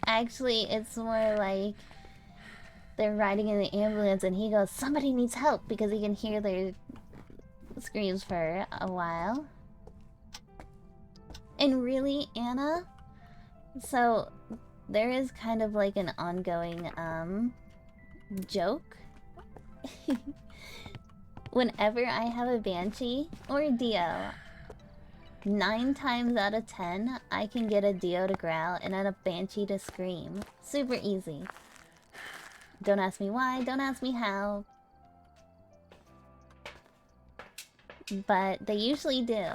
Actually, it's more like they're riding in the ambulance and he goes, somebody needs help, because he can hear their screams for a while. And really, Anna? So, there is kind of like an ongoing, joke. Whenever I have a Banshee or a Dio, 9 times out of 10, I can get a Dio to growl and then a Banshee to scream. Super easy. Don't ask me why, don't ask me how. But they usually do.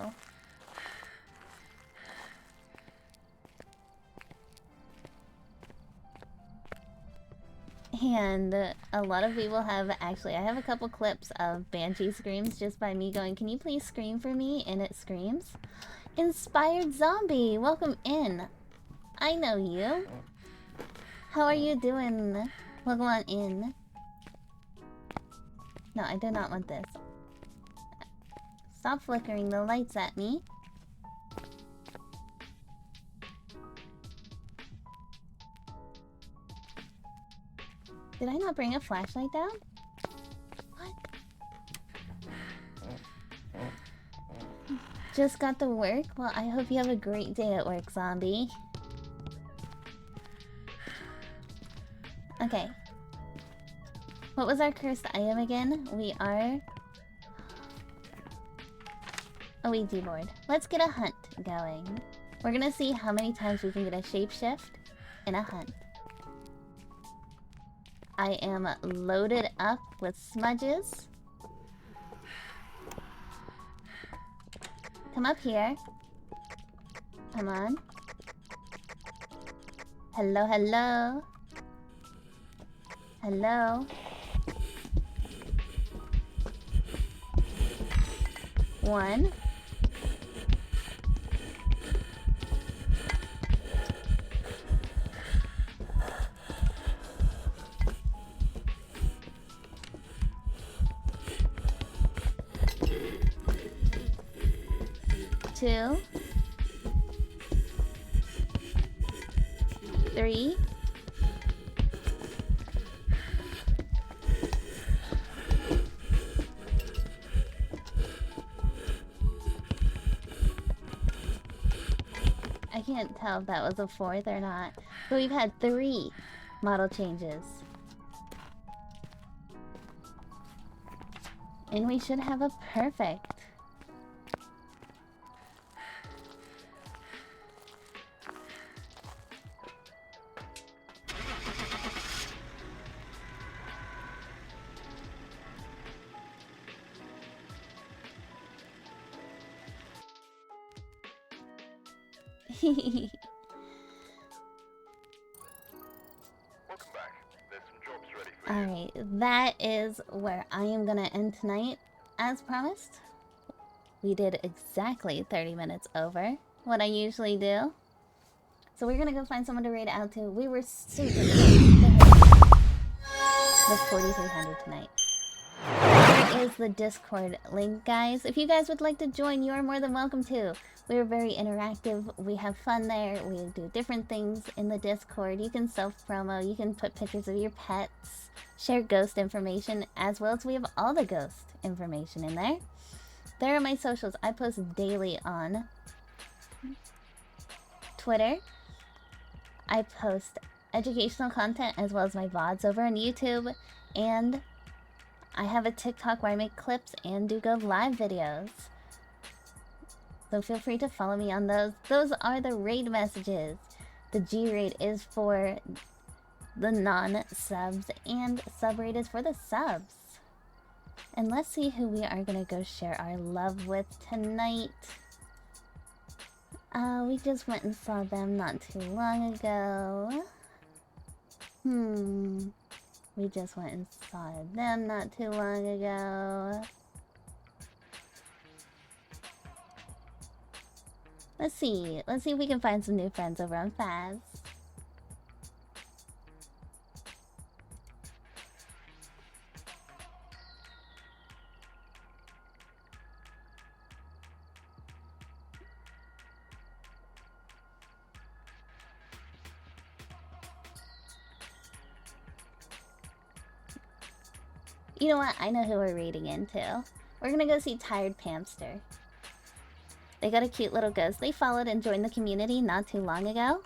And a lot of people have, actually, I have a couple clips of Banshee screams just by me going, can you please scream for me? And it screams. Inspired Zombie, welcome in. I know you. How are you doing? Welcome on in. No, I do not want this. Stop flickering the lights at me. Did I not bring a flashlight down? What? Just got to work? Well, I hope you have a great day at work, zombie. Okay. What was our cursed item again? We are... a Ouija board. Let's get a hunt going. We're gonna see how many times we can get a shapeshift in a hunt. I am loaded up with smudges. Come up here. Come on. Hello, hello. Hello. One. Two. Three. I can't tell if that was a fourth or not, but we've had 3. model changes. And we should have a perfect. Welcome back. There's some jobs ready for you. Alright, that is where I am gonna end tonight. As promised, we did exactly 30 minutes over what I usually do. So we're gonna go find someone to raid out to. We were super close to hitting the 4,300 tonight. Here is the Discord link, guys. If you guys would like to join, you are more than welcome to. We're very interactive. We have fun there. We do different things in the Discord. You can self-promo. You can put pictures of your pets. Share ghost information, as well as we have all the ghost information in there. There are my socials. I post daily on Twitter. I post educational content as well as my VODs over on YouTube. And I have a TikTok where I make clips and do go live videos. So feel free to follow me on those. Those are the raid messages. The G raid is for the non-subs and sub raid is for the subs. And let's see who we are gonna go share our love with tonight. We just went and saw them not too long ago. We just went and saw them not too long ago. Let's see if we can find some new friends over on Phas. You know what? I know who we're raiding into. We're gonna go see Tired Pamster. They got a cute little ghost. They followed and joined the community not too long ago.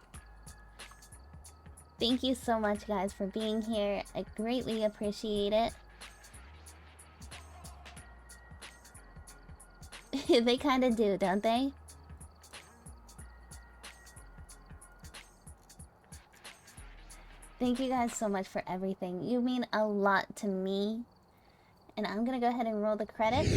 Thank you so much, guys, for being here. I greatly appreciate it. They kind of do, don't they? Thank you guys so much for everything. You mean a lot to me. And I'm gonna go ahead and roll the credits.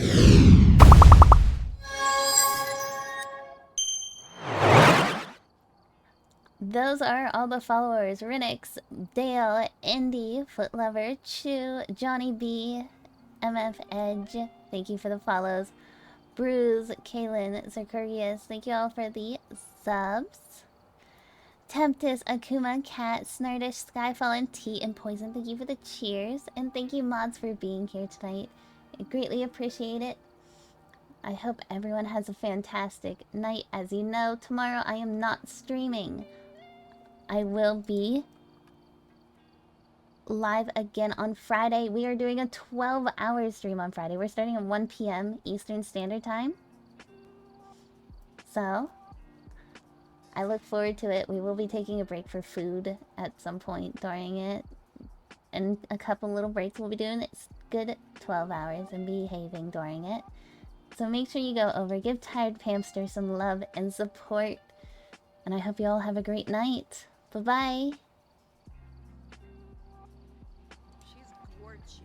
Those are all the followers. Rinix, Dale, Indy, Footlover, Chew, Johnny B, MF Edge. Thank you for the follows. Bruise, Kaylin, Zircurius. Thank you all for the subs. Tempest, Akuma, Cat, Snardish, Skyfall, and T, and Poison. Thank you for the cheers. And thank you, mods, for being here tonight. I greatly appreciate it. I hope everyone has a fantastic night. As you know, tomorrow I am not streaming. I will be live again on Friday. We are doing a 12-hour stream on Friday. We're starting at 1 p.m. Eastern Standard Time. So I look forward to it. We will be taking a break for food at some point during it. And a couple little breaks. We'll be doing it good 12 hours and behaving during it. So make sure you go over, give Tired Pamster some love and support. And I hope you all have a great night. Bye-bye. She's gorgeous.